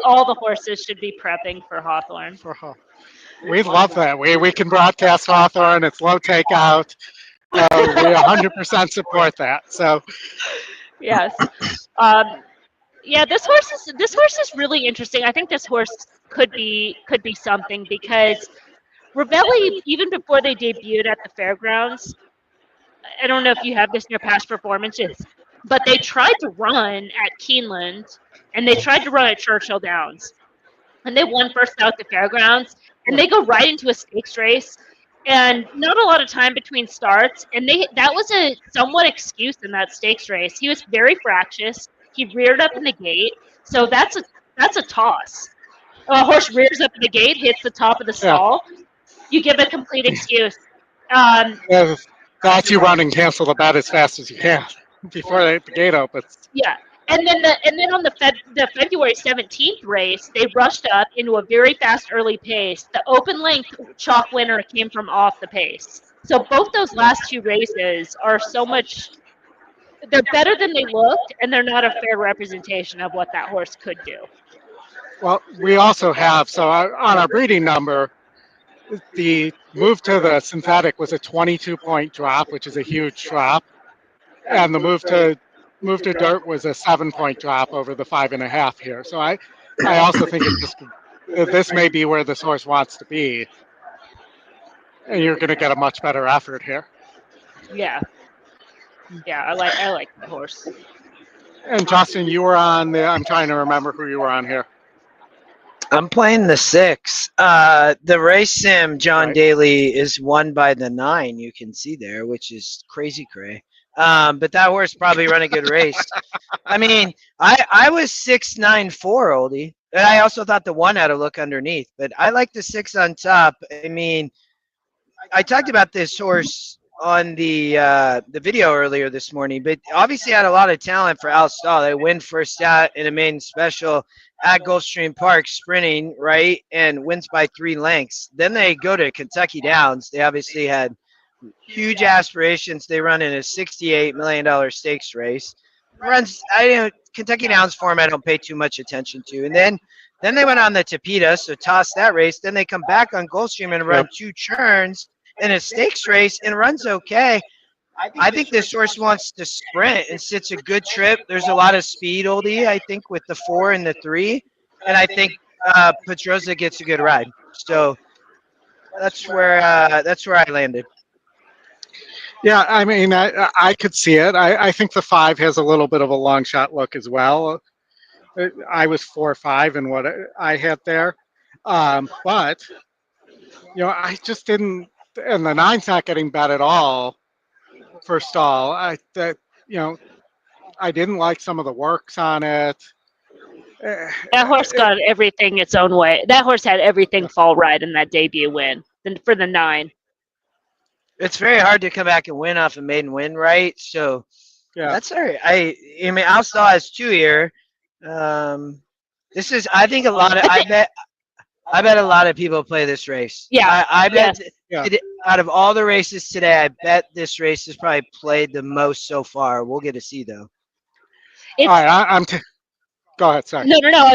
all the horses should be prepping for Hawthorne. We love that. We can broadcast Hawthorne. It's low takeout. We 100% support that. So yes. Yeah, this horse is really interesting. I think this horse could be something, because Ravelli, even before they debuted at the Fairgrounds, I don't know if you have this in your past performances, but they tried to run at Keeneland and they tried to run at Churchill Downs, and they won first out at the Fairgrounds, and they go right into a stakes race, and not a lot of time between starts, and that was a somewhat excuse in that stakes race. He was very fractious. He reared up in the gate, so that's a toss. A horse rears up in the gate, hits the top of the stall. You give a complete excuse. That's you run and cancel the bet as fast as you can before the gate opens. Yeah, and then on the February 17th race, they rushed up into a very fast early pace. The open length chalk winner came from off the pace. So both those last two races are so much. They're better than they looked, and they're not a fair representation of what that horse could do. Well, we also have, so on our breeding number, the move to the synthetic was a 22-point drop, which is a huge drop, and the move to dirt was a 7-point drop over the 5.5 here. So I also think this may be where this horse wants to be, and you're going to get a much better effort here. Yeah. Yeah, I like the horse. And Justin, you were on I'm trying to remember who you were on here. I'm playing the 6. The race sim, John Daly, is won by the 9. You can see there, which is crazy cray. But that horse probably run a good race. I mean, I was 6-9-4, oldie. And I also thought the 1 had a look underneath, but I like the 6 on top. I mean, I talked about this horse on the video earlier this morning, but obviously had a lot of talent for Al Stahl. They win first out in a maiden special at Gulfstream Park sprinting, right, and wins by 3 lengths. Then they go to Kentucky Downs. They obviously had huge aspirations. They run in a $68 million stakes race. Kentucky Downs form I don't pay too much attention to. And then they went on the Tapeta, so toss that race. Then they come back on Gulfstream and run 2 churns in a stakes race and runs okay. I think this horse wants to sprint and sits a good trip. There's a lot of speed, oldie, I think, with the 4 and the 3. And I think Pedrosa gets a good ride. So that's where I landed. Yeah, I mean, I could see it. I think the 5 has a little bit of a long shot look as well. I was 4-5 in what I had there, but I just didn't. And the 9's not getting bet at all for stall. I didn't like some of the works on it. That horse got everything its own way. That horse had everything fall right in that debut win for the 9. It's very hard to come back and win off a maiden win, right? So that's all right. I mean, Alstal has 2 here. This is, I think, a lot of. I bet a lot of people play this race. Yeah, I bet out of all the races today, I bet this race is probably played the most so far. We'll get to see though. All right, go ahead. Sorry. No. I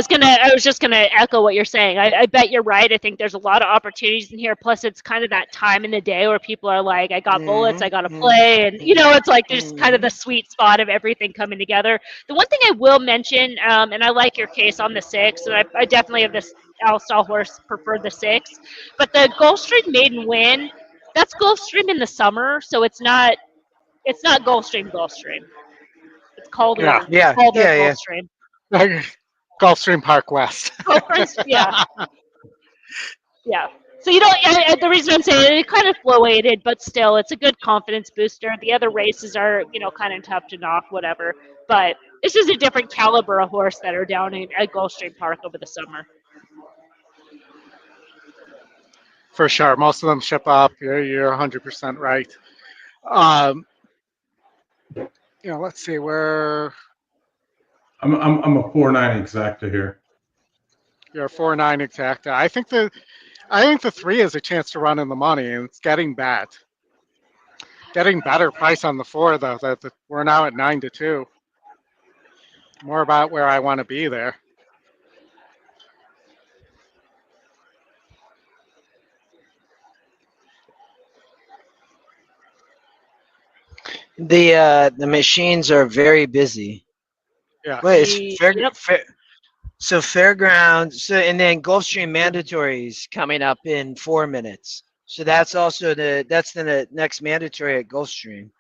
was just gonna echo what you're saying. I bet you're right. I think there's a lot of opportunities in here. Plus, it's kind of that time in the day where people are like, "I got bullets, I got to play," and it's like just kind of the sweet spot of everything coming together. The one thing I will mention, and I like your case on the 6, and I definitely have this Alstal horse prefer the 6, but the Gulfstream maiden win, that's Gulfstream in the summer, so it's not Gulfstream. It's called Gulfstream. Gulfstream Park West. Yeah. So the reason I'm saying it kind of flow-aided, but still, it's a good confidence booster. The other races are kind of tough to knock, whatever. But it's just a different caliber of horse that are down at Gulfstream Park over the summer. For sure, most of them ship up. You're 100% right. Let's see where. I'm a 4-9 exacta here. You're a 4-9 exacta. I think the 3 has a chance to run in the money, and it's getting better price on the 4 though. We're now at 9-2. More about where I want to be there. The machines are very busy. Yeah. Wait, so Fairgrounds, and then Gulfstream mandatories coming up in 4 minutes. So that's also the next mandatory at Gulfstream.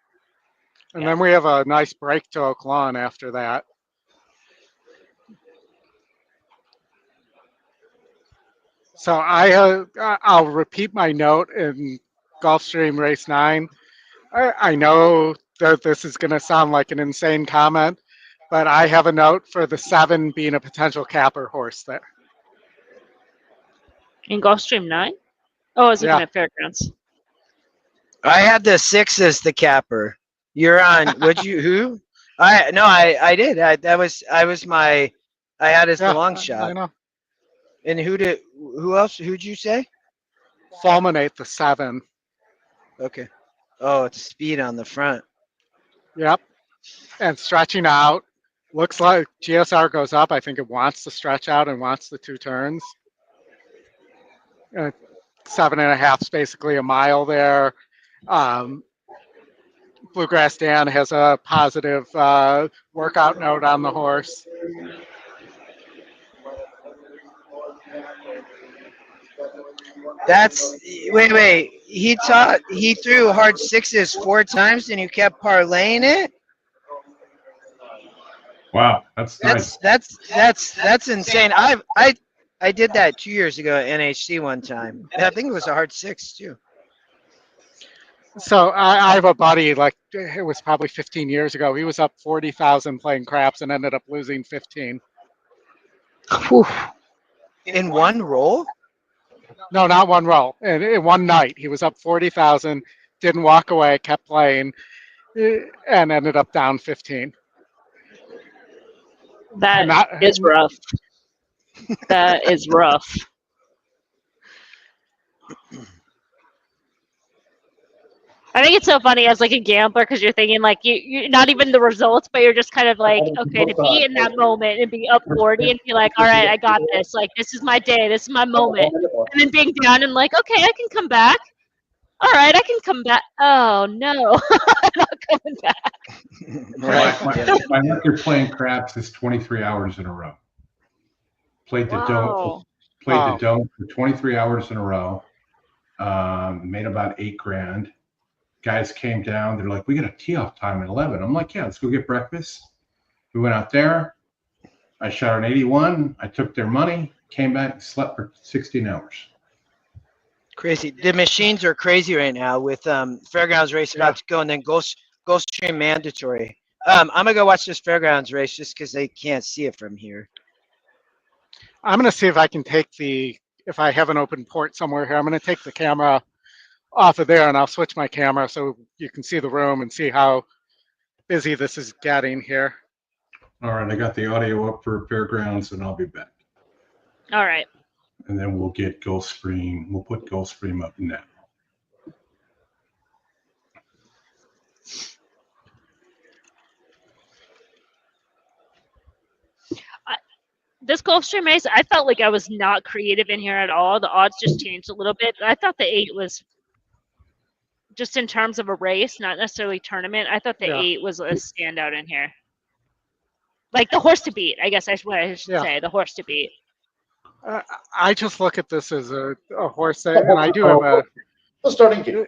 And then we have a nice break to Oaklawn after that. So I'll repeat my note in Gulfstream Race 9. I know that this is going to sound like an insane comment, but I have a note for the 7 being a potential capper horse there. In Gulfstream 9? Oh, I was looking at Fairgrounds. I had the 6 as the capper. You're on. Who? I did. I had as the long shot. I know. And who else? Who'd you say? Fulminate the 7. Okay. Oh, it's speed on the front. Yep. And stretching out. Looks like GSR goes up. I think it wants to stretch out and wants the 2 turns. 7.5 is basically a mile there. Bluegrass Dan has a positive workout note on the horse. Wait. He threw hard 6s 4 times and you kept parlaying it? Wow, that's nice. That's insane. I did that 2 years ago at NHC one time. I think it was a hard 6 too. So I have a buddy, like it was probably 15 years ago. He was up 40,000 playing craps and ended up losing 15. In one roll? No, not one roll. In one night, he was up 40,000, didn't walk away, kept playing, and ended up down 15. That is rough. That is rough. I think it's so funny as like a gambler because you're thinking like you're not even the results, but you're just kind of like, okay, to be in that moment and be up 40 and be like, all right, I got this. Like, this is my day. This is my moment. And then being down and like, okay, I can come back. All right, I can come back. Oh, no. I'm not coming back. My record playing craps is 23 hours in a row. Played the dome for 23 hours in a row. Made about $8,000. guys came down. They're like, we got a tee off time at 11. I'm like, yeah, let's go get breakfast. We went out there. I shot an 81. I took their money, came back, slept for 16 hours. Crazy. The machines are crazy right now with Fairgrounds race about to go and then Gulfstream mandatory. I'm going to go watch this Fairgrounds race just because they can't see it from here. I'm going to see if I can take if I have an open port somewhere here, I'm going to take the camera off of there and I'll switch my camera so you can see the room and see how busy this is getting here. All right, I got the audio up for Fairgrounds and I'll be back. All right. And then we'll get Gulfstream. We'll put Gulfstream up now. This Gulfstream race, I felt like I was not creative in here at all. The odds just changed a little bit. I thought the 8 was just in terms of a race, not necessarily tournament. I thought the 8 was a standout in here. Like the horse to beat, I guess I should say, the horse to beat. I just look at this as a horse that, and I do have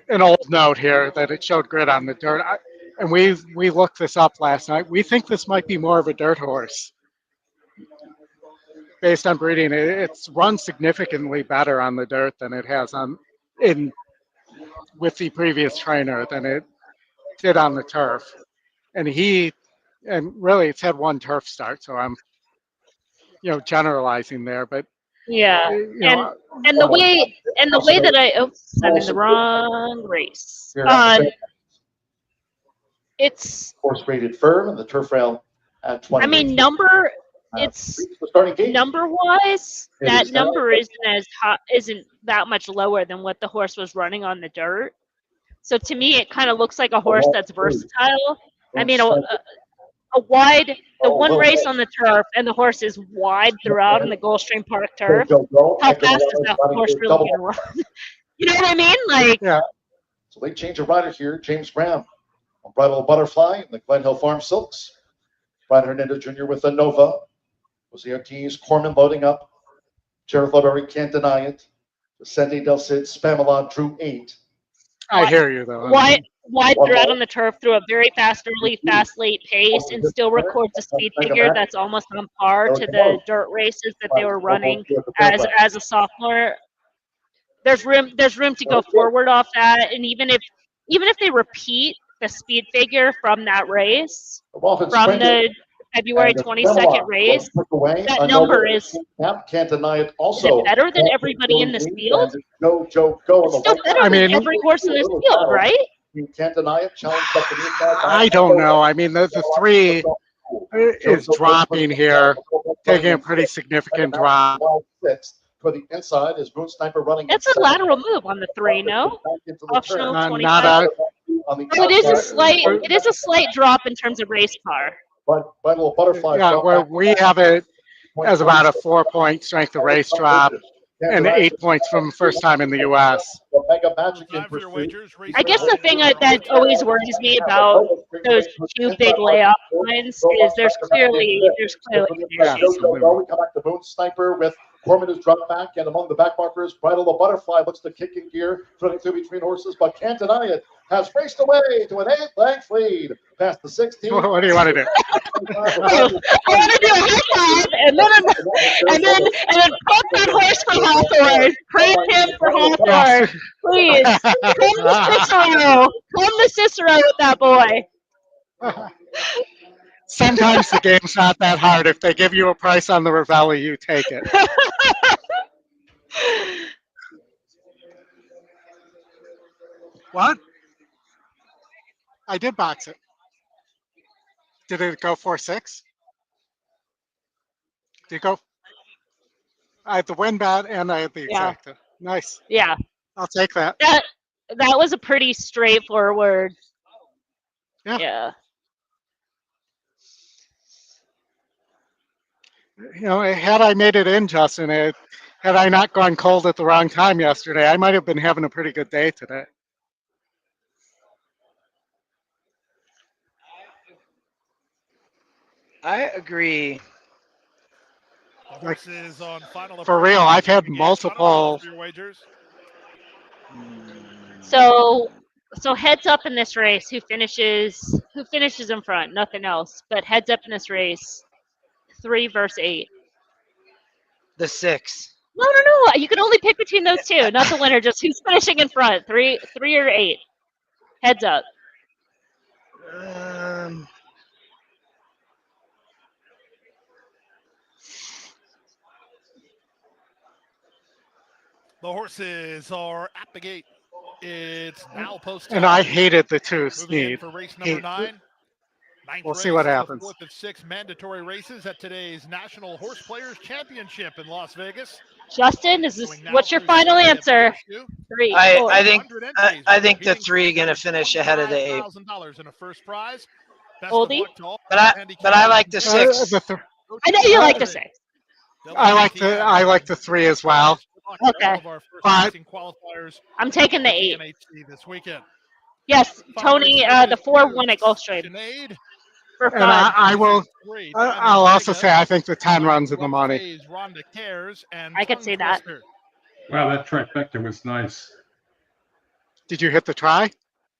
an old note here that it showed grit on the dirt. And we looked this up last night. We think this might be more of a dirt horse. Based on breeding, it's run significantly better on the dirt than it has with the previous trainer than it did on the turf. And really it's had one turf start, so I'm generalizing there, but yeah, and the way that I'm in the wrong race. It's horse rated firm and the turf rail at 20. I mean, it's number wise, that number isn't that much lower than what the horse was running on the dirt. So to me, it kind of looks like a horse that's versatile. I mean, a wide, the one race on the turf, and the horse is wide throughout in the Gulfstream Park turf. How fast is that horse really going to run? You know what I mean? Like, yeah. So they change a rider here. James Graham on Bridal Butterfly in the Glen Hill Farm Silks. Brian Hernandez Jr. with the Nova. Jose Ortiz, Corman loading up. Jared Flowberry can't deny it. Sandy Del Cid, Spamalot drew 8. I hear you though. Wide throughout on the turf through a very fast early, fast late pace, and still records a speed figure that's almost on par to the dirt races that they were running as a sophomore. There's room to go forward off that, and even if they repeat the speed figure from that race, from the February 22nd race, that number is can't deny it. Also, better than everybody in this field. It's still better than every horse in this field, right? You can't deny it. I don't know. I mean, the 3 is dropping here, taking a pretty significant drop. For the inside is Moon Sniper running. That's a lateral move on the 3, no? Optional 25. It is a slight drop in terms of race car. But little butterfly. Yeah, where we have it as about a 4-point strength of race drop and 8 points from first time in the U.S. I guess the thing that always worries me about those 2 big layoff lines is there's clearly an issue. We come back to Moon Sniper with Corman is dropped back, and among the back markers, Bridal the Butterfly looks to kick in gear, running through between horses, but can't deny it. Has raced away to an 8-length lead past the 16. What do you want to do? I want to do a high five and then poke that horse for Hawthorne. Praise him for Hawthorne. Please come to Cicero with that boy. Sometimes the game's not that hard. If they give you a price on the Ravelli, you take it. What? I did box it. Did it go 4-6? Did it go? I had the win bat and I had the exacta. Nice. Yeah. I'll take that. That was a pretty straightforward. Yeah. Had I made it in, Justin, had I not gone cold at the wrong time yesterday, I might have been having a pretty good day today. I agree. Like, for real, I've had multiple. So So heads up in this race, who finishes in front, nothing else. But heads up in this race, 3 versus 8. The 6. No. You can only pick between those two, not the winner. Just who's finishing in front, 3 or 8. Heads up. The horses are at the gate. It's now post. And I hated the 2 Moving in Sneed. for race number 9. We'll see what happens. Fourth of 6 mandatory races at today's National Horse Players Championship in Las Vegas. Justin, what's your final answer? 3. I think the 3 going to finish ahead of the 8. $1,000 in a first prize. Oldie? But I like the 6. I know you like the 6. I like the 3 as well. Okay. But I'm taking the 8. This weekend. Yes, Tony, the 4 won at Gulfstream. For fun. And I'll also say I think the 10 runs in the money. I could see that. Wow, that trifecta was nice. Did you hit the try?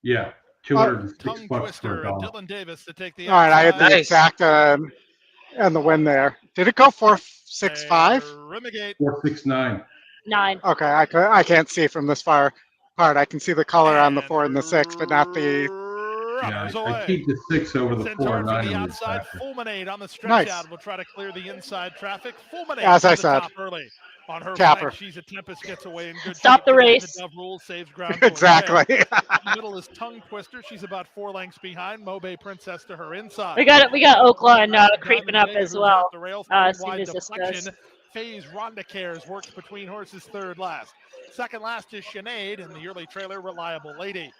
Yeah, $206 for a dollar. Dylan Davis to take the All right, I had the exact and the win there. Did it go 465? 469. 9. Okay, I can't see from this far part. I can see the color on the 4 and the 6, but not the. Yeah, I keep the 6 over the 4 and 9. Outside, Fulminate on the stretch Nice. out will try to clear the inside traffic. Fulminate As I to the said, top early. On her Capper. flank, she's a Tempest, gets away in good Stop shape. the race. The Dove rule saves ground. Exactly. In the middle is Tongue Twister. She's about 4 lengths behind. Mobe Princess to her inside. We got Oaklawn creeping up as well. As soon as this goes. Phase Rhonda Cares works between horses third last. Second last is Sinead and the early trailer Reliable Lady.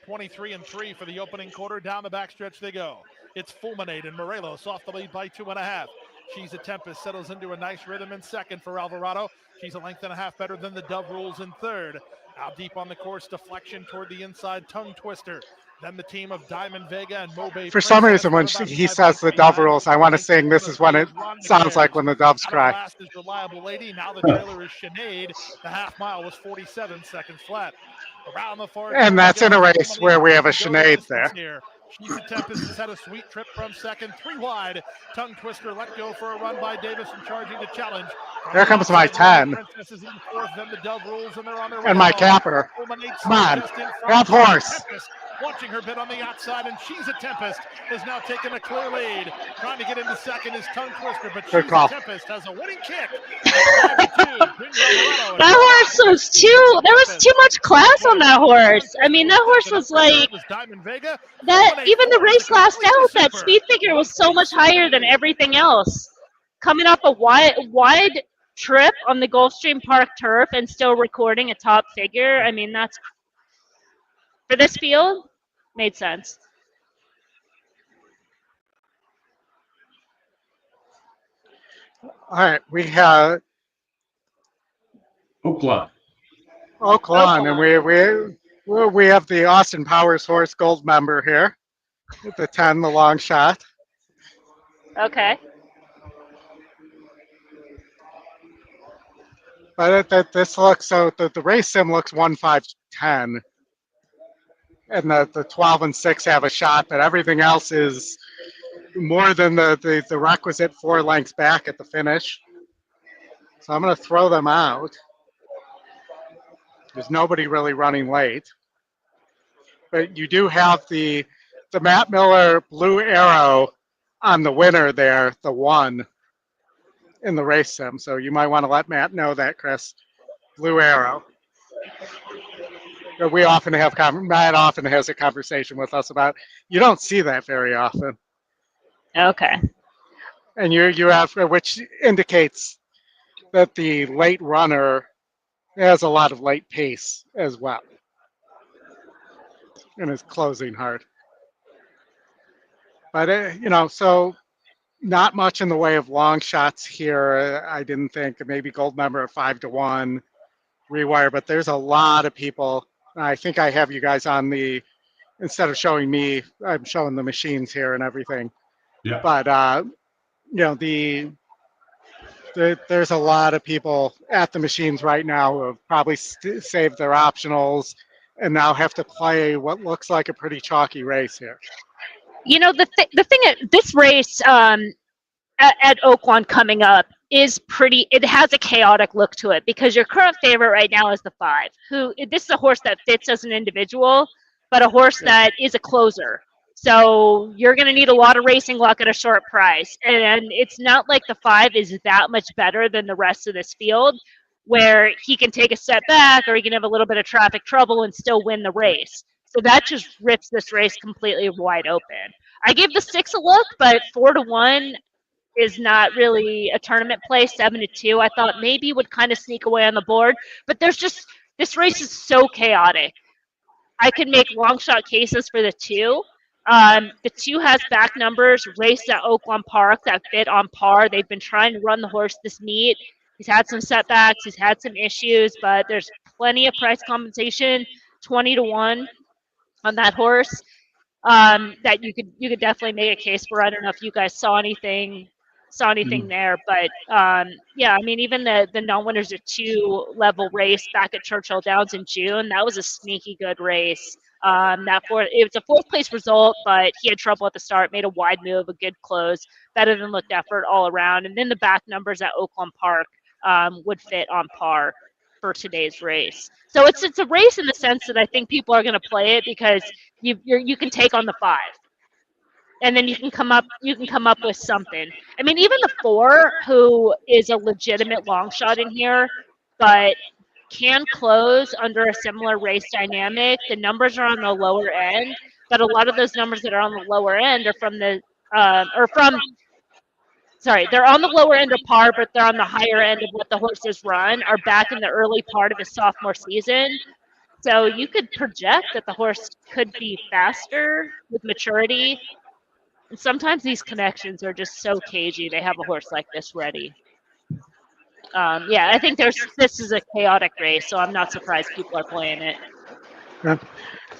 23-3 for the opening quarter. Down the backstretch they go. It's Fulminate and Morelos off the lead by 2.5. She's a Tempest, settles into a nice rhythm in second for Alvarado. She's a length and a half better than the Dove rules in third. Out deep on the course, deflection toward the inside, Tongue Twister. Then the team of Diamond Vega and Mobe. For some reason, when he says the Dove rules, I want to sing "This Is When It Sounds Like When the Doves Cry." Last is Reliable Lady. Now the trailer is Sinead. The half mile was 47 seconds flat. Around the far And that's in a race where we have a Sinead there. She's a Tempest, has had a sweet trip from second, 3 wide. Tongue Twister let go for a run by Davis and charging to challenge. There comes my 10. Princess is in fourth, then the Dove rules, and they're on their way And my home. capper. Come on, grab horse. Tempest watching her bit on the outside, and she's a Tempest, has now taken a clear lead. Trying to get into second is Tongue Twister, but she's a Tempest, has a winning kick. That horse was there was too much class on that horse. I mean, that horse was like, even the race last out, that speed figure was so much higher than everything else. Coming up a wide trip on the Gulfstream Park turf and still recording a top figure. I mean, that's, for this field, made sense. All right, we have Oaklawn, and we have the Austin Powers Horse Gold member here with the 10, the long shot. Okay. But this looks, so the race sim looks 1-5-10, and the 12 and 6 have a shot, but everything else is more than the requisite 4 lengths back at the finish. So I'm going to throw them out. There's nobody really running late. But you do have the Matt Miller blue arrow on the winner there, the 1 in the race sim. So you might want to let Matt know that, Chris. Blue arrow. But Matt often has a conversation with us about, you don't see that very often. Okay. And you have, which indicates that the late runner has a lot of late pace as well and is closing hard. But, so not much in the way of long shots here. I didn't think. Maybe gold member at 5-1 rewire, but there's a lot of people. I think I have you guys on instead of showing me, I'm showing the machines here and everything. Yeah. But, there's a lot of people at the machines right now who have probably saved their optionals, and now have to play what looks like a pretty chalky race here. You know, the thing this race at Oaklawn coming up is pretty, it has a chaotic look to it because your current favorite right now is the 5, who, this is a horse that fits as an individual, but a horse that is a closer. So you're going to need a lot of racing luck at a short price. And it's not like the 5 is that much better than the rest of this field, where he can take a step back or he can have a little bit of traffic trouble and still win the race. So that just rips this race completely wide open. I gave the 6 a look, but 4-1 is not really a tournament play. 7-2, I thought maybe would kind of sneak away on the board. But there's just, this race is so chaotic. I could make long shot cases for the 2. The 2 has back numbers, raced at Oaklawn Park that fit on par. They've been trying to run the horse this meet. He's had some setbacks, he's had some issues, but there's plenty of price compensation, 20-1 on that horse. That you could definitely make a case for. I don't know if you guys saw anything there, but yeah, I mean, even the non-winners of 2 level race back at Churchill Downs in June, that was a sneaky good race. It was a 4th place result, but he had trouble at the start, made a wide move, a good close, better than looked effort all around. And then the back numbers at Oaklawn Park would fit on par for today's race. So it's a race in the sense that I think people are going to play it because you can take on the 5, and then you can come up with something. I mean, even the 4, who is a legitimate long shot in here, but can close under a similar race dynamic. The numbers are on the lower end, but a lot of those numbers that are on the lower end are they're on the lower end of par, but they're on the higher end of what the horses run, are back in the early part of his sophomore season. So you could project that the horse could be faster with maturity. And sometimes these connections are just so cagey. They have a horse like this ready. Yeah, I think this is a chaotic race, so I'm not surprised people are playing it. Yeah.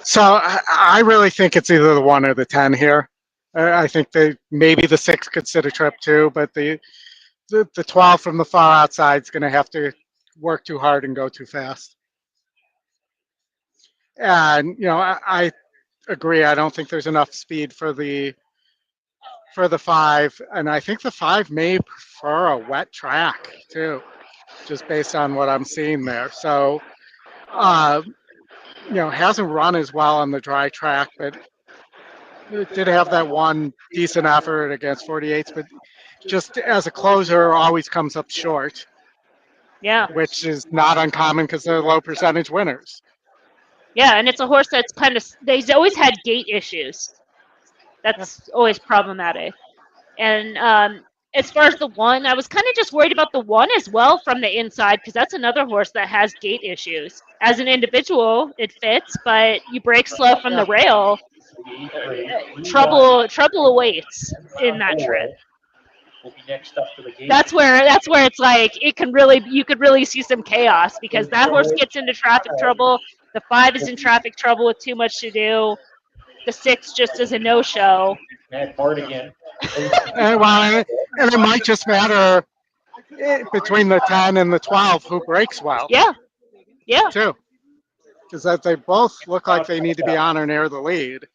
So I really think it's either the 1 or the 10 here. I think maybe the 6 could sit a trip too, but the 12 from the far outside is going to have to work too hard and go too fast. And I agree. I don't think there's enough speed for the 5, and I think the 5 may prefer a wet track too, just based on what I'm seeing there. So, hasn't run as well on the dry track, but it did have that one decent effort against 48s, but just as a closer, always comes up short. Yeah. Which is not uncommon because they're low percentage winners. Yeah, and it's a horse that's they've always had gait issues. That's always problematic. And as far as the 1, I was kind of just worried about the 1 as well from the inside, because that's another horse that has gait issues. As an individual, it fits, but you break slow from the rail, trouble awaits in that trip. That's where it's like you could really see some chaos, because that horse gets into traffic trouble. The 5 is in traffic trouble with too much to do. The 6 just is a no-show. And it might just matter between the 10 and the 12 who breaks well. Yeah. Too. Because they both look like they need to be on or near the lead.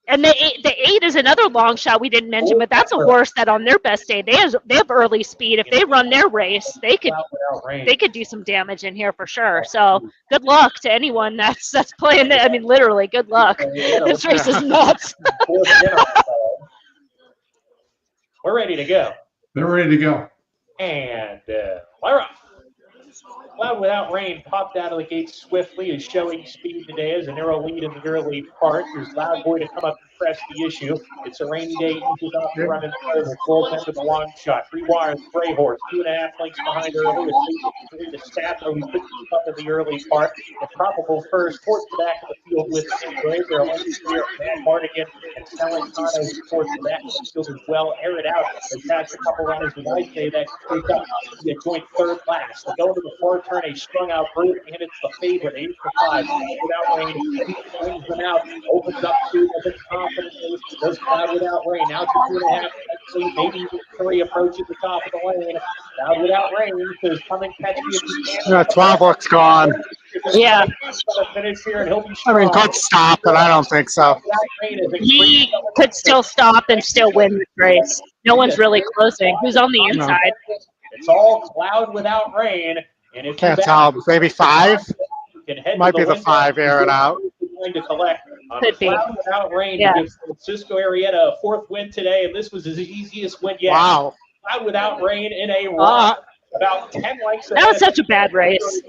And the 8 is another long shot we didn't mention, but that's a horse that on their best day, they have early speed. If they run their race, they could do some damage in here for sure. So good luck to anyone that's playing it. I mean, literally, good luck. This race is nuts. We're ready to go. They're ready to go. And fire off. Cloud Without Rain popped out of the gate swiftly, is showing speed today as a narrow lead in the early part. There's Loud Boy to come up and press the issue. It's a rainy day. Eagles off the run in the bullpen with a long shot. 3 wires, Gray Horse, 2.5 lengths behind early. The staff, though, he couldn't keep up in the early part. The probable first towards the back of the field with Gray. There are only clear Matt Mardigan and Selling Tano towards the back of the field as well. Air it out. They pass a couple runners, but I say that pick up the joint 3rd last. They go into the 4th turn, a strung out group, and it's the favorite, 8-5. Without Rain, he brings them out, opens up to a bit confidently. Does Cloud Without Rain, now to 2.5. Maybe even 3 approaching the top of the lane. Cloud Without Rain says, come and catch me if you can. 12 looks gone. Yeah. Finish here, and he'll be I mean, strong. could stop, but I don't think so. That rain is He could still stop and still win the race. No one's really closing. Who's on the No. inside? It's all cloud without rain, and if Can't you tell. Maybe 5? you can head Might to be the window, 5 airing out. going to collect on Could be. cloud without rain Yeah. to give Francisco Arietta a 4th win today, and this was his easiest win yet. Wow. Cloud without rain in a run. About 10 lengths That was such a bad race.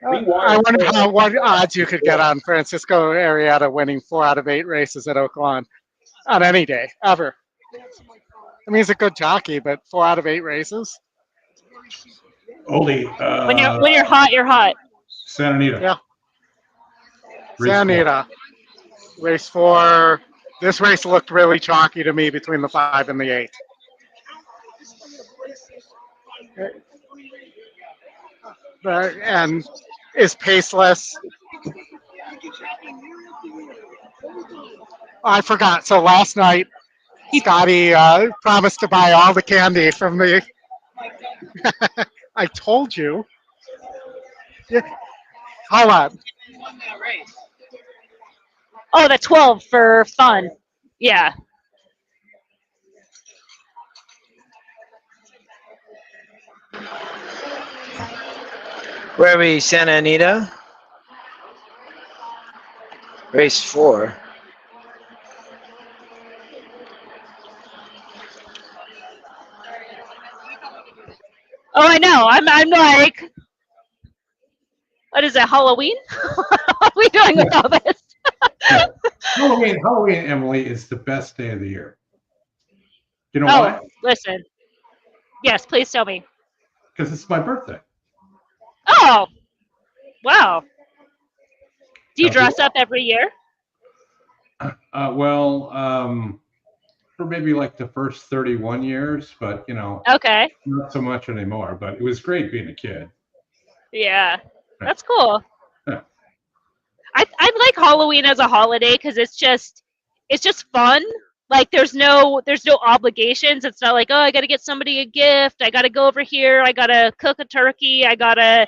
I wonder what odds you could get on Francisco Arietta winning 4 out of 8 races at Oaklawn on any day, ever. I mean, he's a good jockey, but 4 out of 8 races? Oldie. When you're hot, you're hot. Santa Anita. Yeah. Race Santa Anita. Race 4. This race looked really chalky to me between the 5 and the 8. And is paceless. I forgot. So last night, Scotty promised to buy all the candy from the. I told you. Yeah. Hold on. Oh, the 12 for fun. Yeah. Where are we, Santa Anita? Race 4. Oh, I know. I'm like, what is it, Halloween? What are we doing with all this? Halloween, Emily, is the best day of the year. You know why? Listen. Yes, please tell me. Because it's my birthday. Oh, wow. Do you dress up every year? For maybe like the first 31 years, but Okay. not so much anymore. But it was great being a kid. Yeah, that's cool. Yeah. I like Halloween as a holiday because it's just fun. Like there's no obligations. It's not like, oh, I got to get somebody a gift. I got to go over here. I got to cook a turkey. I got to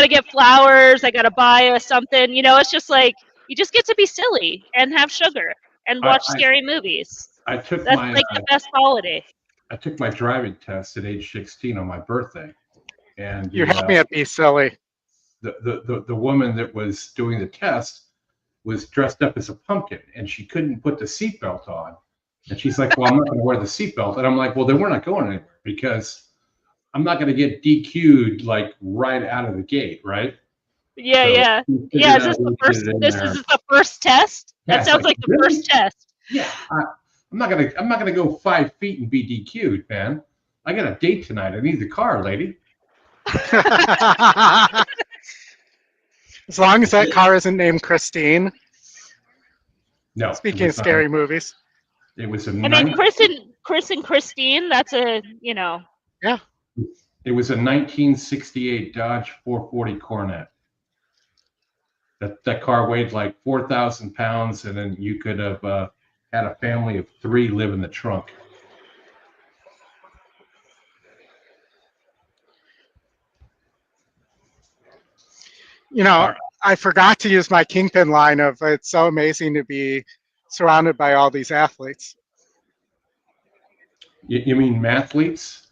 get flowers. I got to buy something. It's just like you just get to be silly and have sugar and watch scary movies. That's like the best holiday. I took my driving test at age 16 on my birthday, and You had me at be silly. The woman that was doing the test was dressed up as a pumpkin, and she couldn't put the seatbelt on. And she's like, well, I'm not going to wear the seatbelt. And I'm like, well, then we're not going anywhere because I'm not going to get DQ'd like right out of the gate, right? Yeah, So yeah. Yeah, is this the first the first test? That sounds like the first test. Yeah. I'm not gonna go 5 feet and be DQ'd, man. I got a date tonight. I need the car, lady. As long as that car isn't named Christine. No. Speaking of scary movies. It was Chris and Christine, that's a, Yeah. It was a 1968 Dodge 440 Coronet. That car weighed like 4,000 pounds, and then you could have had a family of 3 live in the trunk. I forgot to use my Kingpin line of it's so amazing to be surrounded by all these athletes. You mean mathletes?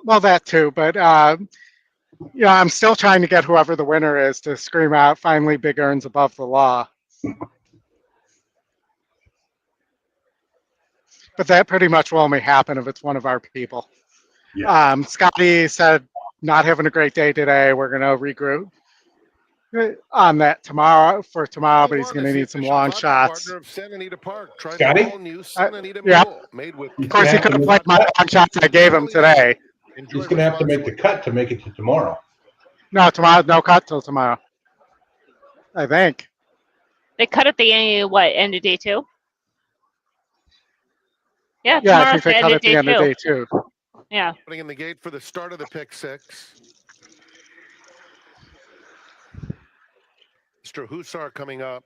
Well, that too, but I'm still trying to get whoever the winner is to scream out, finally Big Earn's above the law. But that pretty much will only happen if it's one of our people. Yeah. Scotty said, not having a great day today. We're going to regroup on that tomorrow, but he's going to need some long shots. Scotty? Yeah. Of course, he could have played my long shots I gave him today. He's going to have to make the cut to make it to tomorrow. No, tomorrow, no cut till tomorrow. I think. They cut at the end of day 2? Yeah, Yeah, I tomorrow's think they cut at the end of day 2. Yeah. Putting in the gate for the start of the pick 6. Mr. Hussar coming up.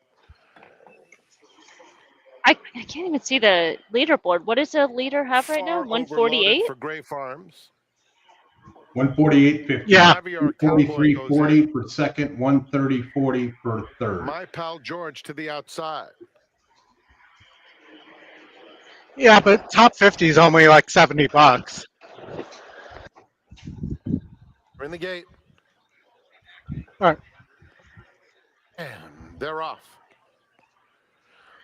I can't even see the leaderboard. What does the leader have right now? 148? For Gray Farms. 148.50. Yeah. Caviar Cowboy goes in. 43.40 for second. 130.40 for third. My Pal George to the outside. Yeah, but top 50 is only like $70. We're in the gate. All right. And they're off.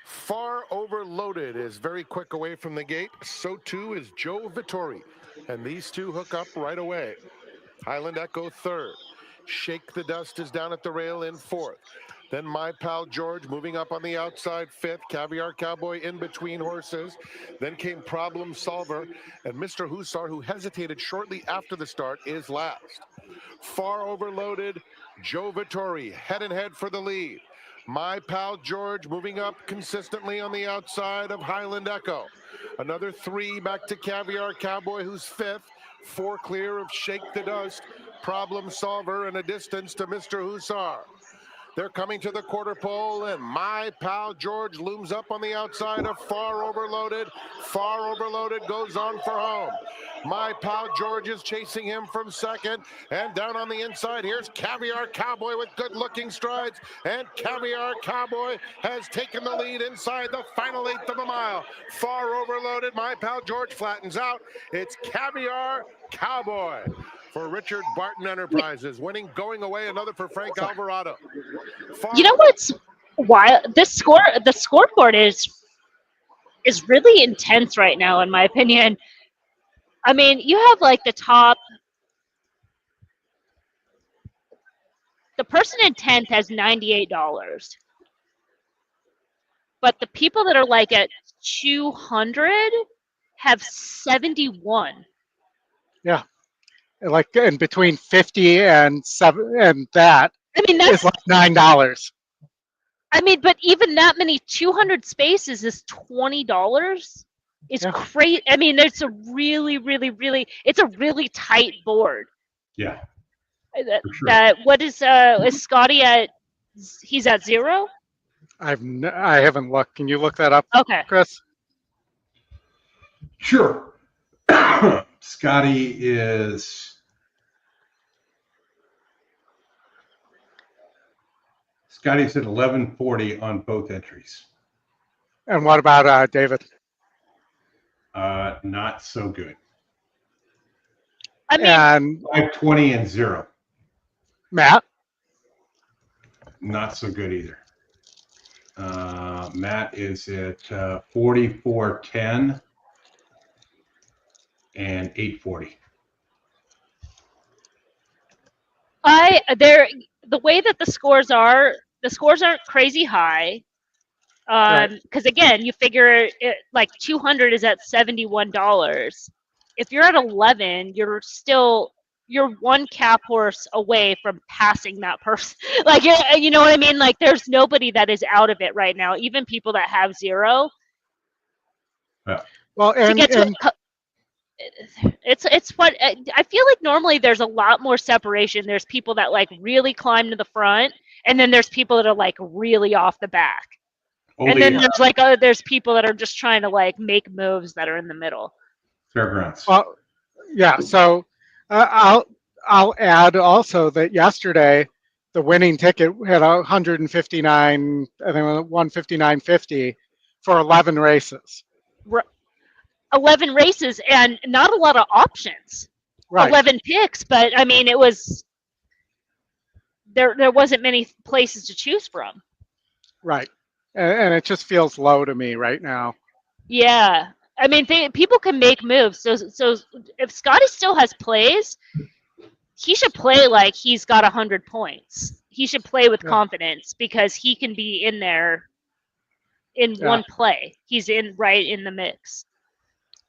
Far Overloaded is very quick away from the gate. So too is Joe Vittori. And these two hook up right away. Highland Echo third. Shake the Dust is down at the rail in fourth. Then My Pal George moving up on the outside fifth. Caviar Cowboy in between horses. Then came Problem Solver. And Mr. Hussar, who hesitated shortly after the start, is last. Far Overloaded, Joe Vittori head and head for the lead. My Pal George moving up consistently on the outside of Highland Echo. Another three back to Caviar Cowboy, who's fifth. Four clear of Shake the Dust, Problem Solver, and a distance to Mr. Hussar. They're coming to the quarter pole, and My Pal George looms up on the outside of Far Overloaded. Far Overloaded goes on for home. My Pal George is chasing him from second, and down on the inside, here's Caviar Cowboy with good-looking strides, and Caviar Cowboy has taken the lead inside the final eighth of a mile. Far Overloaded, My Pal George flattens out. It's Caviar Cowboy for Richard Barton Enterprises, winning, going away, another for Frank Alvarado. You know what's wild? The scoreboard is really intense right now, in my opinion. I mean, you have like the person in 10th has $98, but the people that are like at 200 have 71. Yeah. Like in between 50 and 7 and that, I mean, that's is like $9. I mean, but even that many 200 spaces is $20. Is crazy. I mean, it's a really, really, really, it's a really tight board. Yeah. That what is Scotty at? He's at 0. I haven't looked. Can you look that up, Okay, Chris? Sure. Scotty is Scotty's at 1140 on both entries. And what about David? Not so good. I mean, And 520 and 0. Matt? Not so good either. Matt is at 4410 and 840. the way that the scores aren't crazy high. Because again, you figure it, like 200 is at $71. If you're at 11, you're one cap horse away from passing that person. Like, you know what I mean? Like, there's nobody that is out of it right now. Even people that have 0. Yeah. Well, it's what I feel like. Normally, there's a lot more separation. There's people that like really climb to the front, and then there's people that are like really off the back. And then there's like there's people that are just trying to like make moves that are in the middle. Fairgrounds. Well, yeah. So I'll add also that yesterday the winning ticket had 159. I think 159.50 for 11 races. 11 races and not a lot of options. Right. 11 picks, but I mean, it was there wasn't many places to choose from. Right. And it just feels low to me right now. Yeah. I mean, people can make moves. So if Scotty still has plays, he should play like he's got 100 points. He should play with confidence because he can be in there in one play. He's right in the mix.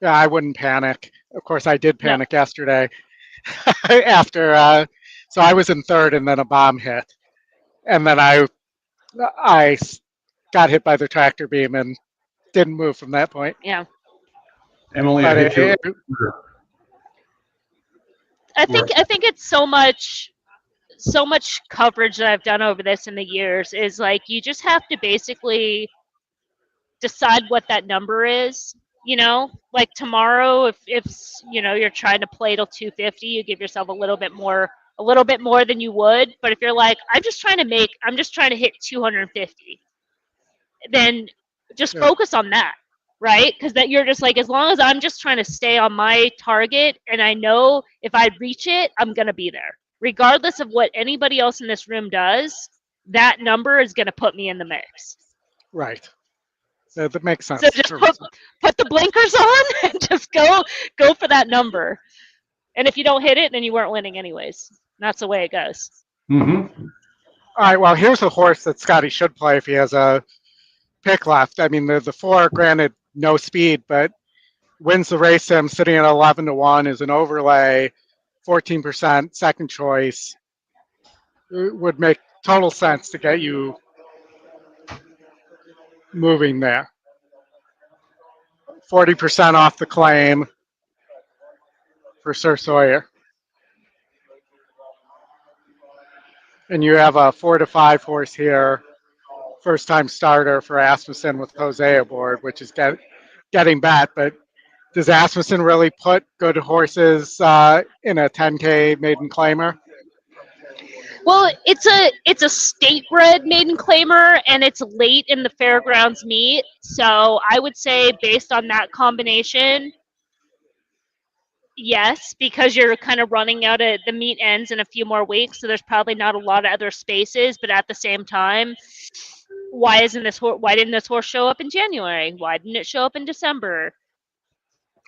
Yeah, I wouldn't panic. Of course, I did panic yesterday after. So I was in third, and then a bomb hit, and then I got hit by the tractor beam and didn't move from that point. Yeah. Emily, I think it's so much coverage that I've done over this in the years is like you just have to basically decide what that number is You know, like tomorrow, if you know you're trying to play till 250, you give yourself a little bit more than you would. But if you're like, I'm just trying to hit 250, then just focus on that, right? Because that you're just like, as long as I'm just trying to stay on my target, and I know if I reach it, I'm gonna be there, regardless of what anybody else in this room does. That number is gonna put me in the mix. Right. That makes sense. So just put the blinkers on and just go for that number. And if you don't hit it, then you weren't winning anyways. That's the way it goes. Mm-hmm. All right. Well, here's a horse that Scotty should play if he has a pick left. I mean, the 4, granted, no speed, but wins the race. Sim sitting at 11-1 is an overlay, 14% second choice. It would make total sense to get you moving there. 40% off the claim for Sir Sawyer. And you have a 4-5 horse here, first time starter for Asmussen with Jose aboard, which is getting bet. But does Asmussen really put good horses in a 10K maiden claimer? Well, it's a state-bred maiden claimer, and it's late in the Fairgrounds meet. So I would say, based on that combination, yes, because you're kind of running out of the meet ends in a few more weeks, so there's probably not a lot of other spaces. But at the same time, why didn't this horse show up in January? Why didn't it show up in December?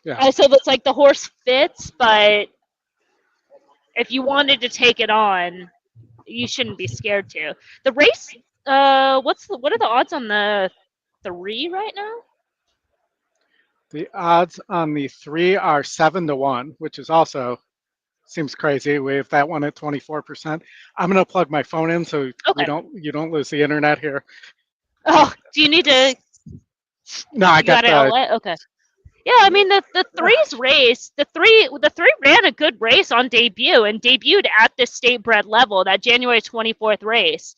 Yeah. So it's like the horse fits, but if you wanted to take it on, you shouldn't be scared to. The race, what are the odds on the 3 right now? The odds on the 3 are 7-1, which is also seems crazy. We have that one at 24%. I'm gonna plug my phone in so you don't lose the internet here. Oh, do you need to? No, I got an outlet. Okay. Yeah, I mean the 3's race. The three ran a good race on debut and debuted at this state bred level. That January 24th race.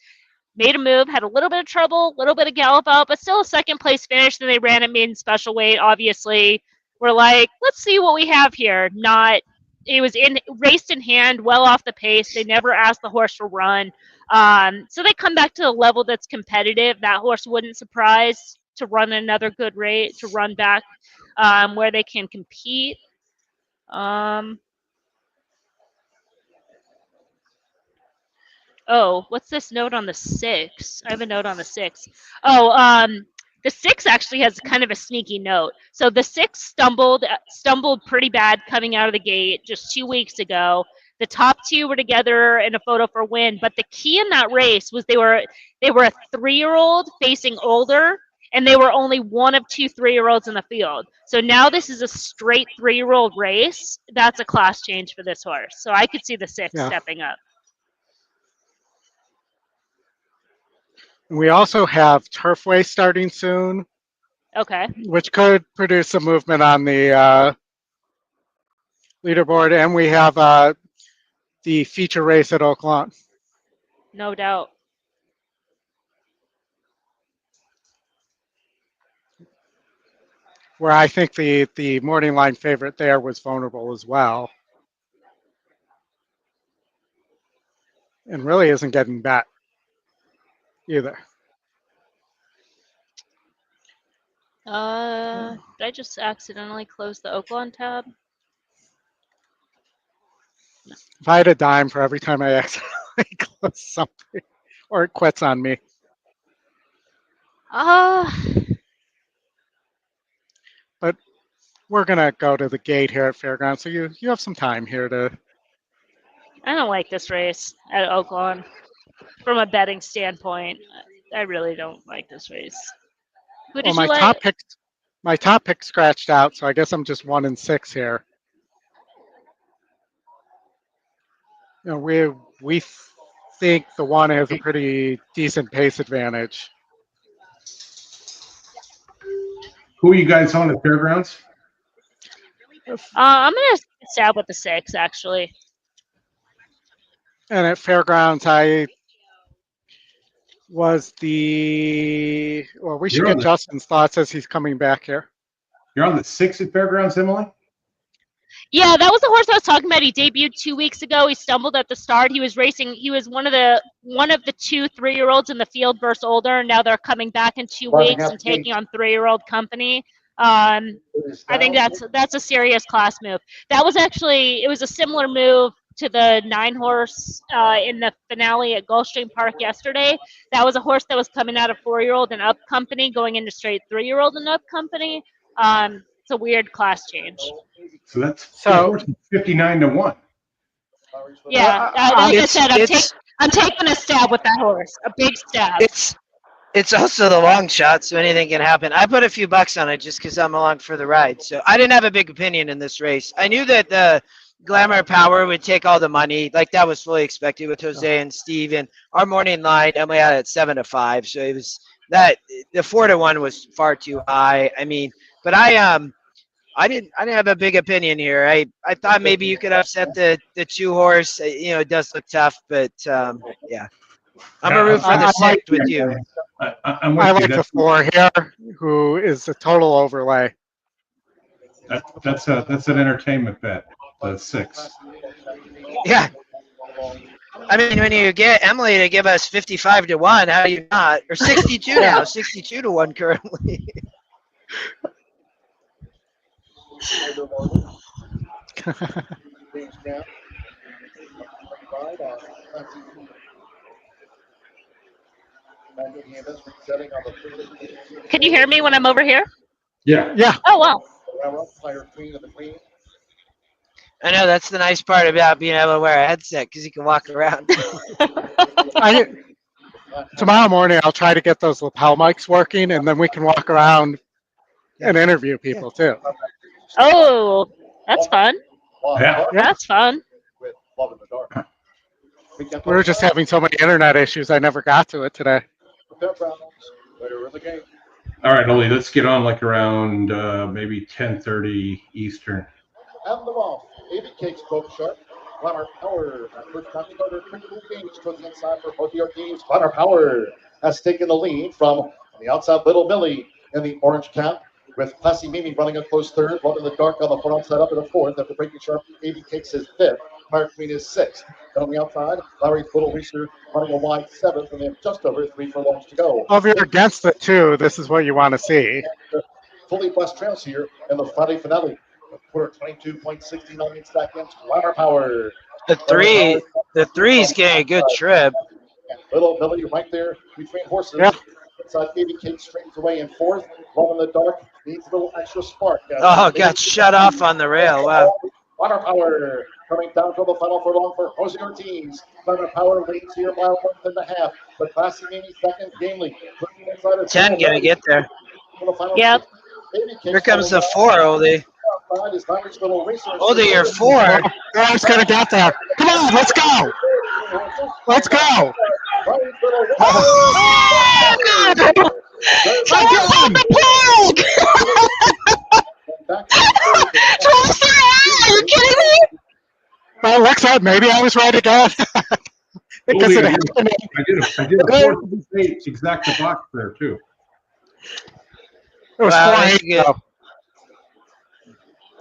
Made a move, had a little bit of trouble, a little bit of gallop out, but still a second place finish. Then they ran it maiden special weight. Obviously, we're like, let's see what we have here. It was raced in hand, well off the pace. They never asked the horse to run. So they come back to a level that's competitive. That horse wouldn't surprise to run another good rate, to run back where they can compete. Oh, what's this note on the 6? I have a note on the 6. Oh, the 6 actually has kind of a sneaky note. So the 6 stumbled pretty bad coming out of the gate just 2 weeks ago. The top 2 were together in a photo for win, but the key in that race was they were a 3-year-old facing older, and they were only one of 2 3-year-olds in the field. So now this is a straight 3-year-old race. That's a class change for this horse. So I could see the 6 stepping up. We also have Turfway starting soon. Okay. Which could produce some movement on the leaderboard. And we have the feature race at Oaklawn. No doubt. Where I think the morning line favorite there was vulnerable as well. And really isn't getting bet either. Did I just accidentally close the Oaklawn tab? No. If I had a dime for every time I accidentally close something, or it quits on me. But we're gonna go to the gate here at Fairgrounds, so you have some time here to. I don't like this race at Oaklawn. From a betting standpoint, I really don't like this race. Who did Well, you like? my top pick scratched out, so I guess I'm just 1-6 here. You know, we think the 1 has a pretty decent pace advantage. Who are you guys on at Fairgrounds? I'm gonna stab with the 6 actually. And at Fairgrounds, I was we should get Justin's thoughts as he's coming back here. You're on the 6 at Fairgrounds, Emily? Yeah, that was the horse I was talking about. He debuted 2 weeks ago. He stumbled at the start. He was racing. He was one of the 2 3-year-olds in the field versus older. Now they're coming back in 2 weeks and taking on 3-year-old company. I think that's a serious class move. That was actually, it was a similar move to the 9-horse in the finale at Gulfstream Park yesterday. That was a horse that was coming out of 4-year-old and up company, going into straight 3-year-old and up company. It's a weird class change. So that's 59 to 1. Yeah, like I said, I'm taking a stab with that horse, a big stab. It's also the long shot, so anything can happen. I put a few bucks on it just because I'm along for the ride. So I didn't have a big opinion in this race. I knew that the Glamour Power would take all the money. Like, that was fully expected with Jose and Steve. And our morning line, and we had it 7 to 5. So it was that the 4 to 1 was far too high. I mean, but I didn't have a big opinion here. I thought maybe you could upset the 2-horse. You know, it does look tough, but yeah. I'm a root for the 6 with you. I like the 4 here, who is a total overlay. That's an entertainment bet. The 6. Yeah. I mean, when you get Emily to give us 55 to 1, how do you not? Or 62 now, 62 to 1 currently. Can you hear me when I'm over here? Yeah. Yeah. Oh, wow. I know, that's the nice part about being able to wear a headset, because you can walk around. Tomorrow morning, I'll try to get those lapel mics working, and then we can walk around and interview people, too. Oh, that's fun. Yeah. That's fun. We were just having so many internet issues, I never got to it today. All right, Oli, let's get on like around maybe 10:30 Eastern. And the ball. AB Cakes both sharp. Glamour Power. First time starter, critical games towards the inside for both your teams. Glamour Power has taken the lead from the outside, Little Millie in the orange cap, with Classy Mimi running a close third. One in the dark on the front side, up in the fourth. After breaking sharp, AB Cakes is 5th. Fire Queen is 6th. And on the outside, Larry's Little Reeser running a wide 7th, and they have just over 3 furlongs to go. Well, if you're against the 2, this is what you want to see. Fully blessed trails here in the Friday finale. Quarter 22.69 seconds. Glamour Power. The 3's getting a good trip. And Little Millie right there between horses. Yeah. Inside, AB Cake straightens away in 4th. One in the dark needs a little extra spark. Oh, got shut off on the rail. Wow. Glamour Power coming down to the final furlong for Jose Ortiz. Glamour Power leads here by 1.5. But Classy Mimi second, Gamely. 10 gonna get there. Yep. Here comes the 4, Oldie. Oldie, you're 4. Guys, gonna get there. Come on, let's go. Let's go. Oh, God. Are you kidding me? Well, looks like maybe I was right again. Because Oldie, it I did a 4.8 exact to box there too. It was Wow, 4.8. that's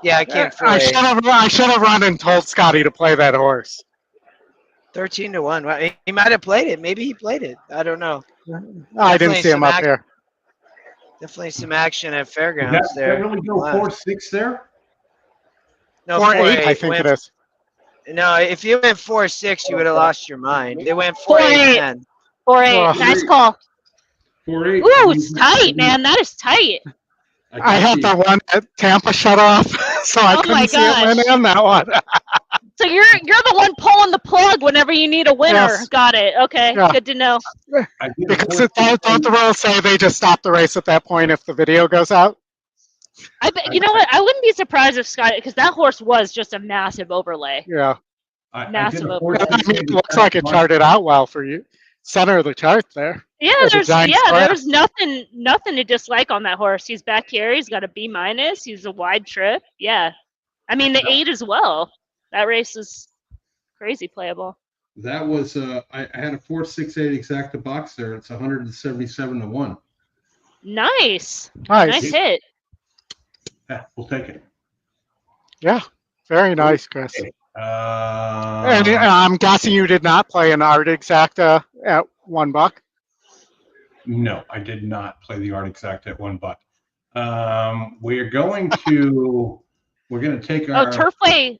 Yeah, I can't. I should have run and told Scotty to play that horse. 13 to 1. Well, he might have played it. Maybe he played it. I don't know. I didn't see him up here. Definitely some action at Fairgrounds there. Did that really go 4.6 there? No, 4.8, I think it is. No, if you went 4.6, you would have lost your mind. They went 4.8. 4.8. Nice call. 4.8. Ooh, it's tight, man. That is tight. I had the one at Tampa shut off, so I couldn't see it went in that one. So you're the one pulling the plug whenever you need a winner. Yes. Got it. Okay, Yeah. good to know. Because don't the rules say they just stop the race at that point if the video goes out? I bet, you know what? I wouldn't be surprised if Scott, because that horse was just a massive overlay. Yeah. Massive overlay. I mean, it looks like it charted out well for you. Center of the chart there. Yeah, There's there's nothing to dislike on that horse. He's back here. He's got a B-. He's a wide trip. Yeah. I mean, the 8 as well. That race is crazy playable. That was I had a 4.68 exact to box there. It's 177 to 1. Nice Nice hit. Yeah, we'll take it. Yeah, very nice, Chris. Okay. And I'm guessing you did not play an Art Exacta at $1. No, I did not play the Art Exacta at $1. We're going to take our Turfway.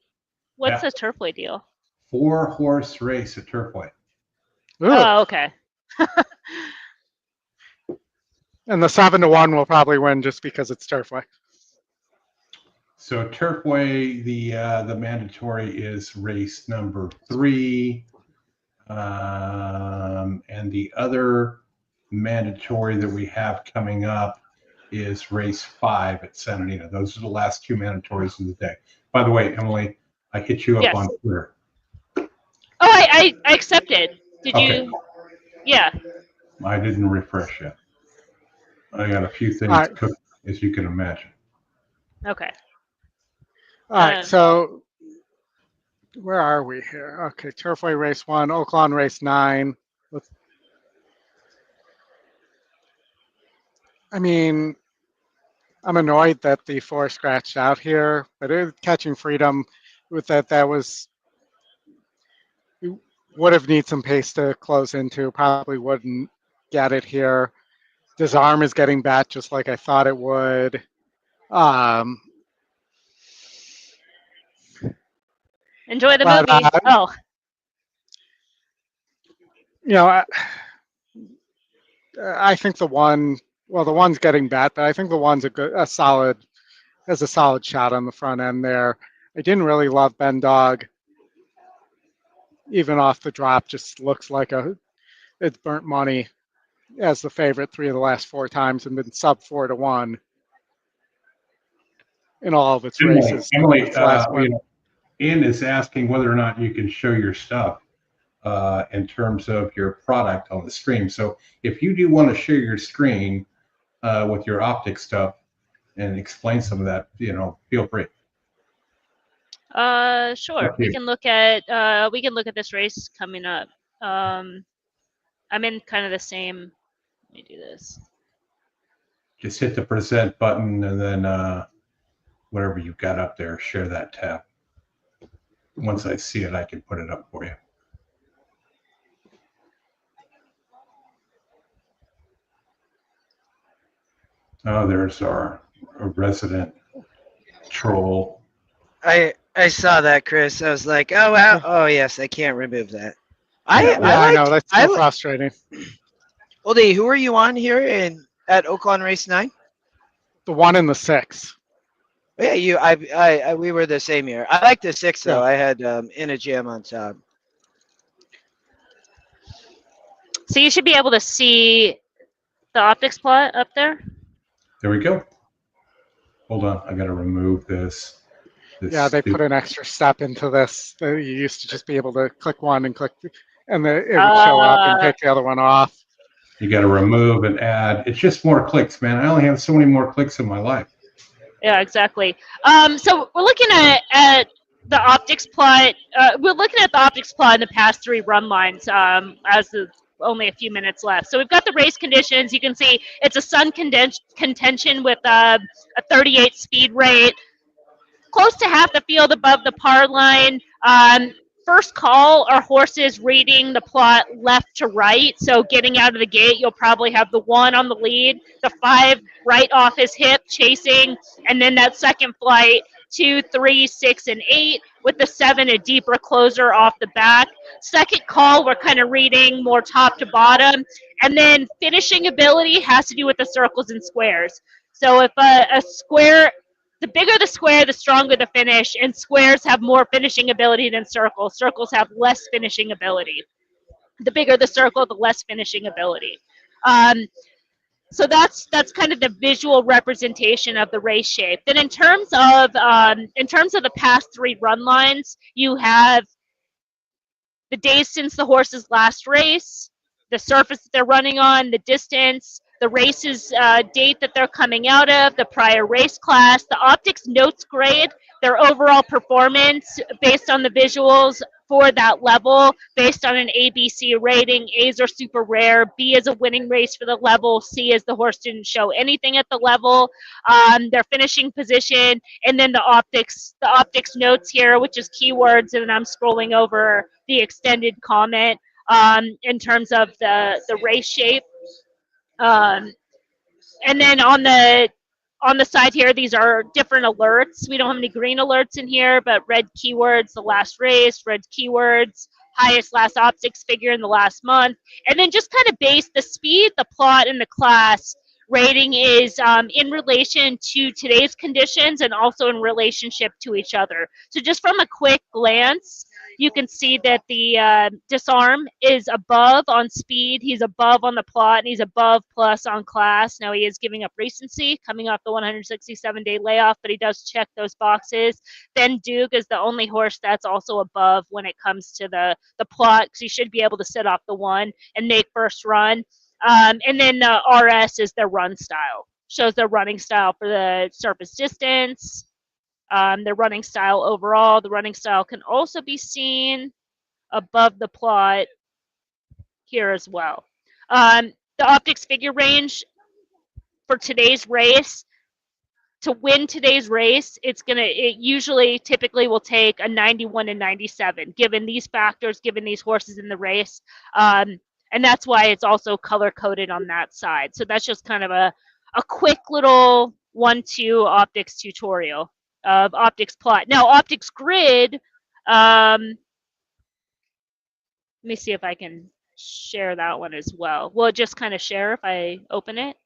What's the Turfway deal? 4-horse race at Turfway. Ooh. Oh, okay. And the 7-1 will probably win just because it's Turfway. So Turfway, the mandatory is race number 3, and the other mandatory that we have coming up is race 5 at Santa Anita. Those are the last 2 mandatories of the day. By the way, Emily, I hit you up on Twitter. Oh, I accepted. Did you? Yeah. I didn't refresh yet. I got a few things cooked, as you can imagine. Okay. All right, so where are we here? Okay, Turfway race 1, Oaklawn race 9. I mean, I'm annoyed that the 4 scratched out here, but Catching Freedom with that was would have need some pace to close into. Probably wouldn't get it here. Disarm is getting bat just like I thought it would. Enjoy the movie. You know, I think the one's getting bat, but I think the one's has a solid shot on the front end there. I didn't really love Ben Dog. Even off the drop, just looks like it's burnt money as the favorite 3 of the last 4 times and been sub 4-1 in all of its races. Emily, Ian is asking whether or not you can show your stuff in terms of your product on the stream. So if you do want to share your screen with your optic stuff and explain some of that, feel free. Sure. We can look at this race coming up. I'm in kind of the same. Let me do this. Just hit the present button and then whatever you've got up there, share that tab. Once I see it, I can put it up for you. Oh, there's our resident troll. I saw that, Chris. I was like, oh wow, oh yes, I can't remove that. I know that's so frustrating. Oldie, who are you on here at Oaklawn Race 9? The 1 and the 6. Yeah, we were the same here. I like the 6 though. I had In a Jam on top. So you should be able to see the optics plot up there. There we go. Hold on, I got to remove this. Yeah, they put an extra step into this. You used to just be able to click one and click, and it would show up and take the other one off. You got to remove and add. It's just more clicks, man. I only have so many more clicks in my life. Yeah, exactly. So we're looking at the optics plot. We're looking at the optics plot in the past 3 run lines as the only a few minutes left. So we've got the race conditions. You can see it's a sun contention with a 38 speed rate. Close to half the field above the par line. First call are horses reading the plot left to right. So getting out of the gate, you'll probably have the 1 on the lead, the 5 right off his hip chasing, and then that second flight, 2, 3, 6, and 8, with the 7 a deeper closer off the back. Second call, we're kind of reading more top to bottom. And then finishing ability has to do with the circles and squares. So if a square, the bigger the square, the stronger the finish, and squares have more finishing ability than circles. Circles have less finishing ability. The bigger the circle, the less finishing ability. So that's kind of the visual representation of the race shape. Then in terms of the past 3 run lines, you have the days since the horse's last race, the surface that they're running on, the distance, the race's date that they're coming out of, the prior race class, the optics notes grade, their overall performance based on the visuals for that level, based on an ABC rating. A's are super rare. B is a winning race for the level. C is the horse didn't show anything at the level. Their finishing position, and then the optics notes here, which is keywords, and then I'm scrolling over the extended comment in terms of the race shape. And then on the side here, these are different alerts. We don't have any green alerts in here, but red keywords, the last race, red keywords, highest last optics figure in the last month. And then just kind of base the speed, the plot, and the class rating is in relation to today's conditions and also in relationship to each other. So just from a quick glance, you can see that the disarm is above on speed, he's above on the plot, and he's above plus on class. Now he is giving up recency, coming off the 167-day layoff, but he does check those boxes. Then Duke is the only horse that's also above when it comes to the plot, because he should be able to sit off the one and make first run. And then RS is their run style, shows their running style for the surface distance. Their running style overall. The running style can also be seen above the plot here as well. The optics figure range for today's race, to win today's race, it usually typically will take a 91 and 97, given these factors, given these horses in the race. And that's why it's also color coded on that side. So that's just kind of a quick little 1-2 optics tutorial of optics plot. Now, optics grid, let me see if I can share that one as well. Will it just kind of share if I open it?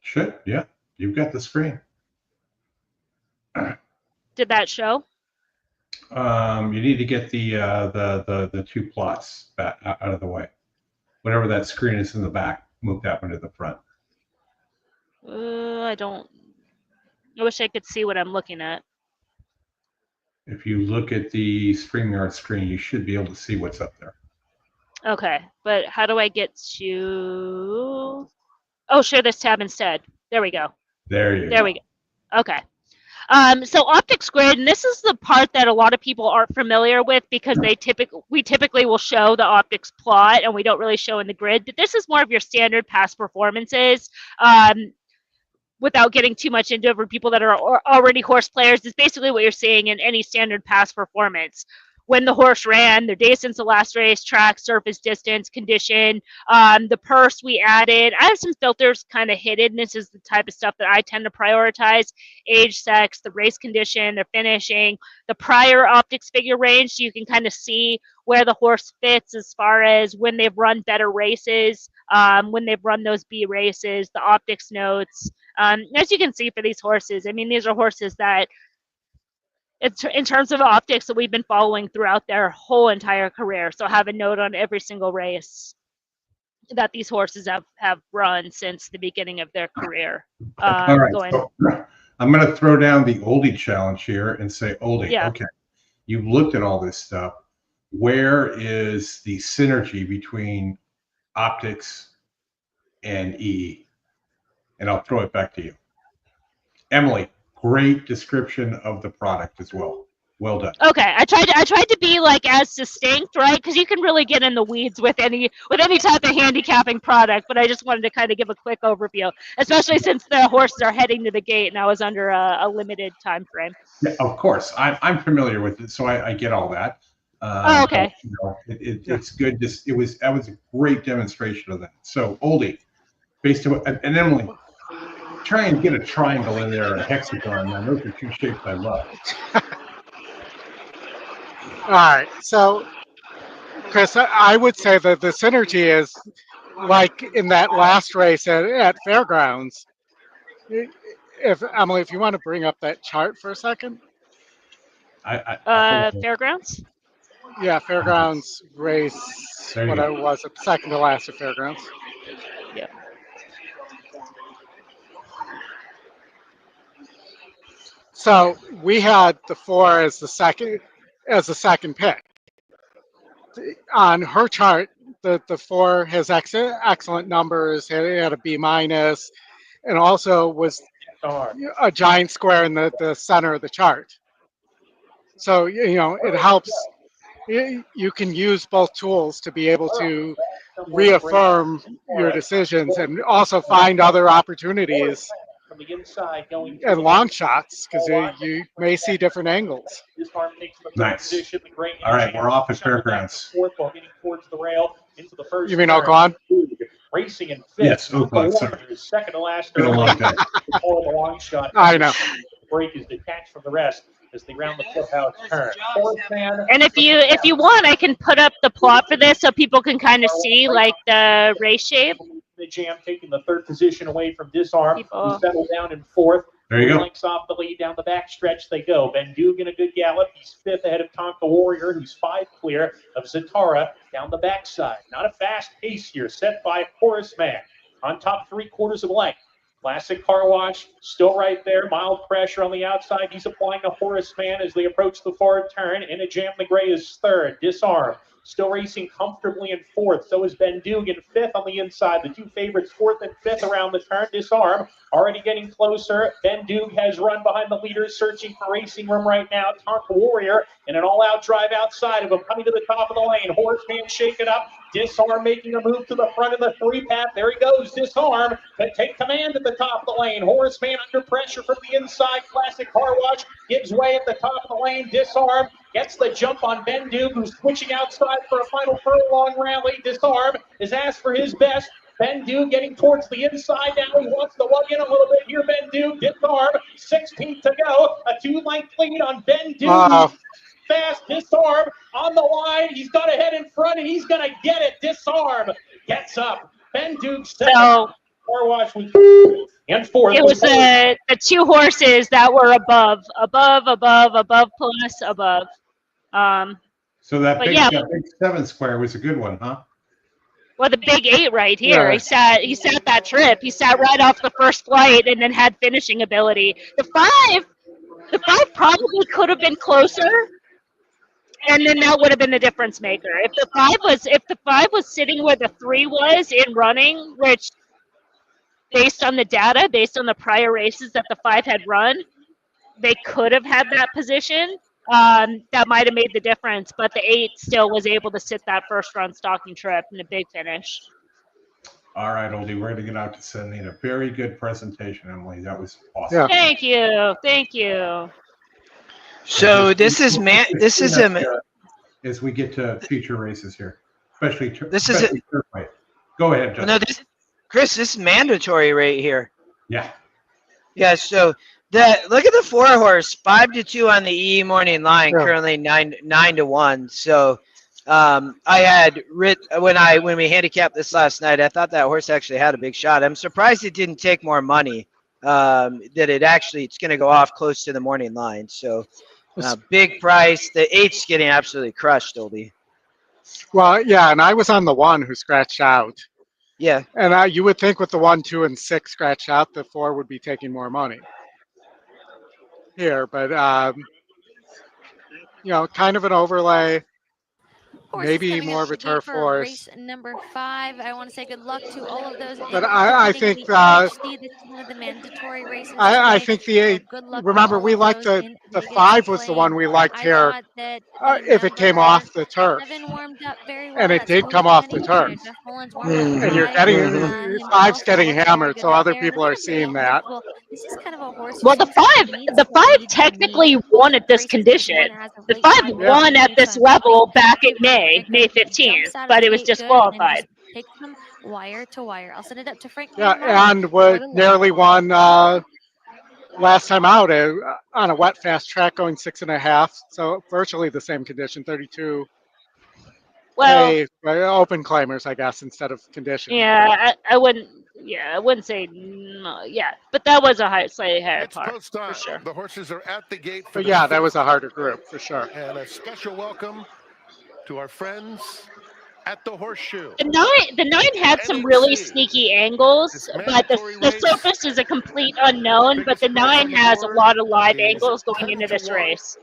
Should, yeah. You've got the screen. Did that show? You need to get the two plots back out of the way. Whatever that screen is in the back, move that one to the front. I wish I could see what I'm looking at. If you look at the StreamYard screen, you should be able to see what's up there. Okay, but how do I get to... Oh, share this tab instead. There we go. There we go. Okay. So optics grid, and this is the part that a lot of people aren't familiar with, because we typically will show the optics plot and we don't really show in the grid. But this is more of your standard past performances. Without getting too much into it, for people that are already horse players, is basically what you're seeing in any standard past performance. When the horse ran, their day since the last race, track, surface distance, condition, the purse we added. I have some filters kind of hidden. This is the type of stuff that I tend to prioritize. Age, sex, the race condition, their finishing, the prior optics figure range, so you can kind of see where the horse fits as far as when they've run better races, when they've run those B races, the optics notes. As you can see for these horses, I mean, these are horses that, in terms of optics, that we've been following throughout their whole entire career. So have a note on every single race that these horses have run since the beginning of their career. All right, so I'm going to throw down the oldie challenge here and say, oldie, yeah. Okay, you've looked at all this stuff. Where is the synergy between optics and EE? And I'll throw it back to you. Emily, great description of the product as well. Well done. Okay, I tried to be like as succinct, right? Because you can really get in the weeds with any type of handicapping product, but I just wanted to kind of give a quick overview, especially since the horses are heading to the gate and I was under a limited time frame. Yeah, of course, I'm familiar with it, so I get all that. Okay. But, you know, it's good. That was a great demonstration of that. So oldie, based on, and Emily, try and get a triangle in there, a hexagon. Now those are two shapes I love. All right, so Chris, I would say that the synergy is like in that last race at Fairgrounds. Emily, if you want to bring up that chart for a second. Fairgrounds? Yeah, Fairgrounds race. What was it? Second to last at Fairgrounds. Yeah. So we had the 4 as the second pick. On her chart, the 4 has excellent numbers. It had a B-, and also was a giant square in the center of the chart. So, you know, it helps. You can use both tools to be able to reaffirm your decisions and also find other opportunities From the inside going and long shots, because you may see different angles. This arm takes the third Nice. position. The Gray All right, Energy we're off at settled back Fairgrounds. to fourth while getting towards the rail into the first. You mean turn. Oaklawn? Racing in fifth. Yes, Oaklawn, sorry. Second to last. Been a long time. Before the long shot. I know. The break is detached from the rest as they round the clubhouse turn. Fourth man. And if you want, I can put up the plot for this so people can kind of see like the race shape. The Jam taking the third position away from Disarm. People. Who settled down in fourth. There you go. Links off the lead down the back stretch they go. Ben Dugan a good gallop. He's fifth ahead of Tonka Warrior, who's 5 clear of Zatara down the backside. Not a fast pace here, set by Horace Man on top 3/4 of length. Classic Car Wash still right there. Mild pressure on the outside. He's applying to Horace Man as they approach the forward turn. In a Jam the Gray is third. Disarm still racing comfortably in fourth. So is Ben Dugan fifth on the inside. The two favorites fourth and fifth around the turn. Disarm already getting closer. Ben Dug has run behind the leaders, searching for racing room right now. Tonka Warrior in an all-out drive outside of him, coming to the top of the lane. Horse Man shake it up. Disarm making a move to the front of the 3-path. There he goes. Disarm to take command at the top of the lane. Horse Man under pressure from the inside. Classic Car Wash gives way at the top of the lane. Disarm gets the jump on Ben Dug, who's switching outside for a final furlong rally. Disarm is asked for his best. Ben Dug getting towards the inside now. He wants to lug in a little bit here. Ben Dug, Disarm, 16th to go. A 2-length lead on Ben Dug. Fast Disarm on the line. He's got a head in front and he's going to get it. Disarm gets up. Ben Dug second. So Car Wash was in fourth. it was the 2 horses that were above plus above. So that But big, yeah. that big 7 square was a good one, huh? Well, the big 8 right here. Yeah. He sat that trip. He sat right off the first flight and then had finishing ability. The 5 probably could have been closer. And then that would have been the difference maker. If the 5 was sitting where the 3 was in running, which based on the data, based on the prior races that the 5 had run, they could have had that position. That might have made the difference, but the 8 still was able to sit that first run stalking trip in a big finish. All right, Oldie, we're going to get out to sending a very good presentation, Emily. That was awesome. Yeah. Thank you. So this is as we get to future races here, especially This is especially turf weight. Go ahead, Justin. no, Chris, this is mandatory right here. Yeah. Yeah, so look at the 4 horse, 5-2 on the EE morning line, Yeah. currently 9-1. So I had when we handicapped this last night, I thought that horse actually had a big shot. I'm surprised it didn't take more money. That it's going to go off close to the morning line. So big price. The 8's getting absolutely crushed, Oldie. Well, yeah, and I was on the 1 who scratched out. Yeah. And you would think with the 1, 2, and 6 scratched out, the 4 would be taking more money here. But, kind of an overlay. Maybe more of a turf horse. Race number 5. I want to say good luck to all of those. But I think the mandatory races. I think the 8. Remember, we liked the 5 was the one we liked here. If it came off the turf, and it did come off the turf, and you're getting 5's getting hammered, so other people are seeing that. This is kind of a horse. Well, the 5 technically won at this condition. The 5 won at this level back in May 15th, but it was disqualified. Take them wire to wire. I'll send it up to Frank. Yeah, and nearly won last time out on a wet fast track going 6.5, so virtually the same condition, 32. Well, open claimers, I guess, instead of condition. Yeah, I wouldn't say no, yeah, but that was a slightly higher par for sure. The horses are at the gate. But yeah, that was a harder group for sure. And a special welcome to our friends at the Horseshoe. The 9 had some really sneaky angles, but the surface is a complete unknown. But the 9 has a lot of live angles going into this race.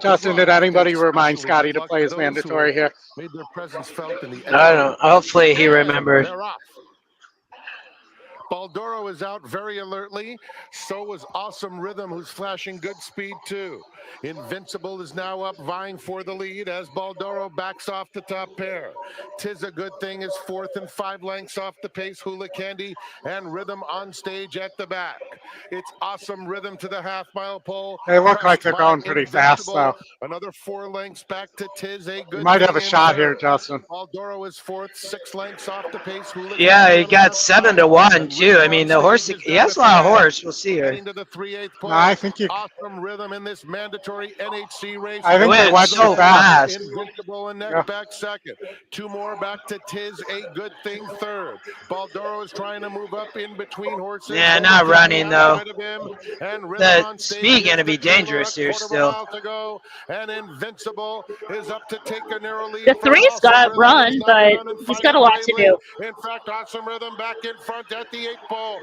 Justin, did anybody remind Scotty to play his mandatory here? Made their presence felt in the I don't know. Hopefully he remembered. Baldoro is out very alertly. So was Awesome Rhythm, who's flashing good speed too. Invincible is now up, vying for the lead as Baldoro backs off the top pair. Tis a Good Thing is fourth and 5 lengths off the pace. Hula Candy and Rhythm on stage at the back. It's Awesome Rhythm to the half-mile pole. They look like pressed they're by going pretty fast, though. Another 4 lengths back to Tis a Good You might Thing have a in shot third. here, Justin. Baldoro is fourth, 6 lengths off the pace. Hula Yeah, Candy he got 7-1 too. I mean, the horse, he has a lot of horse. We'll see here. heading to the 3/8 pole. No, I think you. Awesome Rhythm in this mandatory NHC race. I think It they went went so too fast. Invincible and neck Yeah. back second. 2 more back to Tis a Good Thing third. Baldoro is trying to move up in between horses. Yeah, not running though. The speed gonna be dangerous here still. To go, and Invincible is up to take a narrow lead. The three's got run, but he's got a lot to do. In fact, Awesome Rhythm back in front at the 8th pole.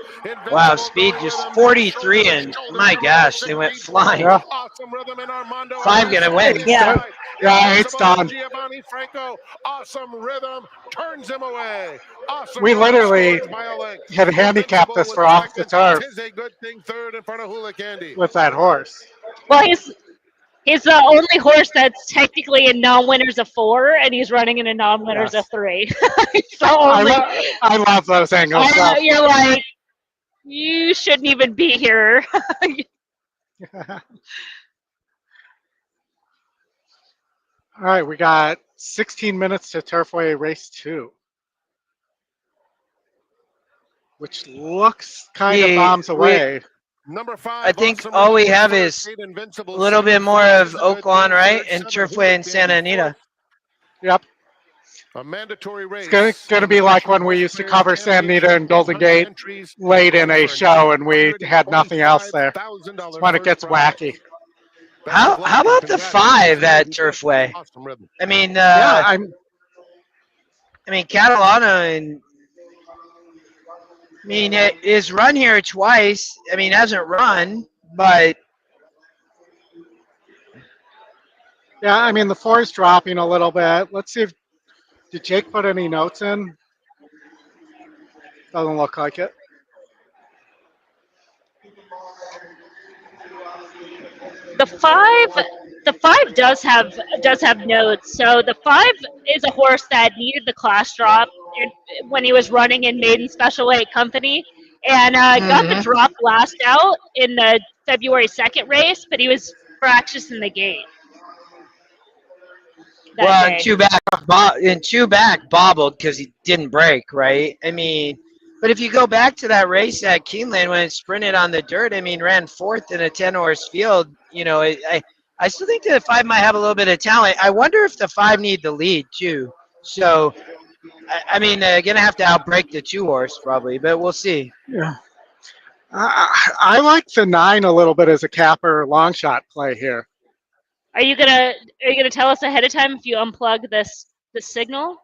Wow, speed just 43, and my gosh, they went flying. Yeah. Awesome Rhythm and Armando 5 gonna win. Yeah, it's done. Giovanni Franco, Awesome Rhythm turns him away. Awesome We Rhythm literally scores by a length. had handicapped this for Invincible off the was turf second. Tis a Good Thing third in front of Hula Candy. with that horse. Well, he's the only horse that's technically in non-winners of 4, and he's running in a non-winners of 3. He's the only. I love those angles. I know, you're like, you shouldn't even be here. All right, we got 16 minutes to Turfway Race 2, which looks kind of bombs away. Number 5. I think all we have is a little bit more of Oaklawn, right? And Turfway and Santa Anita. Yep. A mandatory race. It's going to be like when we used to cover Santa Anita and Golden Gate late in a show and we had nothing else there. It's when it gets wacky. How about the 5 at Turfway? I mean, Yeah, Catalano and I mean, his run here twice. I mean, hasn't run, but yeah, I mean, the 4 is dropping a little bit. Let's see if, did Jake put any notes in? Doesn't look like it. The 5 does have notes. So the 5 is a horse that needed the class drop when he was running in Maiden Special Weight Company, and got the drop last out in the February 2nd race, but he was fractious in the gate. Well, in two back bobbled because he didn't break, right? I mean, but if you go back to that race at Keeneland when it sprinted on the dirt, I mean, ran 4th in a 10-horse field. You know, I still think that the 5 might have a little bit of talent. I wonder if the 5 need the lead too. So, I mean, they're gonna have to outbreak the 2-horse probably, but we'll see. Yeah. I like the 9 a little bit as a capper long shot play here. Are you gonna tell us ahead of time if you unplug the signal?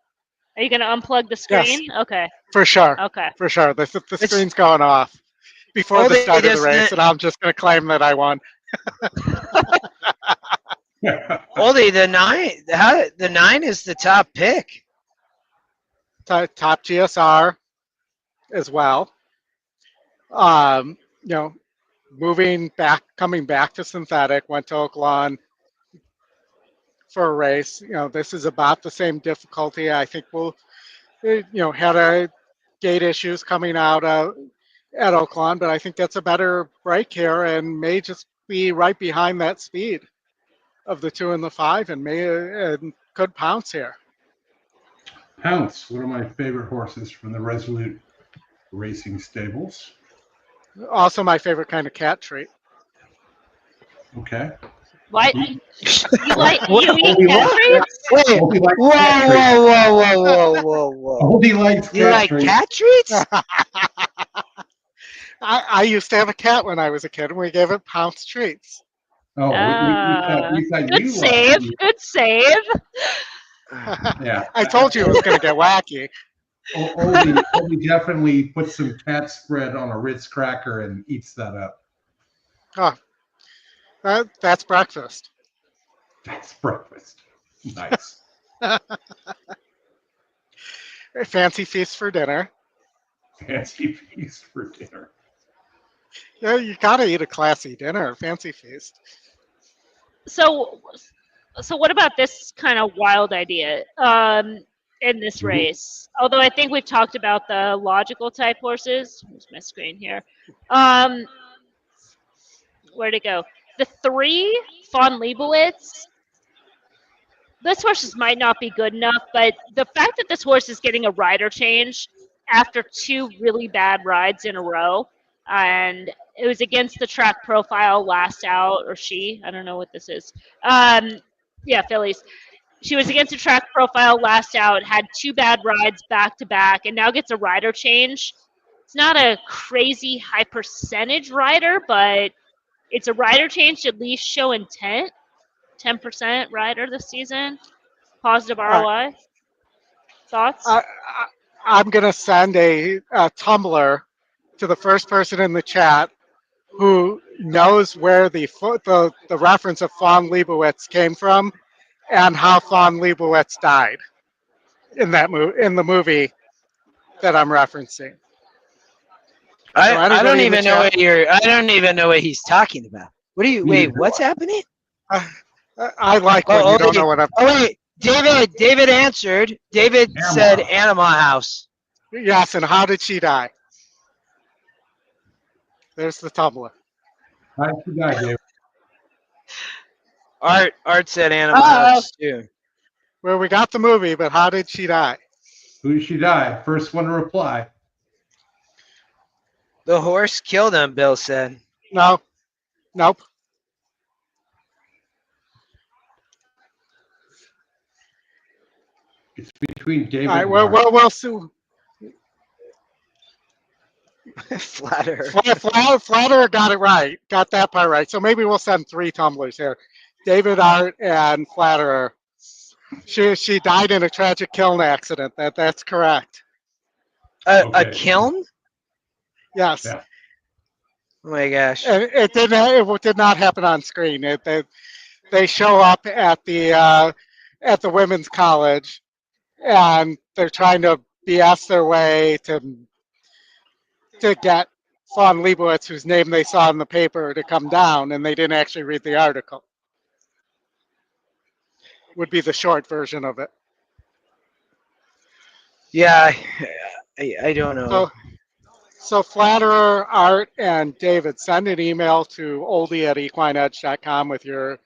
Are you gonna unplug the screen? Yes. Okay. For sure. Okay. For sure. The screen's going off before the start of the race, and I'm just going to claim that I won. Oldie, the 9 is the top pick. Top GSR as well. You know, coming back to synthetic, went to Oaklawn for a race. You know, this is about the same difficulty. I think we'll, you know, had a gate issues coming out at Oaklawn, but I think that's a better break here and may just be right behind that speed of the 2 and the 5 and could pounce here. Pounce, one of my favorite horses from the Resolute Racing stables. Also my favorite kind of cat treat. Okay. What? You eat cat treats? Wait, whoa. Oldie likes You like cat treats? I used to have a cat when I was a kid, and we gave it Pounce treats. Oh, we thought Good you save. liked Good save. Yeah. I told you it was going to get wacky. Oldie definitely puts some cat spread on a Ritz cracker and eats that up. Oh, that's breakfast. That's breakfast. Nice. A fancy feast for dinner. fancy feast for dinner. Yeah, you gotta eat a classy dinner, a fancy feast. So what about this kind of wild idea in this race? Although I think we've talked about the logical type horses. Where's my screen here? Where'd it go? The 3 Von Leibowitz. This horse might not be good enough, but the fact that this horse is getting a rider change after 2 really bad rides in a row, and it was against the track profile last out, or I don't know what this is. Yeah, fillies. She was against the track profile last out, had 2 bad rides back to back, and now gets a rider change. It's not a crazy high percentage rider, but it's a rider change to at least show intent. 10% rider this season. Positive ROI. Thoughts? I'm gonna send a Tumblr to the first person in the chat who knows where the reference of Von Leibowitz came from and how Von Leibowitz died in the movie that I'm referencing. I don't even know I don't even know what he's talking about. What do you? Wait, what's happening? I like when you don't know what I'm. Oh wait, David answered. David said Animal House. Yes, and how did she die? There's the Tumblr. How did she die, David? Art said Animal House too. Well, we got the movie, but how did she die? Who did she die? First one to reply. The horse killed him, Bill said. No. Nope. It's between David. All right, well, Sue. Flatterer got it right. Got that part right. So maybe we'll send 3 tumblers here. David, Art, and Flatterer. She died in a tragic kiln accident. That's correct. A kiln? Yes. Yeah. Oh my gosh. It did not happen on screen. They show up at the women's college, and they're trying to BS their way to get Von Leibowitz, whose name they saw in the paper, to come down, and they didn't actually read the article. Would be the short version of it. Yeah, I don't know. So Flatterer, Art, and David, send an email to oldie@equinedge.com with your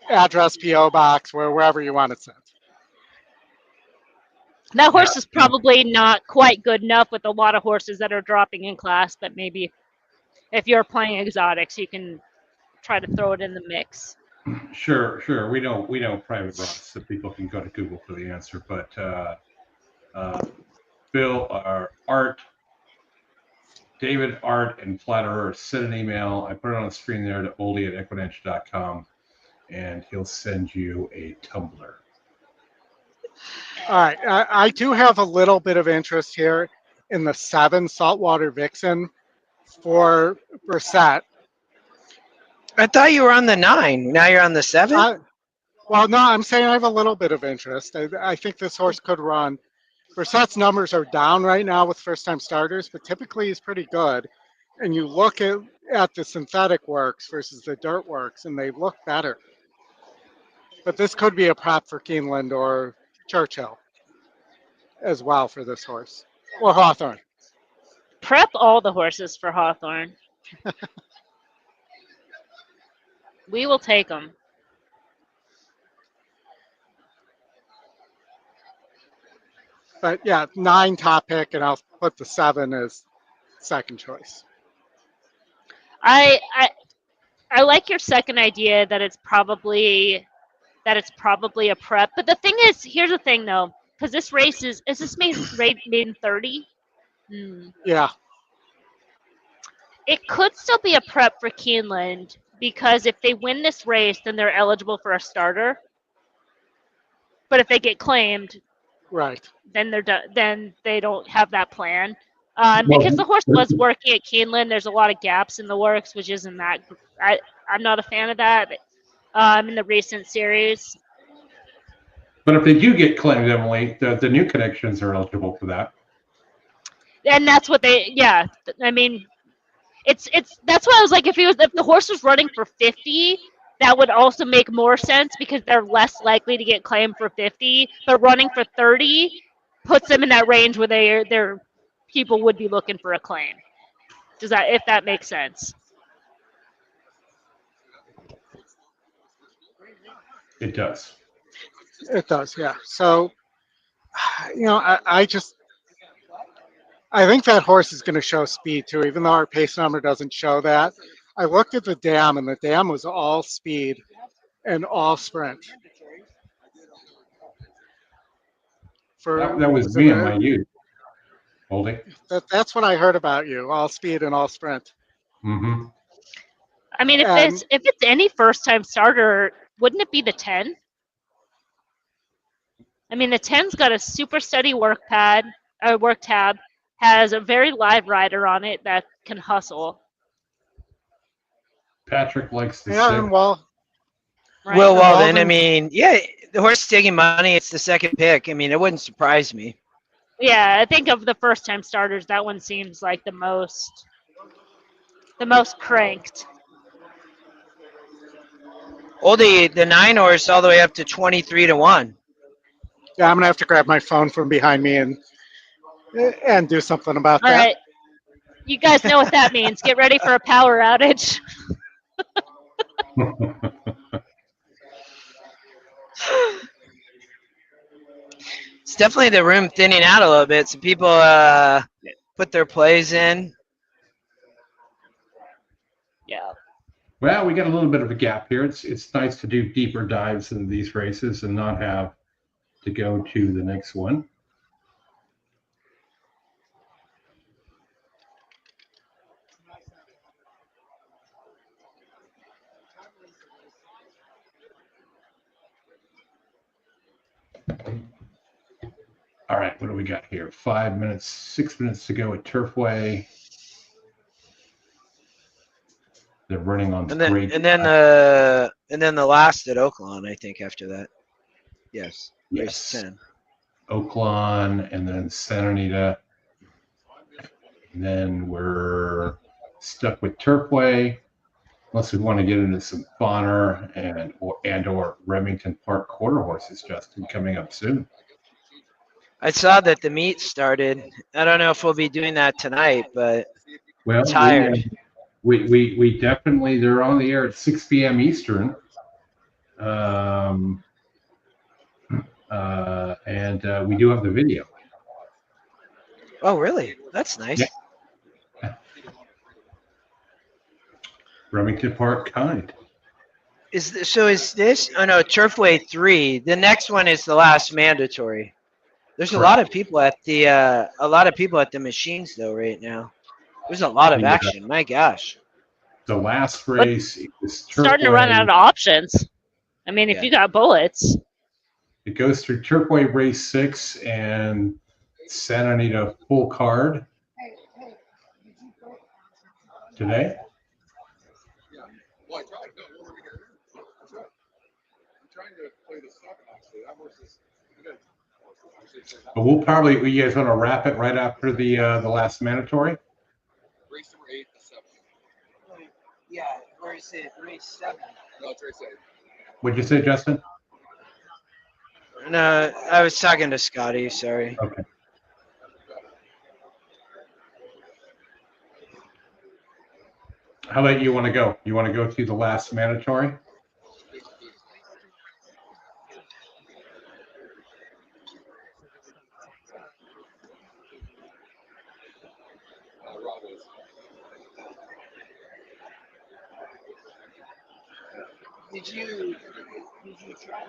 address, PO box, wherever you want it sent. That horse is probably not quite good enough with a lot of horses that are dropping in class, but maybe if you're playing exotics, you can try to throw it in the mix. Sure. We know private runs, so people can go to Google for the answer. But Bill, Art, David, Art, and Flatterer, send an email. I put it on the screen there to oldie@equinedge.com, and he'll send you a Tumblr. All right, I do have a little bit of interest here in the 7 Saltwater Vixen for Brissett. I thought you were on the 9. Now you're on the 7? Well, no, I'm saying I have a little bit of interest. I think this horse could run. Brissett's numbers are down right now with first-time starters, but typically he's pretty good. And you look at the synthetic works versus the dirt works, and they look better. But this could be a prop for Keeneland or Churchill as well for this horse, or Hawthorne. Prep all the horses for Hawthorne. We will take them. But yeah, 9 top pick, and I'll put the 7 as second choice. I like your second idea that it's probably a prep. But the thing is, here's the thing though, because this race is this made in 30? Yeah. It could still be a prep for Keeneland because if they win this race, then they're eligible for a starter. But if they get claimed, right, then they're done. Then they don't have that plan. Because the horse was working at Keeneland, there's a lot of gaps in the works, which isn't that. I'm not a fan of that in the recent series. But if they do get claimed, Emily, the new connections are eligible for that. and that's what they. Yeah, I mean, it's that's why I was like, if the horse was running for 50, that would also make more sense because they're less likely to get claimed for 50. But running for 30 puts them in that range where their people would be looking for a claim. Does that, if that makes sense? It does. It does, yeah. So, I think that horse is going to show speed too, even though our pace number doesn't show that. I looked at the dam, and the dam was all speed and all sprint. That was me in my youth. Holding. That's what I heard about you, all speed and all sprint. Mm-hmm. I mean, if it's any first-time starter, wouldn't it be the 10? I mean, the 10's got a super steady work tab, has a very live rider on it that can hustle. Patrick likes the Yeah, six. well, Right. Will Walden, I mean, yeah, the horse is taking money. It's the second pick. I mean, it wouldn't surprise me. Yeah, I think of the first-time starters, that one seems like the most cranked. The 9 horse all the way up to 23-1. Yeah, I'm gonna have to grab my phone from behind me and do something about All that. right, you guys know what that means. Get ready for a power outage. It's definitely the room thinning out a little bit. So people put their plays in. Yeah. Well, we got a little bit of a gap here. It's nice to do deeper dives into these races and not have to go to the next one. All right, what do we got here? 5 minutes, 6 minutes to go at Turfway. They're running on And then great. and then the last at Oaklawn, I think, after that. Yes. Yes. Race 10. Oaklawn and then Santa Anita. And then we're stuck with Turfway, unless we want to get into some Bonner or Remington Park quarter horses, Justin, coming up soon. I saw that the meet started. I don't know if we'll be doing that tonight, but Well, tired. We definitely, they're on the air at 6 p.m. Eastern. And we do have the video. Oh, really? That's nice. Yeah. Remington Park kind. Is this? Oh no, Turfway 3. The next one is the last mandatory. There's a lot of people at the machines though right now. There's a lot of action. My gosh. The last race is Starting to run out of options. I mean, if you got bullets. It goes through Turfway race 6 and Santa Anita full card today. But we'll probably, you guys want to wrap it right after the last mandatory? Race number 8 to 7. Yeah, where is it? Race 7. No, it's race 8. What'd you say, Justin? No, I was talking to Scotty. Sorry. Okay. How about you want to go? You want to go through the last mandatory? Did you try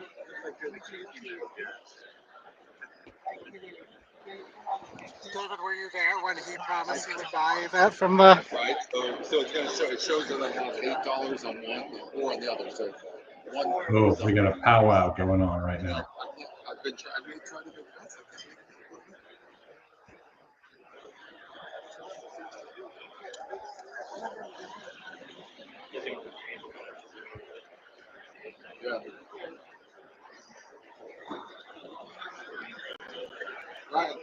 David, were you there when he promised he would buy that from the? Right. So it's going to show. It shows that I have $8 on one, 4 on the other. So one. Oh, we got a powwow going on right now. I've been trying to do that. Yeah. Right.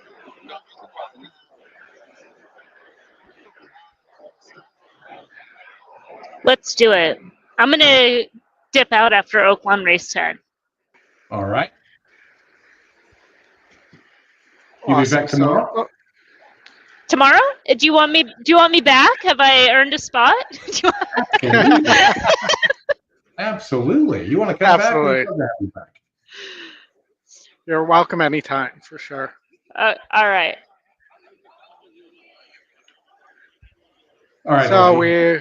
Let's do it. I'm going to dip out after Oaklawn race 10. All right. You'll be back tomorrow? Tomorrow? Do you want me back? Have I earned a spot? Absolutely. You want to come back? We'd love to have you back. You're welcome anytime, for sure. All right. All right. So we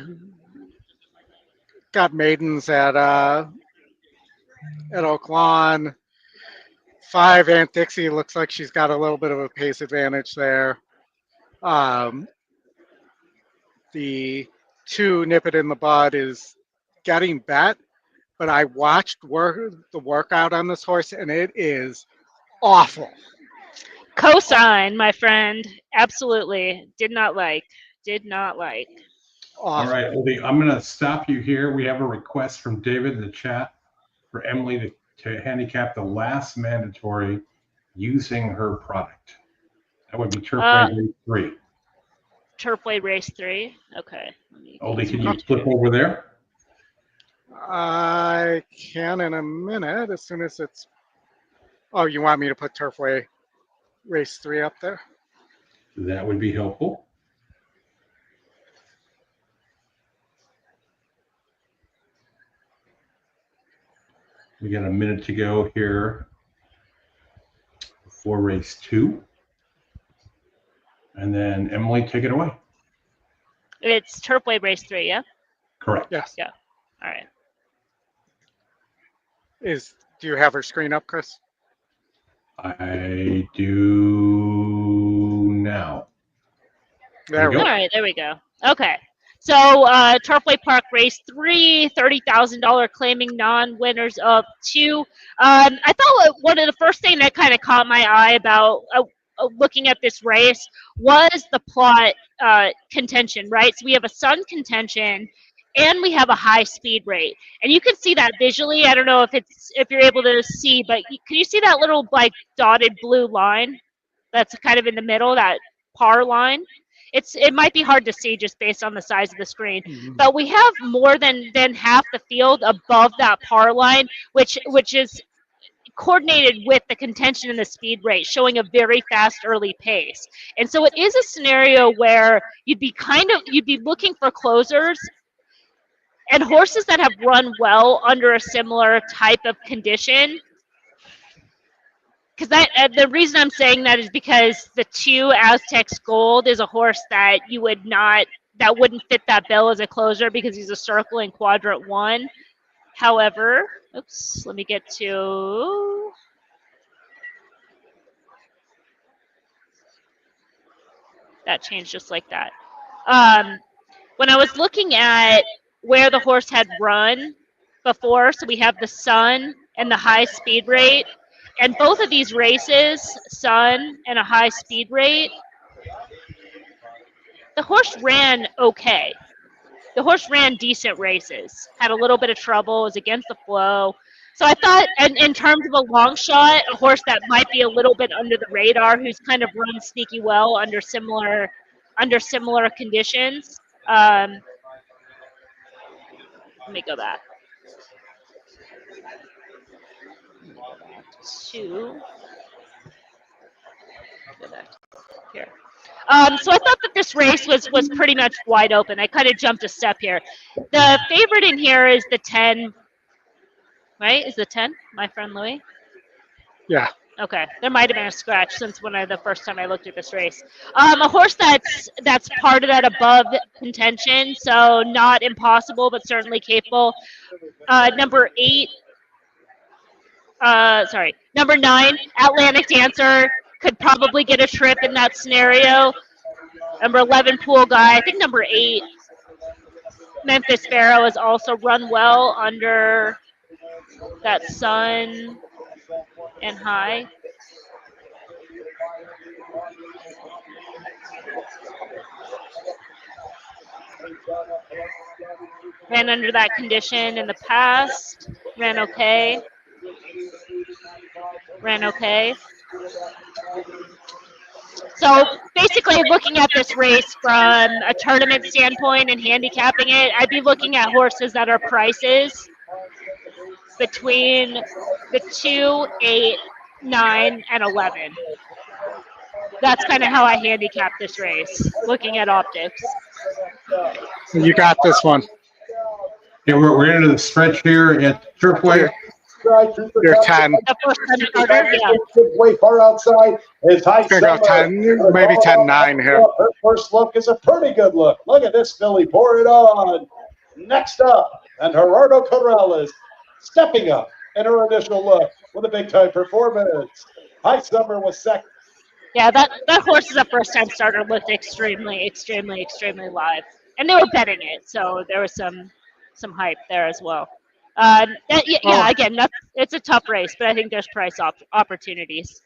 got maidens at Oaklawn. 5, Aunt Dixie looks like she's got a little bit of a pace advantage there. The 2, Nip It in the Bud, is getting bet, but I watched the workout on this horse, and it is awful. Cosign, my friend. Absolutely. Did not like. All right, Oldie, I'm going to stop you here. We have a request from David in the chat for Emily to handicap the last mandatory using her product. That would be Turfway Race 3. Turfway Race 3. Okay. Oldie, can you flip over there? I can in a minute, as soon as it's... Oh, you want me to put Turfway Race 3 up there? That would be helpful. We got a minute to go here before race 2. And then Emily, take it away. It's Turfway Race 3, yeah? Correct. Yes. Yeah. All right. Do you have her screen up, Chris? I do now. There we go. All right, there we go. Okay. So Turfway Park Race 3, $30,000 claiming non-winners of 2. I thought one of the first thing that kind of caught my eye about looking at this race was the plot contention, right? So we have a sun contention and we have a high speed rate. And you can see that visually. I don't know if you're able to see, but can you see that little like dotted blue line that's kind of in the middle, that par line? It might be hard to see just based on the size of the screen, but we have more than half the field above that par line, which is coordinated with the contention and the speed rate, showing a very fast early pace. And so it is a scenario where you'd be looking for closers and horses that have run well under a similar type of condition. Because the reason I'm saying that is because the 2 Aztecs Gold is a horse that wouldn't fit that bill as a closer because he's a circle in quadrant 1. However, oops, let me get to that changed just like that. When I was looking at where the horse had run before, so we have the sun and the high speed rate. And both of these races, sun and a high speed rate, the horse ran okay. The horse ran decent races, had a little bit of trouble, was against the flow. So I thought, in terms of a long shot, a horse that might be a little bit under the radar, who's kind of run sneaky well under similar conditions. Let me go back. Go back here. So I thought that this race was pretty much wide open. I kind of jumped a step here. The favorite in here is the 10, right? Is the 10, my friend Louis? Yeah. Okay, there might have been a scratch since the first time I looked at this race. A horse that's part of that above contention, so not impossible, but certainly capable. Number 9, Atlantic Dancer, could probably get a trip in that scenario. Number 11, Pool Guy. I think number 8, Memphis Pharaoh, has also run well under that sun and high. Ran under that condition in the past. Ran okay. So basically, looking at this race from a tournament standpoint and handicapping it, I'd be looking at horses that are prices between the 2, 8, 9, and 11. That's kind of how I handicap this race, looking at optics. You got this one. Okay, we're into the stretch here at Turfway. You're 10. The first time starter, yeah. Way far outside is high. Gonna go 10, maybe 10-9 here. Her first look is a pretty good look. Look at this filly pour it on. Next up, and Gerardo Corral is stepping up in her initial look with a big time performance. High Summer was second. Yeah, that horse is a first time starter, looked extremely live. And they were betting it, so there was some hype there as well. Again, it's a tough race, but I think there's price opportunities.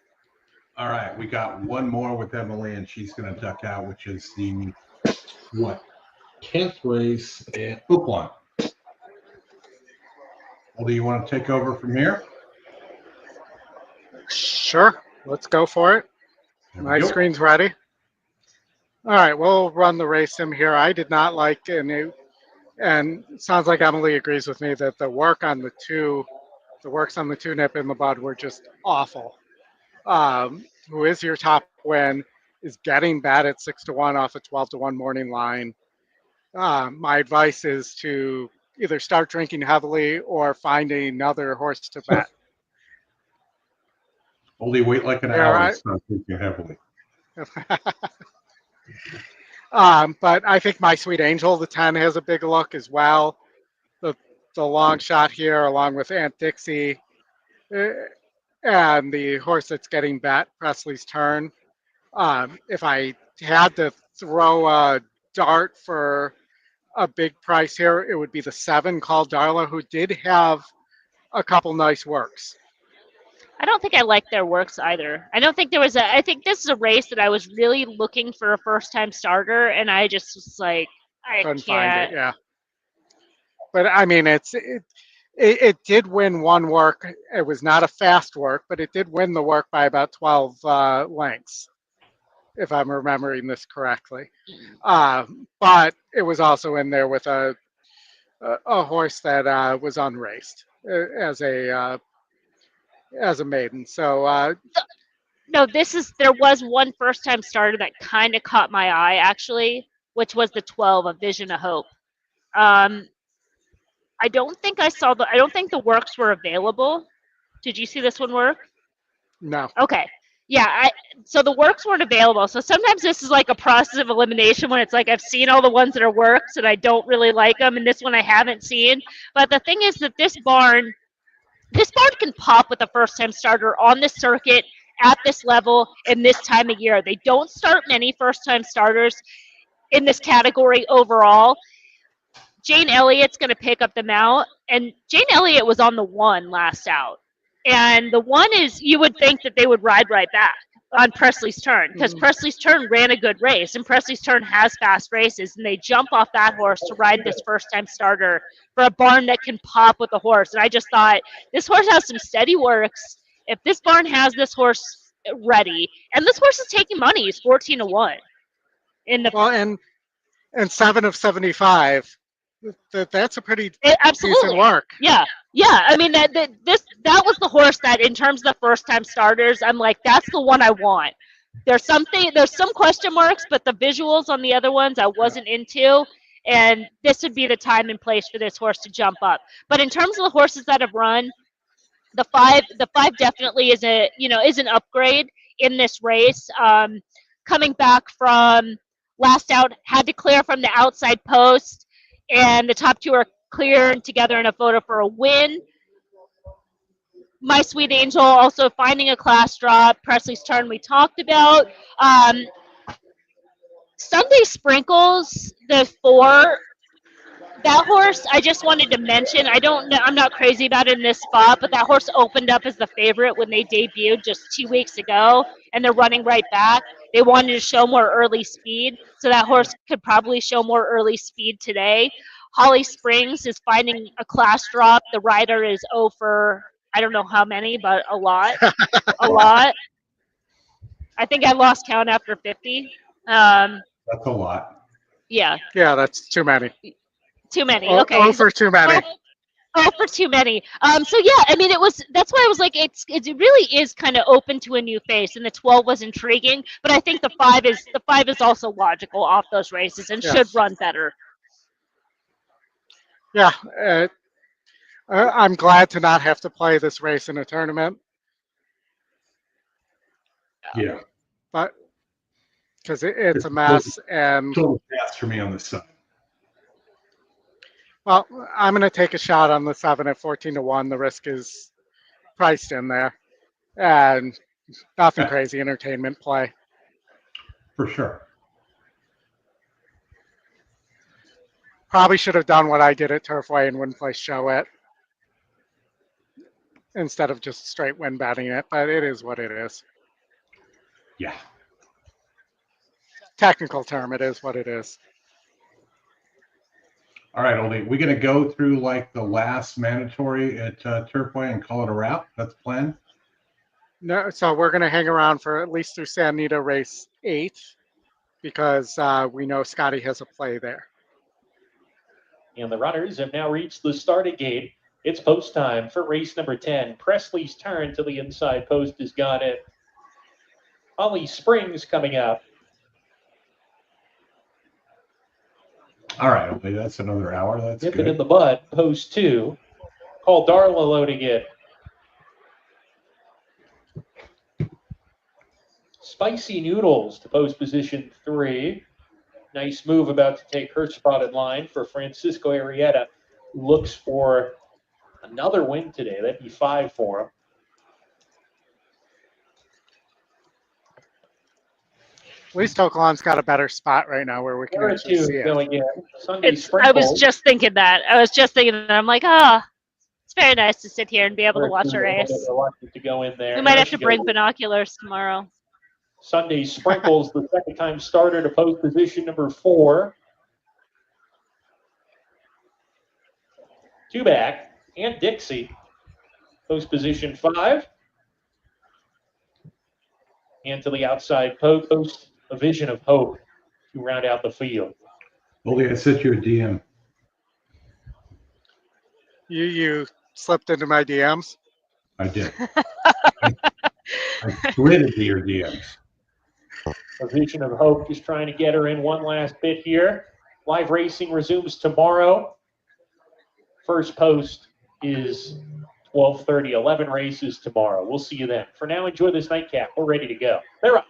All right, we got one more with Emily, and she's going to duck out, which is the 10th race at Oaklawn. Well, do you want to take over from here? Sure, let's go for it. My screen's ready. All right, we'll run the race sim here. I did not like and it sounds like Emily agrees with me that the works on the two nip in the bud were just awful. Who is your top win is getting bad at 6-1 off a 12-1 morning line. My advice is to either start drinking heavily or find another horse to bet. Only wait like an hour and start drinking heavily. But I think My Sweet Angel, the 10, has a big look as well. The long shot here, along with Aunt Dixie, and the horse that's getting bet, Presley's Turn. If I had to throw a dart for a big price here, it would be the 7 called Darla, who did have a couple nice works. I don't think I like their works either. I don't think there was I think this is a race that I was really looking for a first time starter, and I just was like, I couldn't can't. find it, yeah. But I mean, it did win one work. It was not a fast work, but it did win the work by about 12 lengths, if I'm remembering this correctly. But it was also in there with a horse that was unraced as a maiden. So no, there was one first time starter that kind of caught my eye actually, which was the 12, A Vision of Hope. I don't think the works were available. Did you see this one work? No. Okay. Yeah, so the works weren't available. So sometimes this is like a process of elimination when it's like I've seen all the ones that are works and I don't really like them, and this one I haven't seen. But the thing is that this barn can pop with a first-time starter on the circuit at this level in this time of year. They don't start many first-time starters in this category overall. Jane Elliott's going to pick up the mount, and Jane Elliott was on the 1 last out. And the 1 is, you would think that they would ride right back on Presley's Turn, because Presley's Turn ran a good race, and Presley's Turn has fast races, and they jump off that horse to ride this first-time starter for a barn that can pop with a horse. And I just thought, this horse has some steady works. If this barn has this horse ready, and this horse is taking money, he's 14-1. And 7 of 75. That's a pretty absolutely decent work. Yeah. I mean that was the horse that, in terms of the first time starters, I'm like, that's the one I want. There's some question marks, but the visuals on the other ones I wasn't into, and this would be the time and place for this horse to jump up. But in terms of the horses that have run, the five definitely is an upgrade in this race. Coming back from last out, had to clear from the outside post, and the top 2 are cleared together in a photo for a win. My Sweet Angel also finding a class drop. Presley's Turn we talked about. Sunday Sprinkles, the 4, that horse I just wanted to mention. I don't know, I'm not crazy about it in this spot, but that horse opened up as the favorite when they debuted just 2 weeks ago, and they're running right back. They wanted to show more early speed, so that horse could probably show more early speed today. Holly Springs is finding a class drop. The rider is 0 for, I don't know how many, but a lot. A lot. I think I lost count after 50. That's a lot. Yeah. Yeah, that's too many. Too many. Oh, Okay. oh, for too many. Oh, for too many. So yeah, I mean, that's why I was like, it really is kind of open to a new face, and the 12 was intriguing, but I think the 5 is also logical off those races and should run better. Yeah, I'm glad to not have to play this race in a tournament. Yeah. But because it's a mess, and total pass for me on this side. well, I'm going to take a shot on the 7 at 14-1. The risk is priced in there, and nothing crazy entertainment play. For sure. Probably should have done what I did at Turfway and wouldn't play show it instead of just straight win betting it, but it is what it is. Yeah. Technical term, it is what it is. All right, Oldie, we're going to go through like the last mandatory at Turfway and call it a wrap. That's the plan. No, so we're going to hang around for at least through San Anita race 8 because we know Scotty has a play there. And the runners have now reached the starting gate. It's post time for race number 10. Presley's turn to the inside post has got it. Holly Springs coming up. All right, Oldie, that's another hour. That's Nip it good. in the bud, post 2. Call Darla loading it. Spicy Noodles to post position 3. Nice move about to take her spot in line for Francisco Arrieta, who looks for another win today. That'd be 5 for him. At least Oaklawn's got a better spot right now where we can actually see it. Going in. Sunday I Sprinkles. was just thinking that. I'm like, it's very nice to sit here and be able to watch a race. To go in there. We might have to bring binoculars tomorrow. Sunday Sprinkles, the second time starter to post position number 4. 2 back, and Dixie, post position 5. And to the outside post, a Vision of Hope to round out the field. Oldie, I sent you a DM. You slipped into my DMs? I did. I slid into your DMs. A Vision of Hope just trying to get her in one last bit here. Live racing resumes tomorrow. First post is 12:30, 11 races tomorrow. We'll see you then. For now, enjoy this nightcap. We're ready to go. They're up.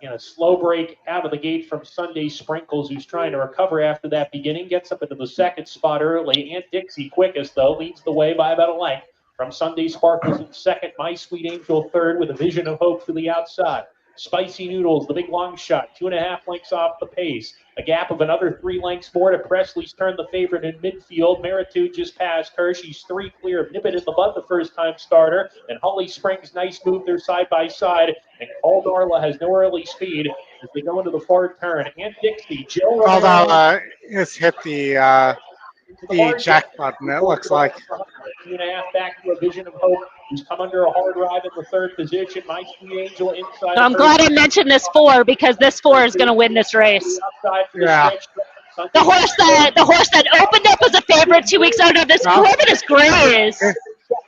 And a slow break out of the gate from Sunday Sprinkles, who's trying to recover after that beginning. Gets up into the second spot early. Aunt Dixie, quickest, though, leads the way by about a length. From Sunday Sparkles in second, My Sweet Angel third, with a Vision of Hope to the outside. Spicy Noodles, the big long shot, 2.5 lengths off the pace. A gap of another 3 lengths more to Presley's turn, the favorite in midfield. Meritude just passed her. She's 3 clear of Nip It in the Bud, the first-time starter. And Holly Springs, nice move there side by side. And Call Darla has no early speed as they go into the far turn. Aunt Dixie, Joe Call Darla has hit the eject button, it looks like. 2.5 back to a Vision of Hope, who's come under a hard ride in the third position. My Sweet Angel inside. I'm glad I mentioned this 4 because this 4 is going to win this race. Yeah. The horse that opened up as a favorite 2 weeks out of this, whoever this gray is.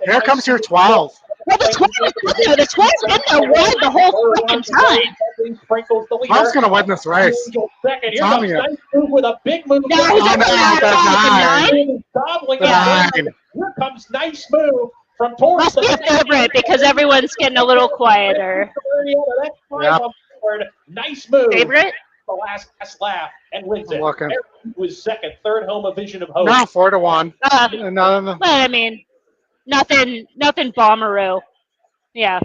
Here comes your 12. Well, the 12 is in there. The 12's been there wide the whole freaking time. Who's going to win this race? Tell me. With a big move. No, who's the 9. Here comes nice move from towards Must be a favorite because everyone's getting a little quieter. Yep. Nice move. Favorite? The last lap and wins it. Looking. Was second, third home, a Vision of Hope. No, 4-1. No. Well, I mean, nothing bomberoo. Yeah.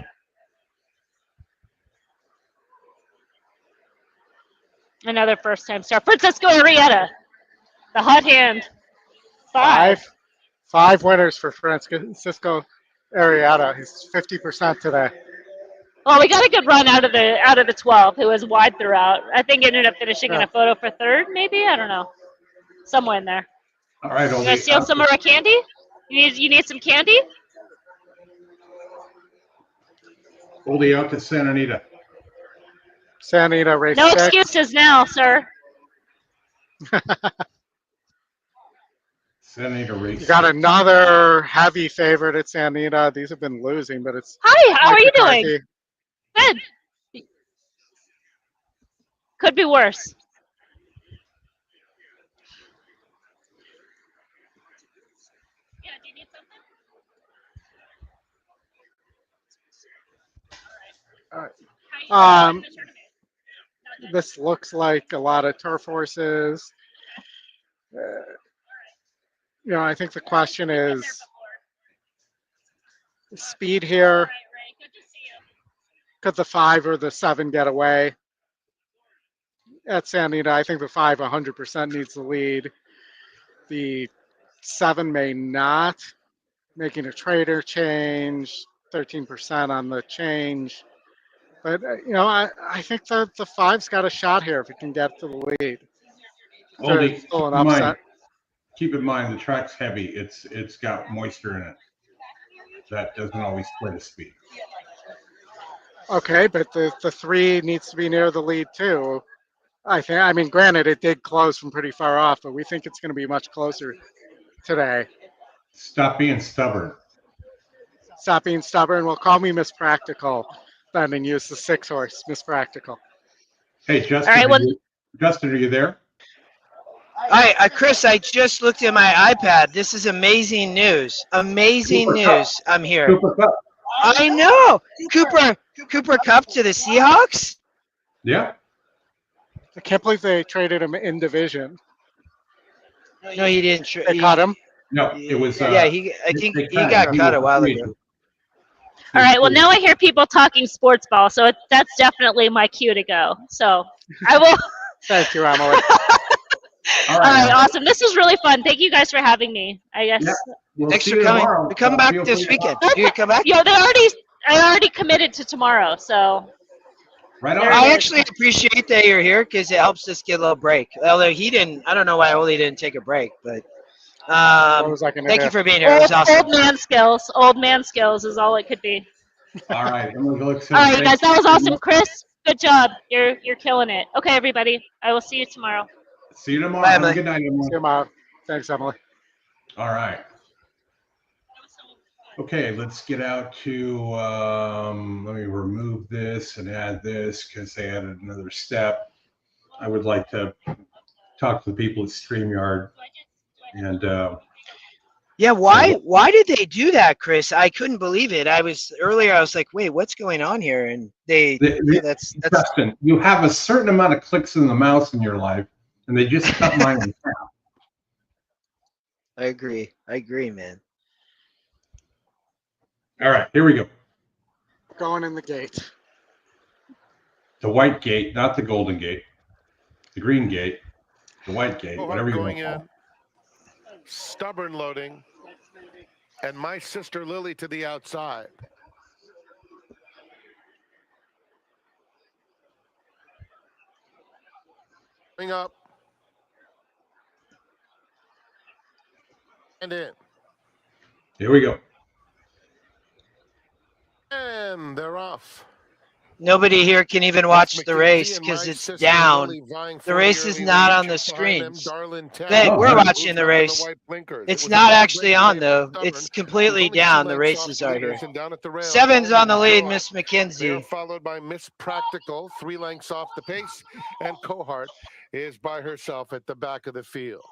Another first-time star. Francisco Arrieta, the hot hand. 5. 5 winners for Francisco Arrieta. He's 50% today. Well, we got a good run out of the 12, who was wide throughout. I think ended up finishing in a photo for third, maybe. I don't know, somewhere in there. All right, You gonna steal some of our candy? You need some candy? Oldie out to Santa Anita. Santa Anita race No 6. excuses now, sir. Santa Anita race. You got 6. another heavy favorite at Santa Anita. These have been losing, but it's Hi, how Mike are you McCarthy. doing? Good. Could be worse. This looks like a lot of turf horses. I think the question is speed here. Could the 5 or the 7 get away? At Santa Anita, I think the 5 100% needs the lead. The 7 may not, making a trader change, 13% on the change. But, I think that the 5's got a shot here if it can get to the lead. Only Still an upset. Keep in mind the track's heavy. It's got moisture in it. That doesn't always play the speed. Okay, but the 3 needs to be near the lead too. I mean, granted, it did close from pretty far off, but we think it's going to be much closer today. Stop being stubborn. Stop being stubborn. Well, call me Miss Practical then and use the 6 horse, Miss Practical. Hey, Justin, All right, Justin, are you there? Hi, Chris, I just looked at my iPad. This is amazing news. Amazing Cooper news. Cup. I'm here. Cooper Cup. I know. Cooper Cup to the Seahawks? Yeah. I can't believe they traded him in division. No, he didn't. They caught him? No, it was. Yeah, I think he got cut a while ago. All right, well, now I hear people talking sports ball, so that's definitely my cue to go. So I will. Thank you, Emily. All right, awesome. This was really fun. Thank you guys for having me, I guess. Yeah. Thanks for coming. We come back this weekend. You come back? Yeah, I already committed to tomorrow, so. Right on. I actually appreciate that you're here because it helps us get a little break. Although he didn't, I don't know why Oli didn't take a break, but thank you for being here. It was awesome. Old man skills is all it could be. All right. All right, guys, that was awesome. Chris, good job. You're killing it. Okay, everybody. I will see you tomorrow. See you tomorrow. Bye, Have a Emily. good night, Emily. See you tomorrow. Thanks, Emily. All right. Okay, let's get out to, let me remove this and add this because they added another step. I would like to talk to the people at StreamYard. And yeah, why did they do that, Chris? I couldn't believe it. I was like, wait, what's going on here? And that's Justin, you have a certain amount of clicks in the mouse in your life, and they just cut mine in half. I agree, man. All right, here we go. Going in the gate. The white gate, not the golden gate. The green gate, the white gate, whatever you want to call it. Stubborn loading, and my sister Lily to the outside. Coming up and in. Here we go. And they're off. Nobody here can even watch the race because it's down. The race is not on the screens. But we're watching the race. It's not actually on, though. It's completely down. The races are here. 7's on the lead, Miss McKenzie. Followed by Miss Practical, 3 lengths off the pace, and Cohart is by herself at the back of the field.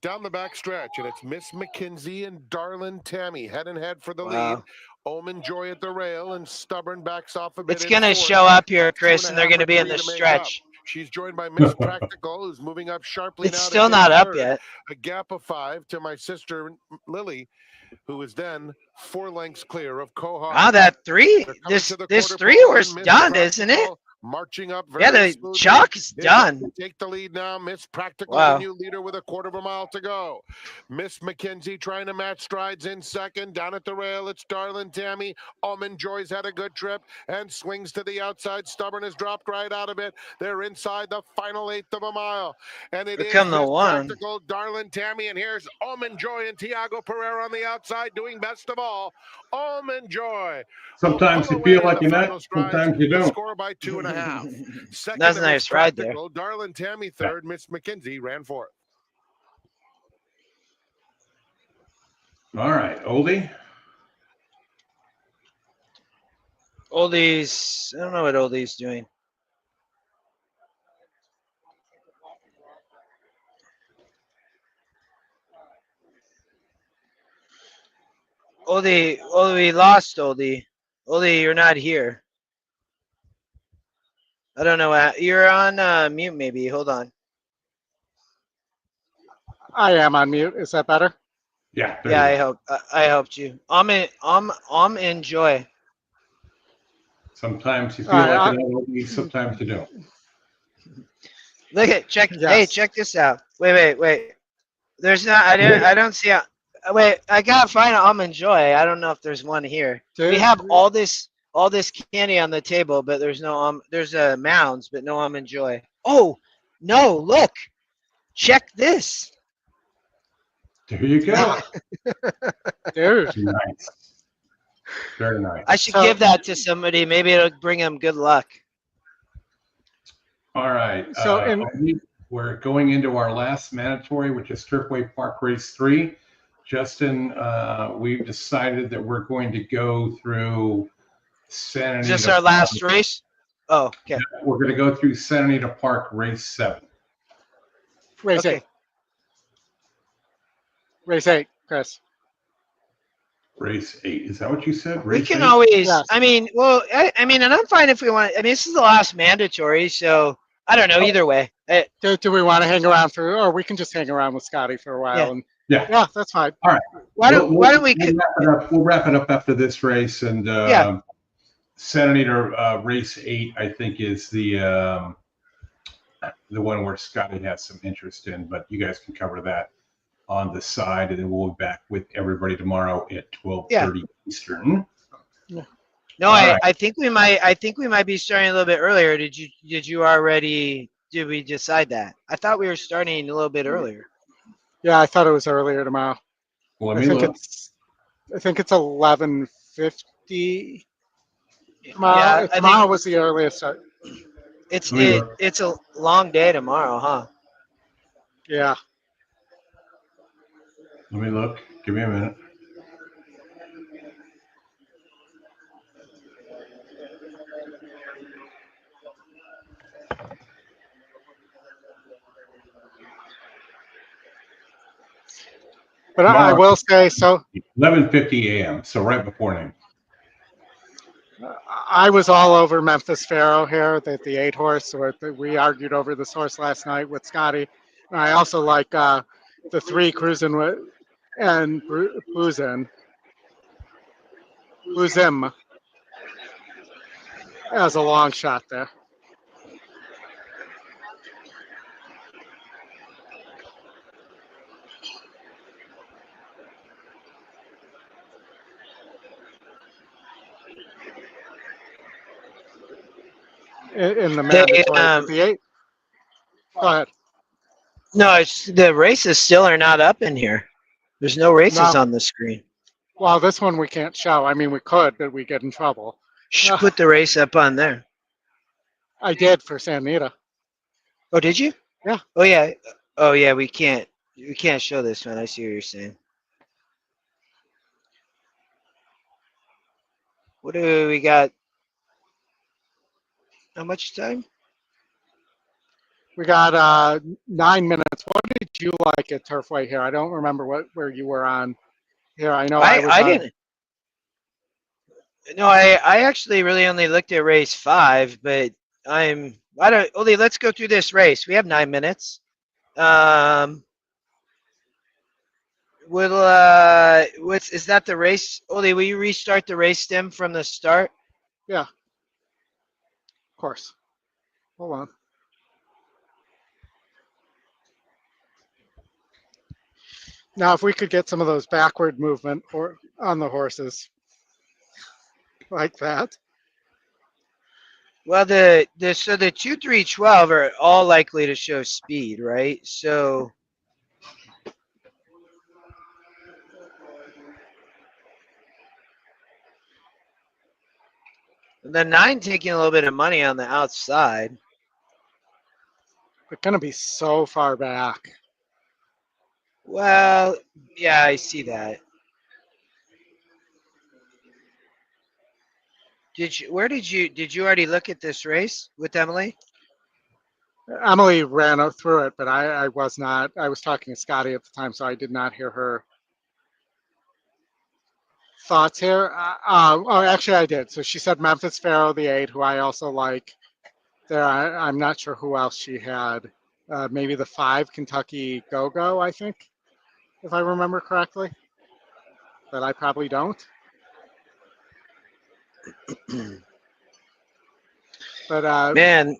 Down the back stretch, and it's Miss McKenzie and Darlin Tammy head and head for the lead. Omen Joy at the rail, and Stubborn backs off a bit. It's going to show up here, Chris, and they're going to be in the stretch. She's joined by Miss Practical, who's moving up sharply. It's still not up yet. A gap of 5 to my sister Lily, who is then 4 lengths clear of Cohart. Wow, that 3, this 3 horse done, isn't it? Marching up very the chalk is done. Take the lead now. Miss Practical, wow. The new leader with a 1/4 mile to go. Miss McKenzie trying to match strides in second. Down at the rail, it's Darlin Tammy. Almond Joy's had a good trip and swings to the outside. Stubborn has dropped right out of it. They're inside the final 1/8 of a mile. And it is the one. Practical, Darlin Tammy, and here's Almond Joy and Tiago Pereira on the outside doing best of all. Almond Joy. Sometimes you feel like you're not, sometimes you don't. Score by 2.5. 1.5. Second That's a to Miss nice ride there. Practical, Darlin Tammy third, Miss McKenzie ran fourth. All right, Oldie. Oldie's, I don't know what Oldie's doing. Oldie, we lost Oldie. Oldie, you're not here. I don't know. You're on mute, maybe. Hold on. I am on mute. Is that better? Yeah. Yeah, I helped you. I'm enjoy. Sometimes you feel All right, like an Oldie, sometimes you don't. Look at check. Yes. Hey, check this out. Wait. There's not. I don't see. Wait, I gotta find almond joy. I don't know if there's one here. We have all this candy on the table, but there's no there's mounds, but no almond joy. Oh no! Look, check this. There you go. Dude. Nice. Very nice. I should give that to somebody. Maybe it'll bring them good luck. All right. So we're going into our last mandatory, which is Turfway Park Race 3. Justin, we've decided that we're going to go through Santa Anita. Is this our last race? Oh, okay. We're going to go through Santa Anita Park Race 7. Race 8. Race 8, Chris. Race 8. Is that what you said? We Race can 8? always. Yes. I mean, well, I mean, and I'm fine if we want. I mean, this is the last mandatory, so I don't know. Either way. Do we want to hang around or we can just hang around with Scotty for a while? Yeah. Yeah, that's fine. All right. Why don't we? We'll wrap it up after this race, and Santa Anita Race 8, I think, is the one where Scotty has some interest in, but you guys can cover that on the side, and then we'll be back with everybody tomorrow at 12:30 Eastern. Yeah. No, I think we might be starting a little bit earlier. Did you already? Did we decide that? I thought we were starting a little bit earlier. Yeah, I thought it was earlier tomorrow. Well, I think it's 11:50. Tomorrow, tomorrow was the earliest start. It's a long day tomorrow, huh? Yeah. Let me look. Give me a minute. But I will say, so 11:50 a.m. So right before noon. I was all over Memphis Pharaoh here, the 8-horse. We argued over this horse last night with Scotty. And I also like the 3 cruising with and Boozin as a long shot there. In the mandatory, the 8. Go ahead. No, it's the races still are not up in here. There's no races on the screen. Well, this one we can't show. I mean, we could, but we get in trouble. Put the race up on there. I did for Santa Anita. Oh, did you? Yeah. Oh yeah. Oh yeah. We can't show this one. I see what you're saying. What do we got? How much time? We got 9 minutes. What did you like at Turfway here? I don't remember where you were on here. I know I didn't. No, I actually really only looked at race 5, but Oli, let's go through this race. We have 9 minutes. Is that the race? Oli, will you restart the race stem from the start? Yeah. Of course. Hold on. Now, if we could get some of those backward movement on the horses like that. Well, the 2, 3, 12 are all likely to show speed, right? So The 9 taking a little bit of money on the outside. They're going to be so far back. Well, yeah, I see that. Did you already look at this race with Emily? Emily ran through it, but I was not. I was talking to Scotty at the time, so I did not hear her thoughts here. Oh, actually, I did. So she said Memphis Pharaoh, the 8, who I also like. There, I'm not sure who else she had. Maybe the 5, Kentucky Go-Go, I think, if I remember correctly. But I probably don't. But Man,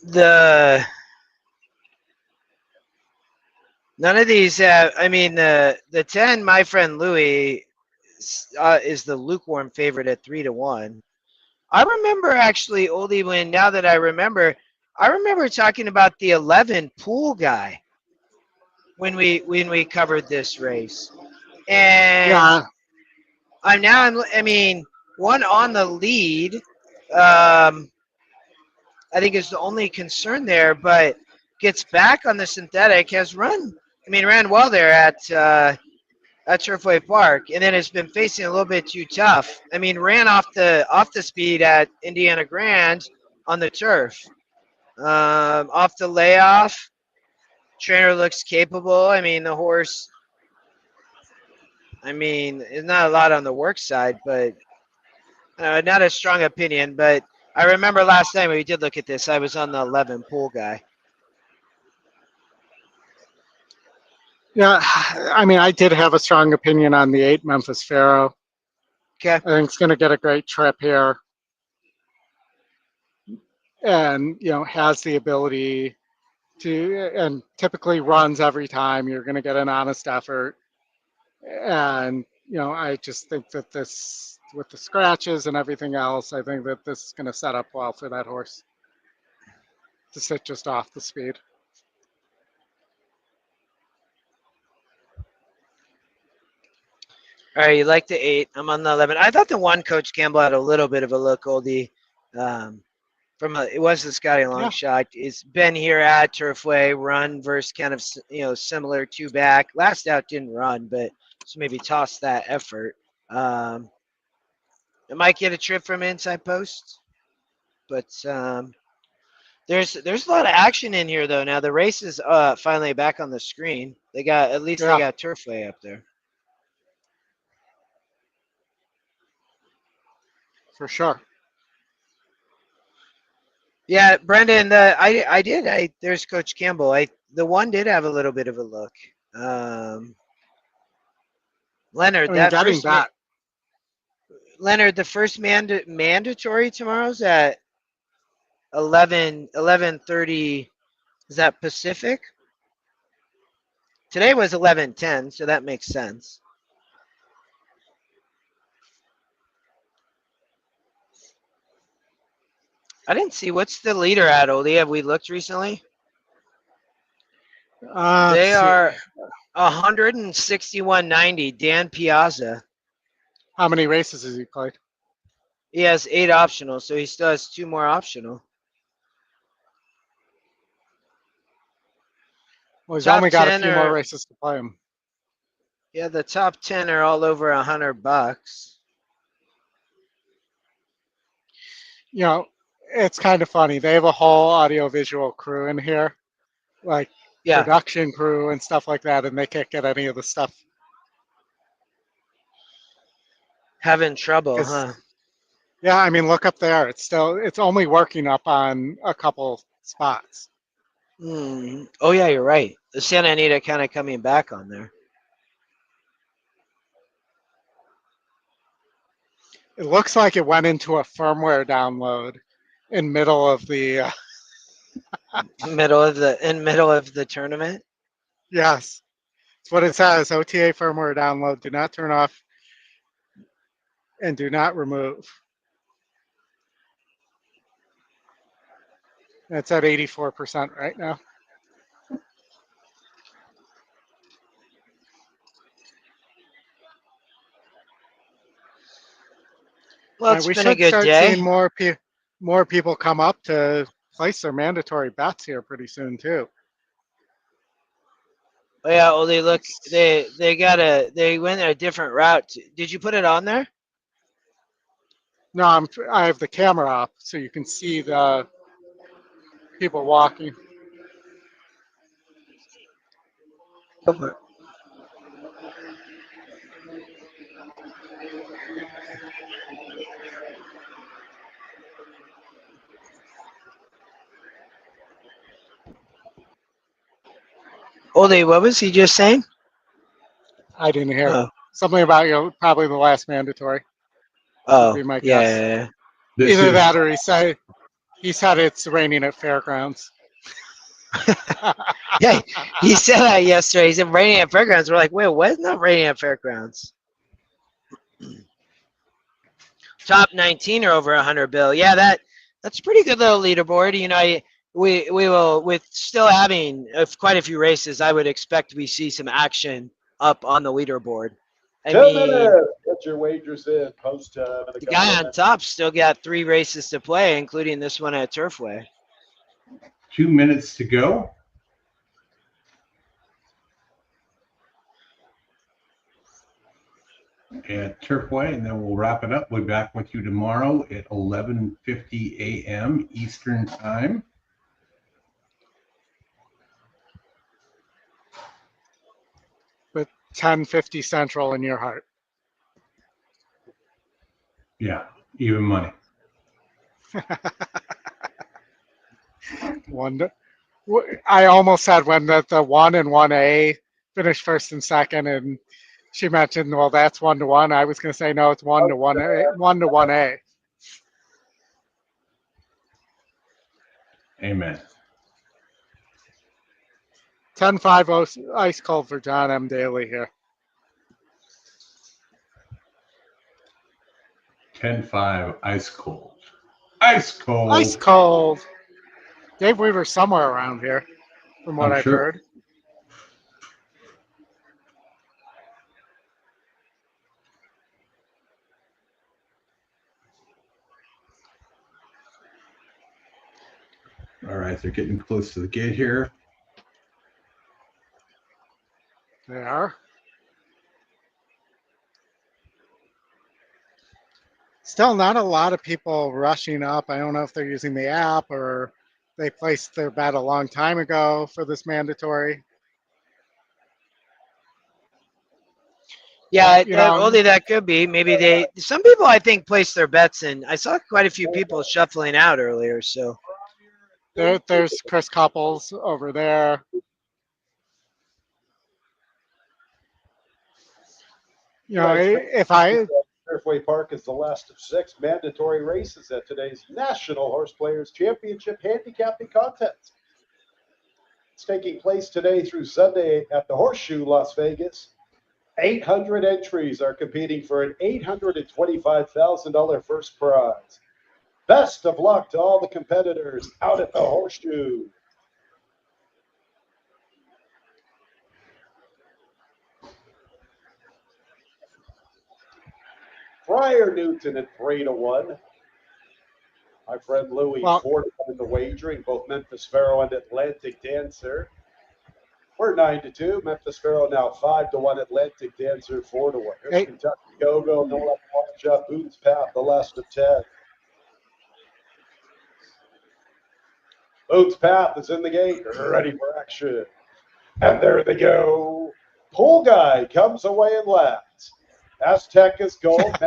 none of these have. I mean, the 10, my friend Louis, is the lukewarm favorite at 3-1. I remember actually, Oldie, now that I remember talking about the 11 pool guy when we covered this race, and yeah, I mean, one on the lead. I think is the only concern there, but gets back on the synthetic, ran well there at Turfway Park, and then has been facing a little bit too tough. I mean, ran off the speed at Indiana Grand on the turf. Off the layoff, trainer looks capable. I mean, the horse. I mean, there's not a lot on the work side, but not a strong opinion. But I remember last time we did look at this, I was on the 11 pool guy. yeah. I mean, I did have a strong opinion on the 8, Memphis Pharaoh. Okay. I think it's going to get a great trip here. And, has the ability to, and typically runs every time. You're going to get an honest effort. And, I just think that this, with the scratches and everything else, I think that this is going to set up well for that horse to sit just off the speed. All right, you like the 8. I'm on the 11. I thought the 1, Coach Campbell, had a little bit of a look, Oldie. It was the Scotty long shot. It's been here at Turfway, run versus kind of similar 2 back. Last out didn't run, but so maybe toss that effort. It might get a trip from inside post, but there's a lot of action in here though. Now the race is finally back on the screen. They got Turfway up there. For sure. Yeah, Brendan, there's Coach Campbell. The 1 did have a little bit of a look. Leonard, Leonard, the first mandatory tomorrow's at 11:30. Is that Pacific? Today was 11:10, so that makes sense. I didn't see what's the leader at, Oldie. Have we looked recently? They are 161.90. Dan Piazza. How many races has he played? He has 8 optional, so he still has 2 more optional. Well, he's only got a few more races to play him. Yeah, the top 10 are all over $100. It's kind of funny. They have a whole audiovisual crew in here, like production crew and stuff like that, and they can't get any of the stuff. Having trouble, huh? Yeah, I mean, look up there. It's only working up on a couple spots. Oh yeah, you're right. The Santa Anita kind of coming back on there. It looks like it went into a firmware download in middle of the middle of the tournament. Yes, it's what it says. OTA firmware download. Do not turn off and do not remove. That's at 84% right now. Well, it's we been a should good start day. seeing more people come up to place their mandatory bets here pretty soon too. Oh, yeah, well, they went a different route. Did you put it on there? No, I have the camera up so you can see the people walking. Go for it. Oldie, what was he just saying? I didn't hear Oh. something about probably the last mandatory. Oh, Would be my yeah, guess. yeah, This Either is- that or he said it's raining at Fairgrounds. Yeah, he said that yesterday. He said raining at Fairgrounds. We're like, wait, what? Not raining at Fairgrounds. Top 19 are over 100 bill. Yeah, that's a pretty good little leaderboard. You know, we will, with still having quite a few races, I would expect we see some action up on the leaderboard. I 10 mean, minutes. Get your wagers in post time. the guy on top still got 3 races to play, including this one at Turfway. 2 minutes to go. At Turfway, and then we'll wrap it up. We'll be back with you tomorrow at 11:50 a.m. Eastern Time. With 10:50 Central in your heart. Yeah, even money. I almost said when the 1 and 1A finished first and second, and she mentioned, well, that's 1-1. I was going to say no, it's 1-1A. 1-1A. Amen. 10-5 ice cold for John M. Daly here. 10-5 ice cold. Ice cold. Ice cold. Dave Weaver's somewhere around here, from what I've heard. All right, they're getting close to the gate here. They are. Still not a lot of people rushing up. I don't know if they're using the app or they placed their bet a long time ago for this mandatory. Yeah, only that could be. Maybe some people I think placed their bets in. I saw quite a few people shuffling out earlier. So there's Chris Couples over there. You know, Turfway Park is the last of 6 mandatory races at today's National Horse Players Championship handicapping contest. It's taking place today through Sunday at the Horseshoe, Las Vegas. 800 entries are competing for an $825,000 first prize. Best of luck to all the competitors out at the Horseshoe. Friar Newton at 3-1. My friend Louie, 4-1 in the wagering, both Memphis Pharaoh and Atlantic Dancer. We're 9-2. Memphis Pharaoh now 5-1. Atlantic Dancer 4-1. Here's Kentucky Go-Go, no left watch up. Boone's Path, the last of 10. Boone's Path is in the gate, ready for action. And there they go. Pool Guy comes away and last. Aztec is gold.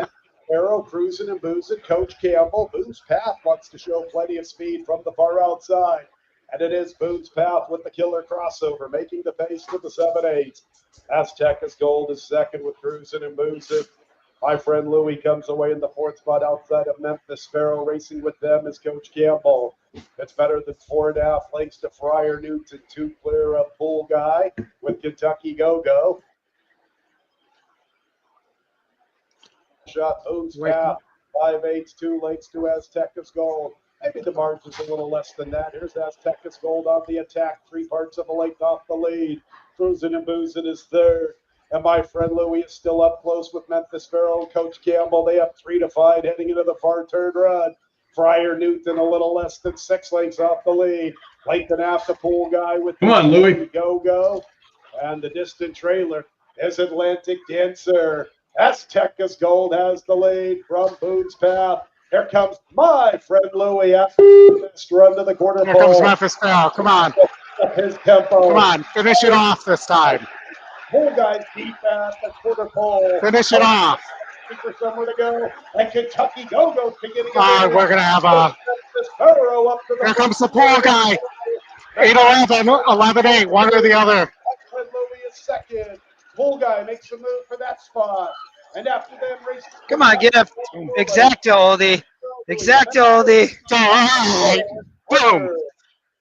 Arrow cruising and boozing. Coach Campbell. Boone's Path wants to show plenty of speed from the far outside. And it is Boone's Path with the killer crossover, making the pace to the 7-8. Aztec is gold is second with cruising and boozing. My friend Louie comes away in the 4th spot outside of Memphis Pharaoh. Racing with them is Coach Campbell. It's better than 4.5 lengths to Friar Newton. 2 clear of Pool Guy with Kentucky Go-Go. Shot Boone's Path, 5/8, 2 lengths to Aztec's Gold. Maybe the margin's a little less than that. Here's Aztec's Gold on the attack, 3 parts of a length off the lead. Cruising and boozing is third. And my friend Louie is still up close with Memphis Pharaoh. Coach Campbell, they have 3 to 5 heading into the far turn run. Friar Newton a little less than 6 lengths off the lead. Length and a half the pool guy with Come on, Louie. Go. And the distant trailer is Atlantic Dancer. Aztecas Gold has the lead from Boone's Path. Here comes my friend Louie after this run to the quarter Here pole. comes Memphis Pharaoh. Come on. His tempo. Come on. Finish it off this time. Pool guys deep at the quarter pole. Finish it off. For somewhere to go. And Kentucky Go-Go's beginning. We're going to have a... Here comes the pole guy. 8-11, 11-8, one or the other. Louie is second. Pool guy makes a move for that spot. And after them, race. Come on, get up. Exacto, Oldie. Exacto, Oldie. All right. Boom.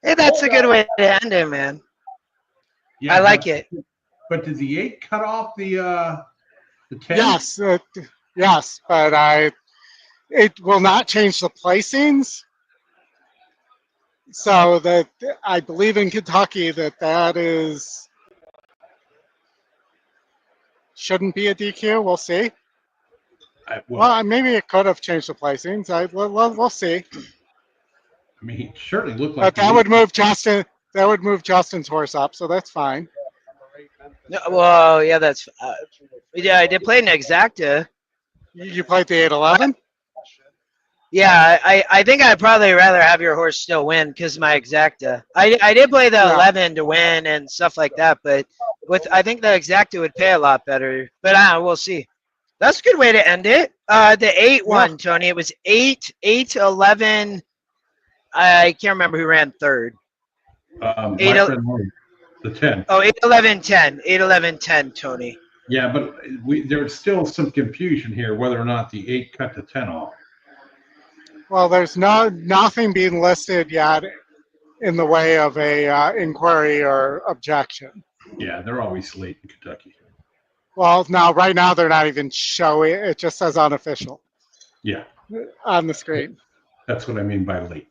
Hey, that's a good way to end it, man. Yeah, I like it. But did the 8 cut off the 10? Yes, yes, but it will not change the placings. So that I believe in Kentucky that is shouldn't be a DQ. We'll see. Well, maybe it could have changed the placings. We'll see. I mean, he certainly looked like. But that would move Justin. That would move Justin's horse up, so that's fine. No, well, yeah, that's yeah. I did play an exacta. You played the 8-11. Yeah, I think I'd probably rather have your horse still win because my exacta. I did play the 11 to win and stuff like that, but I think the exacta would pay a lot better. But we'll see. That's a good way to end it. The 8 one, Tony. It was 8-11. I can't remember who ran third. My friend Lloyd, the 10. Oh, 8-11-10. 8-11-10, Tony. Yeah, but there's still some confusion here whether or not the 8 cut the 10 off. Well, there's nothing being listed yet in the way of a inquiry or objection. Yeah, they're always late in Kentucky. Well, right now they're not even showing. It just says unofficial. Yeah. On the screen. That's what I mean by late.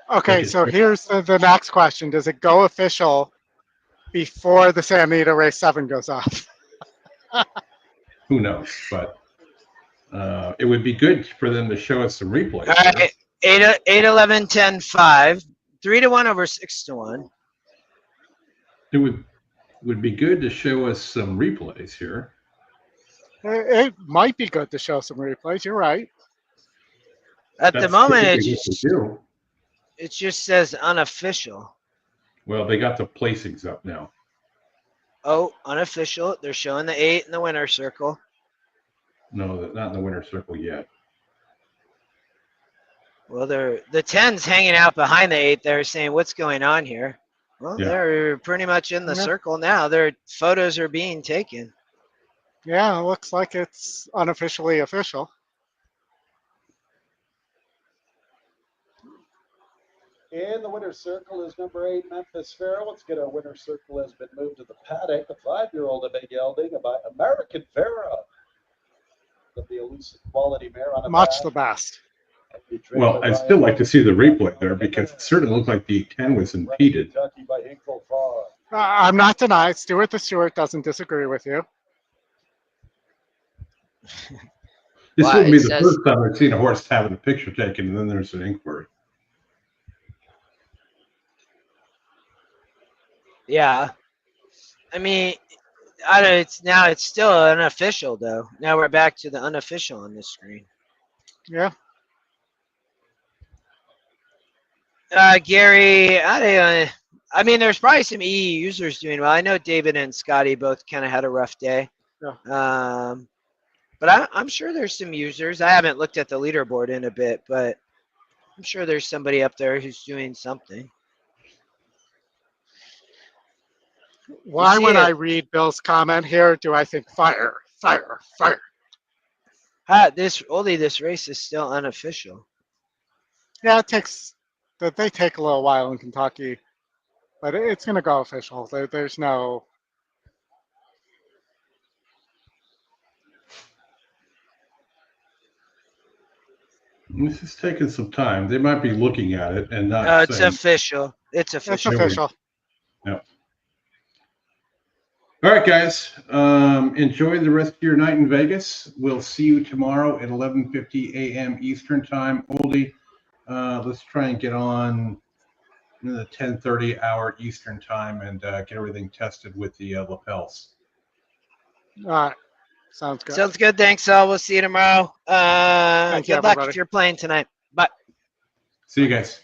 Okay, so here's the next question. Does it go official before the Santa Anita race 7 goes off? Who knows? But it would be good for them to show us some replays. All right, 8-11-10-5. 3-1 over 6-1. It would be good to show us some replays here. It might be good to show some replays. You're right. At the moment, it just says unofficial. Well, they got the placings up now. Oh, unofficial. They're showing the 8 in the winner's circle. No, not in the winner's circle yet. Well, the 10's hanging out behind the 8. They're saying, what's going on here? Well, they're pretty much in the circle now. Their photos are being taken. Yeah, it looks like it's unofficially official. In the winner's circle is number 8, Memphis Pharaoh. Let's get our winner's circle has been moved to the paddock. The 5-year-old a big gelding by American Pharaoh. The elusive quality mare on a much the best. Well, I'd still like to see the replay there because it certainly looked like the 10 was impeded. I'm not denying. Stuart the Stewart doesn't disagree with you. This wouldn't be the first time I've seen a horse having a picture taken and then there's an inquiry. Yeah. I mean, it's still unofficial though. Now we're back to the unofficial on this screen. Yeah. Gary, I mean, there's probably some EE users doing well. I know David and Scotty both kind of had a rough day. Yeah. But I'm sure there's some users. I haven't looked at the leaderboard in a bit, but I'm sure there's somebody up there who's doing something. Why, when I read Bill's comment here, do I think fire, fire, fire? This race is still unofficial. Yeah, they take a little while in Kentucky, but it's going to go official. There's no. This is taking some time. They might be looking at it and not. No, it's saying, official. It's official. It's official. Yep. All right, guys. Enjoy the rest of your night in Vegas. We'll see you tomorrow at 11:50 a.m. Eastern Time. Oldie, let's try and get on the 10:30 hour Eastern Time and get everything tested with the lapels. All right. Sounds good. Sounds good. Thanks, all. We'll see you tomorrow. Thank you, Good luck everybody. if you're playing tonight. Bye. See you guys.